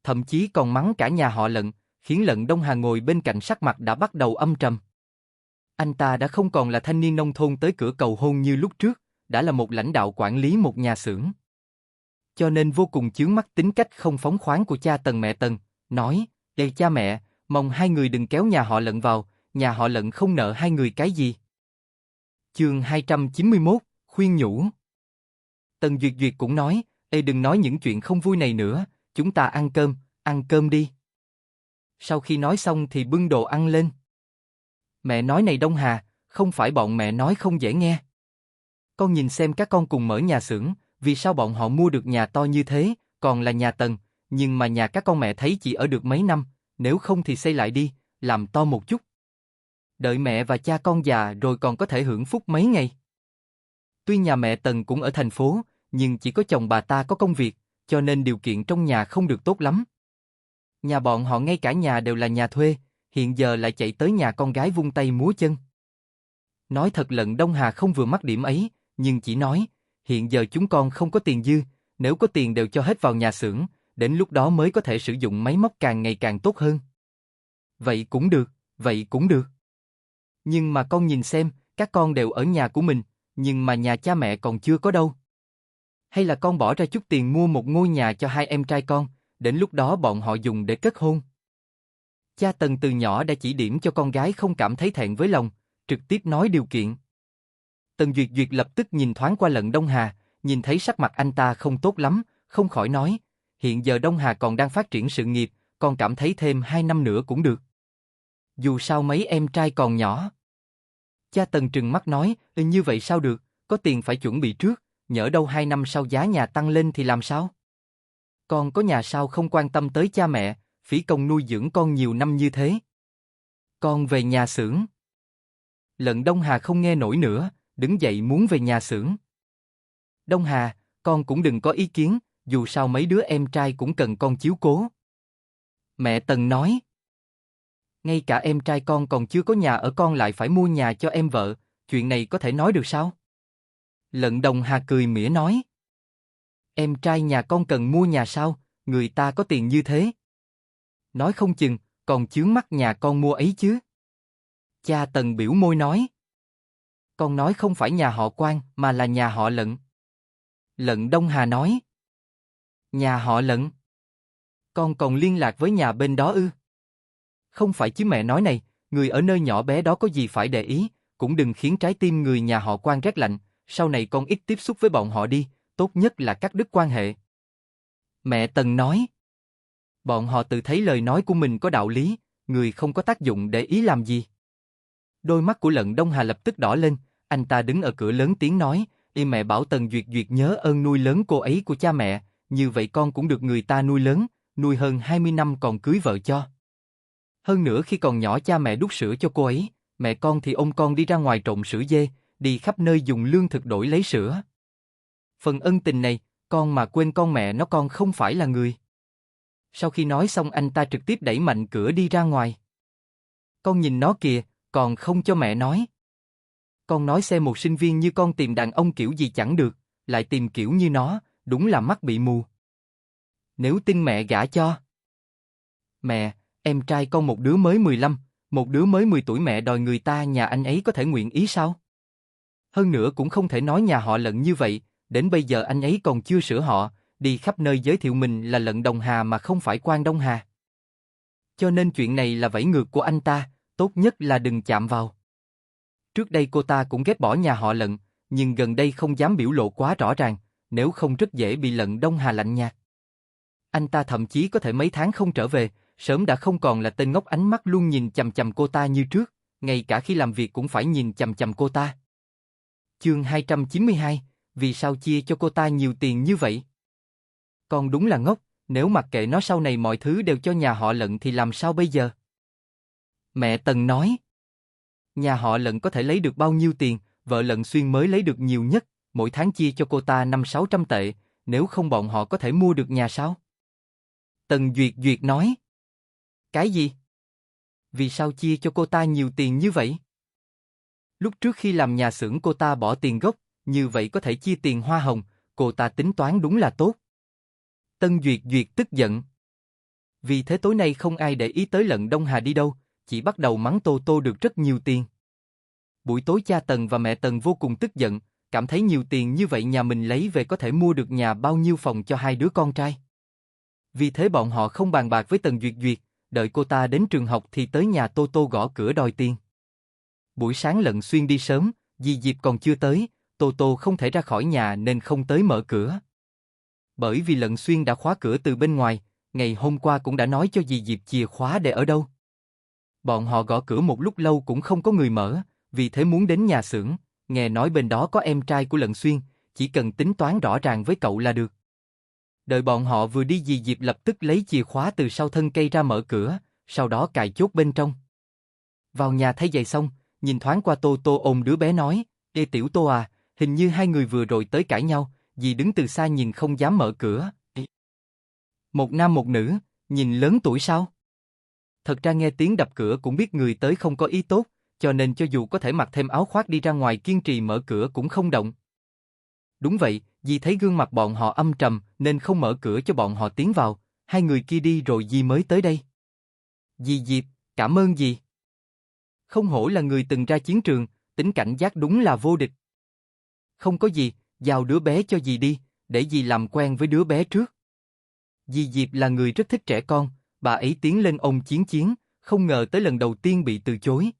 Thậm chí còn mắng cả nhà họ Lận, khiến Lận Đông Hà ngồi bên cạnh sắc mặt đã bắt đầu âm trầm. Anh ta đã không còn là thanh niên nông thôn tới cửa cầu hôn như lúc trước, đã là một lãnh đạo quản lý một nhà xưởng. Cho nên vô cùng chướng mắt tính cách không phóng khoáng của cha Tần mẹ Tần, nói, ê cha mẹ, mong hai người đừng kéo nhà họ Lận vào, nhà họ Lận không nợ hai người cái gì. Chương 291, khuyên nhủ. Tần Duyệt Duyệt cũng nói, ê đừng nói những chuyện không vui này nữa, chúng ta ăn cơm đi. Sau khi nói xong thì bưng đồ ăn lên. Mẹ nói này Đông Hà, không phải bọn mẹ nói không dễ nghe. Con nhìn xem các con cùng mở nhà xưởng, vì sao bọn họ mua được nhà to như thế, còn là nhà Tần, nhưng mà nhà các con mẹ thấy chỉ ở được mấy năm, nếu không thì xây lại đi, làm to một chút. Đợi mẹ và cha con già rồi còn có thể hưởng phúc mấy ngày. Tuy nhà mẹ Tần cũng ở thành phố, nhưng chỉ có chồng bà ta có công việc, cho nên điều kiện trong nhà không được tốt lắm. Nhà bọn họ ngay cả nhà đều là nhà thuê, hiện giờ lại chạy tới nhà con gái vung tay múa chân. Nói thật Lận Đông Hà không vừa mắt điểm ấy, nhưng chỉ nói, hiện giờ chúng con không có tiền dư, nếu có tiền đều cho hết vào nhà xưởng, đến lúc đó mới có thể sử dụng máy móc càng ngày càng tốt hơn. Vậy cũng được, vậy cũng được. Nhưng mà con nhìn xem, các con đều ở nhà của mình, nhưng mà nhà cha mẹ còn chưa có đâu. Hay là con bỏ ra chút tiền mua một ngôi nhà cho hai em trai con, đến lúc đó bọn họ dùng để kết hôn. Cha Tần từ nhỏ đã chỉ điểm cho con gái không cảm thấy thẹn với lòng, trực tiếp nói điều kiện. Tần Duyệt Duyệt lập tức nhìn thoáng qua Lận Đông Hà, nhìn thấy sắc mặt anh ta không tốt lắm, không khỏi nói, hiện giờ Đông Hà còn đang phát triển sự nghiệp, con cảm thấy thêm 2 năm nữa cũng được. Dù sao mấy em trai còn nhỏ. Cha Tần trừng mắt nói, như vậy sao được, có tiền phải chuẩn bị trước, nhỡ đâu 2 năm sau giá nhà tăng lên thì làm sao? Con có nhà sao không quan tâm tới cha mẹ, phí công nuôi dưỡng con nhiều năm như thế. Con về nhà xưởng. Lận Đông Hà không nghe nổi nữa, đứng dậy muốn về nhà xưởng. Đông Hà, con cũng đừng có ý kiến, dù sao mấy đứa em trai cũng cần con chiếu cố. Mẹ Tần nói. Ngay cả em trai con còn chưa có nhà ở con lại phải mua nhà cho em vợ, chuyện này có thể nói được sao? Lận Đông Hà cười mỉa nói. Em trai nhà con cần mua nhà sao, người ta có tiền như thế. Nói không chừng, còn chướng mắt nhà con mua ấy chứ. Cha Tần biểu môi nói. Con nói không phải nhà họ Quan mà là nhà họ Lận. Lận Đông Hà nói. Nhà họ Lận? Con còn liên lạc với nhà bên đó ư? Không phải chứ mẹ nói này, người ở nơi nhỏ bé đó có gì phải để ý, cũng đừng khiến trái tim người nhà họ Quan rét lạnh, sau này con ít tiếp xúc với bọn họ đi, tốt nhất là cắt đứt quan hệ. Mẹ Tần nói. Bọn họ tự thấy lời nói của mình có đạo lý, người không có tác dụng để ý làm gì. Đôi mắt của Lận Đông Hà lập tức đỏ lên, anh ta đứng ở cửa lớn tiếng nói, mẹ bảo Tần Duyệt Duyệt nhớ ơn nuôi lớn cô ấy của cha mẹ, như vậy con cũng được người ta nuôi lớn, nuôi hơn 20 năm còn cưới vợ cho. Hơn nữa khi còn nhỏ cha mẹ đút sữa cho cô ấy, mẹ con thì ôm con đi ra ngoài trộn sữa dê, đi khắp nơi dùng lương thực đổi lấy sữa. Phần ân tình này, con mà quên con mẹ nó con không phải là người. Sau khi nói xong anh ta trực tiếp đẩy mạnh cửa đi ra ngoài. Con nhìn nó kìa, còn không cho mẹ nói. Con nói xem một sinh viên như con tìm đàn ông kiểu gì chẳng được, lại tìm kiểu như nó, đúng là mắt bị mù. Nếu tin mẹ gả cho. Mẹ, em trai con một đứa mới 15, một đứa mới 10 tuổi, mẹ đòi người ta nhà anh ấy có thể nguyện ý sao? Hơn nữa cũng không thể nói nhà họ Lận như vậy, đến bây giờ anh ấy còn chưa sửa họ, đi khắp nơi giới thiệu mình là Lận Đông Hà mà không phải Quan Đông Hà. Cho nên chuyện này là vẫy ngược của anh ta, tốt nhất là đừng chạm vào. Trước đây cô ta cũng ghét bỏ nhà họ Lận, nhưng gần đây không dám biểu lộ quá rõ ràng, nếu không rất dễ bị Lận Đông Hà lạnh nhạt. Anh ta thậm chí có thể mấy tháng không trở về, sớm đã không còn là tên ngốc ánh mắt luôn nhìn chằm chằm cô ta như trước, ngay cả khi làm việc cũng phải nhìn chằm chằm cô ta. Chương 292, vì sao chia cho cô ta nhiều tiền như vậy? Con đúng là ngốc, nếu mặc kệ nó sau này mọi thứ đều cho nhà họ Lận thì làm sao bây giờ? Mẹ Tần nói. Nhà họ Lận có thể lấy được bao nhiêu tiền, vợ Lận Xuyên mới lấy được nhiều nhất, mỗi tháng chia cho cô ta 500-600 tệ, nếu không bọn họ có thể mua được nhà sao? Tần Duyệt Duyệt nói. Cái gì? Vì sao chia cho cô ta nhiều tiền như vậy? Lúc trước khi làm nhà xưởng cô ta bỏ tiền gốc, như vậy có thể chia tiền hoa hồng, cô ta tính toán đúng là tốt. Tân Duyệt Duyệt tức giận. Vì thế tối nay không ai để ý tới Lận Đông Hà đi đâu, chỉ bắt đầu mắng Tô Tô được rất nhiều tiền. Buổi tối cha Tần và mẹ Tần vô cùng tức giận, cảm thấy nhiều tiền như vậy nhà mình lấy về có thể mua được nhà bao nhiêu phòng cho hai đứa con trai. Vì thế bọn họ không bàn bạc với Tần Duyệt Duyệt, đợi cô ta đến trường học thì tới nhà Tô Tô gõ cửa đòi tiền. Buổi sáng Lận Xuyên đi sớm, dì Diệp còn chưa tới, Tô Tô không thể ra khỏi nhà nên không tới mở cửa. Bởi vì Lận Xuyên đã khóa cửa từ bên ngoài, ngày hôm qua cũng đã nói cho dì Diệp chìa khóa để ở đâu. Bọn họ gõ cửa một lúc lâu cũng không có người mở, vì thế muốn đến nhà xưởng, nghe nói bên đó có em trai của Lận Xuyên, chỉ cần tính toán rõ ràng với cậu là được. Đợi bọn họ vừa đi dì Diệp lập tức lấy chìa khóa từ sau thân cây ra mở cửa, sau đó cài chốt bên trong. Vào nhà thay giày xong, nhìn thoáng qua Tô Tô ôm đứa bé nói, Ê tiểu Tô à, hình như hai người vừa rồi tới cãi nhau, dì đứng từ xa nhìn không dám mở cửa. Một nam một nữ, nhìn lớn tuổi sao? Thật ra nghe tiếng đập cửa cũng biết người tới không có ý tốt, cho nên cho dù có thể mặc thêm áo khoác đi ra ngoài kiên trì mở cửa cũng không động. Đúng vậy, dì thấy gương mặt bọn họ âm trầm nên không mở cửa cho bọn họ tiến vào, hai người kia đi rồi dì mới tới đây. Dì Diệp, cảm ơn dì. Không hổ là người từng ra chiến trường, tính cảnh giác đúng là vô địch. Không có gì, giao đứa bé cho dì đi, để dì làm quen với đứa bé trước. Dì Diệp là người rất thích trẻ con, bà ấy tiến lên ôm Chiến Chiến, không ngờ tới lần đầu tiên bị từ chối.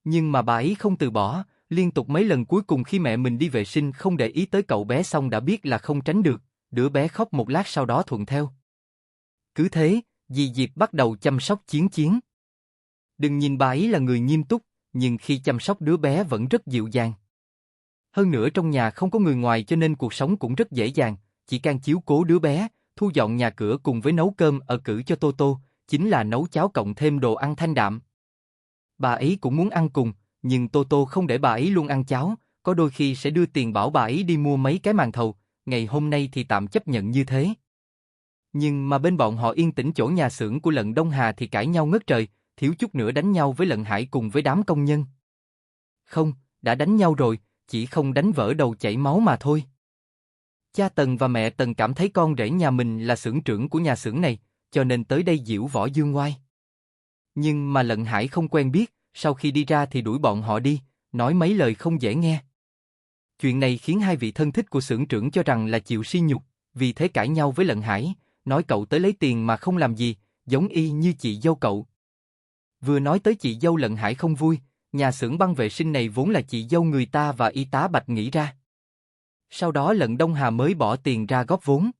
Nhưng mà bà ấy không từ bỏ, liên tục mấy lần cuối cùng khi mẹ mình đi vệ sinh không để ý tới cậu bé xong đã biết là không tránh được, đứa bé khóc một lát sau đó thuận theo. Cứ thế, dì Diệp bắt đầu chăm sóc Chiến Chiến. Đừng nhìn bà ấy là người nghiêm túc, nhưng khi chăm sóc đứa bé vẫn rất dịu dàng. Hơn nữa trong nhà không có người ngoài cho nên cuộc sống cũng rất dễ dàng, chỉ can chiếu cố đứa bé, thu dọn nhà cửa cùng với nấu cơm ở cữ cho Tô Tô, chính là nấu cháo cộng thêm đồ ăn thanh đạm. Bà ấy cũng muốn ăn cùng, nhưng Tô Tô không để bà ấy luôn ăn cháo, có đôi khi sẽ đưa tiền bảo bà ấy đi mua mấy cái màn thầu, ngày hôm nay thì tạm chấp nhận như thế. Nhưng mà bên bọn họ yên tĩnh chỗ nhà xưởng của Lận Đông Hà thì cãi nhau ngất trời, thiếu chút nữa đánh nhau với Lận Hải cùng với đám công nhân. Không, đã đánh nhau rồi, chỉ không đánh vỡ đầu chảy máu mà thôi. Cha Tần và mẹ Tần cảm thấy con rể nhà mình là xưởng trưởng của nhà xưởng này, cho nên tới đây diễu võ dương oai. Nhưng mà Lận Hải không quen biết, sau khi đi ra thì đuổi bọn họ đi, nói mấy lời không dễ nghe. Chuyện này khiến hai vị thân thích của xưởng trưởng cho rằng là chịu sỉ nhục, vì thế cãi nhau với Lận Hải, nói cậu tới lấy tiền mà không làm gì, giống y như chị dâu cậu. Vừa nói tới chị dâu Lận Hải không vui, nhà xưởng băng vệ sinh này vốn là chị dâu người ta và y tá Bạch nghĩ ra. Sau đó Lận Đông Hà mới bỏ tiền ra góp vốn.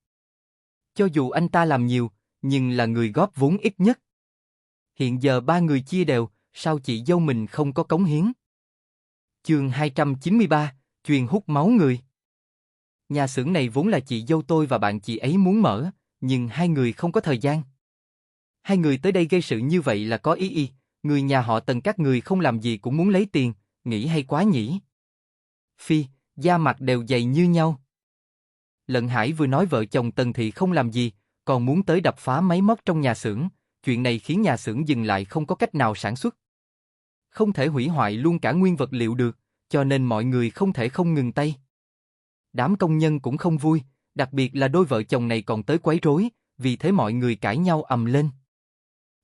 Cho dù anh ta làm nhiều, nhưng là người góp vốn ít nhất. Hiện giờ ba người chia đều, sao chị dâu mình không có cống hiến? Chương 293, truyền hút máu người. Nhà xưởng này vốn là chị dâu tôi và bạn chị ấy muốn mở, nhưng hai người không có thời gian. Hai người tới đây gây sự như vậy là có ý, người nhà họ Tần các người không làm gì cũng muốn lấy tiền, nghĩ hay quá nhỉ? Phi, da mặt đều dày như nhau. Lận Hải vừa nói vợ chồng Tần thì không làm gì, còn muốn tới đập phá máy móc trong nhà xưởng, chuyện này khiến nhà xưởng dừng lại không có cách nào sản xuất. Không thể hủy hoại luôn cả nguyên vật liệu được, cho nên mọi người không thể không ngừng tay. Đám công nhân cũng không vui, đặc biệt là đôi vợ chồng này còn tới quấy rối, vì thế mọi người cãi nhau ầm lên.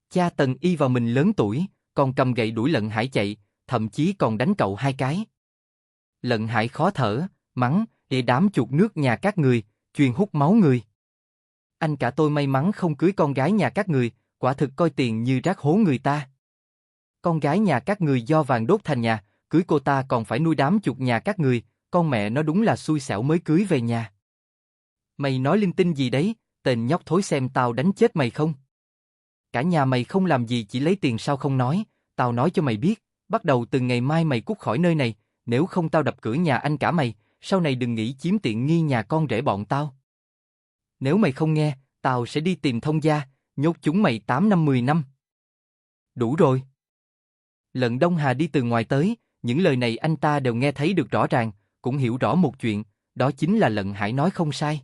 Cha Tần y vào mình lớn tuổi, còn cầm gậy đuổi Lận Hải chạy, thậm chí còn đánh cậu 2 cái. Lận Hải khó thở, mắng, để đám chuột nước nhà các người, chuyên hút máu người. Anh cả tôi may mắn không cưới con gái nhà các người, quả thực coi tiền như rác hố người ta. Con gái nhà các người do vàng đốt thành nhà, cưới cô ta còn phải nuôi đám chuột nhà các người, con mẹ nó đúng là xui xẻo mới cưới về nhà. Mày nói linh tinh gì đấy, tên nhóc thối xem tao đánh chết mày không? Cả nhà mày không làm gì chỉ lấy tiền sao không nói, tao nói cho mày biết, bắt đầu từ ngày mai mày cút khỏi nơi này, nếu không tao đập cửa nhà anh cả mày, sau này đừng nghĩ chiếm tiện nghi nhà con rể bọn tao. Nếu mày không nghe, tao sẽ đi tìm thông gia, nhốt chúng mày 8 năm 10 năm. Đủ rồi. Lận Đông Hà đi từ ngoài tới, những lời này anh ta đều nghe thấy được rõ ràng, cũng hiểu rõ một chuyện, đó chính là Lận Hải nói không sai.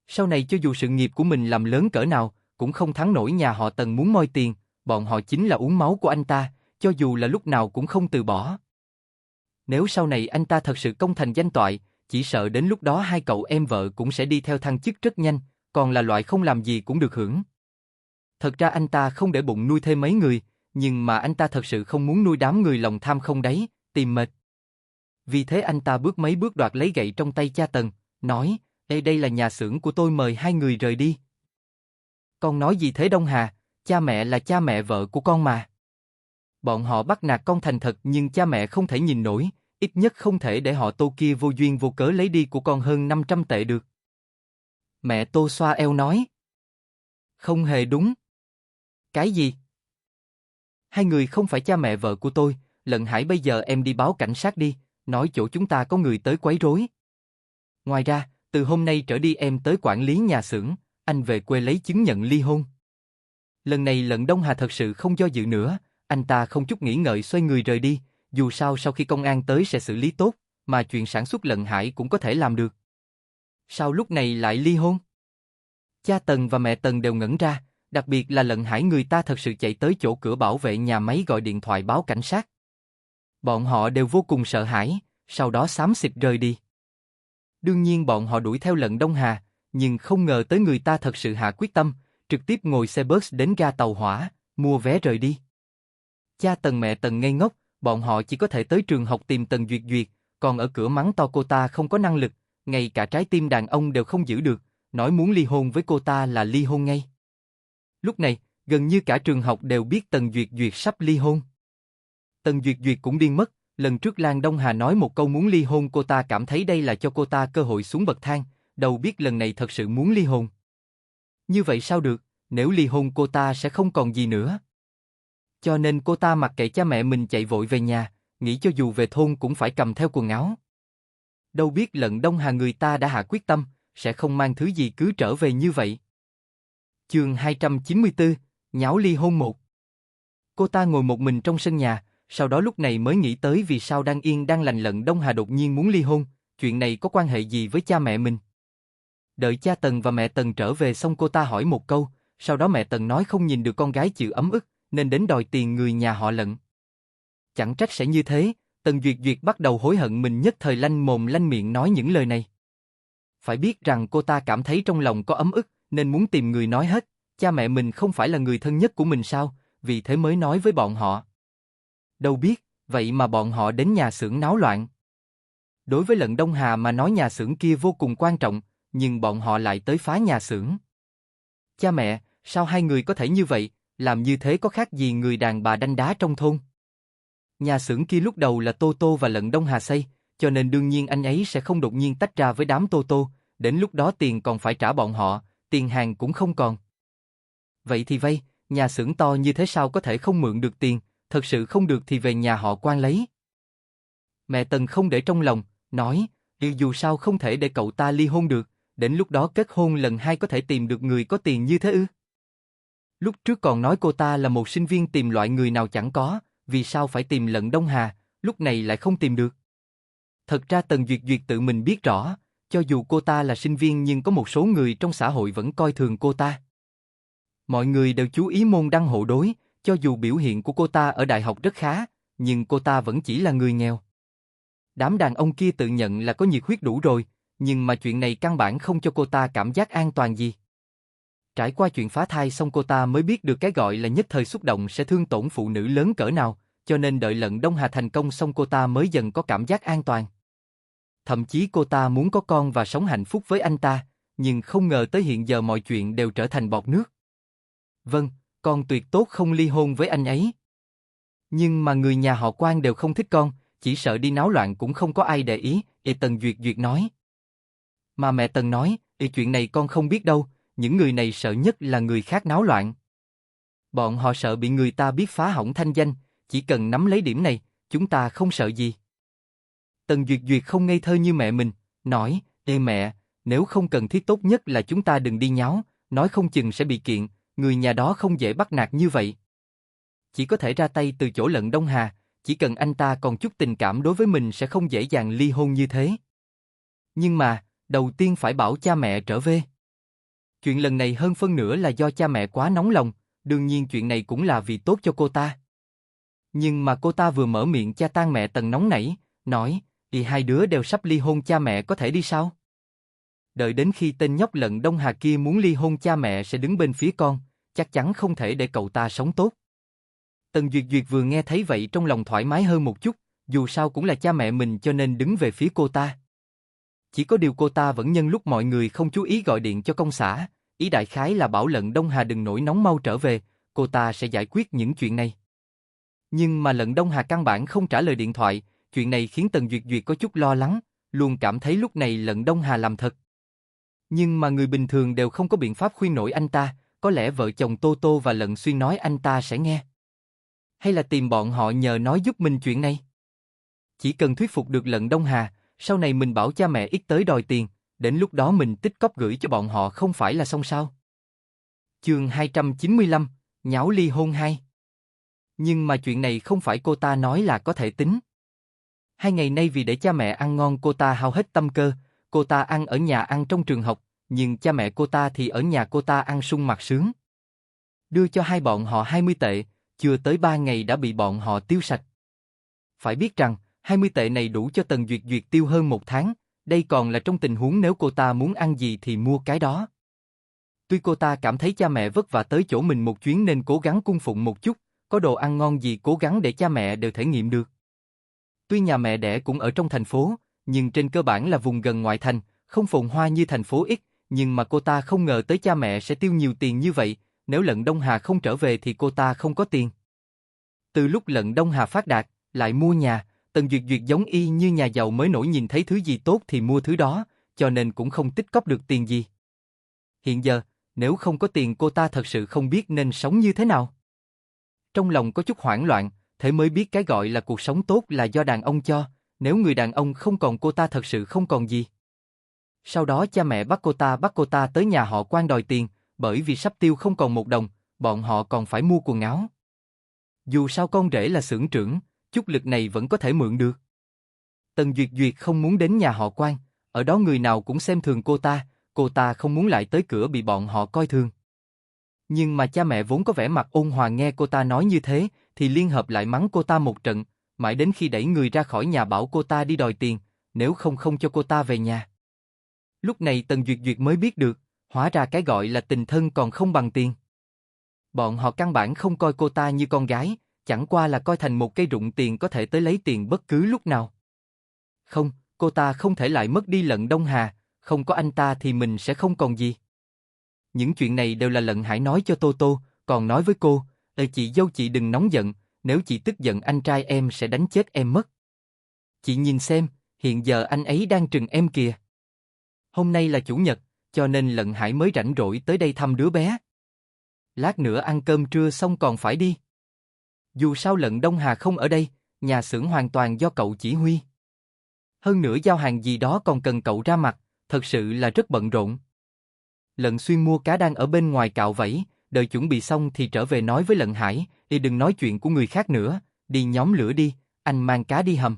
Sau này cho dù sự nghiệp của mình làm lớn cỡ nào, cũng không thắng nổi nhà họ Tần muốn moi tiền, bọn họ chính là uống máu của anh ta, cho dù là lúc nào cũng không từ bỏ. Nếu sau này anh ta thật sự công thành danh toại, chỉ sợ đến lúc đó 2 cậu em vợ cũng sẽ đi theo thăng chức rất nhanh, còn là loại không làm gì cũng được hưởng. Thật ra anh ta không để bụng nuôi thêm mấy người, nhưng mà anh ta thật sự không muốn nuôi đám người lòng tham không đáy, tìm mệt. Vì thế anh ta bước mấy bước đoạt lấy gậy trong tay cha Tần, nói, đây là nhà xưởng của tôi, mời 2 người rời đi. Con nói gì thế Đông Hà, cha mẹ là cha mẹ vợ của con mà. Bọn họ bắt nạt con thành thật nhưng cha mẹ không thể nhìn nổi, ít nhất không thể để họ Tô kia vô duyên vô cớ lấy đi của con hơn 500 tệ được. Mẹ Tô xoa eo nói. Không hề đúng. Cái gì? 2 người không phải cha mẹ vợ của tôi, Lận Hải bây giờ em đi báo cảnh sát đi, nói chỗ chúng ta có người tới quấy rối. Ngoài ra, từ hôm nay trở đi em tới quản lý nhà xưởng, anh về quê lấy chứng nhận ly hôn. Lần này Lận Đông Hà thật sự không do dự nữa, anh ta không chút nghĩ ngợi xoay người rời đi, dù sao sau khi công an tới sẽ xử lý tốt, mà chuyện sản xuất Lận Hải cũng có thể làm được. Sao lúc này lại ly hôn? Cha Tần và mẹ Tần đều ngẩn ra, đặc biệt là Lận Hải, người ta thật sự chạy tới chỗ cửa bảo vệ nhà máy gọi điện thoại báo cảnh sát. Bọn họ đều vô cùng sợ hãi, sau đó xám xịt rời đi. Đương nhiên bọn họ đuổi theo Lận Đông Hà, nhưng không ngờ tới người ta thật sự hạ quyết tâm, trực tiếp ngồi xe bus đến ga tàu hỏa, mua vé rời đi. Cha Tần mẹ Tần ngây ngốc, bọn họ chỉ có thể tới trường học tìm Tần Duyệt Duyệt, còn ở cửa mắng to cô ta không có năng lực, ngay cả trái tim đàn ông đều không giữ được, nói muốn ly hôn với cô ta là ly hôn ngay. Lúc này, gần như cả trường học đều biết Tần Duyệt Duyệt sắp ly hôn. Tần Duyệt Duyệt cũng điên mất, lần trước Lan Đông Hà nói một câu muốn ly hôn, cô ta cảm thấy đây là cho cô ta cơ hội xuống bậc thang, đâu biết lần này thật sự muốn ly hôn. Như vậy sao được, nếu ly hôn cô ta sẽ không còn gì nữa. Cho nên cô ta mặc kệ cha mẹ mình chạy vội về nhà, nghĩ cho dù về thôn cũng phải cầm theo quần áo. Đâu biết Lận Đông Hà người ta đã hạ quyết tâm, sẽ không mang thứ gì cứ trở về như vậy. Chương 294, nháo ly hôn 1. Cô ta ngồi một mình trong sân nhà, sau đó lúc này mới nghĩ tới vì sao đang yên đang lành Lận Đông Hà đột nhiên muốn ly hôn, chuyện này có quan hệ gì với cha mẹ mình. Đợi cha Tần và mẹ Tần trở về xong cô ta hỏi một câu, sau đó mẹ Tần nói không nhìn được con gái chịu ấm ức, nên đến đòi tiền người nhà họ Lận. Chẳng trách sẽ như thế, Tần Duyệt Duyệt bắt đầu hối hận mình nhất thời lanh mồm lanh miệng nói những lời này. Phải biết rằng cô ta cảm thấy trong lòng có ấm ức, nên muốn tìm người nói hết, cha mẹ mình không phải là người thân nhất của mình sao, vì thế mới nói với bọn họ. Đâu biết, vậy mà bọn họ đến nhà xưởng náo loạn. Đối với Lận Đông Hà mà nói nhà xưởng kia vô cùng quan trọng, nhưng bọn họ lại tới phá nhà xưởng. Cha mẹ, sao 2 người có thể như vậy, làm như thế có khác gì người đàn bà đanh đá trong thôn. Nhà xưởng kia lúc đầu là Tô Tô và Lận Đông Hà xây, cho nên đương nhiên anh ấy sẽ không đột nhiên tách ra với đám Tô Tô, đến lúc đó tiền còn phải trả bọn họ, tiền hàng cũng không còn. Vậy thì vay, nhà xưởng to như thế sao có thể không mượn được tiền, thật sự không được thì về nhà họ Quan lấy. Mẹ Tần không để trong lòng, nói, dù sao không thể để cậu ta ly hôn được, đến lúc đó kết hôn lần 2 có thể tìm được người có tiền như thế ư? Lúc trước còn nói cô ta là một sinh viên tìm loại người nào chẳng có, vì sao phải tìm Lận Đông Hà, lúc này lại không tìm được. Thật ra Tần Duyệt Duyệt tự mình biết rõ, Cho dù cô ta là sinh viên nhưng có một số người trong xã hội vẫn coi thường cô ta. Mọi người đều chú ý môn đăng hộ đối, cho dù biểu hiện của cô ta ở đại học rất khá, nhưng cô ta vẫn chỉ là người nghèo. Đám đàn ông kia tự nhận là có nhiệt huyết đủ rồi, nhưng mà chuyện này căn bản không cho cô ta cảm giác an toàn gì. Trải qua chuyện phá thai xong cô ta mới biết được cái gọi là nhất thời xúc động sẽ thương tổn phụ nữ lớn cỡ nào, cho nên đợi Lận Đông Hà thành công xong cô ta mới dần có cảm giác an toàn. Thậm chí cô ta muốn có con và sống hạnh phúc với anh ta, nhưng không ngờ tới hiện giờ mọi chuyện đều trở thành bọt nước. Vâng, con tuyệt tốt không ly hôn với anh ấy. Nhưng mà người nhà họ Quan đều không thích con, chỉ sợ đi náo loạn cũng không có ai để ý, Tần Duyệt Duyệt nói. Mà mẹ Tần nói, chuyện này con không biết đâu, những người này sợ nhất là người khác náo loạn. Bọn họ sợ bị người ta biết phá hỏng thanh danh, chỉ cần nắm lấy điểm này, chúng ta không sợ gì. Tần Duyệt Duyệt không ngây thơ như mẹ mình, nói, Ê mẹ, nếu không cần thiết tốt nhất là chúng ta đừng đi nháo, nói không chừng sẽ bị kiện, người nhà đó không dễ bắt nạt như vậy. Chỉ có thể ra tay từ chỗ Lận Đông Hà, chỉ cần anh ta còn chút tình cảm đối với mình sẽ không dễ dàng ly hôn như thế. Nhưng mà, đầu tiên phải bảo cha mẹ trở về. Chuyện lần này hơn phân nửa là do cha mẹ quá nóng lòng, đương nhiên chuyện này cũng là vì tốt cho cô ta. Nhưng mà cô ta vừa mở miệng cha tang mẹ Tần nóng nảy, nói, hai đứa đều sắp ly hôn cha mẹ có thể đi sao? Đợi đến khi tên nhóc Lận Đông Hà kia muốn ly hôn cha mẹ sẽ đứng bên phía con, chắc chắn không thể để cậu ta sống tốt. Tần Duyệt Duyệt vừa nghe thấy vậy trong lòng thoải mái hơn một chút, dù sao cũng là cha mẹ mình cho nên đứng về phía cô ta. Chỉ có điều cô ta vẫn nhân lúc mọi người không chú ý gọi điện cho công xã, ý đại khái là bảo Lận Đông Hà đừng nổi nóng mau trở về, cô ta sẽ giải quyết những chuyện này. Nhưng mà Lận Đông Hà căn bản không trả lời điện thoại, chuyện này khiến Tần Duyệt Duyệt có chút lo lắng, luôn cảm thấy lúc này Lận Đông Hà làm thật. Nhưng mà người bình thường đều không có biện pháp khuyên nổi anh ta, có lẽ vợ chồng Tô Tô và Lận Xuyên nói anh ta sẽ nghe. Hay là tìm bọn họ nhờ nói giúp mình chuyện này? Chỉ cần thuyết phục được Lận Đông Hà, sau này mình bảo cha mẹ ít tới đòi tiền, đến lúc đó mình tích cóp gửi cho bọn họ không phải là xong sao? Chương 295, nháo ly hôn 2. Nhưng mà chuyện này không phải cô ta nói là có thể tính. 2 ngày nay vì để cha mẹ ăn ngon cô ta hao hết tâm cơ, cô ta ăn ở nhà ăn trong trường học, nhưng cha mẹ cô ta thì ở nhà cô ta ăn sung mặc sướng. Đưa cho hai bọn họ 20 tệ, chưa tới 3 ngày đã bị bọn họ tiêu sạch. Phải biết rằng, 20 tệ này đủ cho Tần Duyệt Duyệt tiêu hơn 1 tháng, đây còn là trong tình huống nếu cô ta muốn ăn gì thì mua cái đó. Tuy cô ta cảm thấy cha mẹ vất vả tới chỗ mình một chuyến nên cố gắng cung phụng một chút, có đồ ăn ngon gì cố gắng để cha mẹ đều thể nghiệm được. Tuy nhà mẹ đẻ cũng ở trong thành phố, nhưng trên cơ bản là vùng gần ngoại thành, không phồn hoa như thành phố X, nhưng mà cô ta không ngờ tới cha mẹ sẽ tiêu nhiều tiền như vậy, nếu Lận Đông Hà không trở về thì cô ta không có tiền. Từ lúc Lận Đông Hà phát đạt, lại mua nhà, Tần Duyệt Duyệt giống y như nhà giàu mới nổi nhìn thấy thứ gì tốt thì mua thứ đó, cho nên cũng không tích cóp được tiền gì. Hiện giờ, nếu không có tiền cô ta thật sự không biết nên sống như thế nào. Trong lòng có chút hoảng loạn, thế mới biết cái gọi là cuộc sống tốt là do đàn ông cho, nếu người đàn ông không còn cô ta thật sự không còn gì. Sau đó cha mẹ bắt cô ta tới nhà họ Quan đòi tiền, bởi vì sắp tiêu không còn 1 đồng, bọn họ còn phải mua quần áo. Dù sao con rể là xưởng trưởng, chút lực này vẫn có thể mượn được. Tần Duyệt Duyệt không muốn đến nhà họ Quan, ở đó người nào cũng xem thường cô ta không muốn lại tới cửa bị bọn họ coi thường. Nhưng mà cha mẹ vốn có vẻ mặt ôn hòa nghe cô ta nói như thế, thì liên hợp lại mắng cô ta một trận, mãi đến khi đẩy người ra khỏi nhà bảo cô ta đi đòi tiền, nếu không cho cô ta về nhà. Lúc này Tần Duyệt Duyệt mới biết được, hóa ra cái gọi là tình thân còn không bằng tiền. Bọn họ căn bản không coi cô ta như con gái, chẳng qua là coi thành một cây rụng tiền có thể tới lấy tiền bất cứ lúc nào. Không, cô ta không thể lại mất đi Lận Đông Hà, không có anh ta thì mình sẽ không còn gì. Những chuyện này đều là Lận Hải nói cho Tô Tô, còn nói với cô, chị dâu chị đừng nóng giận, nếu chị tức giận anh trai em sẽ đánh chết em mất. Chị nhìn xem, hiện giờ anh ấy đang trừng em kìa. Hôm nay là chủ nhật, cho nên Lận Hải mới rảnh rỗi tới đây thăm đứa bé. Lát nữa ăn cơm trưa xong còn phải đi. Dù sao Lận Đông Hà không ở đây, nhà xưởng hoàn toàn do cậu chỉ huy. Hơn nữa giao hàng gì đó còn cần cậu ra mặt, thật sự là rất bận rộn. Lận Xuyên mua cá đang ở bên ngoài cạo vẫy, đợi chuẩn bị xong thì trở về nói với Lận Hải, đừng nói chuyện của người khác nữa, đi nhóm lửa đi, anh mang cá đi hầm.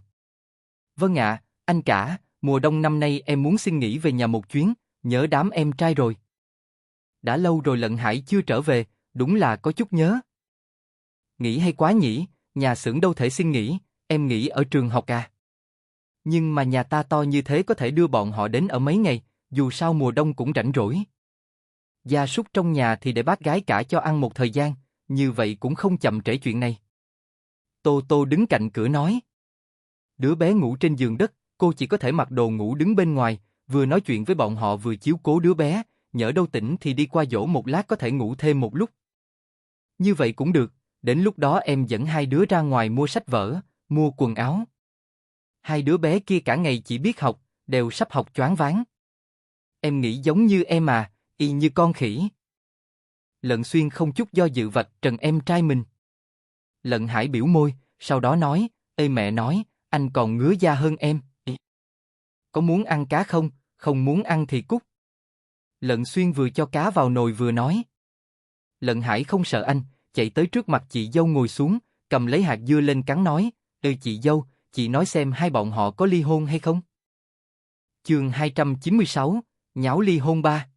Vâng ạ, anh cả, mùa đông năm nay em muốn xin nghỉ về nhà một chuyến, nhớ đám em trai rồi. Đã lâu rồi Lận Hải chưa trở về, đúng là có chút nhớ. Nghỉ hay quá nhỉ, nhà xưởng đâu thể xin nghỉ, em nghỉ ở trường học à. Nhưng mà nhà ta to như thế có thể đưa bọn họ đến ở mấy ngày, dù sao mùa đông cũng rảnh rỗi. Gia súc trong nhà thì để bác gái cả cho ăn một thời gian, như vậy cũng không chậm trễ chuyện này. Tô Tô đứng cạnh cửa nói. Đứa bé ngủ trên giường đất, cô chỉ có thể mặc đồ ngủ đứng bên ngoài, vừa nói chuyện với bọn họ vừa chiếu cố đứa bé, nhỡ đâu tỉnh thì đi qua dỗ một lát có thể ngủ thêm một lúc. Như vậy cũng được, đến lúc đó em dẫn hai đứa ra ngoài mua sách vở, mua quần áo. Hai đứa bé kia cả ngày chỉ biết học, đều sắp học choáng váng. Em nghĩ giống như em à, y như con khỉ. Lận Xuyên không chút do dự vạch trần em trai mình. Lận Hải biểu môi, sau đó nói, ê mẹ nói, anh còn ngứa da hơn em. Có muốn ăn cá không, không muốn ăn thì cút. Lận Xuyên vừa cho cá vào nồi vừa nói. Lận Hải không sợ anh, chạy tới trước mặt chị dâu ngồi xuống, cầm lấy hạt dưa lên cắn nói, ê chị dâu, chị nói xem hai bọn họ có ly hôn hay không? Chương 296, nháo ly hôn 3.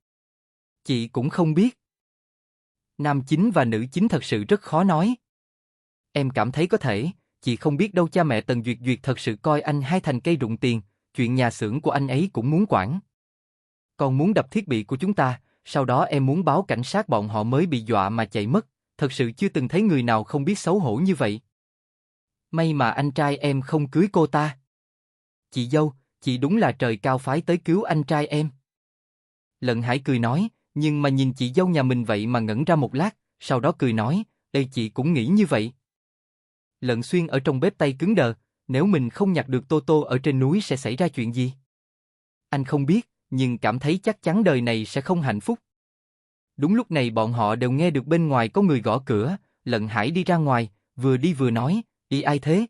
Chị cũng không biết. Nam chính và nữ chính thật sự rất khó nói. Em cảm thấy có thể, chị không biết đâu cha mẹ Tần Duyệt Duyệt thật sự coi anh hai thành cây rụng tiền, chuyện nhà xưởng của anh ấy cũng muốn quản. Còn muốn đập thiết bị của chúng ta, sau đó em muốn báo cảnh sát bọn họ mới bị dọa mà chạy mất, thật sự chưa từng thấy người nào không biết xấu hổ như vậy. May mà anh trai em không cưới cô ta. Chị dâu, chị đúng là trời cao phái tới cứu anh trai em. Lận Hải cười nói, nhưng mà nhìn chị dâu nhà mình vậy mà ngẩn ra một lát, sau đó cười nói, ê chị cũng nghĩ như vậy. Lận Xuyên ở trong bếp tay cứng đờ, nếu mình không nhặt được Tô Tô ở trên núi sẽ xảy ra chuyện gì? Anh không biết, nhưng cảm thấy chắc chắn đời này sẽ không hạnh phúc. Đúng lúc này bọn họ đều nghe được bên ngoài có người gõ cửa, Lận Hải đi ra ngoài, vừa đi vừa nói, đi ai thế?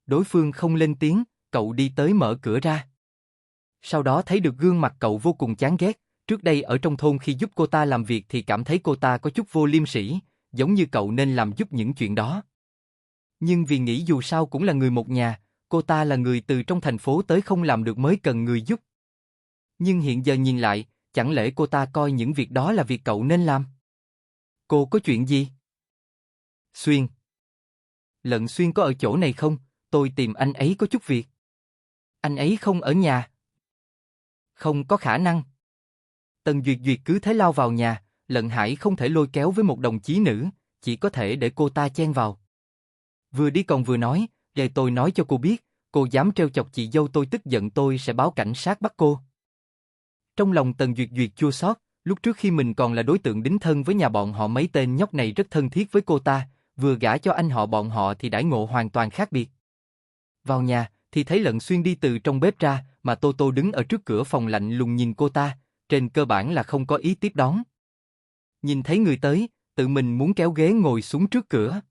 Đối phương không lên tiếng, cậu đi tới mở cửa ra. Sau đó thấy được gương mặt cậu vô cùng chán ghét, trước đây ở trong thôn khi giúp cô ta làm việc thì cảm thấy cô ta có chút vô liêm sỉ, giống như cậu nên làm giúp những chuyện đó. Nhưng vì nghĩ dù sao cũng là người một nhà, cô ta là người từ trong thành phố tới không làm được mới cần người giúp. Nhưng hiện giờ nhìn lại, chẳng lẽ cô ta coi những việc đó là việc cậu nên làm? Cô có chuyện gì? Xuyên. Lận Xuyên có ở chỗ này không? Tôi tìm anh ấy có chút việc. Anh ấy không ở nhà. Không có khả năng. Tần Duyệt Duyệt cứ thế lao vào nhà, Lận Hải không thể lôi kéo với một đồng chí nữ, chỉ có thể để cô ta chen vào. Vừa đi còn vừa nói, để tôi nói cho cô biết, cô dám trêu chọc chị dâu tôi tức giận tôi sẽ báo cảnh sát bắt cô. Trong lòng Tần Duyệt Duyệt chua xót, lúc trước khi mình còn là đối tượng đính thân với nhà bọn họ mấy tên nhóc này rất thân thiết với cô ta, vừa gả cho anh họ bọn họ thì đãi ngộ hoàn toàn khác biệt. Vào nhà, thì thấy Lận Xuyên đi từ trong bếp ra, mà Tô Tô đứng ở trước cửa phòng lạnh lùng nhìn cô ta, trên cơ bản là không có ý tiếp đón. Nhìn thấy người tới, tự mình muốn kéo ghế ngồi xuống trước cửa.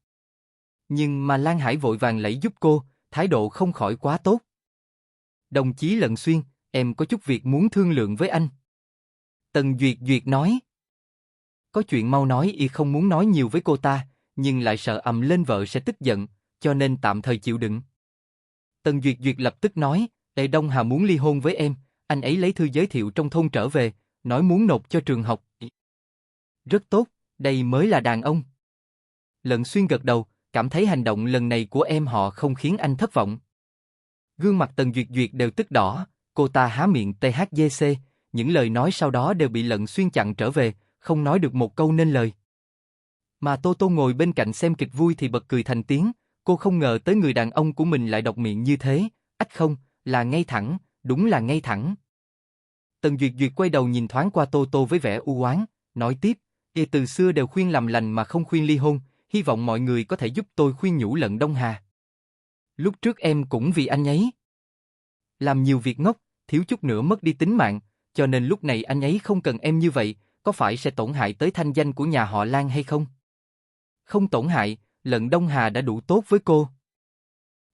Nhưng mà Lan Hải vội vàng lẫy giúp cô, thái độ không khỏi quá tốt. Đồng chí Lận Xuyên, em có chút việc muốn thương lượng với anh. Tần Duyệt Duyệt nói. Có chuyện mau nói y không muốn nói nhiều với cô ta, nhưng lại sợ ầm lên vợ sẽ tức giận, cho nên tạm thời chịu đựng. Tần Duyệt Duyệt lập tức nói, Tề Đông Hà muốn ly hôn với em, anh ấy lấy thư giới thiệu trong thôn trở về, nói muốn nộp cho trường học. Rất tốt, đây mới là đàn ông. Lận Xuyên gật đầu, cảm thấy hành động lần này của em họ không khiến anh thất vọng. Gương mặt Tần Duyệt Duyệt đều tức đỏ, cô ta há miệng THGC, những lời nói sau đó đều bị Lận Xuyên chặn trở về, không nói được một câu nên lời. Mà Tô Tô ngồi bên cạnh xem kịch vui thì bật cười thành tiếng, cô không ngờ tới người đàn ông của mình lại độc miệng như thế, ách không, là ngay thẳng, đúng là ngay thẳng. Tần Duyệt Duyệt quay đầu nhìn thoáng qua Tô Tô với vẻ u oán, nói tiếp, từ xưa đều khuyên làm lành mà không khuyên ly hôn, hy vọng mọi người có thể giúp tôi khuyên nhủ Lận Đông Hà. Lúc trước em cũng vì anh ấy làm nhiều việc ngốc, thiếu chút nữa mất đi tính mạng, cho nên lúc này anh ấy không cần em như vậy, có phải sẽ tổn hại tới thanh danh của nhà họ Lan hay không? Không tổn hại, Lận Đông Hà đã đủ tốt với cô.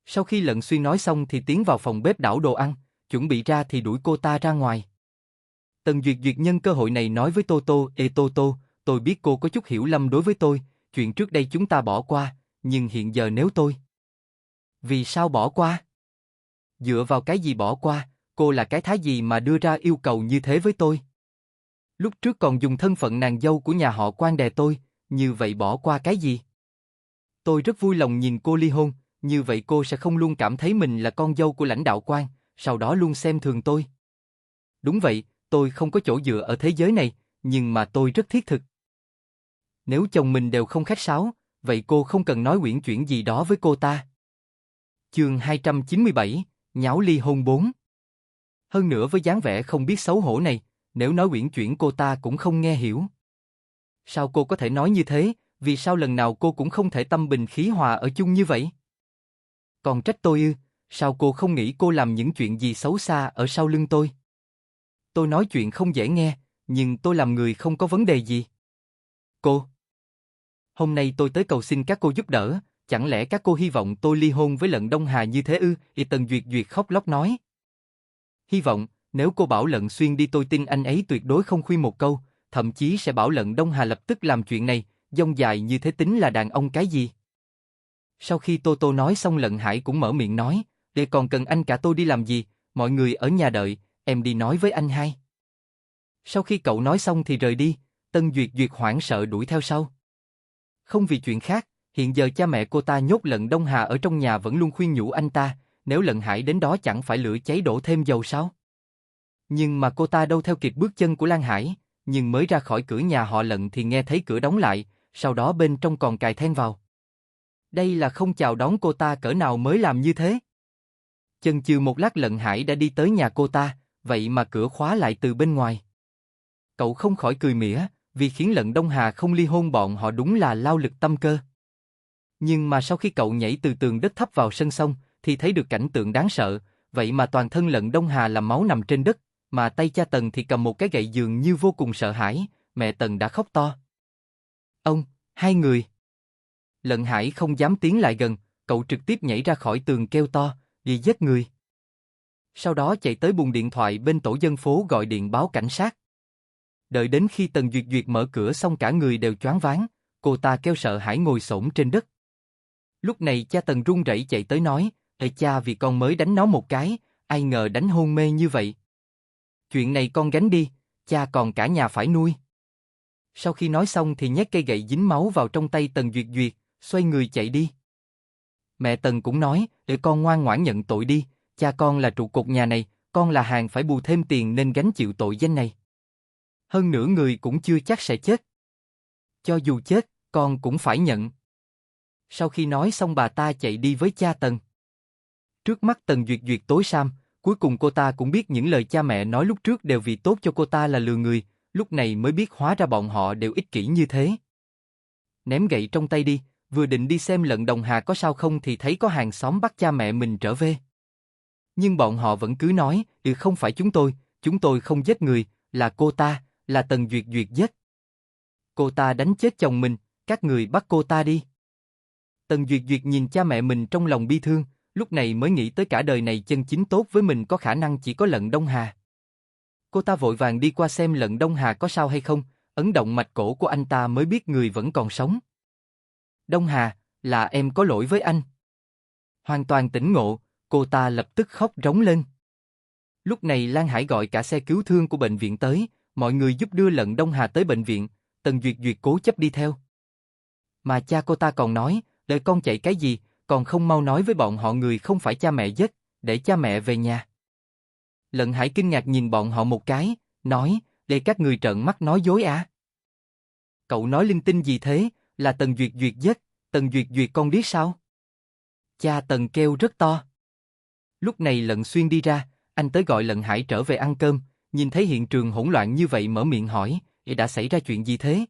Sau khi Lận Xuyên nói xong thì tiến vào phòng bếp đảo đồ ăn, chuẩn bị ra thì đuổi cô ta ra ngoài. Tần Duyệt Duyệt nhân cơ hội này nói với Tô Tô, Tô Tô, tôi biết cô có chút hiểu lầm đối với tôi, chuyện trước đây chúng ta bỏ qua, nhưng hiện giờ nếu tôi... Vì sao bỏ qua? Dựa vào cái gì bỏ qua, cô là cái thá gì mà đưa ra yêu cầu như thế với tôi? Lúc trước còn dùng thân phận nàng dâu của nhà họ Quan đè tôi, như vậy bỏ qua cái gì? Tôi rất vui lòng nhìn cô ly hôn, như vậy cô sẽ không luôn cảm thấy mình là con dâu của lãnh đạo Quan, sau đó luôn xem thường tôi. Đúng vậy, tôi không có chỗ dựa ở thế giới này, nhưng mà tôi rất thiết thực. Nếu chồng mình đều không khách sáo, vậy cô không cần nói uyển chuyển gì đó với cô ta. Chương 297, nháo ly hôn 4. Hơn nữa với dáng vẻ không biết xấu hổ này, nếu nói uyển chuyển cô ta cũng không nghe hiểu. Sao cô có thể nói như thế, vì sao lần nào cô cũng không thể tâm bình khí hòa ở chung như vậy? Còn trách tôi ư, sao cô không nghĩ cô làm những chuyện gì xấu xa ở sau lưng tôi? Tôi nói chuyện không dễ nghe, nhưng tôi làm người không có vấn đề gì. Cô, hôm nay tôi tới cầu xin các cô giúp đỡ, chẳng lẽ các cô hy vọng tôi ly hôn với Lận Đông Hà như thế ư? Tần Duyệt Duyệt khóc lóc nói. Hy vọng, nếu cô bảo Lận Xuyên đi tôi tin anh ấy tuyệt đối không khuyên một câu, thậm chí sẽ bảo Lận Đông Hà lập tức làm chuyện này, dông dài như thế tính là đàn ông cái gì? Sau khi Tô Tô nói xong Lận Hải cũng mở miệng nói, để còn cần anh cả tôi đi làm gì, mọi người ở nhà đợi, em đi nói với anh hai. Sau khi cậu nói xong thì rời đi, Tân Duyệt Duyệt hoảng sợ đuổi theo sau. Không vì chuyện khác, hiện giờ cha mẹ cô ta nhốt Lận Đông Hà ở trong nhà vẫn luôn khuyên nhủ anh ta, nếu Lận Hải đến đó chẳng phải lửa cháy đổ thêm dầu sao? Nhưng mà cô ta đâu theo kịp bước chân của Lan Hải, nhưng mới ra khỏi cửa nhà họ Lận thì nghe thấy cửa đóng lại, sau đó bên trong còn cài then vào. Đây là không chào đón cô ta cỡ nào mới làm như thế? Chần chừ một lát Lận Hải đã đi tới nhà cô ta, vậy mà cửa khóa lại từ bên ngoài. Cậu không khỏi cười mỉa, vì khiến Lận Đông Hà không ly hôn bọn họ đúng là lao lực tâm cơ. Nhưng mà sau khi cậu nhảy từ tường đất thấp vào sân xong, thì thấy được cảnh tượng đáng sợ, vậy mà toàn thân Lận Đông Hà là máu nằm trên đất, mà tay cha Tần thì cầm một cái gậy dường như vô cùng sợ hãi, mẹ Tần đã khóc to. Ông, hai người. Lận Hải không dám tiến lại gần, cậu trực tiếp nhảy ra khỏi tường kêu to, đi giết người. Sau đó chạy tới buồng điện thoại bên tổ dân phố gọi điện báo cảnh sát. Đợi đến khi Tần Duyệt Duyệt mở cửa xong cả người đều choáng váng, cô ta kêu sợ hãi ngồi xổm trên đất. Lúc này cha Tần run rẩy chạy tới nói, ê cha vì con mới đánh nó một cái, ai ngờ đánh hôn mê như vậy. Chuyện này con gánh đi, cha còn cả nhà phải nuôi. Sau khi nói xong thì nhét cây gậy dính máu vào trong tay Tần Duyệt Duyệt, xoay người chạy đi. Mẹ Tần cũng nói, để con ngoan ngoãn nhận tội đi, cha con là trụ cột nhà này, con là hàng phải bù thêm tiền nên gánh chịu tội danh này. Hơn nữa người cũng chưa chắc sẽ chết. Cho dù chết, con cũng phải nhận. Sau khi nói xong bà ta chạy đi với cha Tần. Trước mắt Tần Duyệt Duyệt tối sam, cuối cùng cô ta cũng biết những lời cha mẹ nói lúc trước đều vì tốt cho cô ta là lừa người, lúc này mới biết hóa ra bọn họ đều ích kỷ như thế. Ném gậy trong tay đi, vừa định đi xem Lận Đồng Hà có sao không thì thấy có hàng xóm bắt cha mẹ mình trở về. Nhưng bọn họ vẫn cứ nói, không phải chúng tôi không giết người, là cô ta, là Tần Duyệt Duyệt giết. Cô ta đánh chết chồng mình, các người bắt cô ta đi. Tần Duyệt Duyệt nhìn cha mẹ mình trong lòng bi thương, lúc này mới nghĩ tới cả đời này chân chính tốt với mình có khả năng chỉ có Lận Đông Hà. Cô ta vội vàng đi qua xem Lận Đông Hà có sao hay không, ấn động mạch cổ của anh ta mới biết người vẫn còn sống. Đông Hà, là em có lỗi với anh. Hoàn toàn tỉnh ngộ, cô ta lập tức khóc rống lên. Lúc này Lan Hải gọi cả xe cứu thương của bệnh viện tới, mọi người giúp đưa Lận Đông Hà tới bệnh viện, Tần Duyệt Duyệt cố chấp đi theo. Mà cha cô ta còn nói, đợi con chạy cái gì, còn không mau nói với bọn họ người không phải cha mẹ giết, để cha mẹ về nhà. Lận Hải kinh ngạc nhìn bọn họ một cái, nói, để các người trợn mắt nói dối à? Cậu nói linh tinh gì thế, là Tần Duyệt Duyệt giết, Tần Duyệt Duyệt con biết sao? Cha Tần kêu rất to. Lúc này Lận Xuyên đi ra, anh tới gọi Lận Hải trở về ăn cơm, nhìn thấy hiện trường hỗn loạn như vậy mở miệng hỏi, đã xảy ra chuyện gì thế?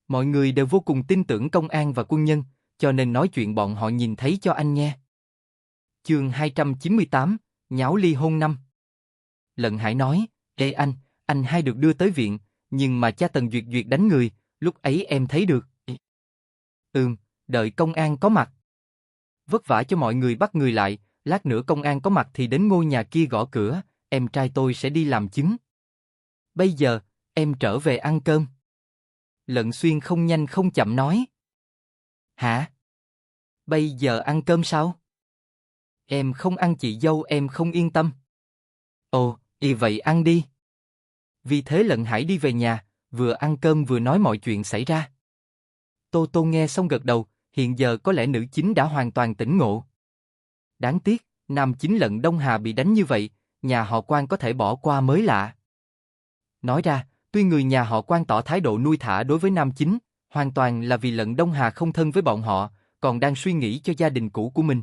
Mọi người đều vô cùng tin tưởng công an và quân nhân, cho nên nói chuyện bọn họ nhìn thấy cho anh nghe. Chương 298, nháo ly hôn 5. Lận Hải nói, ê anh hai được đưa tới viện, nhưng mà cha Tần Duyệt Duyệt đánh người, lúc ấy em thấy được. Đợi công an có mặt. Vất vả cho mọi người bắt người lại, lát nữa công an có mặt thì đến ngôi nhà kia gõ cửa, em trai tôi sẽ đi làm chứng. Bây giờ, em trở về ăn cơm. Lận Xuyên không nhanh không chậm nói. Hả? Bây giờ ăn cơm sao? Em không ăn chị dâu em không yên tâm. Ồ, vậy ăn đi. Vì thế Lận Hải đi về nhà, vừa ăn cơm vừa nói mọi chuyện xảy ra. Tô Tô nghe xong gật đầu, hiện giờ có lẽ nữ chính đã hoàn toàn tỉnh ngộ. Đáng tiếc, nam chính Lận Đông Hà bị đánh như vậy, nhà họ Quan có thể bỏ qua mới lạ. Nói ra, tuy người nhà họ Quan tỏ thái độ nuôi thả đối với nam chính, hoàn toàn là vì Lận Đông Hà không thân với bọn họ, còn đang suy nghĩ cho gia đình cũ của mình.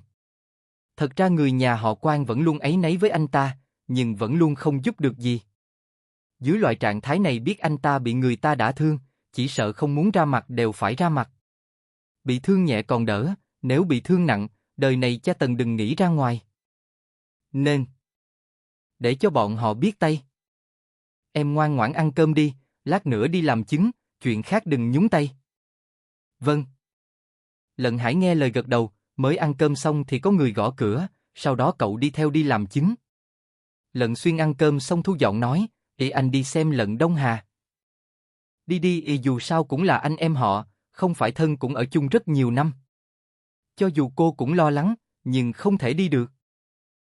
Thật ra người nhà họ Quan vẫn luôn áy náy với anh ta, nhưng vẫn luôn không giúp được gì. Dưới loại trạng thái này biết anh ta bị người ta đả thương, chỉ sợ không muốn ra mặt đều phải ra mặt. Bị thương nhẹ còn đỡ, nếu bị thương nặng, đời này cha Tần đừng nghĩ ra ngoài. Nên để cho bọn họ biết tay. Em ngoan ngoãn ăn cơm đi, lát nữa đi làm chứng, chuyện khác đừng nhúng tay. Vâng. Lận Hải nghe lời gật đầu, mới ăn cơm xong thì có người gõ cửa, sau đó cậu đi theo đi làm chứng. Lận Xuyên ăn cơm xong thu dọn nói, anh đi xem Lận Đông Hà. Đi đi, dù sao cũng là anh em họ, không phải thân cũng ở chung rất nhiều năm. Cho dù cô cũng lo lắng, nhưng không thể đi được.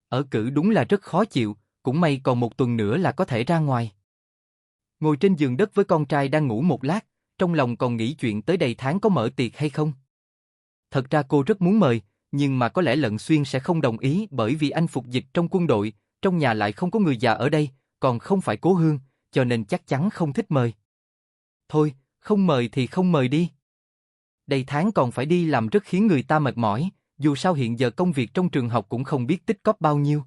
Ở cữ đúng là rất khó chịu, cũng may còn một tuần nữa là có thể ra ngoài. Ngồi trên giường đất với con trai đang ngủ một lát, trong lòng còn nghĩ chuyện tới đầy tháng có mở tiệc hay không. Thật ra cô rất muốn mời, nhưng mà có lẽ Lận Xuyên sẽ không đồng ý bởi vì anh phục dịch trong quân đội, trong nhà lại không có người già ở đây, còn không phải cố hương, cho nên chắc chắn không thích mời. Thôi, không mời thì không mời đi. Đầy tháng còn phải đi làm rất khiến người ta mệt mỏi, dù sao hiện giờ công việc trong trường học cũng không biết tích cóp bao nhiêu.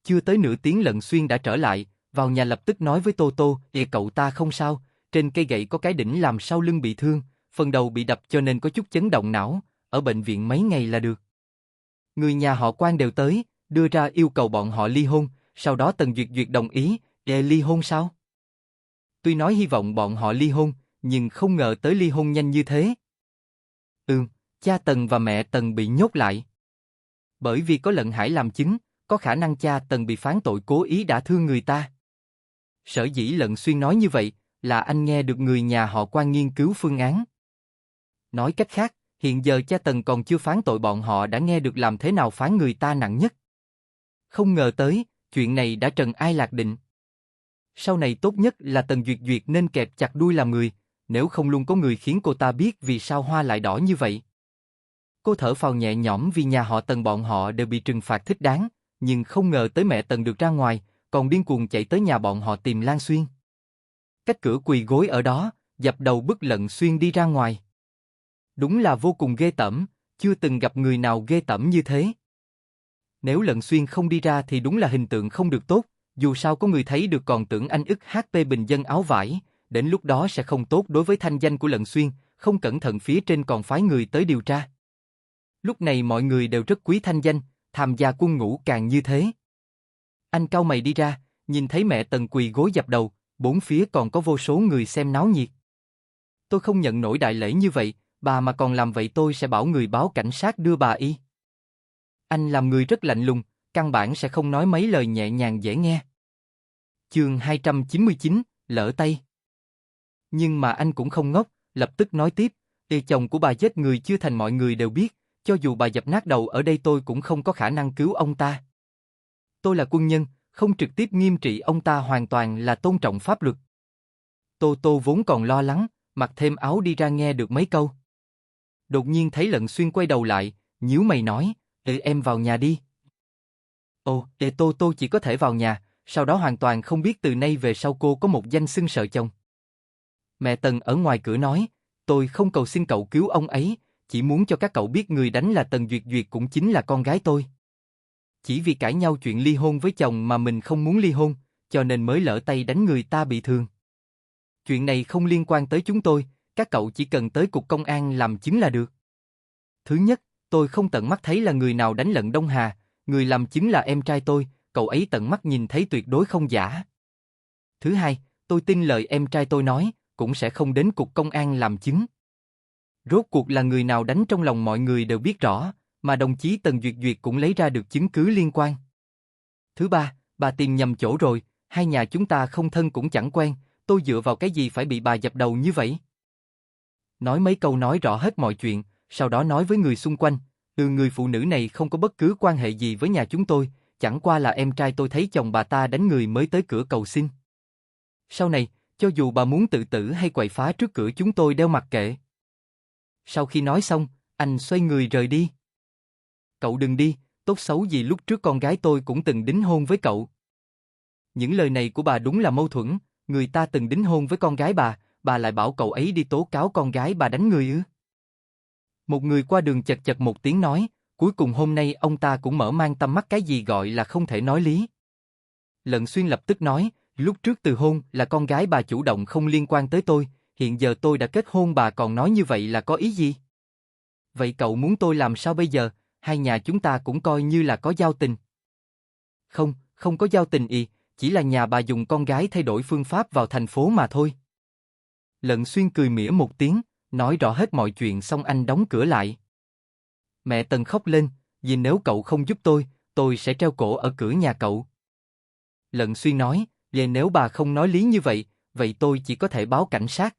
Chưa tới nửa tiếng Lận Xuyên đã trở lại, vào nhà lập tức nói với Tô Tô, cậu ta không sao, trên cây gậy có cái đỉnh làm sau lưng bị thương, phần đầu bị đập cho nên có chút chấn động não, ở bệnh viện mấy ngày là được. Người nhà họ Quan đều tới, đưa ra yêu cầu bọn họ ly hôn, sau đó Tần Duyệt Duyệt đồng ý, ly hôn sao? Tuy nói hy vọng bọn họ ly hôn, nhưng không ngờ tới ly hôn nhanh như thế. Cha Tần và mẹ Tần bị nhốt lại. Bởi vì có Lận Hải làm chứng, có khả năng cha Tần bị phán tội cố ý đả thương người ta. Sở dĩ Lận Xuyên nói như vậy, là anh nghe được người nhà họ Quan nghiên cứu phương án. Nói cách khác, hiện giờ cha Tần còn chưa phán tội bọn họ đã nghe được làm thế nào phán người ta nặng nhất. Không ngờ tới, chuyện này đã trần ai lạc định. Sau này tốt nhất là Tần Duyệt Duyệt nên kẹp chặt đuôi làm người, nếu không luôn có người khiến cô ta biết vì sao hoa lại đỏ như vậy. Cô thở phào nhẹ nhõm vì nhà họ Tần bọn họ đều bị trừng phạt thích đáng, nhưng không ngờ tới mẹ Tần được ra ngoài, còn điên cuồng chạy tới nhà bọn họ tìm Lan Xuyên. Cách cửa quỳ gối ở đó, dập đầu bức Lận Xuyên đi ra ngoài. Đúng là vô cùng ghê tởm, chưa từng gặp người nào ghê tởm như thế. Nếu Lận Xuyên không đi ra thì đúng là hình tượng không được tốt, dù sao có người thấy được còn tưởng anh ức HP bình dân áo vải, đến lúc đó sẽ không tốt đối với thanh danh của Lận Xuyên, không cẩn thận phía trên còn phái người tới điều tra. Lúc này mọi người đều rất quý thanh danh, tham gia quân ngũ càng như thế. Anh cau mày đi ra, nhìn thấy mẹ Tần quỳ gối dập đầu, bốn phía còn có vô số người xem náo nhiệt. Tôi không nhận nổi đại lễ như vậy, bà mà còn làm vậy tôi sẽ bảo người báo cảnh sát đưa bà y. Anh làm người rất lạnh lùng, căn bản sẽ không nói mấy lời nhẹ nhàng dễ nghe. Chương 299, lỡ tay. Nhưng mà anh cũng không ngốc, lập tức nói tiếp, chồng của bà giết người chưa thành mọi người đều biết, cho dù bà dập nát đầu ở đây tôi cũng không có khả năng cứu ông ta. Tôi là quân nhân, không trực tiếp nghiêm trị ông ta hoàn toàn là tôn trọng pháp luật. Tô Tô vốn còn lo lắng, mặc thêm áo đi ra nghe được mấy câu. Đột nhiên thấy Lận Xuyên quay đầu lại, nhíu mày nói, em vào nhà đi. Ồ, Tô Tô chỉ có thể vào nhà, sau đó hoàn toàn không biết từ nay về sau cô có một danh xưng sợ chồng. Mẹ Tần ở ngoài cửa nói, tôi không cầu xin cậu cứu ông ấy, chỉ muốn cho các cậu biết người đánh là Tần Duyệt Duyệt cũng chính là con gái tôi. Chỉ vì cãi nhau chuyện ly hôn với chồng mà mình không muốn ly hôn, cho nên mới lỡ tay đánh người ta bị thương. Chuyện này không liên quan tới chúng tôi, các cậu chỉ cần tới cục công an làm chứng là được. Thứ nhất, tôi không tận mắt thấy là người nào đánh Lận Đông Hà, người làm chứng là em trai tôi, cậu ấy tận mắt nhìn thấy tuyệt đối không giả. Thứ hai, tôi tin lời em trai tôi nói, cũng sẽ không đến cục công an làm chứng. Rốt cuộc là người nào đánh trong lòng mọi người đều biết rõ, mà đồng chí Tần Duyệt Duyệt cũng lấy ra được chứng cứ liên quan. Thứ ba, bà tìm nhầm chỗ rồi, hai nhà chúng ta không thân cũng chẳng quen, tôi dựa vào cái gì phải bị bà dập đầu như vậy? Nói mấy câu nói rõ hết mọi chuyện, sau đó nói với người xung quanh, người phụ nữ này không có bất cứ quan hệ gì với nhà chúng tôi, chẳng qua là em trai tôi thấy chồng bà ta đánh người mới tới cửa cầu xin. Sau này, cho dù bà muốn tự tử hay quậy phá trước cửa chúng tôi đều mặc kệ. Sau khi nói xong, anh xoay người rời đi. Cậu đừng đi, tốt xấu gì lúc trước con gái tôi cũng từng đính hôn với cậu. Những lời này của bà đúng là mâu thuẫn, người ta từng đính hôn với con gái bà lại bảo cậu ấy đi tố cáo con gái bà đánh người ư? Một người qua đường chật chật một tiếng nói, cuối cùng hôm nay ông ta cũng mở mang tầm mắt cái gì gọi là không thể nói lý. Lận Xuyên lập tức nói, lúc trước từ hôn là con gái bà chủ động không liên quan tới tôi, hiện giờ tôi đã kết hôn bà còn nói như vậy là có ý gì? Vậy cậu muốn tôi làm sao bây giờ, hai nhà chúng ta cũng coi như là có giao tình. Không, không có giao tình chỉ là nhà bà dùng con gái thay đổi phương pháp vào thành phố mà thôi. Lận Xuyên cười mỉa một tiếng, nói rõ hết mọi chuyện xong anh đóng cửa lại. Mẹ Tần khóc lên, vì nếu cậu không giúp tôi sẽ treo cổ ở cửa nhà cậu. Lận Xuyên nói, vậy nếu bà không nói lý như vậy tôi chỉ có thể báo cảnh sát.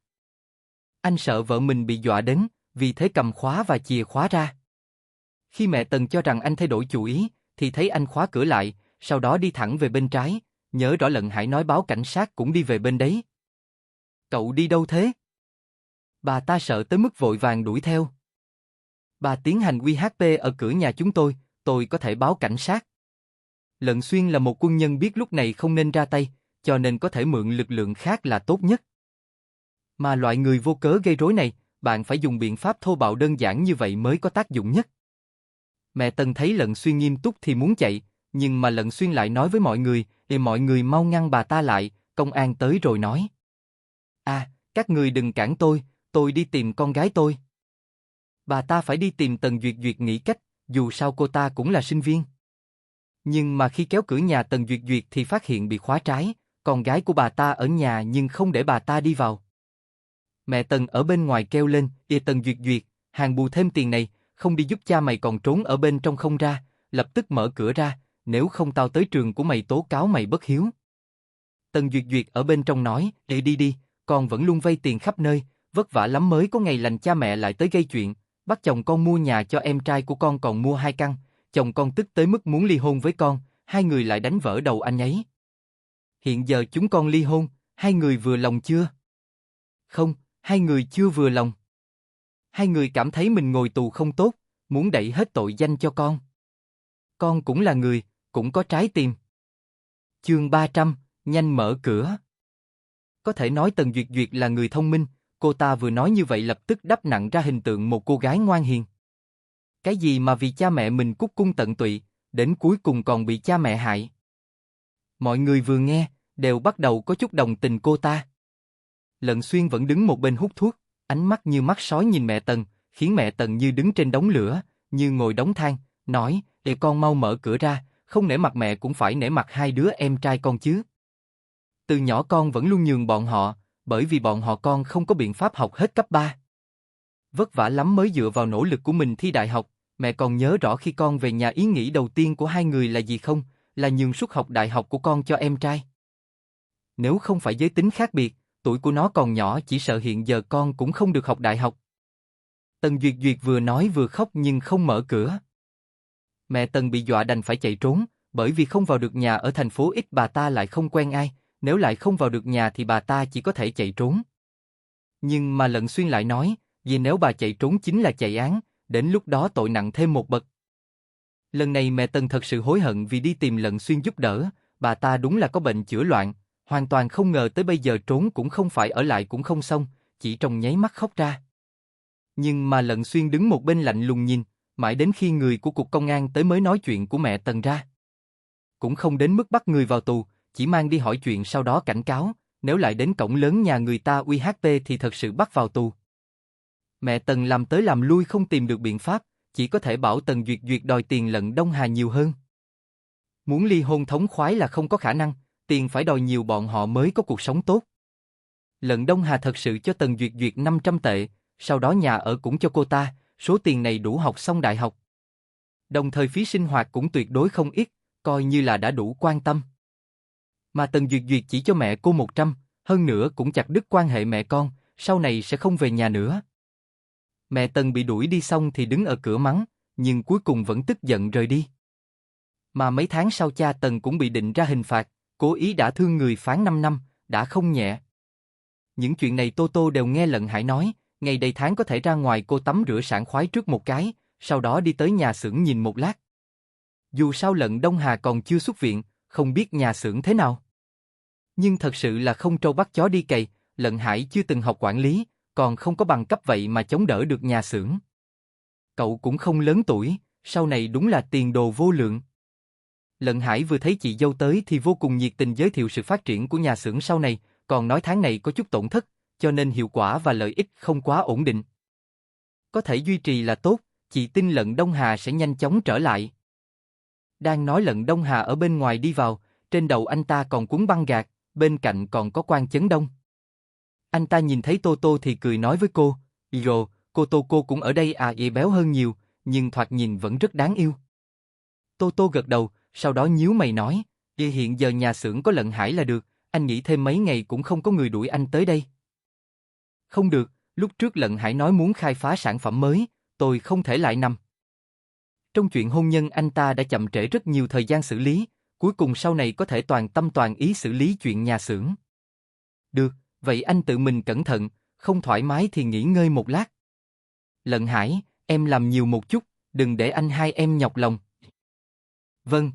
Anh sợ vợ mình bị dọa đến, vì thế cầm khóa và chìa khóa ra. Khi mẹ Tần cho rằng anh thay đổi chủ ý, thì thấy anh khóa cửa lại, sau đó đi thẳng về bên trái, nhớ rõ Lận Hải nói báo cảnh sát cũng đi về bên đấy. Cậu đi đâu thế? Bà ta sợ tới mức vội vàng đuổi theo. Bà tiến hành QHP ở cửa nhà chúng tôi có thể báo cảnh sát. Lận Xuyên là một quân nhân biết lúc này không nên ra tay, cho nên có thể mượn lực lượng khác là tốt nhất. Mà loại người vô cớ gây rối này, bạn phải dùng biện pháp thô bạo đơn giản như vậy mới có tác dụng nhất. Mẹ Tần thấy Lận Xuyên nghiêm túc thì muốn chạy, nhưng mà Lận Xuyên lại nói với mọi người, mọi người mau ngăn bà ta lại, công an tới rồi nói. Các người đừng cản tôi đi tìm con gái tôi. Bà ta phải đi tìm Tần Duyệt Duyệt nghĩ cách, dù sao cô ta cũng là sinh viên. Nhưng mà khi kéo cửa nhà Tần Duyệt Duyệt thì phát hiện bị khóa trái, con gái của bà ta ở nhà nhưng không để bà ta đi vào. Mẹ Tần ở bên ngoài kêu lên, Tần Duyệt Duyệt, hàng bù thêm tiền này, không đi giúp cha mày còn trốn ở bên trong không ra, lập tức mở cửa ra, nếu không tao tới trường của mày tố cáo mày bất hiếu. Tần Duyệt Duyệt ở bên trong nói, đi, con vẫn luôn vay tiền khắp nơi, vất vả lắm mới có ngày lành cha mẹ lại tới gây chuyện, bắt chồng con mua nhà cho em trai của con còn mua 2 căn, chồng con tức tới mức muốn ly hôn với con, hai người lại đánh vỡ đầu anh ấy. Hiện giờ chúng con ly hôn, hai người vừa lòng chưa? Không, hai người chưa vừa lòng. Hai người cảm thấy mình ngồi tù không tốt, muốn đẩy hết tội danh cho con. Con cũng là người, cũng có trái tim. Chương 300, nhanh mở cửa. Có thể nói Tần Duyệt Duyệt là người thông minh, cô ta vừa nói như vậy lập tức đắp nặng ra hình tượng một cô gái ngoan hiền. Cái gì mà vì cha mẹ mình cúc cung tận tụy, đến cuối cùng còn bị cha mẹ hại. Mọi người vừa nghe, đều bắt đầu có chút đồng tình cô ta. Lận Xuyên vẫn đứng một bên hút thuốc, ánh mắt như mắt sói nhìn mẹ Tần, khiến mẹ Tần như đứng trên đống lửa, như ngồi đống than, nói, để con mau mở cửa ra, không nể mặt mẹ cũng phải nể mặt hai đứa em trai con chứ. Từ nhỏ con vẫn luôn nhường bọn họ, bởi vì bọn họ con không có biện pháp học hết cấp 3. Vất vả lắm mới dựa vào nỗ lực của mình thi đại học, mẹ còn nhớ rõ khi con về nhà ý nghĩ đầu tiên của hai người là gì không? Là nhường suất học đại học của con cho em trai. Nếu không phải giới tính khác biệt, tuổi của nó còn nhỏ chỉ sợ hiện giờ con cũng không được học đại học. Tần Duyệt Duyệt vừa nói vừa khóc nhưng không mở cửa. Mẹ Tần bị dọa đành phải chạy trốn, bởi vì không vào được nhà ở thành phố X bà ta lại không quen ai, nếu lại không vào được nhà thì bà ta chỉ có thể chạy trốn. Nhưng mà Lận Xuyên lại nói, vì nếu bà chạy trốn chính là chạy án, đến lúc đó tội nặng thêm một bậc. Lần này mẹ Tần thật sự hối hận vì đi tìm Lận Xuyên giúp đỡ, bà ta đúng là có bệnh chữa loạn, hoàn toàn không ngờ tới bây giờ trốn cũng không phải ở lại cũng không xong, chỉ trong nháy mắt khóc ra. Nhưng mà Lận Xuyên đứng một bên lạnh lùng nhìn, mãi đến khi người của cục công an tới mới nói chuyện của mẹ Tần ra. Cũng không đến mức bắt người vào tù, chỉ mang đi hỏi chuyện sau đó cảnh cáo, nếu lại đến cổng lớn nhà người ta UHP thì thật sự bắt vào tù. Mẹ Tần làm tới làm lui không tìm được biện pháp, chỉ có thể bảo Tần Duyệt Duyệt đòi tiền Lận Đông Hà nhiều hơn. Muốn ly hôn thống khoái là không có khả năng, tiền phải đòi nhiều bọn họ mới có cuộc sống tốt. Lận Đông Hà thật sự cho Tần Duyệt Duyệt 500 tệ, sau đó nhà ở cũng cho cô ta, số tiền này đủ học xong đại học. Đồng thời phí sinh hoạt cũng tuyệt đối không ít, coi như là đã đủ quan tâm. Mà Tần Duyệt Duyệt chỉ cho mẹ cô 100, hơn nữa cũng chặt đứt quan hệ mẹ con, sau này sẽ không về nhà nữa. Mẹ Tần bị đuổi đi xong thì đứng ở cửa mắng, nhưng cuối cùng vẫn tức giận rời đi. Mà mấy tháng sau cha Tần cũng bị định ra hình phạt, cố ý đả thương người phán 5 năm, đã không nhẹ. Những chuyện này Tô Tô đều nghe Lận Hải nói, ngày đầy tháng có thể ra ngoài cô tắm rửa sảng khoái trước một cái, sau đó đi tới nhà xưởng nhìn một lát. Dù sao Lận Đông Hà còn chưa xuất viện, không biết nhà xưởng thế nào. Nhưng thật sự là không trâu bắt chó đi cày, Lận Hải chưa từng học quản lý, còn không có bằng cấp vậy mà chống đỡ được nhà xưởng. Cậu cũng không lớn tuổi, sau này đúng là tiền đồ vô lượng. Lận Hải vừa thấy chị dâu tới thì vô cùng nhiệt tình giới thiệu sự phát triển của nhà xưởng sau này, còn nói tháng này có chút tổn thất, cho nên hiệu quả và lợi ích không quá ổn định. Có thể duy trì là tốt, chị tin Lận Đông Hà sẽ nhanh chóng trở lại. Đang nói Lận Đông Hà ở bên ngoài đi vào, trên đầu anh ta còn quấn băng gạc, bên cạnh còn có Quan Chấn Đông. Anh ta nhìn thấy Tô Tô thì cười nói với cô, "Rồi, cô cũng ở đây à?" Y béo hơn nhiều, nhưng thoạt nhìn vẫn rất đáng yêu. Tô Tô gật đầu, sau đó nhíu mày nói, "Y hiện giờ nhà xưởng có Lận Hải là được, anh nghĩ thêm mấy ngày cũng không có người đuổi anh tới đây." "Không được, lúc trước Lận Hải nói muốn khai phá sản phẩm mới, tôi không thể lại nằm." Trong chuyện hôn nhân anh ta đã chậm trễ rất nhiều thời gian xử lý, cuối cùng sau này có thể toàn tâm toàn ý xử lý chuyện nhà xưởng. "Được, vậy anh tự mình cẩn thận, không thoải mái thì nghỉ ngơi một lát." "Lận Hải, em làm nhiều một chút, đừng để anh hai em nhọc lòng." "Vâng."